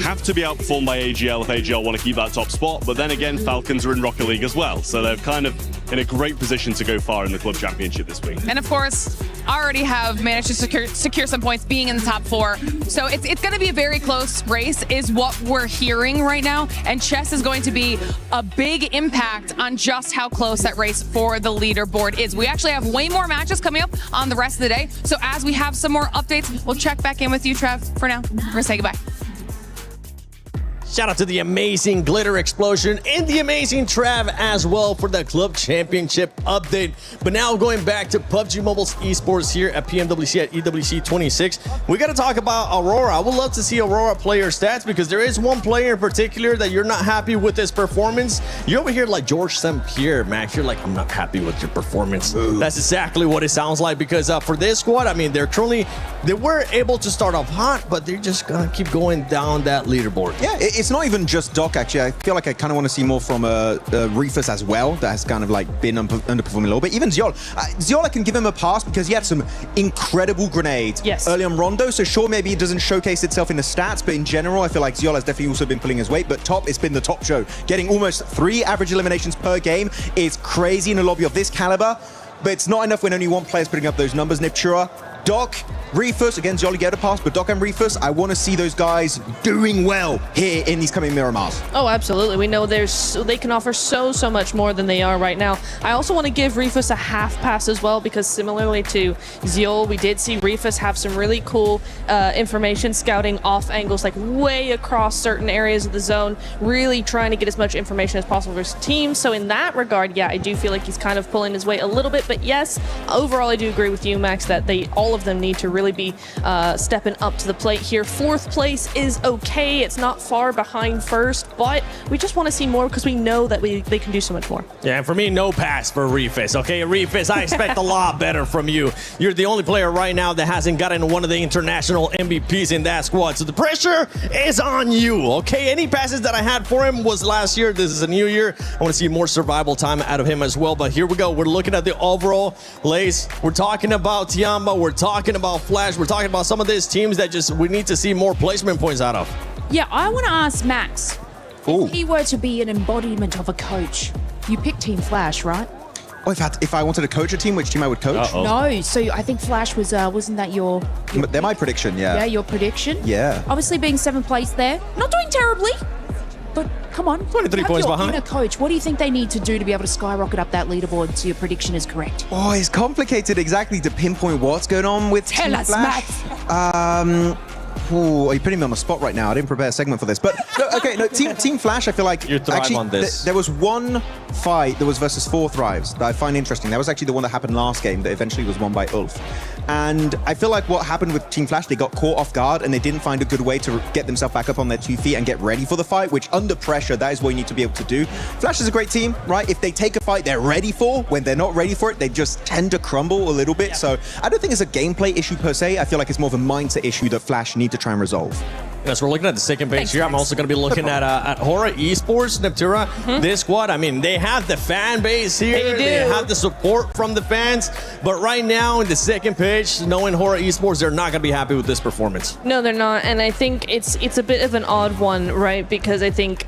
have to be outperformed by AGL if AGL want to keep that top spot. But then again, Falcons are in Rocket League as well. So they're kind of in a great position to go far in the club championship this week.
And of course, already have managed to secure some points being in the top 4. So it's going to be a very close race is what we're hearing right now. And chess is going to be a big impact on just how close that race for the leaderboard is. We actually have way more matches coming up on the rest of the day. So as we have some more updates, we'll check back in with you, Trev. For now, we're going to say goodbye.
Shout out to the amazing Glitter Explosion and the amazing Trav as well for the Club Championship update. But now going back to PUBG Mobile's esports here at PMWC at EWC 26, we got to talk about Aurora. I would love to see Aurora player stats because there is one player in particular that you're not happy with his performance. You're over here like George St. Pierre, Max. You're like, I'm not happy with your performance. That's exactly what it sounds like because for this squad, I mean, they were able to start off hot, but they're just going to keep going down that leaderboard.
Yeah, it's not even just Doc, actually. I feel like I kind of want to see more from Rufus as well. That has kind of like been underperforming a little bit. Even Ziol. Ziol, I can give him a pass because he had some incredible grenades early on Rondo. So sure, maybe it doesn't showcase itself in the stats, but in general, I feel like Ziol has definitely also been pulling his weight. But top, it's been the top show. Getting almost 3 average eliminations per game is crazy in a lobby of this caliber. But it's not enough when only one player's putting up those numbers. Niptura, Doc, Rufus, again, Zioli get a pass, but Doc and Rufus, I want to see those guys doing well here in these coming Miramars.
Oh, absolutely. We know they can offer so much more than they are right now. I also want to give Rufus a half pass as well, because similarly to Ziol, we did see Rufus have some really cool information scouting off angles, like way across certain areas of the zone, really trying to get as much information as possible for his team. So in that regard, yeah, I do feel like he's kind of pulling his weight a little bit, but yes, overall, I do agree with you, Max, that all of them need to really be stepping up to the plate here. 4th place is okay. It's not far behind first, but we just want to see more because we know that they can do so much more.
Yeah, and for me, no pass for Rufus. Okay, Rufus, I expect a lot better from you. You're the only player right now that hasn't gotten one of the international MVPs in that squad, so the pressure is on you, okay? Any passes that I had for him was last year. This is a new year. I want to see more survival time out of him as well, but here we go. We're looking at the overall lace. We're talking about Tiamba. We're talking about Flash. We're talking about some of these teams that we need to see more placement points out of.
Yeah, I want to ask Max, if he were to be an embodiment of a coach, you picked Team Flash, right?
Oh, if I wanted to coach a team, which team I would coach?
No, so I think Flash was, wasn't that your
They're my prediction, yeah.
Yeah, your prediction?
Yeah.
Obviously being 7th place there, not doing terribly, but come on.
23 points behind.
Inner coach, what do you think they need to do to be able to skyrocket up that leaderboard so your prediction is correct?
Oh, it's complicated exactly to pinpoint what's going on with
Tell
Team
us,
Flash. Ooh, you're putting me on the spot right now. I didn't prepare a segment for this. But, no, okay, no, Team Flash, I feel like...
You thrive on this.
There was one fight that was versus 4 Thrives that I find interesting. That was actually the one that happened last game that eventually was won by Ulf. And I feel like what happened with Team Flash, they got caught off guard and they didn't find a good way to get themselves back up on their 2 feet and get ready for the fight, which under pressure, that is what you need to be able to do. Flash is a great team, right? If they take a fight they're ready for, when they're not ready for it, they just tend to crumble a little bit. So I don't think it's a gameplay issue per se. I feel like it's more of a mindset issue that Flash need to try and resolve.
Yes, we're looking at the second page here. I'm also going to be looking at Hora Esports, Neptura. This squad, I mean, they have the fan base here. They have the support from the fans. But right now, in the second page, knowing Hora Esports, they're not going to be happy with this performance.
No, they're not. And I think it's a bit of an odd one, right? Because I think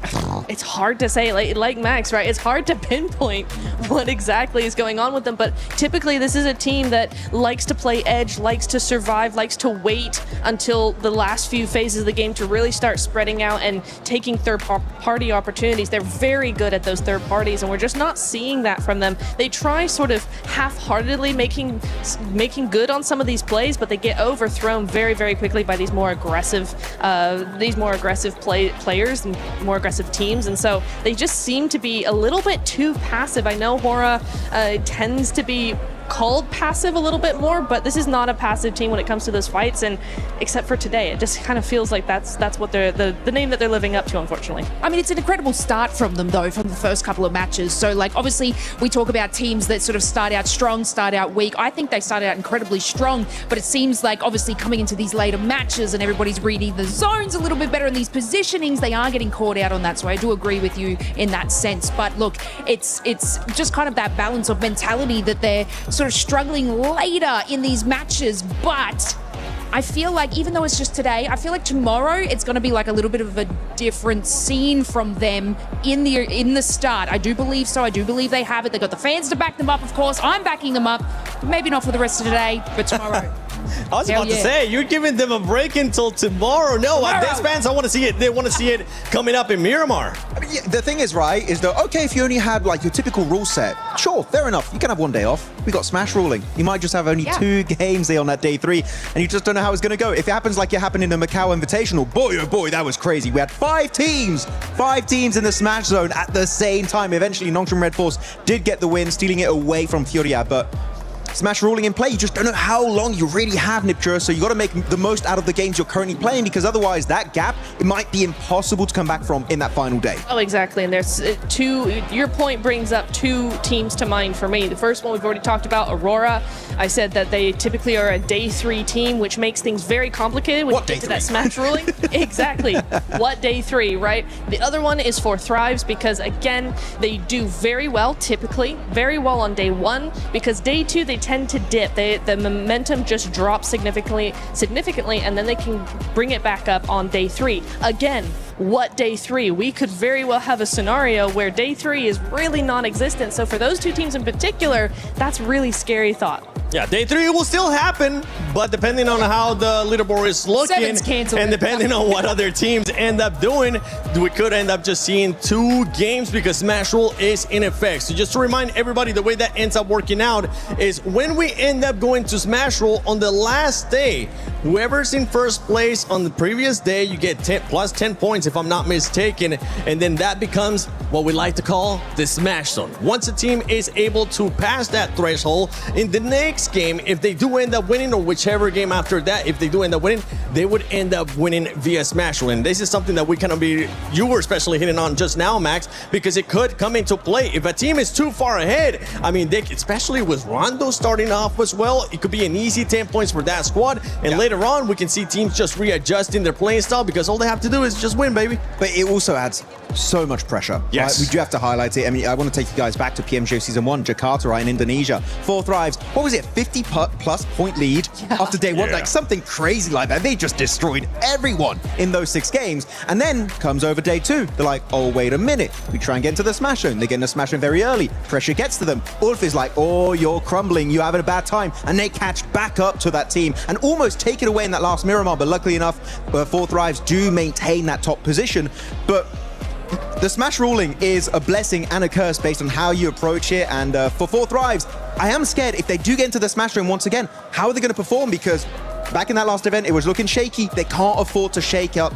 it's hard to say, like Max, right? It's hard to pinpoint what exactly is going on with them. But typically, this is a team that likes to play edge, likes to survive, likes to wait until the last few phases of the game to really start spreading out and taking third-party opportunities. They're very good at those third parties, and we're just not seeing that from them. They try sort of half-heartedly making good on some of these plays, but they get overthrown very, very quickly by these more aggressive players and more aggressive teams, and so they just seem to be a little bit too passive. I know Hora tends to be called passive a little bit more, but this is not a passive team when it comes to those fights, and except for today, it just kind of feels like that's what they're the name that they're living up to, unfortunately.
I mean, it's an incredible start from them, though, from the first couple of matches. So, like, obviously, we talk about teams that sort of start out strong, start out weak. I think they started out incredibly strong, but it seems like, obviously, coming into these later matches and everybody's reading the zones a little bit better in these positionings, they are getting caught out on that. So I do agree with you in that sense. But look, it's just kind of that balance of mentality that they're sort of struggling later in these matches, but I feel like even though it's just today, I feel like tomorrow it's going to be like a little bit of a different scene from them in the start. I do believe so. I do believe they have it. They got the fans to back them up, of course. I'm backing them up. Maybe not for the rest of today, but tomorrow.
I was about to say, you're giving them a break until tomorrow. No, these fans, I want to see it. They want to see it coming up in Miramar.
I mean, yeah, the thing is, right, is that, okay, if you only had like your typical rule set, sure, fair enough. You can have one day off. We got Smash ruling. You might just have only 2 games there on that day 3, and you just don't know how it's going to go. If it happens like it happened in the Macau Invitational, boy, oh boy, that was crazy. We had 5 teams in the Smash zone at the same time. Eventually, Nongshim Red Force did get the win, stealing it away from Furia, but Smash ruling in play, you just don't know how long you really have, Niptura, so you got to make the most out of the games you're currently playing, because otherwise that gap, it might be impossible to come back from in that final day.
Oh, exactly, and there's your point brings up 2 teams to mind for me. The first one we've already talked about, Aurora. I said that they typically are a day 3 team, which makes things very complicated when you get to that Smash ruling. Exactly. What day 3, right? The other one is for Thrives, because again, they do very well, typically, very well on day 1, because day 2, they tend to dip. The momentum just drops significantly, and then they can bring it back up on day 3. Again, what day 3? We could very well have a scenario where day 3 is really non-existent. So for those 2 teams in particular, that's really scary thought.
Yeah, day 3 will still happen, but depending on how the leaderboard is looking, and depending on what other teams end up doing, we could end up just seeing 2 games because Smash Rule is in effect. So just to remind everybody, the way that ends up working out is when we end up going to Smash Rule on the last day, whoever's in first place on the previous day, you get plus 10 points if I'm not mistaken, and then that becomes what we like to call the Smash Zone. Once a team is able to pass that threshold, in the next game, if they do end up winning, or whichever game after that, if they do end up winning, they would end up winning via Smash Win. This is something that you were especially hitting on just now, Max, because it could come into play. If a team is too far ahead, I mean, especially with Rondo starting off as well, it could be an easy 10 points for that squad, and later on, we can see teams just readjusting their playing style because all they have to do is just win, baby.
But it also adds so much pressure.
Yes.
Right? We do have to highlight it. I mean, I want to take you guys back to PMWC Season 1, Jakarta, right, in Indonesia. 4 Thrives. What was it? 50+ point lead after day 1? Like something crazy like that. They just destroyed everyone in those 6 games. And then comes over day 2. They're like, oh, wait a minute. We try and get into the Smash Zone. They get in the Smash Zone very early. Pressure gets to them. Ulf is like, oh, you're crumbling. You're having a bad time. And they catch back up to that team and almost take it away in that last Miramar. But luckily enough, 4 Thrives do maintain that top position. But the Smash ruling is a blessing and a curse based on how you approach it. And for 4 Thrives, I am scared if they do get into the Smash room once again, how are they going to perform? Because back in that last event, it was looking shaky. They can't afford to shake up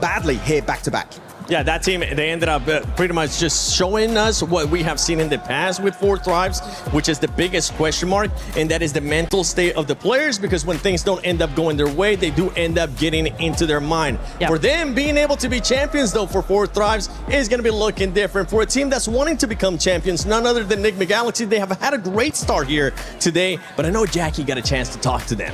badly here back to back.
Yeah, that team, they ended up pretty much just showing us what we have seen in the past with 4 Thrives, which is the biggest question mark, and that is the mental state of the players, because when things don't end up going their way, they do end up getting into their mind.
Yep.
For them, being able to be champions, though, for 4 Thrives is going to be looking different. For a team that's wanting to become champions, none other than Enigma Galaxy, they have had a great start here today, but I know Jackie got a chance to talk to them.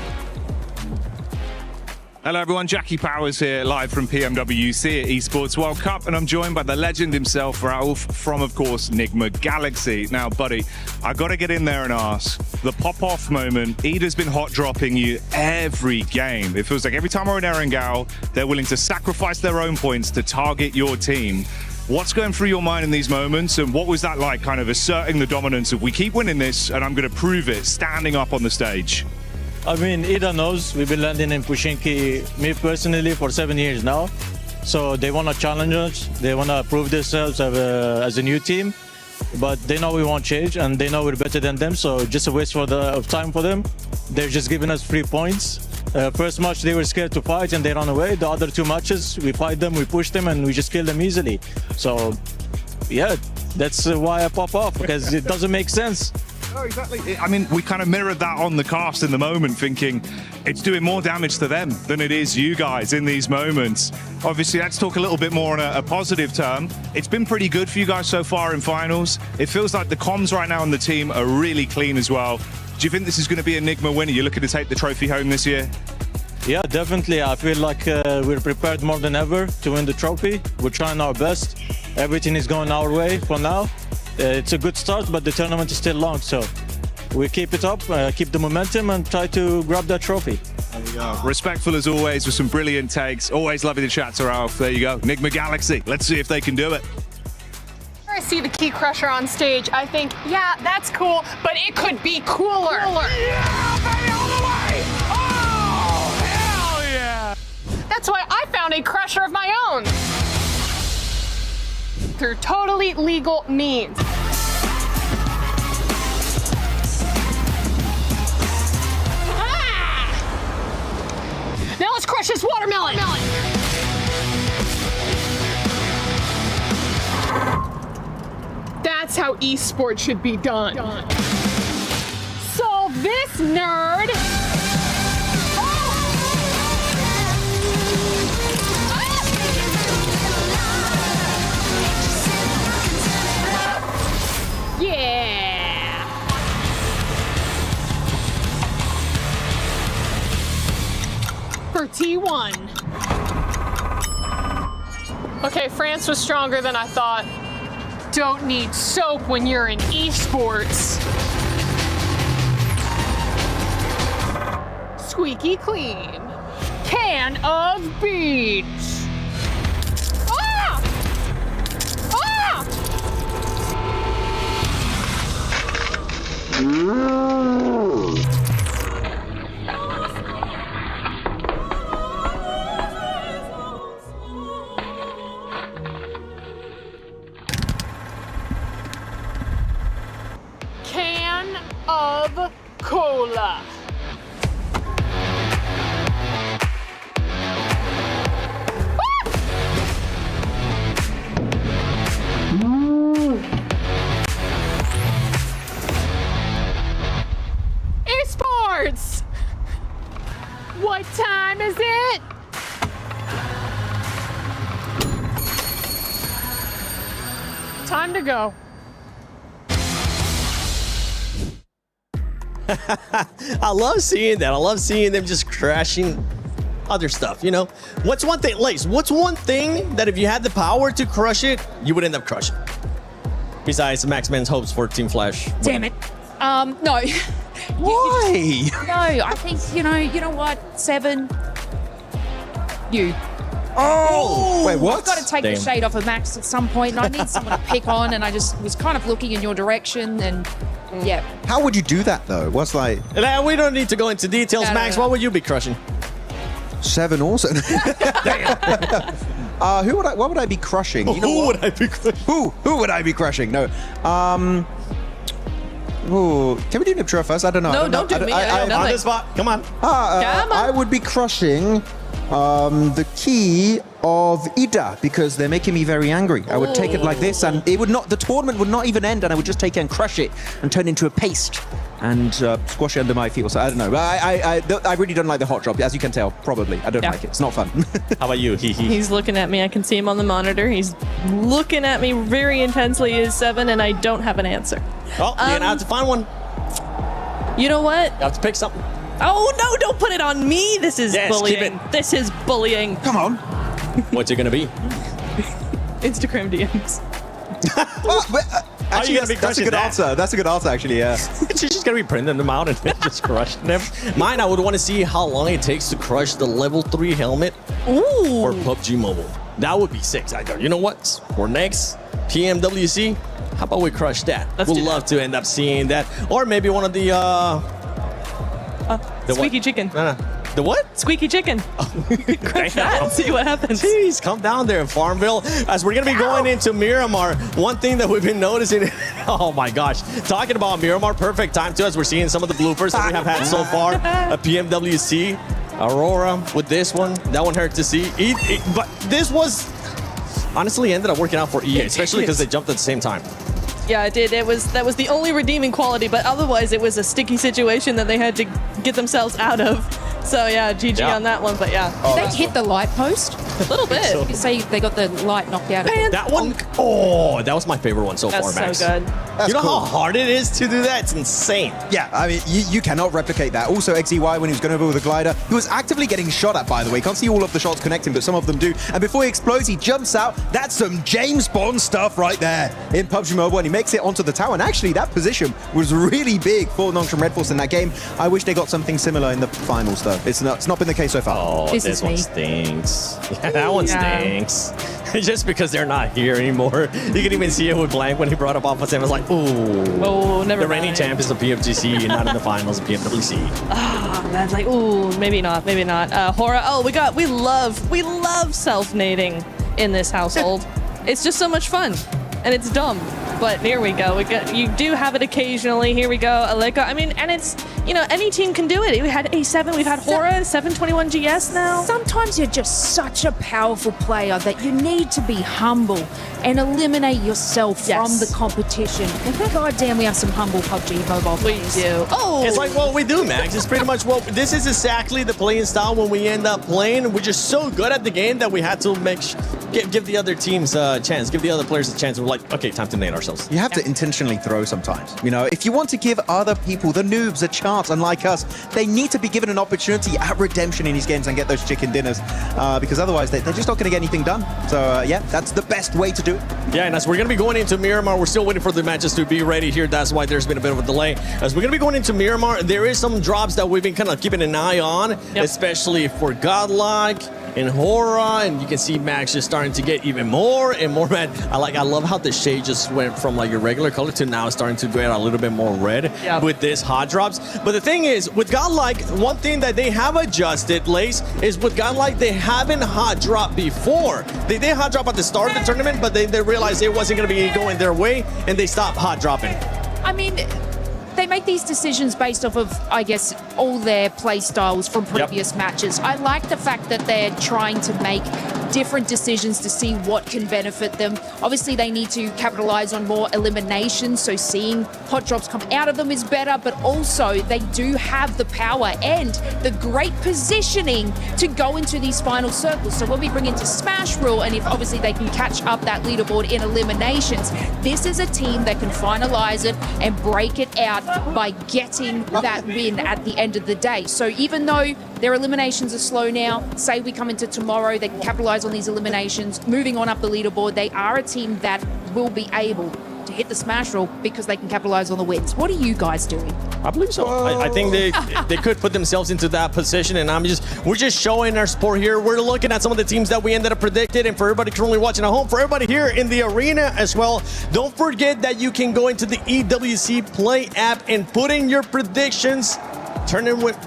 Hello everyone, Jackie Powers here, live from PMWC at Esports World Cup, and I'm joined by the legend himself, Ralph, from, of course, Enigma Galaxy. Now, buddy, I gotta get in there and ask, the pop-off moment, Ida's been hot-dropping you every game. It feels like every time we're in Erangel, they're willing to sacrifice their own points to target your team. What's going through your mind in these moments, and what was that like, kind of asserting the dominance of, we keep winning this, and I'm gonna prove it, standing up on the stage?
I mean, Ida knows we've been landing and pushing me personally for 7 years now. So they want to challenge us. They want to prove themselves as a new team. But they know we won't change, and they know we're better than them. So just a waste of time for them. They're just giving us 3 points. First match, they were scared to fight and they ran away. The other 2 matches, we fight them, we push them, and we just kill them easily. So, yeah, that's why I pop off, because it doesn't make sense.
Oh, exactly. I mean, we kind of mirrored that on the cast in the moment, thinking it's doing more damage to them than it is you guys in these moments. Obviously, let's talk a little bit more on a positive term. It's been pretty good for you guys so far in finals. It feels like the comms right now on the team are really clean as well. Do you think this is going to be Enigma winner? You're looking to take the trophy home this year?
Yeah, definitely. I feel like we're prepared more than ever to win the trophy. We're trying our best. Everything is going our way for now. It's a good start, but the tournament is still long, so we keep it up, keep the momentum, and try to grab that trophy.
There you go. Respectful as always with some brilliant takes. Always lovely to chat to Ralph. There you go. Enigma Galaxy. Let's see if they can do it.
I see the Key Crusher on stage, I think, yeah, that's cool, but it could be cooler.
Yeah, baby, all the way! Oh, hell yeah!
That's why I found a crusher of my own. Through totally legal means. Ah! Now let's crush this watermelon. That's how esports should be done. Solve this, nerd. Yeah! For T1. Okay, France was stronger than I thought. Don't need soap when you're in esports. Squeaky clean. Can of beans. Ah! Ah! Can of cola. Esports! What time is it? Time to go.
I love seeing that. I love seeing them just crashing other stuff, you know? What's one thing, Lace, what's one thing that if you had the power to crush it, you would end up crushing? Besides Max Man's hopes for Team Flash.
Damn it. No.
Why?
No, I think, you know what? 7. You.
Oh! Wait, what?
I've got to take the shade off of Max at some point, and I need someone to pick on, and I just was kind of looking in your direction, and yeah.
How would you do that, though? What's like...
We don't need to go into details.
No,
Max,
no.
what would you be crushing?
7 also. What would I be crushing? You know
Who
what?
would I be crushing?
Who would I be crushing? No. Ooh, can we do Niptra first? I don't know.
No, don't do me. I
on the spot. Come on.
Come on.
I would be crushing the Key of Ida because they're making me very angry. I would take it like this, and the tournament would not even end, and I would just take it and crush it and turn it into a paste and squash it under my feet. So I don't know. I really don't like the hot drop, as you can tell. Probably, I don't like it. It's not fun.
How about you?
He's looking at me. I can see him on the monitor. He's looking at me very intensely. Is 7, and I don't have an answer.
Oh, you're gonna have to find one.
You know what?
You have to pick something.
Oh no! Don't put it on me. This is bullying.
Keep it.
This is bullying.
Come on.
What's it gonna be?
Instagram DMs.
Actually, that's a good answer. That's a good answer, actually, yeah.
She's just gonna be printing them out and just crushing them. Mine, I would want to see how long it takes to crush the level 3 helmet for PUBG Mobile. That would be sick. You know what? For next PMWC, how about we crush that? We'd love to end up seeing that. Or maybe one of the
Squeaky chicken.
The what?
Squeaky chicken. Crush that and see what happens.
Jeez, come down there in Farmville. As we're going to be going into Miramar, one thing that we've been noticing, oh my gosh, talking about Miramar, perfect time too, as we're seeing some of the bloopers that we have had so far. A PMWC, Aurora with this one. That one hurt to see. But this was honestly ended up working out for EA, especially because they jumped at the same time.
Yeah, it did. That was the only redeeming quality, but otherwise it was a sticky situation that they had to get themselves out of. So yeah, GG on that one, but yeah.
Did they hit the light post?
A little bit.
You say they got the light knocked out of it.
That one, oh, that was my favorite one so far,
That's
Max.
so good.
You know how hard it is to do that? It's insane.
Yeah, I mean, you cannot replicate that. Also, XEY, when he was going over with the glider, he was actively getting shot at, by the way. Can't see all of the shots connecting, but some of them do. And before he explodes, he jumps out. That's some James Bond stuff right there in PUBG Mobile, and he makes it onto the tower. And actually, that position was really big for Nongshim Red Force in that game. I wish they got something similar in the finals, though. It's not been the case so far.
Oh, this one stinks. Yeah, that one stinks. Just because they're not here anymore. You can even see it with Blank when he brought up Alpha 7. I was like, ooh.
Oh, never
The reigning
mind.
champions of PMGC, not in the finals of PMWC.
That's like, ooh, maybe not. Hora, we love self-nading in this household. It's just so much fun, and it's dumb. But here we go. You do have it occasionally. Here we go, Aleka. I mean, and it's, any team can do it. We had A7, we've had Hora, 721 GS now.
Sometimes you're just such a powerful player that you need to be humble and eliminate yourself from the competition. God damn, we have some humble PUBG Mobile players.
We do. Oh!
It's like what we do, Max. It's pretty much this is exactly the playing style when we end up playing. We're just so good at the game that we had to give the other teams a chance, give the other players a chance. We're like, okay, time to nade ourselves.
You have to intentionally throw sometimes. If you want to give other people, the noobs, a chance, unlike us, they need to be given an opportunity at redemption in these games and get those chicken dinners, because otherwise they're just not going to get anything done. So yeah, that's the best way to do it.
Yeah, and as we're going to be going into Miramar, we're still waiting for the matches to be ready here. That's why there's been a bit of a delay. As we're going to be going into Miramar, there is some drops that we've been kind of keeping an eye on, especially for Godlike and Hora, and you can see Max just starting to get even more and more red. I love how the shade just went from like your regular color to now starting to get a little bit more red with this hot drops. But the thing is, with Godlike, one thing that they have adjusted, Lace, is with Godlike, they haven't hot dropped before. They did hot drop at the start of the tournament, but they realized it wasn't going to be going their way, and they stopped hot dropping.
I mean, they make these decisions based off of, I guess, all their play styles from previous matches. I like the fact that they're trying to make different decisions to see what can benefit them. Obviously, they need to capitalize on more eliminations, so seeing hot drops come out of them is better, but also they do have the power and the great positioning to go into these final circles. So when we bring into Smash Rule, and if obviously they can catch up that leaderboard in eliminations, this is a team that can finalize it and break it out by getting that win at the end of the day. So even though their eliminations are slow now, say we come into tomorrow, they can capitalize on these eliminations, moving on up the leaderboard, they are a team that will be able to hit the Smash Rule because they can capitalize on the wins. What are you guys doing?
I believe so. I think they could put themselves into that position, and we're just showing our support here. We're looking at some of the teams that we ended up predicted, and for everybody currently watching at home, for everybody here in the arena as well, don't forget that you can go into the EWC Play app and put in your predictions. Turn in with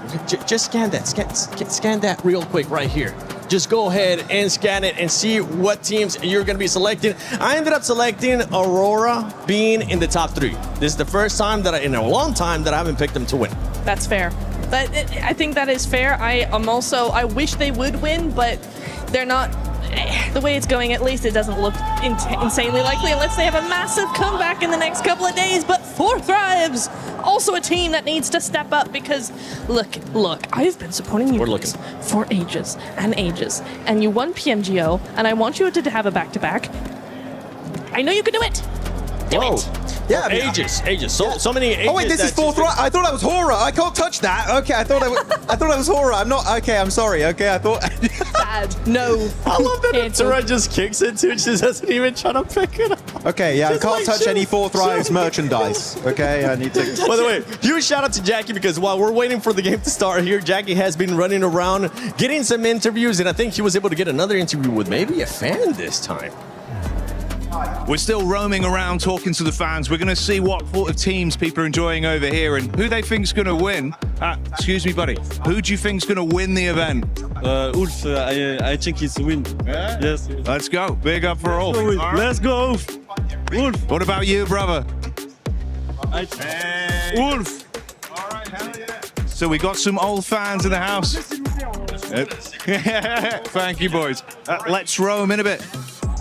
just scan that, scan that real quick right here. Just go ahead and scan it and see what teams you're going to be selecting. I ended up selecting Aurora being in the top 3. This is the first time in a long time that I haven't picked them to win.
That's fair. I think that is fair. I wish they would win, but they're not the way it's going, at least it doesn't look insanely likely unless they have a massive comeback in the next couple of days. But 4 Thrives, also a team that needs to step up because, look, I've been supporting you guys for ages and ages. And you won PMGO, and I want you to have a back-to-back. I know you can do it. Do it.
Yeah, ages. So many ages.
Oh wait, this is 4 Thrives. I thought that was horror. I can't touch that. Okay, I thought I was horror. I'm not. Okay, I'm sorry. Okay, I thought.
Bad. No.
I love that Tura just kicks into it. She doesn't even try to pick it up.
Okay, yeah, I can't
like,
touch any 4 Thrives merchandise. Okay, I need to.
By the way, huge shout out to Jackie because while we're waiting for the game to start here, Jackie has been running around getting some interviews, and I think he was able to get another interview with maybe a fan this time.
We're still roaming around talking to the fans. We're going to see what sort of teams people are enjoying over here and who they think's going to win. Excuse me, buddy. Who do you think's going to win the event?
Ulf, I think he's win.
Yeah?
Yes.
Let's go. Big up for Ulf.
Let's go, Ulf. Ulf.
What about you, brother?
Ulf.
All right, hell yeah. So we got some old fans in the house. Thank you, boys. Let's roam in a bit.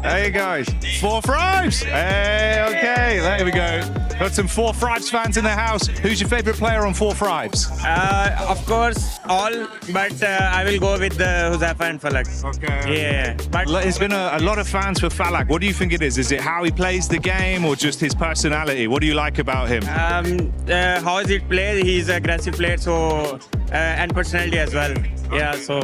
Hey guys, 4 Thrives! Hey, okay, there we go. Got some 4 Thrives fans in the house. Who's your favorite player on 4 Thrives?
Of course, all, but I will go with Huzafa and Falak.
Okay.
Yeah. But
There's been a lot of fans for Falak. What do you think it is? Is it how he plays the game or just his personality? What do you like about him?
how is it played? He's an aggressive player, so and personality as well. Yeah, so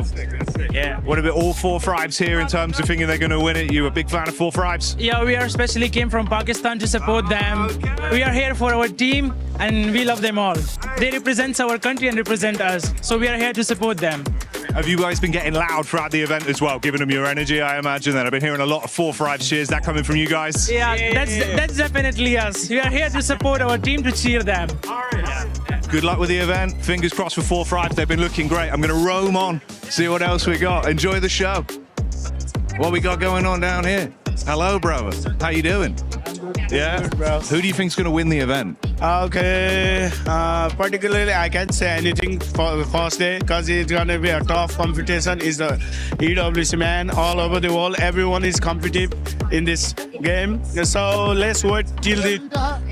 yeah.
What about all 4 Thrives here in terms of thinking they're going to win it? You a big fan of 4 Thrives?
Yeah, we are especially came from Pakistan to support them. We are here for our team and we love them all. They represent our country and represent us. So we are here to support them.
Have you guys been getting loud throughout the event as well, giving them your energy? I imagine that. I've been hearing a lot of 4 Thrives cheers. That coming from you guys?
Yeah, that's definitely us. We are here to support our team, to cheer them.
Good luck with the event. Fingers crossed for 4 Thrives. They've been looking great. I'm going to roam on, see what else we got. Enjoy the show. What we got going on down here? Hello, brother. How you doing? Yeah? Who do you think's going to win the event?
Okay, particularly I can't say anything for the first day because it's going to be a tough competition. It's the EWC man all over the world. Everyone is competitive in this game. So let's wait till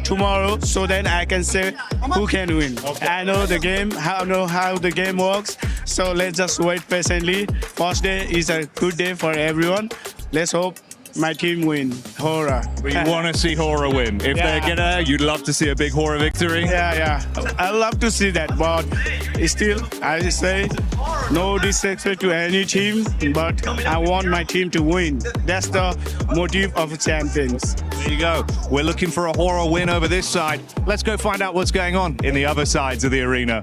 tomorrow so then I can say who can win. I know the game, I know how the game works. So let's just wait patiently. First day is a good day for everyone. Let's hope my team win. Hora.
But you want to see Hora win. If they're gonna, you'd love to see a big Hora victory.
Yeah. I love to see that, but still, I say no disrespect to any team, but I want my team to win. That's the motive of champions.
There you go. We're looking for a Hora win over this side. Let's go find out what's going on in the other sides of the arena.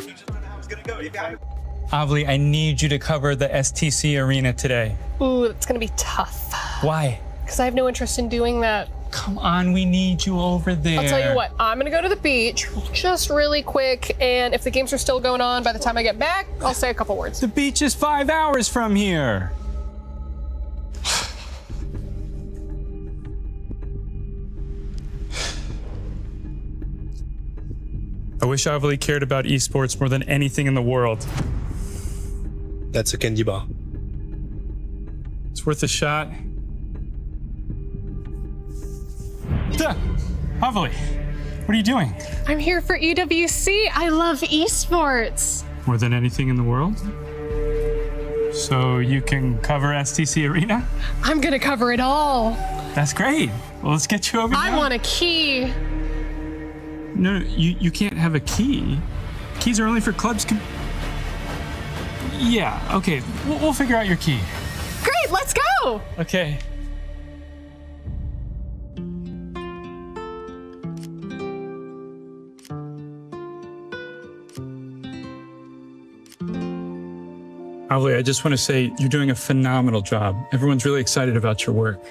Avli, I need you to cover the STC arena today.
Ooh, it's gonna be tough.
Why?
Because I have no interest in doing that.
Come on, we need you over there.
I'll tell you what, I'm gonna go to the beach just really quick, and if the games are still going on by the time I get back, I'll say a couple words.
The beach is 5 hours from here. I wish Avli cared about esports more than anything in the world.
That's a candy bar.
It's worth a shot. Avli, what are you doing?
I'm here for EWC. I love esports.
More than anything in the world? So you can cover STC Arena?
I'm gonna cover it all.
That's great. Well, let's get you over there.
I want a key.
No, you can't have a key. Keys are only for clubs. Yeah, okay. We'll figure out your key.
Great, let's go.
Okay. Avli, I just want to say you're doing a phenomenal job. Everyone's really excited about your work.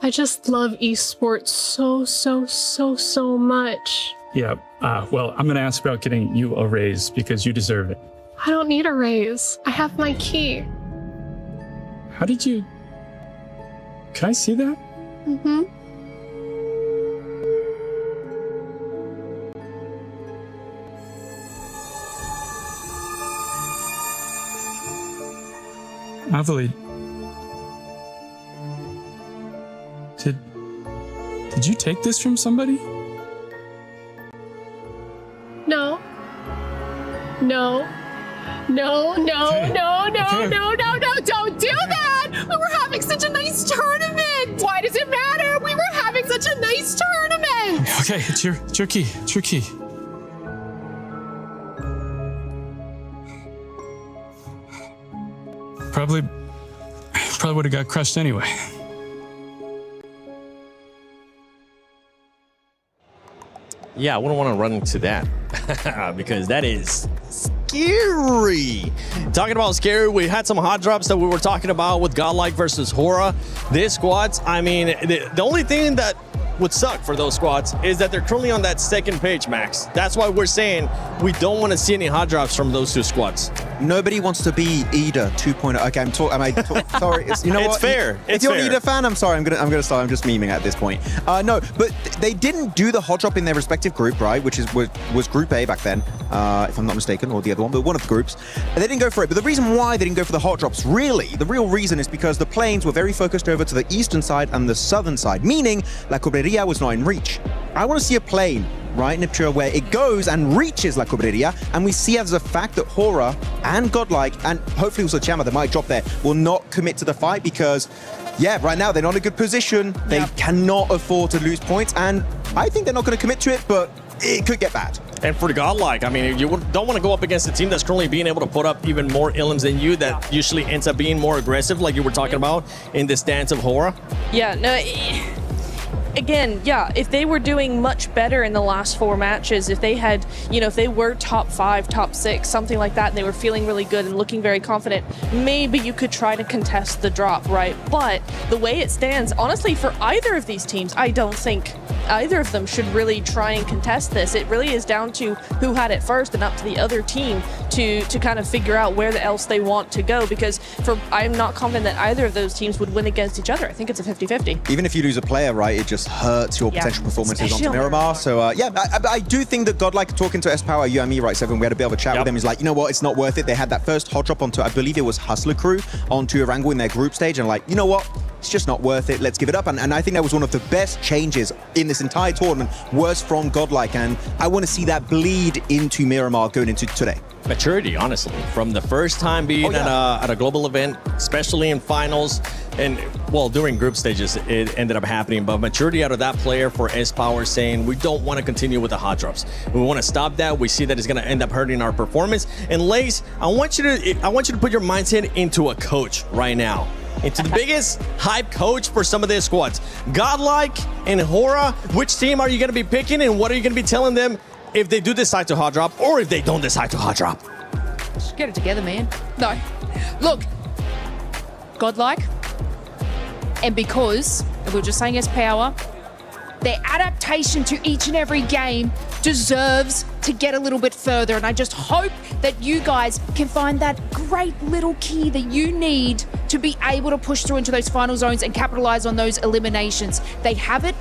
I just love esports so much.
Yeah, well, I'm going to ask about getting you a raise because you deserve it.
I don't need a raise. I have my key.
How did you... Can I see that?
Mm-hmm.
Avli, Did you take this from somebody?
No. No. No, no,
Okay.
no, no,
Okay.
no, no, no, don't do that! We were having such a nice tournament! Why does it matter? We were having such a nice tournament!
Okay, it's your key. It's your key. Probably would have got crushed anyway.
Yeah, I wouldn't want to run into that because that is scary. Talking about scary, we had some hot drops that we were talking about with Godlike versus Hora. This squads, I mean, the only thing that would suck for those squads is that they're currently on that second page, Max. That's why we're saying we don't want to see any hot drops from those two squads.
Nobody wants to be Eda 2.0. Okay, sorry. You know
It's
what?
fair.
If
It's
you're an
fair.
Eda fan, I'm sorry. I'm gonna start. I'm just memeing at this point. No, but they didn't do the hot drop in their respective group, right? Which was Group A back then, if I'm not mistaken, or the other one, but one of the groups. And they didn't go for it. But the reason why they didn't go for the hot drops, really, the real reason is because the planes were very focused over to the eastern side and the southern side, meaning La Cobreria was not in reach. I want to see a plane, right, Niptura, where it goes and reaches La Cobreria, and we see as a fact that Hora and Godlike, and hopefully also Chama, that might drop there, will not commit to the fight because, yeah, right now they're not in a good position. They cannot afford to lose points, and I think they're not going to commit to it, but it could get bad.
And for the Godlike, I mean, you don't want to go up against a team that's currently being able to put up even more elims than you, that usually ends up being more aggressive, like you were talking about in the stance of Hora.
Yeah, no. Again, yeah, if they were doing much better in the last 4 matches, if they had, if they were top 5, top 6, something like that, and they were feeling really good and looking very confident, maybe you could try to contest the drop, right? But the way it stands, honestly, for either of these teams, I don't think either of them should really try and contest this. It really is down to who had it first and up to the other team to kind of figure out where else they want to go, because I'm not confident that either of those teams would win against each other. I think it's a 50-50.
Even if you lose a player, right, it just hurts your potential performances
Especially
onto
on
Miramar. So, yeah, I do think that Godlike, talking to S-Power, you and me, right, Seven, we had a bit of a chat with him. He's like, you know what, it's not worth it. They had that first hot drop onto, I believe it was Hustler Crew, onto Erangel in their group stage, and like, you know what, it's just not worth it. Let's give it up. And I think that was one of the best changes in this entire tournament, was from Godlike, and I want to see that bleed into Miramar going into today.
Maturity, honestly, from the first time being at a global event, especially in finals, and well, during group stages, it ended up happening. But maturity out of that player for S-Power, saying we don't want to continue with the hot drops. We want to stop that. We see that it's going to end up hurting our performance. And Lace, I want you to put your mindset into a coach right now, into the biggest hype coach for some of their squads. Godlike and Hora, which team are you going to be picking, and what are you going to be telling them if they do decide to hot drop, or if they don't decide to hot drop?
Just get it together, man. No. Look, Godlike, and because, we were just saying S-Power, their adaptation to each and every game deserves to get a little bit further. And I just hope that you guys can find that great little key that you need to be able to push through into those final zones and capitalize on those eliminations. They have it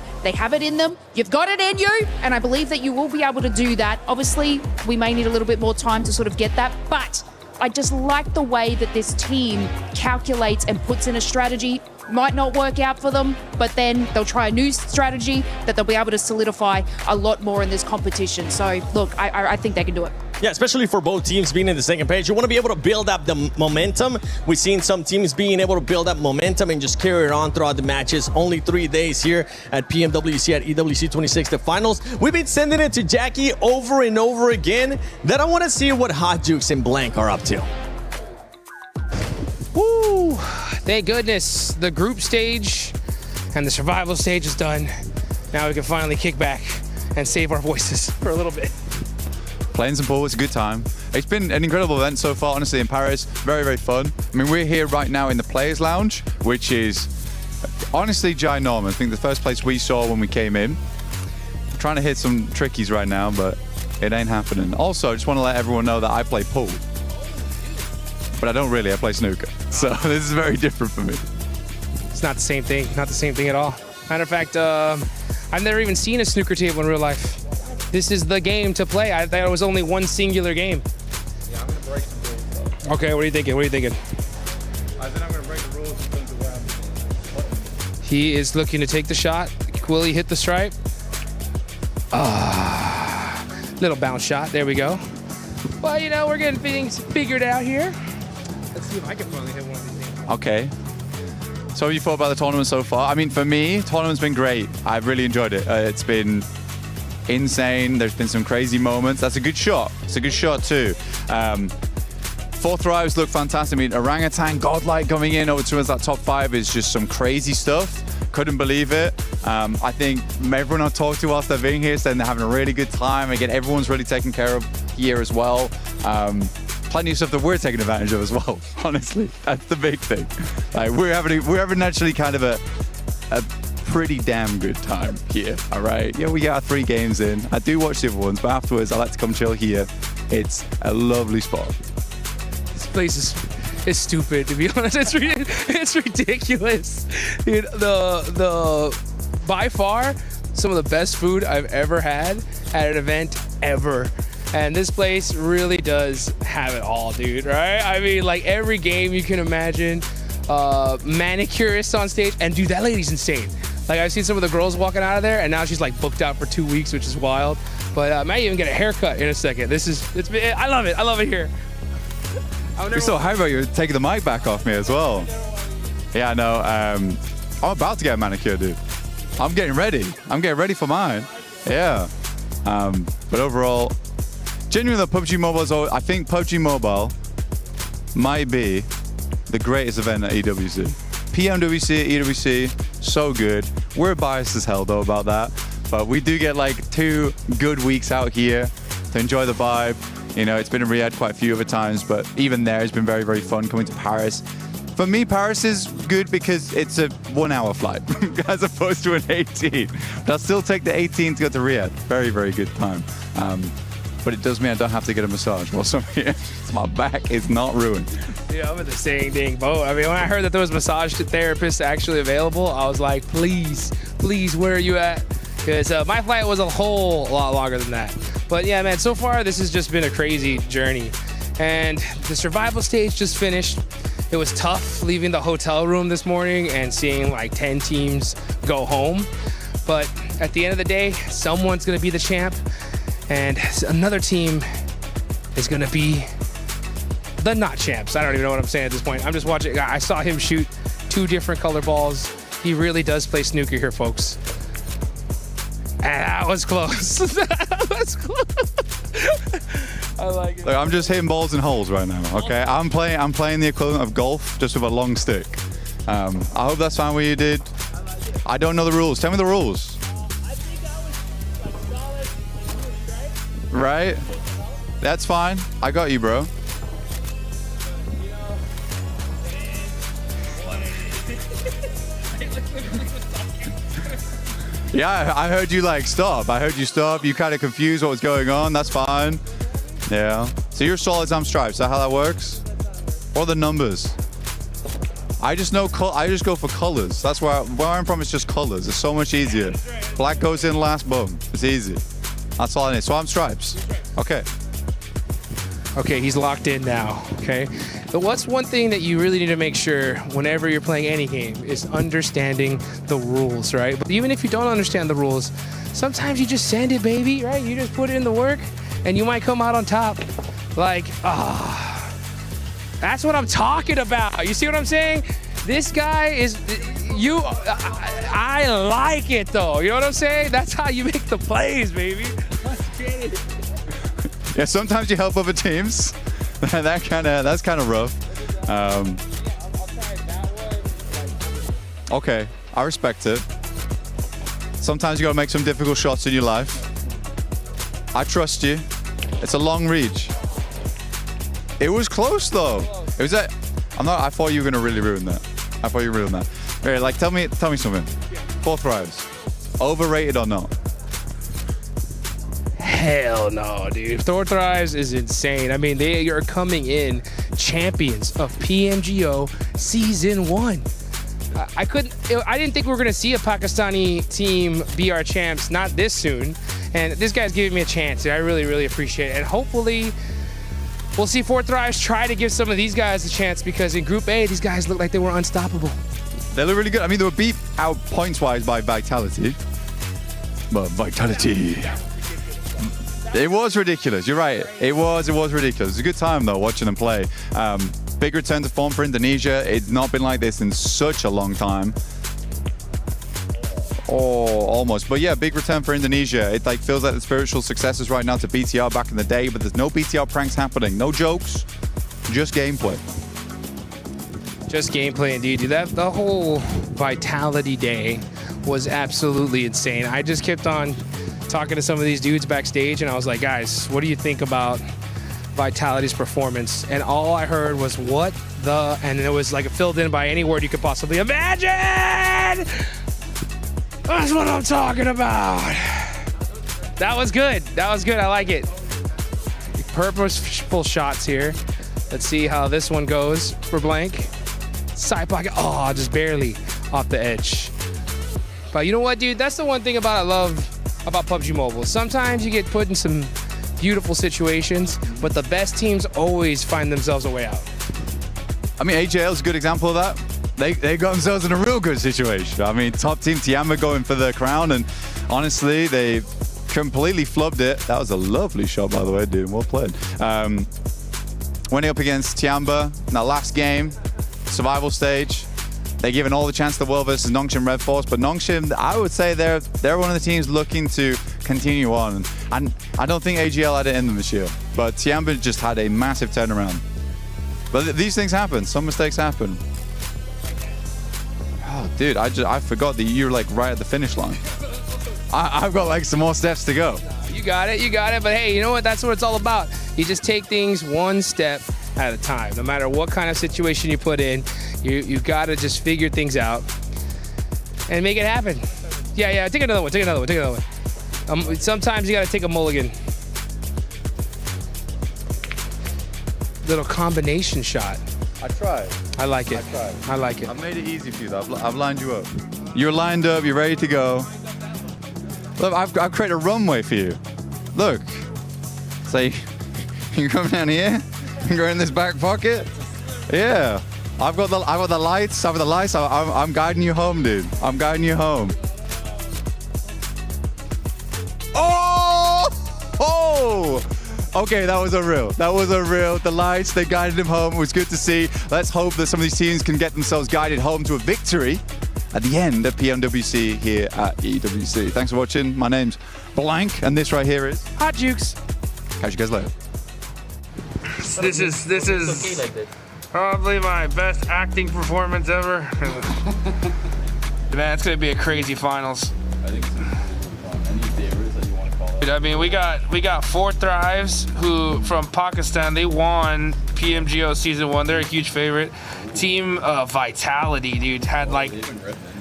in them. You've got it in you, and I believe that you will be able to do that. Obviously, we may need a little bit more time to sort of get that, but I just like the way that this team calculates and puts in a strategy. Might not work out for them, but then they'll try a new strategy that they'll be able to solidify a lot more in this competition. So look, I think they can do it.
Yeah, especially for both teams being in the second page. You want to be able to build up the momentum. We've seen some teams being able to build up momentum and just carry it on throughout the matches. Only 3 days here at PMWC, at EWC 26, the finals. We've been sending it to Jackie over and over again. Then I want to see what Hot Jukes and Blank are up to.
Woo! Thank goodness the group stage and the survival stage is done. Now we can finally kick back and save our voices for a little bit.
Playing some pool was a good time. It's been an incredible event so far, honestly, in Paris. Very, very fun. I mean, we're here right now in the Players Lounge, which is honestly ginormous. I think the first place we saw when we came in. I'm trying to hit some trickies right now, but it ain't happening. Also, I just want to let everyone know that I play pool. But I don't really, I play snooker. So this is very different for me.
It's not the same thing, not the same thing at all. Matter of fact, I've never even seen a snooker table in real life. This is the game to play. I thought it was only one singular game.
Yeah, I'm going to break some rules.
Okay, what are you thinking? What are you thinking?
I think I'm going to break the rules in terms of where I'm...
He is looking to take the shot. Will he hit the stripe? Little bounce shot. There we go. Well, you know, we're getting things figured out here. Let's see if I can finally hit one of these things.
Okay. So what have you thought about the tournament so far? I mean, for me, tournament's been great. I've really enjoyed it. It's been insane. There's been some crazy moments. That's a good shot. It's a good shot too. Fourth Thrives look fantastic. I mean, Orangutan, Godlike coming in over towards that top 5 is just some crazy stuff. Couldn't believe it. I think everyone I've talked to whilst they're being here saying they're having a really good time. Again, everyone's really taken care of here as well. Plenty of stuff that we're taking advantage of as well. Honestly, that's the big thing. Like we're having actually kind of a pretty damn good time here. All right. Yeah, we got our 3 games in. I do watch the other ones, but afterwards I like to come chill here. It's a lovely spot.
This place is stupid, to be honest. It's ridiculous. Dude, the by far some of the best food I've ever had at an event ever. And this place really does have it all, dude, right? I mean, like every game you can imagine, manicurists on stage, and dude, that lady's insane. Like I've seen some of the girls walking out of there, and now she's like booked out for 2 weeks, which is wild. But I might even get a haircut in a second. I love it. I love it here.
You're so hyped about you taking the mic back off me as well. Yeah, no, I'm about to get a manicure, dude. I'm getting ready. I'm getting ready for mine. Yeah. But overall, genuinely, PUBG Mobile is always, I think PUBG Mobile might be the greatest event at EWC. PMWC, EWC, so good. We're biased as hell though about that, but we do get like 2 good weeks out here to enjoy the vibe. You know, it's been in Riyadh quite a few other times, but even there it's been very, very fun coming to Paris. For me, Paris is good because it's a 1-hour flight as opposed to an 18. But I'll still take the 18 to go to Riyadh. Very, very good time. But it does mean I don't have to get a massage while I'm here. My back is not ruined.
Yeah, I'm in the same dang boat. I mean, when I heard that there was massage therapists actually available, I was like, please, where are you at? Because my flight was a whole lot longer than that. But yeah, man, so far this has just been a crazy journey. And the survival stage just finished. It was tough leaving the hotel room this morning and seeing like 10 teams go home. But at the end of the day, someone's gonna be the champ. And another team is going to be the not champs. I don't even know what I'm saying at this point. I'm just watching. I saw him shoot 2 different color balls. He really does play snooker here, folks. And that was close. That was close. I like it.
Look, I'm just hitting balls in holes right now, okay? I'm playing the equivalent of golf, just with a long stick. I hope that's fine what you did. I don't know the rules. Tell me the rules. Right? That's fine. I got you, bro. Yeah, I heard you like stop. I heard you stop. You kind of confused what was going on. That's fine. Yeah. So you're solid, I'm stripes. Is that how that works? Or the numbers? I just know. I just go for colors. That's where I'm from. It's just colors. It's so much easier. Black goes in last. Boom. It's easy. That's all I need. So I'm stripes. Okay.
Okay, he's locked in now. Okay. But what's one thing that you really need to make sure whenever you're playing any game is understanding the rules, right? But even if you don't understand the rules, sometimes you just send it, baby, right? You just put in the work and you might come out on top. Like, that's what I'm talking about. You see what I'm saying? This guy is, I like it though. You know what I'm saying? That's how you make the plays, baby. Let's get it.
Yeah, sometimes you help other teams. That's kind of rough. Okay, I respect it. Sometimes you gotta make some difficult shots in your life. I trust you. It's a long reach. It was close though. It was that. I thought you were gonna really ruin that. I thought you ruined that. Right, like tell me something. 4 Thrives, overrated or not?
Hell no, dude. 4 Thrives is insane. I mean, they are coming in champions of PMGO Season 1. I didn't think we were going to see a Pakistani team be our champs, not this soon. And this guy's giving me a chance. I really, really appreciate it. And hopefully, we'll see 4 Thrives try to give some of these guys a chance because in Group A, these guys look like they were unstoppable.
They look really good. I mean, they were beat out points-wise by Vitality. but Vitality. It was ridiculous. You're right. It was ridiculous. It was a good time though watching them play. Big return to form for Indonesia. It's not been like this in such a long time. Oh, almost. But yeah, big return for Indonesia. It like feels like the spiritual successors right now to BTR back in the day, but there's no BTR pranks happening. No jokes, just gameplay.
Just gameplay indeed, dude. The whole Vitality Day was absolutely insane. I just kept on talking to some of these dudes backstage, and I was like, guys, what do you think about Vitality's performance? And all I heard was, what the, and it was like filled in by any word you could possibly imagine. That's what I'm talking about. That was good. That was good. I like it. Purposeful shots here. Let's see how this one goes for Blank. Side pocket. Oh, just barely off the edge. But you know what, dude? That's the one thing I love about PUBG Mobile. Sometimes you get put in some beautiful situations, but the best teams always find themselves a way out.
I mean, AJL is a good example of that. They got themselves in a real good situation. I mean, top team Tiamba going for the crown, and honestly, they completely flubbed it. That was a lovely shot, by the way, dude. Well played. Winning up against Tiamba in that last game, survival stage. They're given all the chance in the world versus Nongshim Red Force, but Nongshim, I would say they're one of the teams looking to continue on. And I don't think AGL had it in them this year, but Tiamba just had a massive turnaround. But these things happen. Some mistakes happen. Oh, dude, I forgot that you're like right at the finish line. I've got like some more steps to go.
You got it. But hey, you know what? That's what it's all about. You just take things one step at a time. No matter what kind of situation you put in, you got to just figure things out and make it happen. Yeah. Take another one. Sometimes you got to take a mulligan. Little combination shot.
I tried.
I like it. I like it.
I've made it easy for you, though. I've lined you up. You're lined up. You're ready to go. Look, I've created a runway for you. Look. Say, you come down here and go in this back pocket. Yeah. I've got the lights. I'm guiding you home, dude. I'm guiding you home. Oh! Okay, that was a real. The lights, they guided him home. It was good to see. Let's hope that some of these teams can get themselves guided home to a victory at the end of PMWC here at EWC. Thanks for watching. My name's Blank, and this right here is
Hot Jukes.
Catch you guys later.
This is probably my best acting performance ever. Man, it's gonna be a crazy finals.
I think so. Any favors that you want to call it?
I mean, we got 4 Thrives who from Pakistan. They won PMGO season 1. They're a huge favorite. Team Vitality, dude, had like,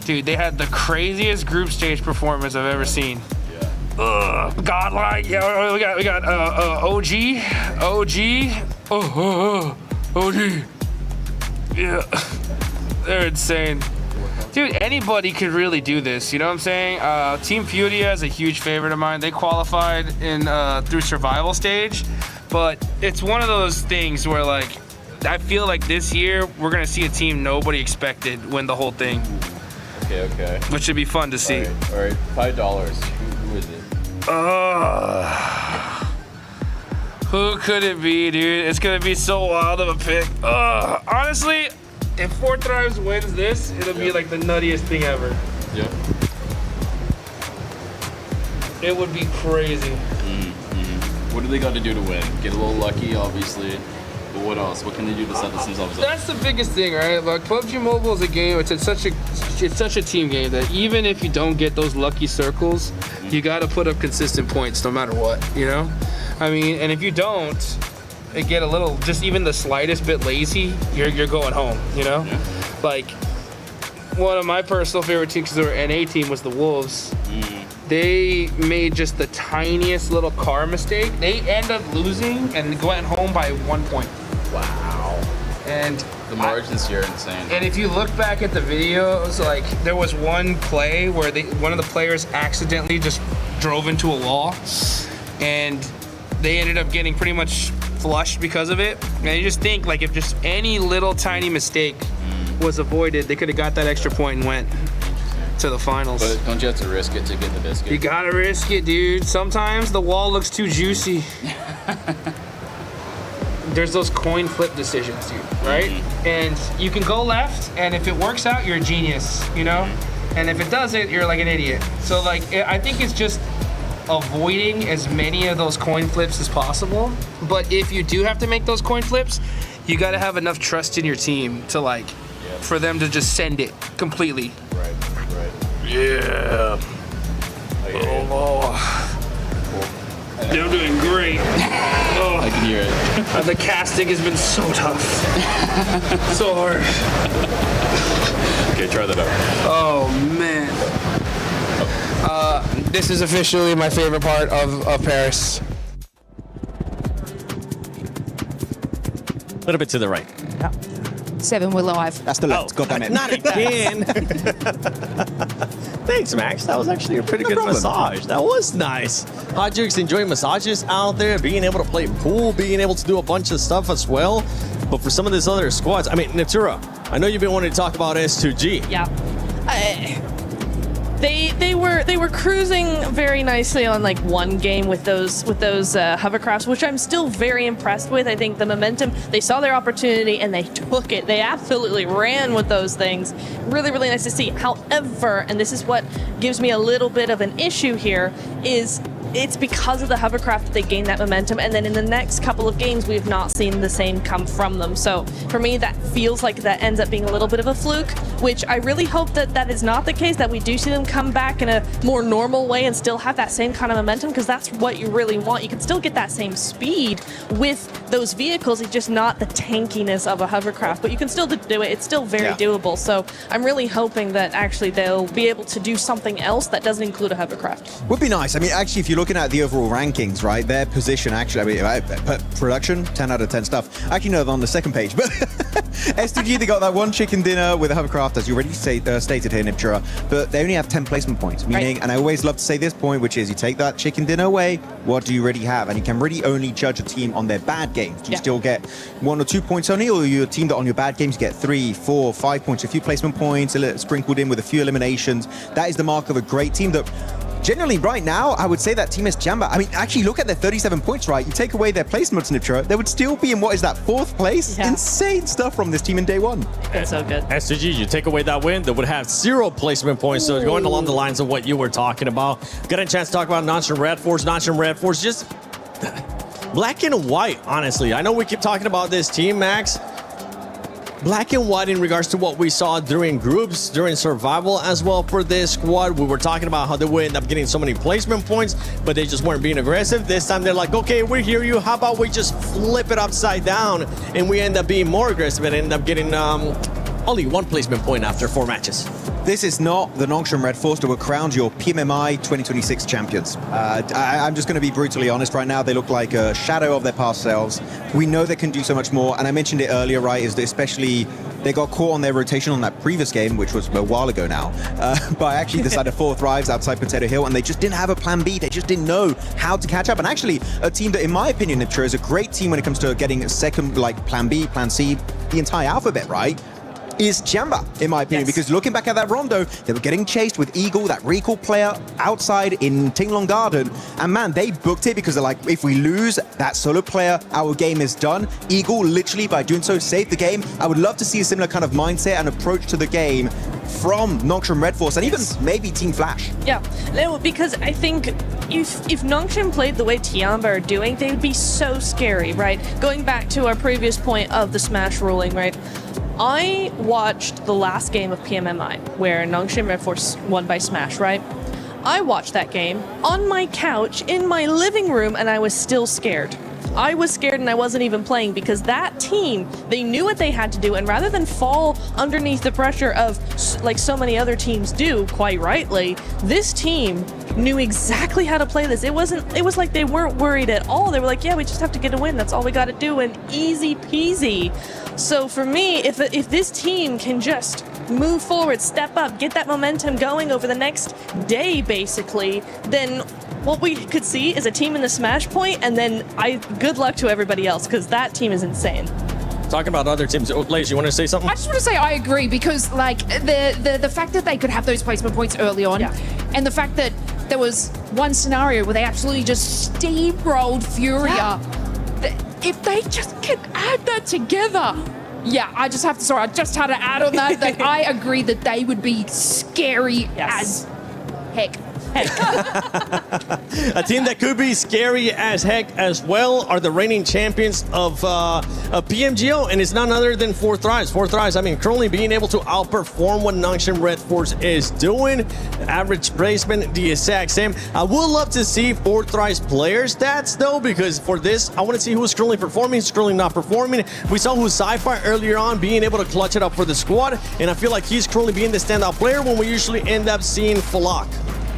they had the craziest group stage performance I've ever seen. Godlike. Yeah, we got OG. Yeah, they're insane. Dude, anybody could really do this, you know what I'm saying? Team Furia is a huge favorite of mine. They qualified in through survival stage, but it's one of those things where like, I feel like this year we're gonna see a team nobody expected win the whole thing.
Okay.
Which should be fun to see.
All right, $5. Who is it?
Who could it be, dude? It's gonna be so wild of a pick. Honestly, if 4 Thrives wins this, it'll be like the nuttiest thing ever.
Yep.
It would be crazy.
What do they got to do to win? Get a little lucky, obviously. But what else? What can they do to set themselves up?
That's the biggest thing, right? Like PUBG Mobile is a game. It's such a team game that even if you don't get those lucky circles, you got to put up consistent points no matter what. You know, I mean, and if you don't, it get a little, just even the slightest bit lazy, you're going home. You know, like one of my personal favorite teams, because their NA team was the Wolves. They made just the tiniest little car mistake. They end up losing and went home by 1 point.
Wow.
And
the margins here are insane.
And if you look back at the videos, like there was one play where one of the players accidentally just drove into a wall, and they ended up getting pretty much flushed because of it. And you just think like if just any little tiny mistake was avoided, they could have got that extra point and went. to the finals.
But don't you have to risk it to get the biscuit?
You gotta risk it, dude. Sometimes the wall looks too juicy. There's those coin flip decisions, dude, right? And you can go left, and if it works out, you're a genius, you know? And if it doesn't, you're like an idiot. So like, I think it's just avoiding as many of those coin flips as possible. But if you do have to make those coin flips, you gotta have enough trust in your team to like, for them to just send it completely.
Right.
Yeah. Oh. They're doing great. Oh.
I can hear it.
The casting has been so tough. So hard.
Okay, try that out.
Oh, man. This is officially my favorite part of Paris.
A little bit to the right.
Yeah.
7, we're live.
That's the left. God damn it.
Not again. Thanks, Max. That was actually a pretty good massage. That was nice. Hodgix enjoying massages out there, being able to play pool, being able to do a bunch of stuff as well. But for some of these other squads, I mean, Natura, I know you've been wanting to talk about S2G.
Yeah. They were cruising very nicely on like one game with those hovercrafts, which I'm still very impressed with. I think the momentum, they saw their opportunity and they took it. They absolutely ran with those things. Really, really nice to see. However, and this is what gives me a little bit of an issue here, is it's because of the hovercraft that they gained that momentum, and then in the next couple of games we've not seen the same come from them. So for me, that feels like that ends up being a little bit of a fluke, which I really hope that that is not the case, that we do see them come back in a more normal way and still have that same kind of momentum, because that's what you really want. You can still get that same speed with those vehicles, it's just not the tankiness of a hovercraft, but you can still do it. It's still very doable. So I'm really hoping that actually they'll be able to do something else that doesn't include a hovercraft.
Would be nice. I mean, actually, if you're looking at the overall rankings, right, their position actually, I mean, production, 10 out of 10 stuff. Actually, no, they're on the second page, but S2G, they got that one chicken dinner with a hovercraft, as you already stated here, Niptura, but they only have 10 placement points, meaning, and I always love to say this point, which is you take that chicken dinner away, what do you really have? And you can really only judge a team on their bad games. Do you still get 1 or 2 points only, or your team that on your bad games you get 3, 4, 5 points, a few placement points, sprinkled in with a few eliminations? That is the mark of a great team that generally, right now, I would say that Team Jamba, I mean, actually, look at their 37 points, right? You take away their placements, Nitra, they would still be in, what is that, 4th place? Yeah. Insane stuff from this team in day one.
It's so good.
S2G, you take away that win, they would have 0 placement points. So going along the lines of what you were talking about. Got a chance to talk about Notch and Red Force. Notch and Red Force, just black and white, honestly. I know we keep talking about this team, Max. Black and white in regards to what we saw during groups, during survival as well for this squad. We were talking about how they would end up getting so many placement points, but they just weren't being aggressive. This time they're like, okay, we hear you. How about we just flip it upside down and we end up being more aggressive and end up getting only 1 placement point after 4 matches.
This is not the Nongshim Red Force that will crown your PMMI 2026 champions. I'm just going to be brutally honest right now. They look like a shadow of their past selves. We know they can do so much more, and I mentioned it earlier, right, is that especially they got caught on their rotation on that previous game, which was a while ago now, by actually the side of 4 Thrives outside Potato Hill, and they just didn't have a plan B. They just didn't know how to catch up. And actually, a team that, in my opinion, Niptra, is a great team when it comes to getting a second, like, plan B, plan C, the entire alphabet, right, is Jamba, in my opinion, because looking back at that Rondo, they were getting chased with Eagle, that recall player, outside in Tinglong Garden, and man, they booked it because they're like, if we lose that solo player, our game is done. Eagle, literally, by doing so, saved the game. I would love to see a similar kind of mindset and approach to the game from Nongshim Red Force, and even maybe Team Flash.
Yeah, no, because I think if Nongshim played the way Tiamba are doing, they would be so scary, right? Going back to our previous point of the Smash ruling, right? I watched the last game of PMMI, where Nongshim Red Force won by Smash, right? I watched that game on my couch in my living room, and I was still scared. I was scared and I wasn't even playing because that team, they knew what they had to do, and rather than fall underneath the pressure of, like so many other teams do, quite rightly, this team knew exactly how to play this. It was like they weren't worried at all. They were like, yeah, we just have to get a win. That's all we got to do, and easy peasy. So for me, if this team can just move forward, step up, get that momentum going over the next day, basically, then what we could see is a team in the Smash point, and then good luck to everybody else, because that team is insane.
talking about other teams. Lace, you want to say something?
I just want to say I agree because like the fact that they could have those placement points early on, and the fact that there was one scenario where they absolutely just steamrolled Furia. If they just can add that together. Yeah, I just had to add on that. Like, I agree that they would be scary as heck.
A team that could be scary as heck as well are the reigning champions of PMGO, and it's none other than 4Thrives. 4Thrives, I mean, currently being able to outperform what Nongshim Red Force is doing. Average placement, the exact same. I would love to see 4Thrives player stats, though, because for this, I want to see who's currently performing, who's currently not performing. We saw who's Sci-Fi earlier on being able to clutch it up for the squad, and I feel like he's currently being the standout player when we usually end up seeing Falak.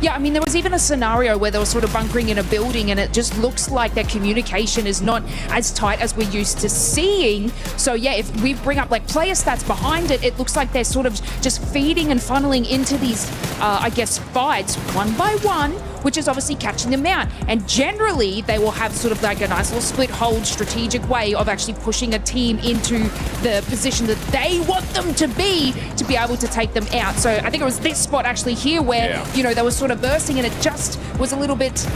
Yeah, I mean, there was even a scenario where they were sort of bunkering in a building and it just looks like their communication is not as tight as we're used to seeing. So yeah, if we bring up like player stats behind it, it looks like they're sort of just feeding and funneling into these, I guess, fights one by one, which is obviously catching them out. And generally, they will have sort of like a nice little split hold strategic way of actually pushing a team into the position that they want them to be able to take them out. So I think it was this spot actually here where, you know, they were sort of bursting and it just was a little bit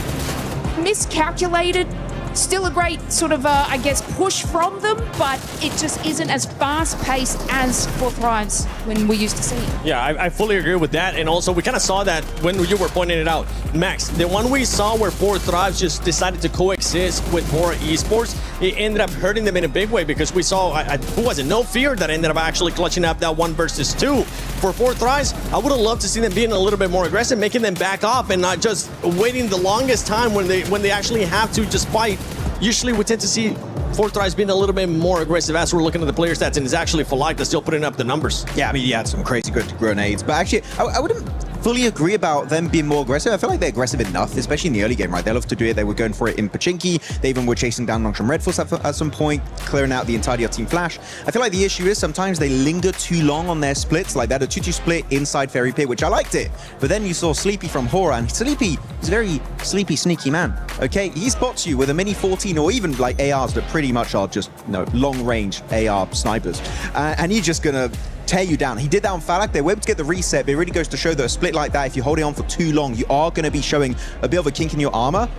miscalculated. Still a great sort of, I guess, push from them, but it just isn't as fast-paced as 4Thrives when we used to see.
Yeah, I fully agree with that. And also, we kind of saw that when you were pointing it out. Max, the one we saw where 4Thrives just decided to coexist with Hora Esports, it ended up hurting them in a big way because we saw, who was it? No Fear that ended up actually clutching up that 1 versus 2. For 4Thrives, I would have loved to see them being a little bit more aggressive, making them back off and not just waiting the longest time when they actually have to just fight. Usually we tend to see 4Thrives being a little bit more aggressive as we're looking at the player stats, and it's actually Falak that's still putting up the numbers.
Yeah, I mean, he had some crazy good grenades, but actually, I wouldn't fully agree about them being more aggressive. I feel like they're aggressive enough, especially in the early game, right? They love to do it. They were going for it in Pachinki. They even were chasing down Nongshim Red Force at some point, clearing out the entirety of Team Flash. I feel like the issue is sometimes they linger too long on their splits, like that, a 2-2 split inside Fairy Pit, which I liked it. But then you saw Sleepy from Hora, and Sleepy is a very sleepy, sneaky man, okay? He spots you with a mini 14 or even like ARs that pretty much are just, long-range AR snipers. And he's just gonna tear you down. He did that on Falak. They were able to get the reset, but it really goes to show that a split like that, if you're holding on for too long, you are going to be showing a bit of a kink in your armor.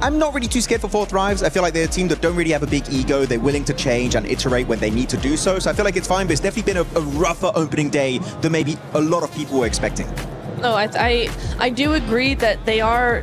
I'm not really too scared for 4Thrives. I feel like they're a team that don't really have a big ego. They're willing to change and iterate when they need to do so. So I feel like it's fine, but it's definitely been a rougher opening day than maybe a lot of people were expecting.
No, I do agree that they're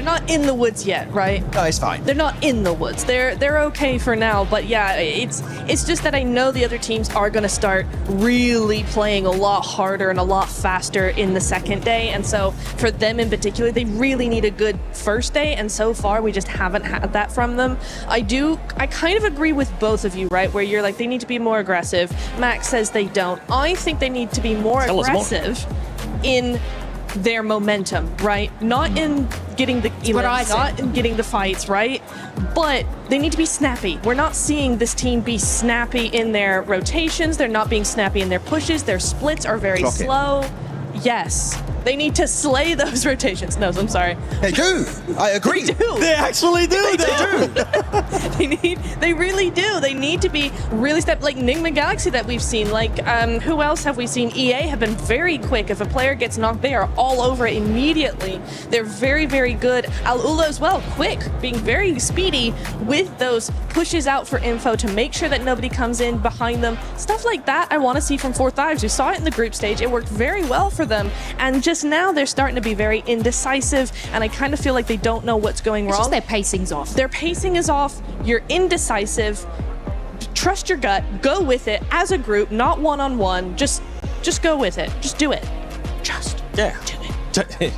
not in the woods yet, right?
No, it's fine.
They're not in the woods. They're okay for now, but yeah, it's just that I know the other teams are going to start really playing a lot harder and a lot faster in the second day, and so for them in particular, they really need a good first day, and so far we just haven't had that from them. I kind of agree with both of you, right? Where you're like, they need to be more aggressive. Max says they don't. I think they need to be more aggressive in their momentum, right? Not in getting the not in getting the fights, right? But they need to be snappy. We're not seeing this team be snappy in their rotations. They're not being snappy in their pushes. Their splits are very slow. Yes. They need to slay those rotations. No, I'm sorry.
They do. I agree.
They do.
They actually do.
They really do. They need to be really like Nigma Galaxy that we've seen. Like, who else have we seen? EA have been very quick. If a player gets knocked, they are all over it immediately. They're very, very good. Al-Ula as well, quick, being very speedy with those pushes out for info to make sure that nobody comes in behind them. Stuff like that I want to see from 4Thrives. We saw it in the group stage. It worked very well for them. And just now they're starting to be very indecisive, and I kind of feel like they don't know what's going wrong.
Just their pacing's off.
Their pacing is off. You're indecisive. Trust your gut. Go with it as a group, not one-on-one. Just go with it. Just do it. Just do it.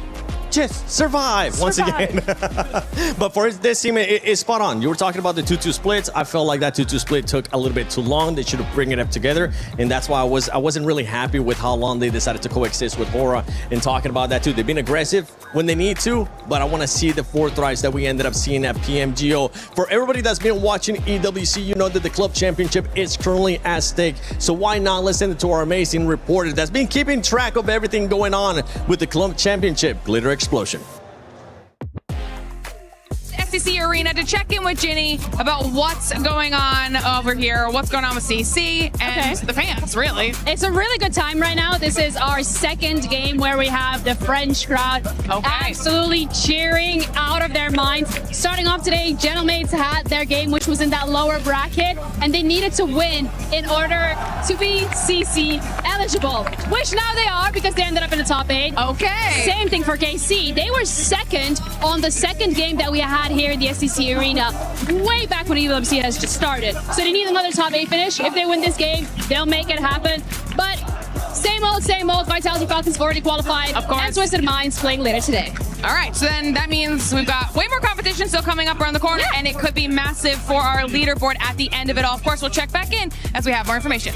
Just survive once again. But for this team, it's spot on. You were talking about the 2-2 splits. I felt like that 2-2 split took a little bit too long. They should have bring it up together, and that's why I wasn't really happy with how long they decided to coexist with Hora. And talking about that too, they've been aggressive when they need to, but I want to see the 4Thrives that we ended up seeing at PMGO. For everybody that's been watching EWC, you know that the club championship is currently at stake. So why not listen to our amazing reporter that's been keeping track of everything going on with the club championship, Glitter Explosion.
SEC Arena to check in with Ginny about what's going on over here, what's going on with CC and the fans, really.
It's a really good time right now. This is our second game where we have the French crowd absolutely cheering out of their minds. Starting off today, Gentlemates had their game, which was in that lower bracket, and they needed to win in order to be CC eligible, which now they are because they ended up in the top 8.
Okay.
Same thing for KC. They were second on the second game that we had here in the SEC Arena way back when EWC has just started. So they need another top 8 finish. If they win this game, they'll make it happen. But same old, Vitality Falcons have already qualified.
Of course.
And Twisted Minds playing later today.
All right, so then that means we've got way more competition still coming up around the corner, and it could be massive for our leaderboard at the end of it all. Of course, we'll check back in as we have more information.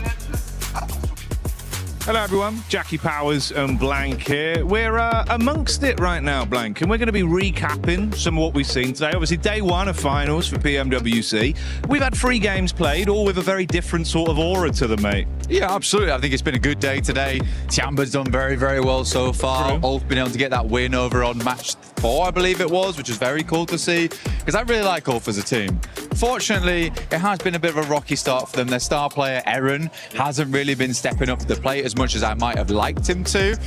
Hello everyone, Jackie Powers and Blank here. We're amongst it right now, Blank, and we're going to be recapping some of what we've seen today. Obviously, day one of finals for PMWC. We've had 3 games played, all with a very different sort of aura to them, mate.
Yeah, absolutely. I think it's been a good day today. Tiamba's done very, very well so far. Ulf been able to get that win over on match 4, I believe it was, which is very cool to see, because I really like Ulf as a team. Fortunately, it has been a bit of a rocky start for them. Their star player, Eren, hasn't really been stepping up to the plate as much as I might have liked him to.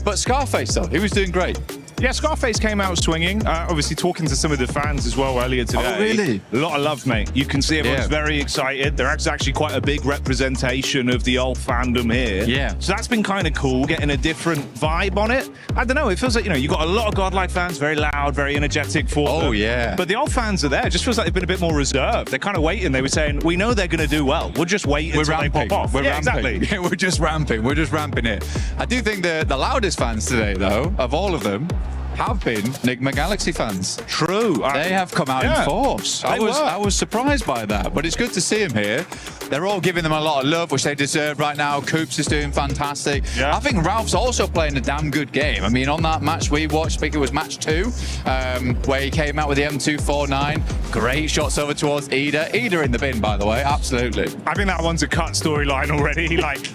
But Scarface, though, he was doing great.
Yeah, Scarface came out swinging. Obviously, talking to some of the fans as well earlier today.
Oh, really?
A lot of love, mate. You can see everyone's very excited. There's actually quite a big representation of the Ulf fandom here.
Yeah.
So that's been kind of cool, getting a different vibe on it. I don't know, it feels like, you know, you've got a lot of Godlike fans, very loud, very energetic for them.
Oh, yeah.
But the Ulf fans are there. It just feels like they've been a bit more reserved. They're kind of waiting. They were saying, we know they're going to do well. We'll just wait until they pop off.
We're ramping.
Exactly.
Yeah, we're just ramping. We're just ramping it. I do think the loudest fans today, though, of all of them, have been Nigma Galaxy fans.
True.
They have come out in force. I was surprised by that, but it's good to see them here. They're all giving them a lot of love, which they deserve right now. Coops is doing fantastic.
Yeah.
I think Ralph's also playing a damn good game. I mean, on that match we watched, I think it was match 2, where he came out with the M249. Great shots over towards Ida. Ida in the bin, by the way, absolutely.
I think that one's a cut storyline already. Like,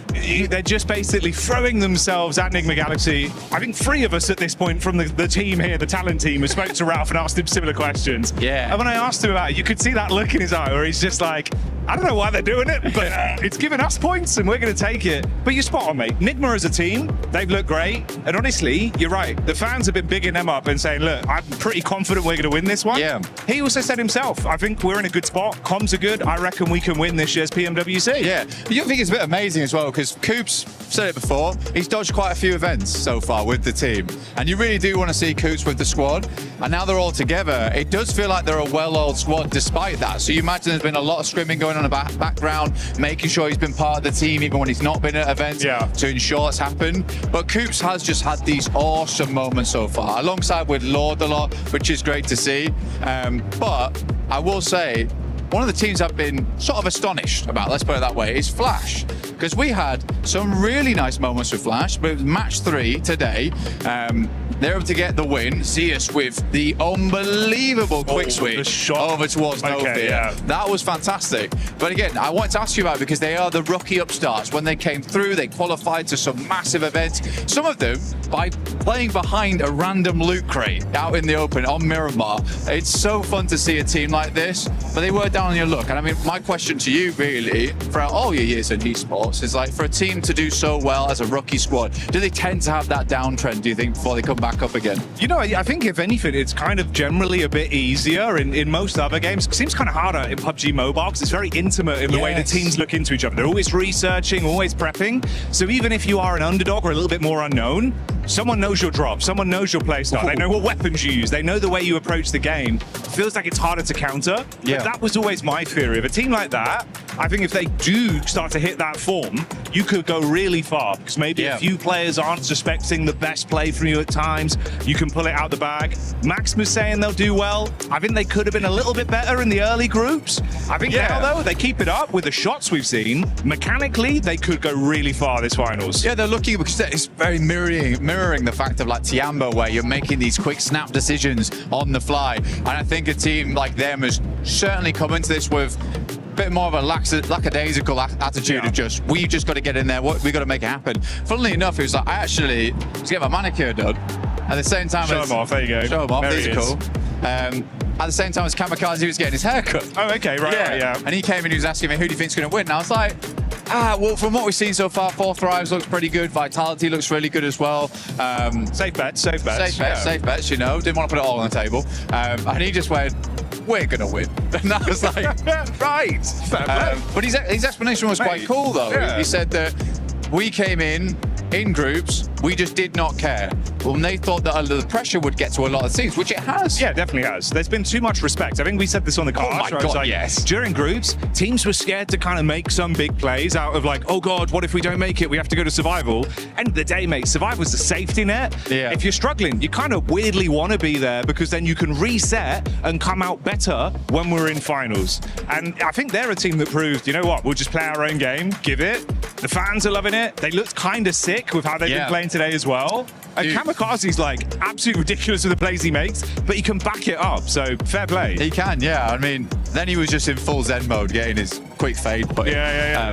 they're just basically throwing themselves at Nigma Galaxy. I think 3 of us at this point from the team here, the talent team, we spoke to Ralph and asked him similar questions.
Yeah.
And when I asked him about it, you could see that look in his eye where he's just like, I don't know why they're doing it, but it's giving us points and we're going to take it. But you're spot on, mate. Nigma as a team, they've looked great. And honestly, you're right. The fans have been bigging them up and saying, look, I'm pretty confident we're going to win this one.
Yeah.
He also said himself, I think we're in a good spot. Comms are good. I reckon we can win this year's PMWC.
Yeah. You think it's a bit amazing as well, because Coops said it before, he's dodged quite a few events so far with the team. And you really do want to see Coops with the squad. And now they're all together. It does feel like they're a well-oiled squad despite that. So you imagine there's been a lot of scrimming going on in the background, making sure he's been part of the team even when he's not been at events to ensure it's happened. But Coops has just had these awesome moments so far, alongside with Lord a lot, which is great to see. But I will say, one of the teams I've been sort of astonished about, let's put it that way, is Flash. Because we had some really nice moments with Flash. With match 3 today, they're able to get the win. Zeus with the unbelievable quick switch over towards Novia.
Yeah.
That was fantastic. But again, I wanted to ask you about it because they are the rookie upstarts. When they came through, they qualified to some massive events. Some of them by playing behind a random loot crate out in the open on Miramar. It's so fun to see a team like this, but they were down on your luck. And I mean, my question to you really, throughout all your years in esports, is like, for a team to do so well as a rookie squad, do they tend to have that downtrend, do you think, before they come back up again?
You know, I think if anything, it's kind of generally a bit easier in most other games. It seems kind of harder in PUBG Mobile because it's very intimate in the way the teams look into each other. They're always researching, always prepping. So even if you are an underdog or a little bit more unknown, someone knows your drop, someone knows your playstyle, they know what weapons you use, they know the way you approach the game. It feels like it's harder to counter.
Yeah.
But that was always my theory. Of a team like that, I think if they do start to hit that form, you could go really far because maybe a few players aren't suspecting the best play from you at times. You can pull it out the bag. Max was saying they'll do well. I think they could have been a little bit better in the early groups. I think now, though, they keep it up with the shots we've seen. Mechanically, they could go really far this finals.
Yeah, they're lucky because it's very mirroring the fact of like Tiamba, where you're making these quick snap decisions on the fly. And I think a team like them has certainly come into this with a bit more of a lackadaisical attitude of just, we just got to get in there, we got to make it happen. Funnily enough, it was like, I actually was getting my manicure done at the same time.
Show them off, there you go.
Show them off,
There
these
he
are
is.
cool. at the same time as Kamikaze was getting his haircut.
Oh, okay, right, yeah.
And he came in, he was asking me, who do you think's going to win? And I was like, well, from what we've seen so far, 4 Thrives looks pretty good. Vitality looks really good as well.
Safe bets. Safe
bets, you know. Didn't want to put it all on the table. And he just went, we're going to win. And I was like, right. But his explanation was quite cool, though.
Yeah.
He said that we came in groups, we just did not care. Well, they thought that under the pressure would get to a lot of teams, which it has.
Yeah, definitely has. There's been too much respect. I think we said this on the card.
Oh my God, yes.
During groups, teams were scared to kind of make some big plays out of like, oh God, what if we don't make it? We have to go to survival. End of the day, mate, survival's the safety net.
Yeah.
If you're struggling, you kind of weirdly want to be there because then you can reset and come out better when we're in finals. And I think they're a team that proved, you know what, we'll just play our own game, give it. The fans are loving it. They looked kind of sick with how they've been playing today as well. And Kamikaze's like absolutely ridiculous with the plays he makes, but he can back it up. So fair play.
He can, yeah. I mean, then he was just in full Zen mode, getting his quick fade, but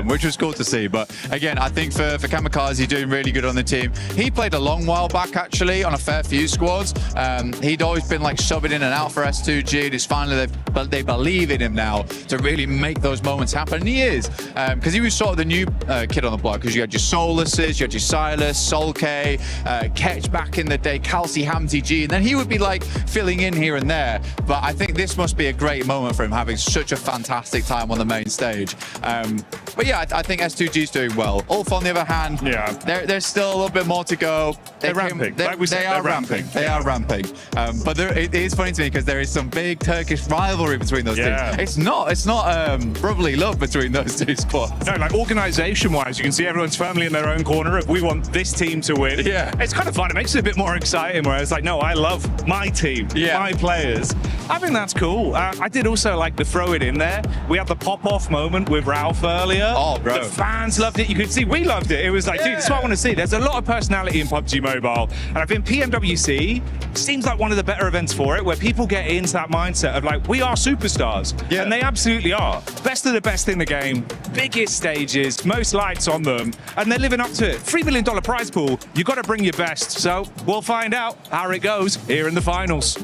which was cool to see. But again, I think for Kamikaze doing really good on the team. He played a long while back actually on a fair few squads. He'd always been like subbing in and out for S2G, and it's finally they believe in him now to really make those moments happen. And he is, because he was sort of the new kid on the block, because you had your Solaces, you had your Silas, Sol K, Ketch back in the day, Kelsey, Hamzy G, and then he would be like filling in here and there. But I think this must be a great moment for him, having such a fantastic time on the main stage. But yeah, I think S2G's doing well. Ulf, on the other hand, there's still a little bit more to go.
They're ramping.
They are ramping. But it is funny to me because there is some big Turkish rivalry between those teams. It's not brotherly love between those two squads.
No, like organization-wise, you can see everyone's firmly in their own corner of we want this team to win.
Yeah.
It's kind of fun. It makes it a bit more exciting where it's like, no, I love my team, my players. I think that's cool. I did also like to throw it in there. We had the pop-off moment with Ralph earlier.
Oh, bro.
The fans loved it. You could see we loved it. It was like, dude, this is what I want to see. There's a lot of personality in PUBG Mobile. And I think PMWC seems like one of the better events for it, where people get into that mindset of like, we are superstars. Yeah. And they absolutely are. Best of the best in the game, biggest stages, most lights on them, and they're living up to it. $3 million prize pool. You got to bring your best. So we'll find out how it goes here in the finals.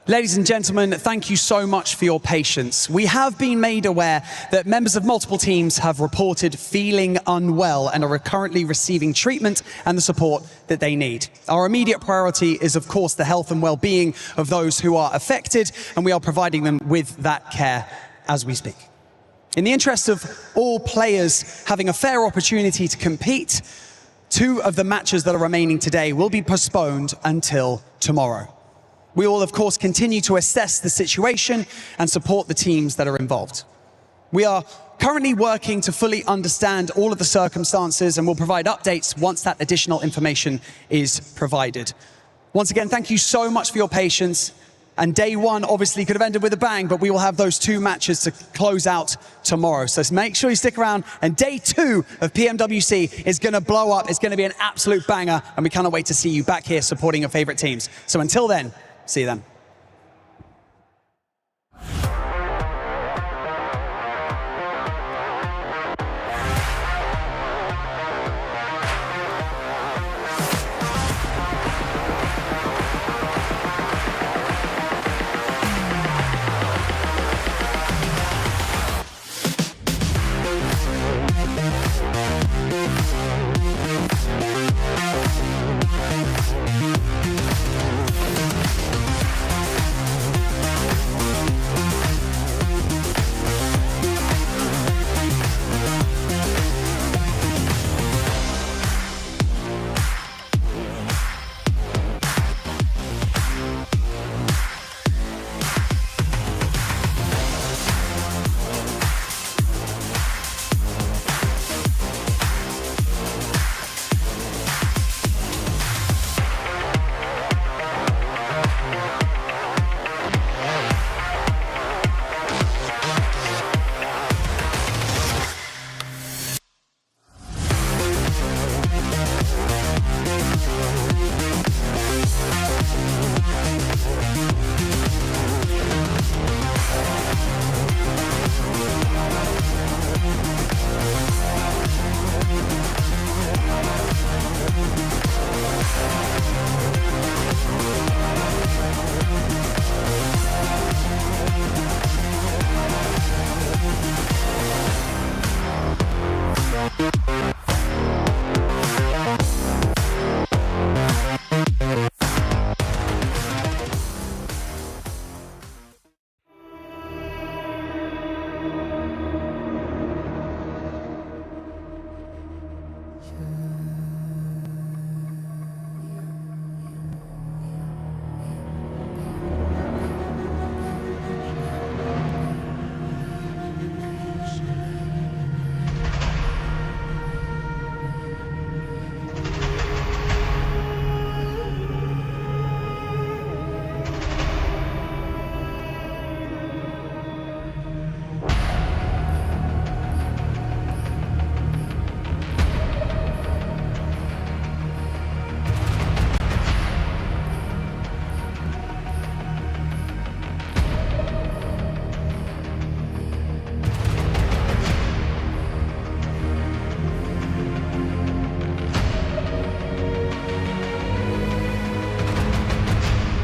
Ladies and gentlemen, thank you so much for your patience. We have been made aware that members of multiple teams have reported feeling unwell and are currently receiving treatment and the support that they need. Our immediate priority is, of course, the health and well-being of those who are affected, and we are providing them with that care as we speak. In the interest of all players having a fair opportunity to compete, 2 of the matches that are remaining today will be postponed until tomorrow. We will, of course, continue to assess the situation and support the teams that are involved. We are currently working to fully understand all of the circumstances and will provide updates once that additional information is provided. Once again, thank you so much for your patience. And day 1 obviously could have ended with a bang, but we will have those 2 matches to close out tomorrow. So make sure you stick around. And day 2 of PMWC is going to blow up. It's going to be an absolute banger. And we cannot wait to see you back here supporting your favorite teams. So until then, see you then.